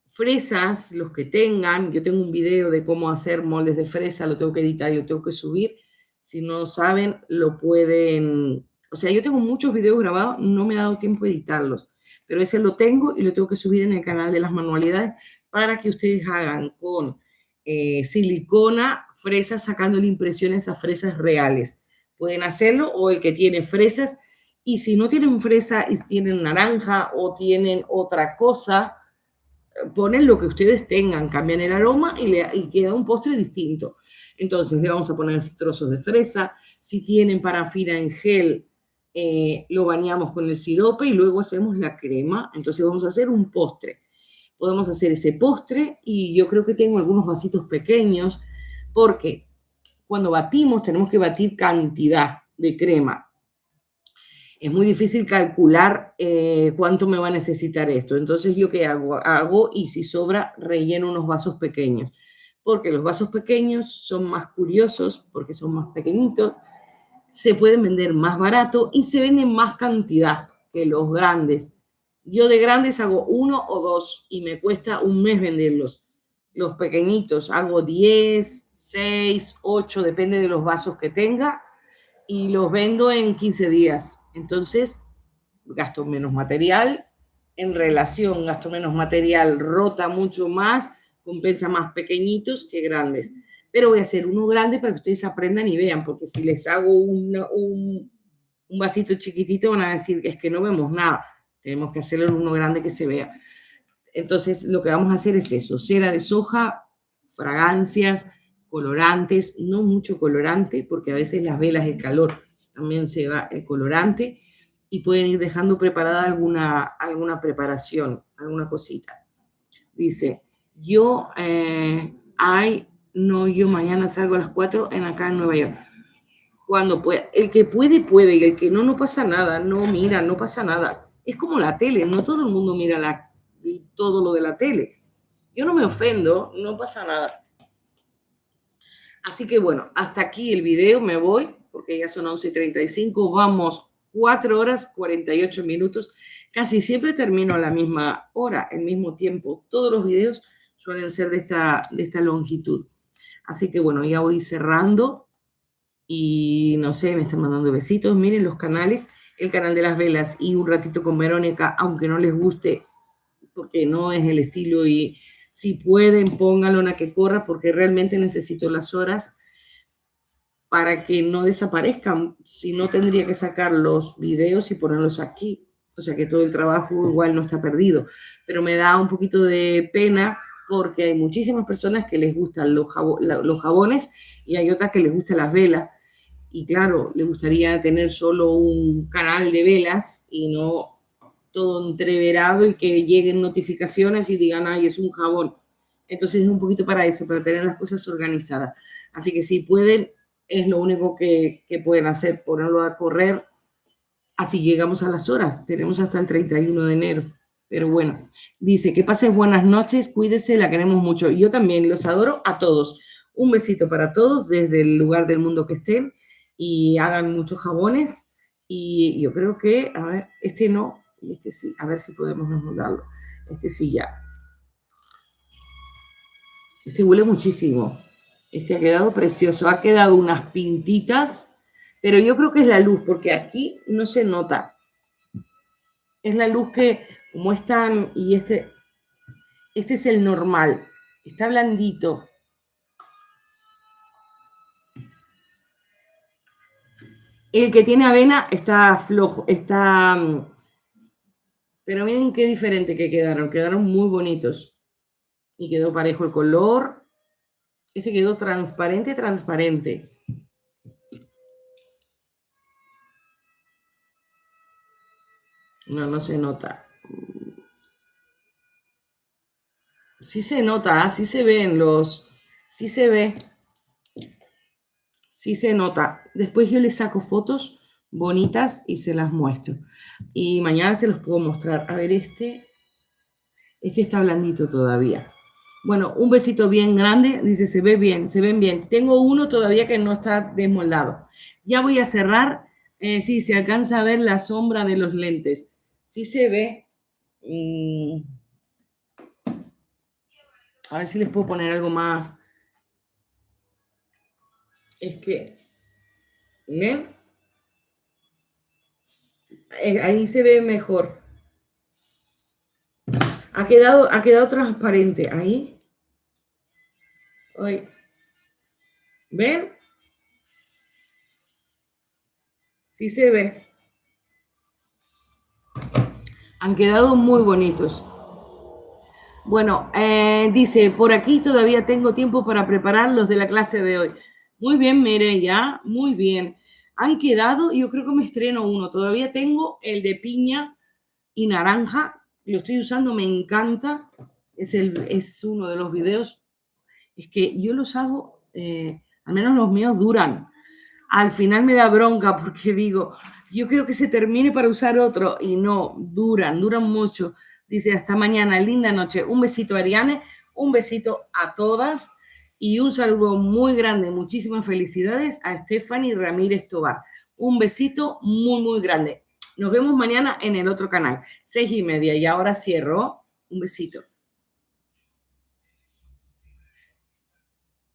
fresas, los que tengan. Yo tengo un video de cómo hacer moldes de fresa, lo tengo que editar y lo tengo que subir. Si no saben, lo pueden... O sea, yo tengo muchos videos grabados, no me ha dado tiempo de editarlos, pero ese lo tengo y lo tengo que subir en el canal de las manualidades para que ustedes hagan con silicona fresas, sacándole impresiones a fresas reales. Pueden hacerlo, o el que tiene fresas, y si no tienen fresa y tienen naranja o tienen otra cosa, ponen lo que ustedes tengan, cambian el aroma y queda un postre distinto. Entonces le vamos a poner trozos de fresa. Si tienen parafina en gel, lo bañamos con el sirope y luego hacemos la crema. Entonces vamos a hacer un postre. Podemos hacer ese postre y yo creo que tengo algunos vasitos pequeños porque cuando batimos tenemos que batir cantidad de crema. Es muy difícil calcular cuánto me va a necesitar esto. Entonces, ¿yo qué hago? Hago, y si sobra, relleno unos vasos pequeños. Porque los vasos pequeños son más curiosos, porque son más pequeñitos, se pueden vender más barato y se venden más cantidad que los grandes. Yo de grandes hago 1 o 2 y me cuesta un mes venderlos. Los pequeñitos hago 10, 6, 8, depende de los vasos que tenga, y los vendo en 15 días. Entonces, gasto menos material, en relación gasto menos material, rota mucho más, compensa más pequeñitos que grandes. Pero voy a hacer uno grande para que ustedes aprendan y vean, porque si les hago un vasito chiquitito van a decir que es que no vemos nada. Tenemos que hacerlo en uno grande que se vea. Entonces, lo que vamos a hacer es eso: cera de soja, fragancias, colorantes, no mucho colorante, porque a veces las velas, el calor, también se va el colorante, y pueden ir dejando preparada alguna preparación, alguna cosita. Dice, yo mañana salgo a las 4 acá en Nueva York. Cuando pueda. El que puede, puede, y el que no, no pasa nada. No mira, no pasa nada. Es como la tele, no todo el mundo mira todo lo de la tele. Yo no me ofendo, no pasa nada. Así que bueno, hasta aquí el video, me voy, porque ya son 11:35, vamos 4 horas 48 minutos, casi siempre termino a la misma hora, el mismo tiempo. Todos los videos suelen ser de esta longitud. Así que bueno, ya voy cerrando y no sé, me están mandando besitos. Miren los canales, el canal de las velas y Un Ratito con Verónica, aunque no les guste, porque no es el estilo, y si pueden, pónganlo en a que corra, porque realmente necesito las horas. para que no desaparezcan. Si no, tendría que sacar los videos y ponerlos aquí. O sea que todo el trabajo igual no está perdido. Pero me da un poquito de pena porque hay muchísimas personas que les gustan los jabones y hay otras que les gustan las velas. Y claro, le gustaría tener solo un canal de velas y no todo entreverado y que lleguen notificaciones y digan, ay, es un jabón. Entonces es un poquito para eso, para tener las cosas organizadas. Así que si pueden, es lo único que pueden hacer, ponerlo a correr. Así llegamos a las horas. Tenemos hasta el 31 de enero. Pero bueno, dice que pasen buenas noches, cuídese, la queremos mucho. Yo también los adoro a todos. Un besito para todos desde el lugar del mundo que estén y hagan muchos jabones. Y yo creo que, a ver, este no, y este sí, a ver si podemos mudarlo. Este sí ya. Este huele muchísimo. Este ha quedado precioso. Ha quedado unas pintitas, pero yo creo que es la luz, porque aquí no se nota. Es la luz que, como están, y este es el normal. Está blandito. El que tiene avena está flojo, está... Pero miren qué diferente que quedaron. Quedaron muy bonitos. Y quedó parejo el color. Este quedó transparente, transparente. No, no se nota. Sí se nota, sí se ven los... Sí se ve. Sí se nota. Después yo les saco fotos bonitas y se las muestro. Y mañana se los puedo mostrar. A ver, este está blandito todavía. Bueno, un besito bien grande. Dice, se ve bien, se ven bien. Tengo uno todavía que no está desmoldado. Ya voy a cerrar. Sí, se alcanza a ver la sombra de los lentes. Sí se ve. A ver si les puedo poner algo más. Es que, ¿ven? Ahí se ve mejor. Ha quedado transparente. Ahí. Ay. ¿Ven? Sí se ve. Han quedado muy bonitos. Bueno, dice, por aquí todavía tengo tiempo para preparar los de la clase de hoy. Muy bien, Mireya, muy bien. Han quedado, yo creo que me estreno uno. Todavía tengo el de piña y naranja. Lo estoy usando, me encanta. Es uno de los videos. Es que yo los hago, al menos los míos duran. Al final me da bronca porque digo, yo quiero que se termine para usar otro y no, duran mucho. Dice, hasta mañana, linda noche. Un besito a Ariane, un besito a todas y un saludo muy grande, muchísimas felicidades a Stephanie Ramírez Tobar. Un besito muy, muy grande. Nos vemos mañana en el otro canal, 6:30, y ahora cierro. Un besito.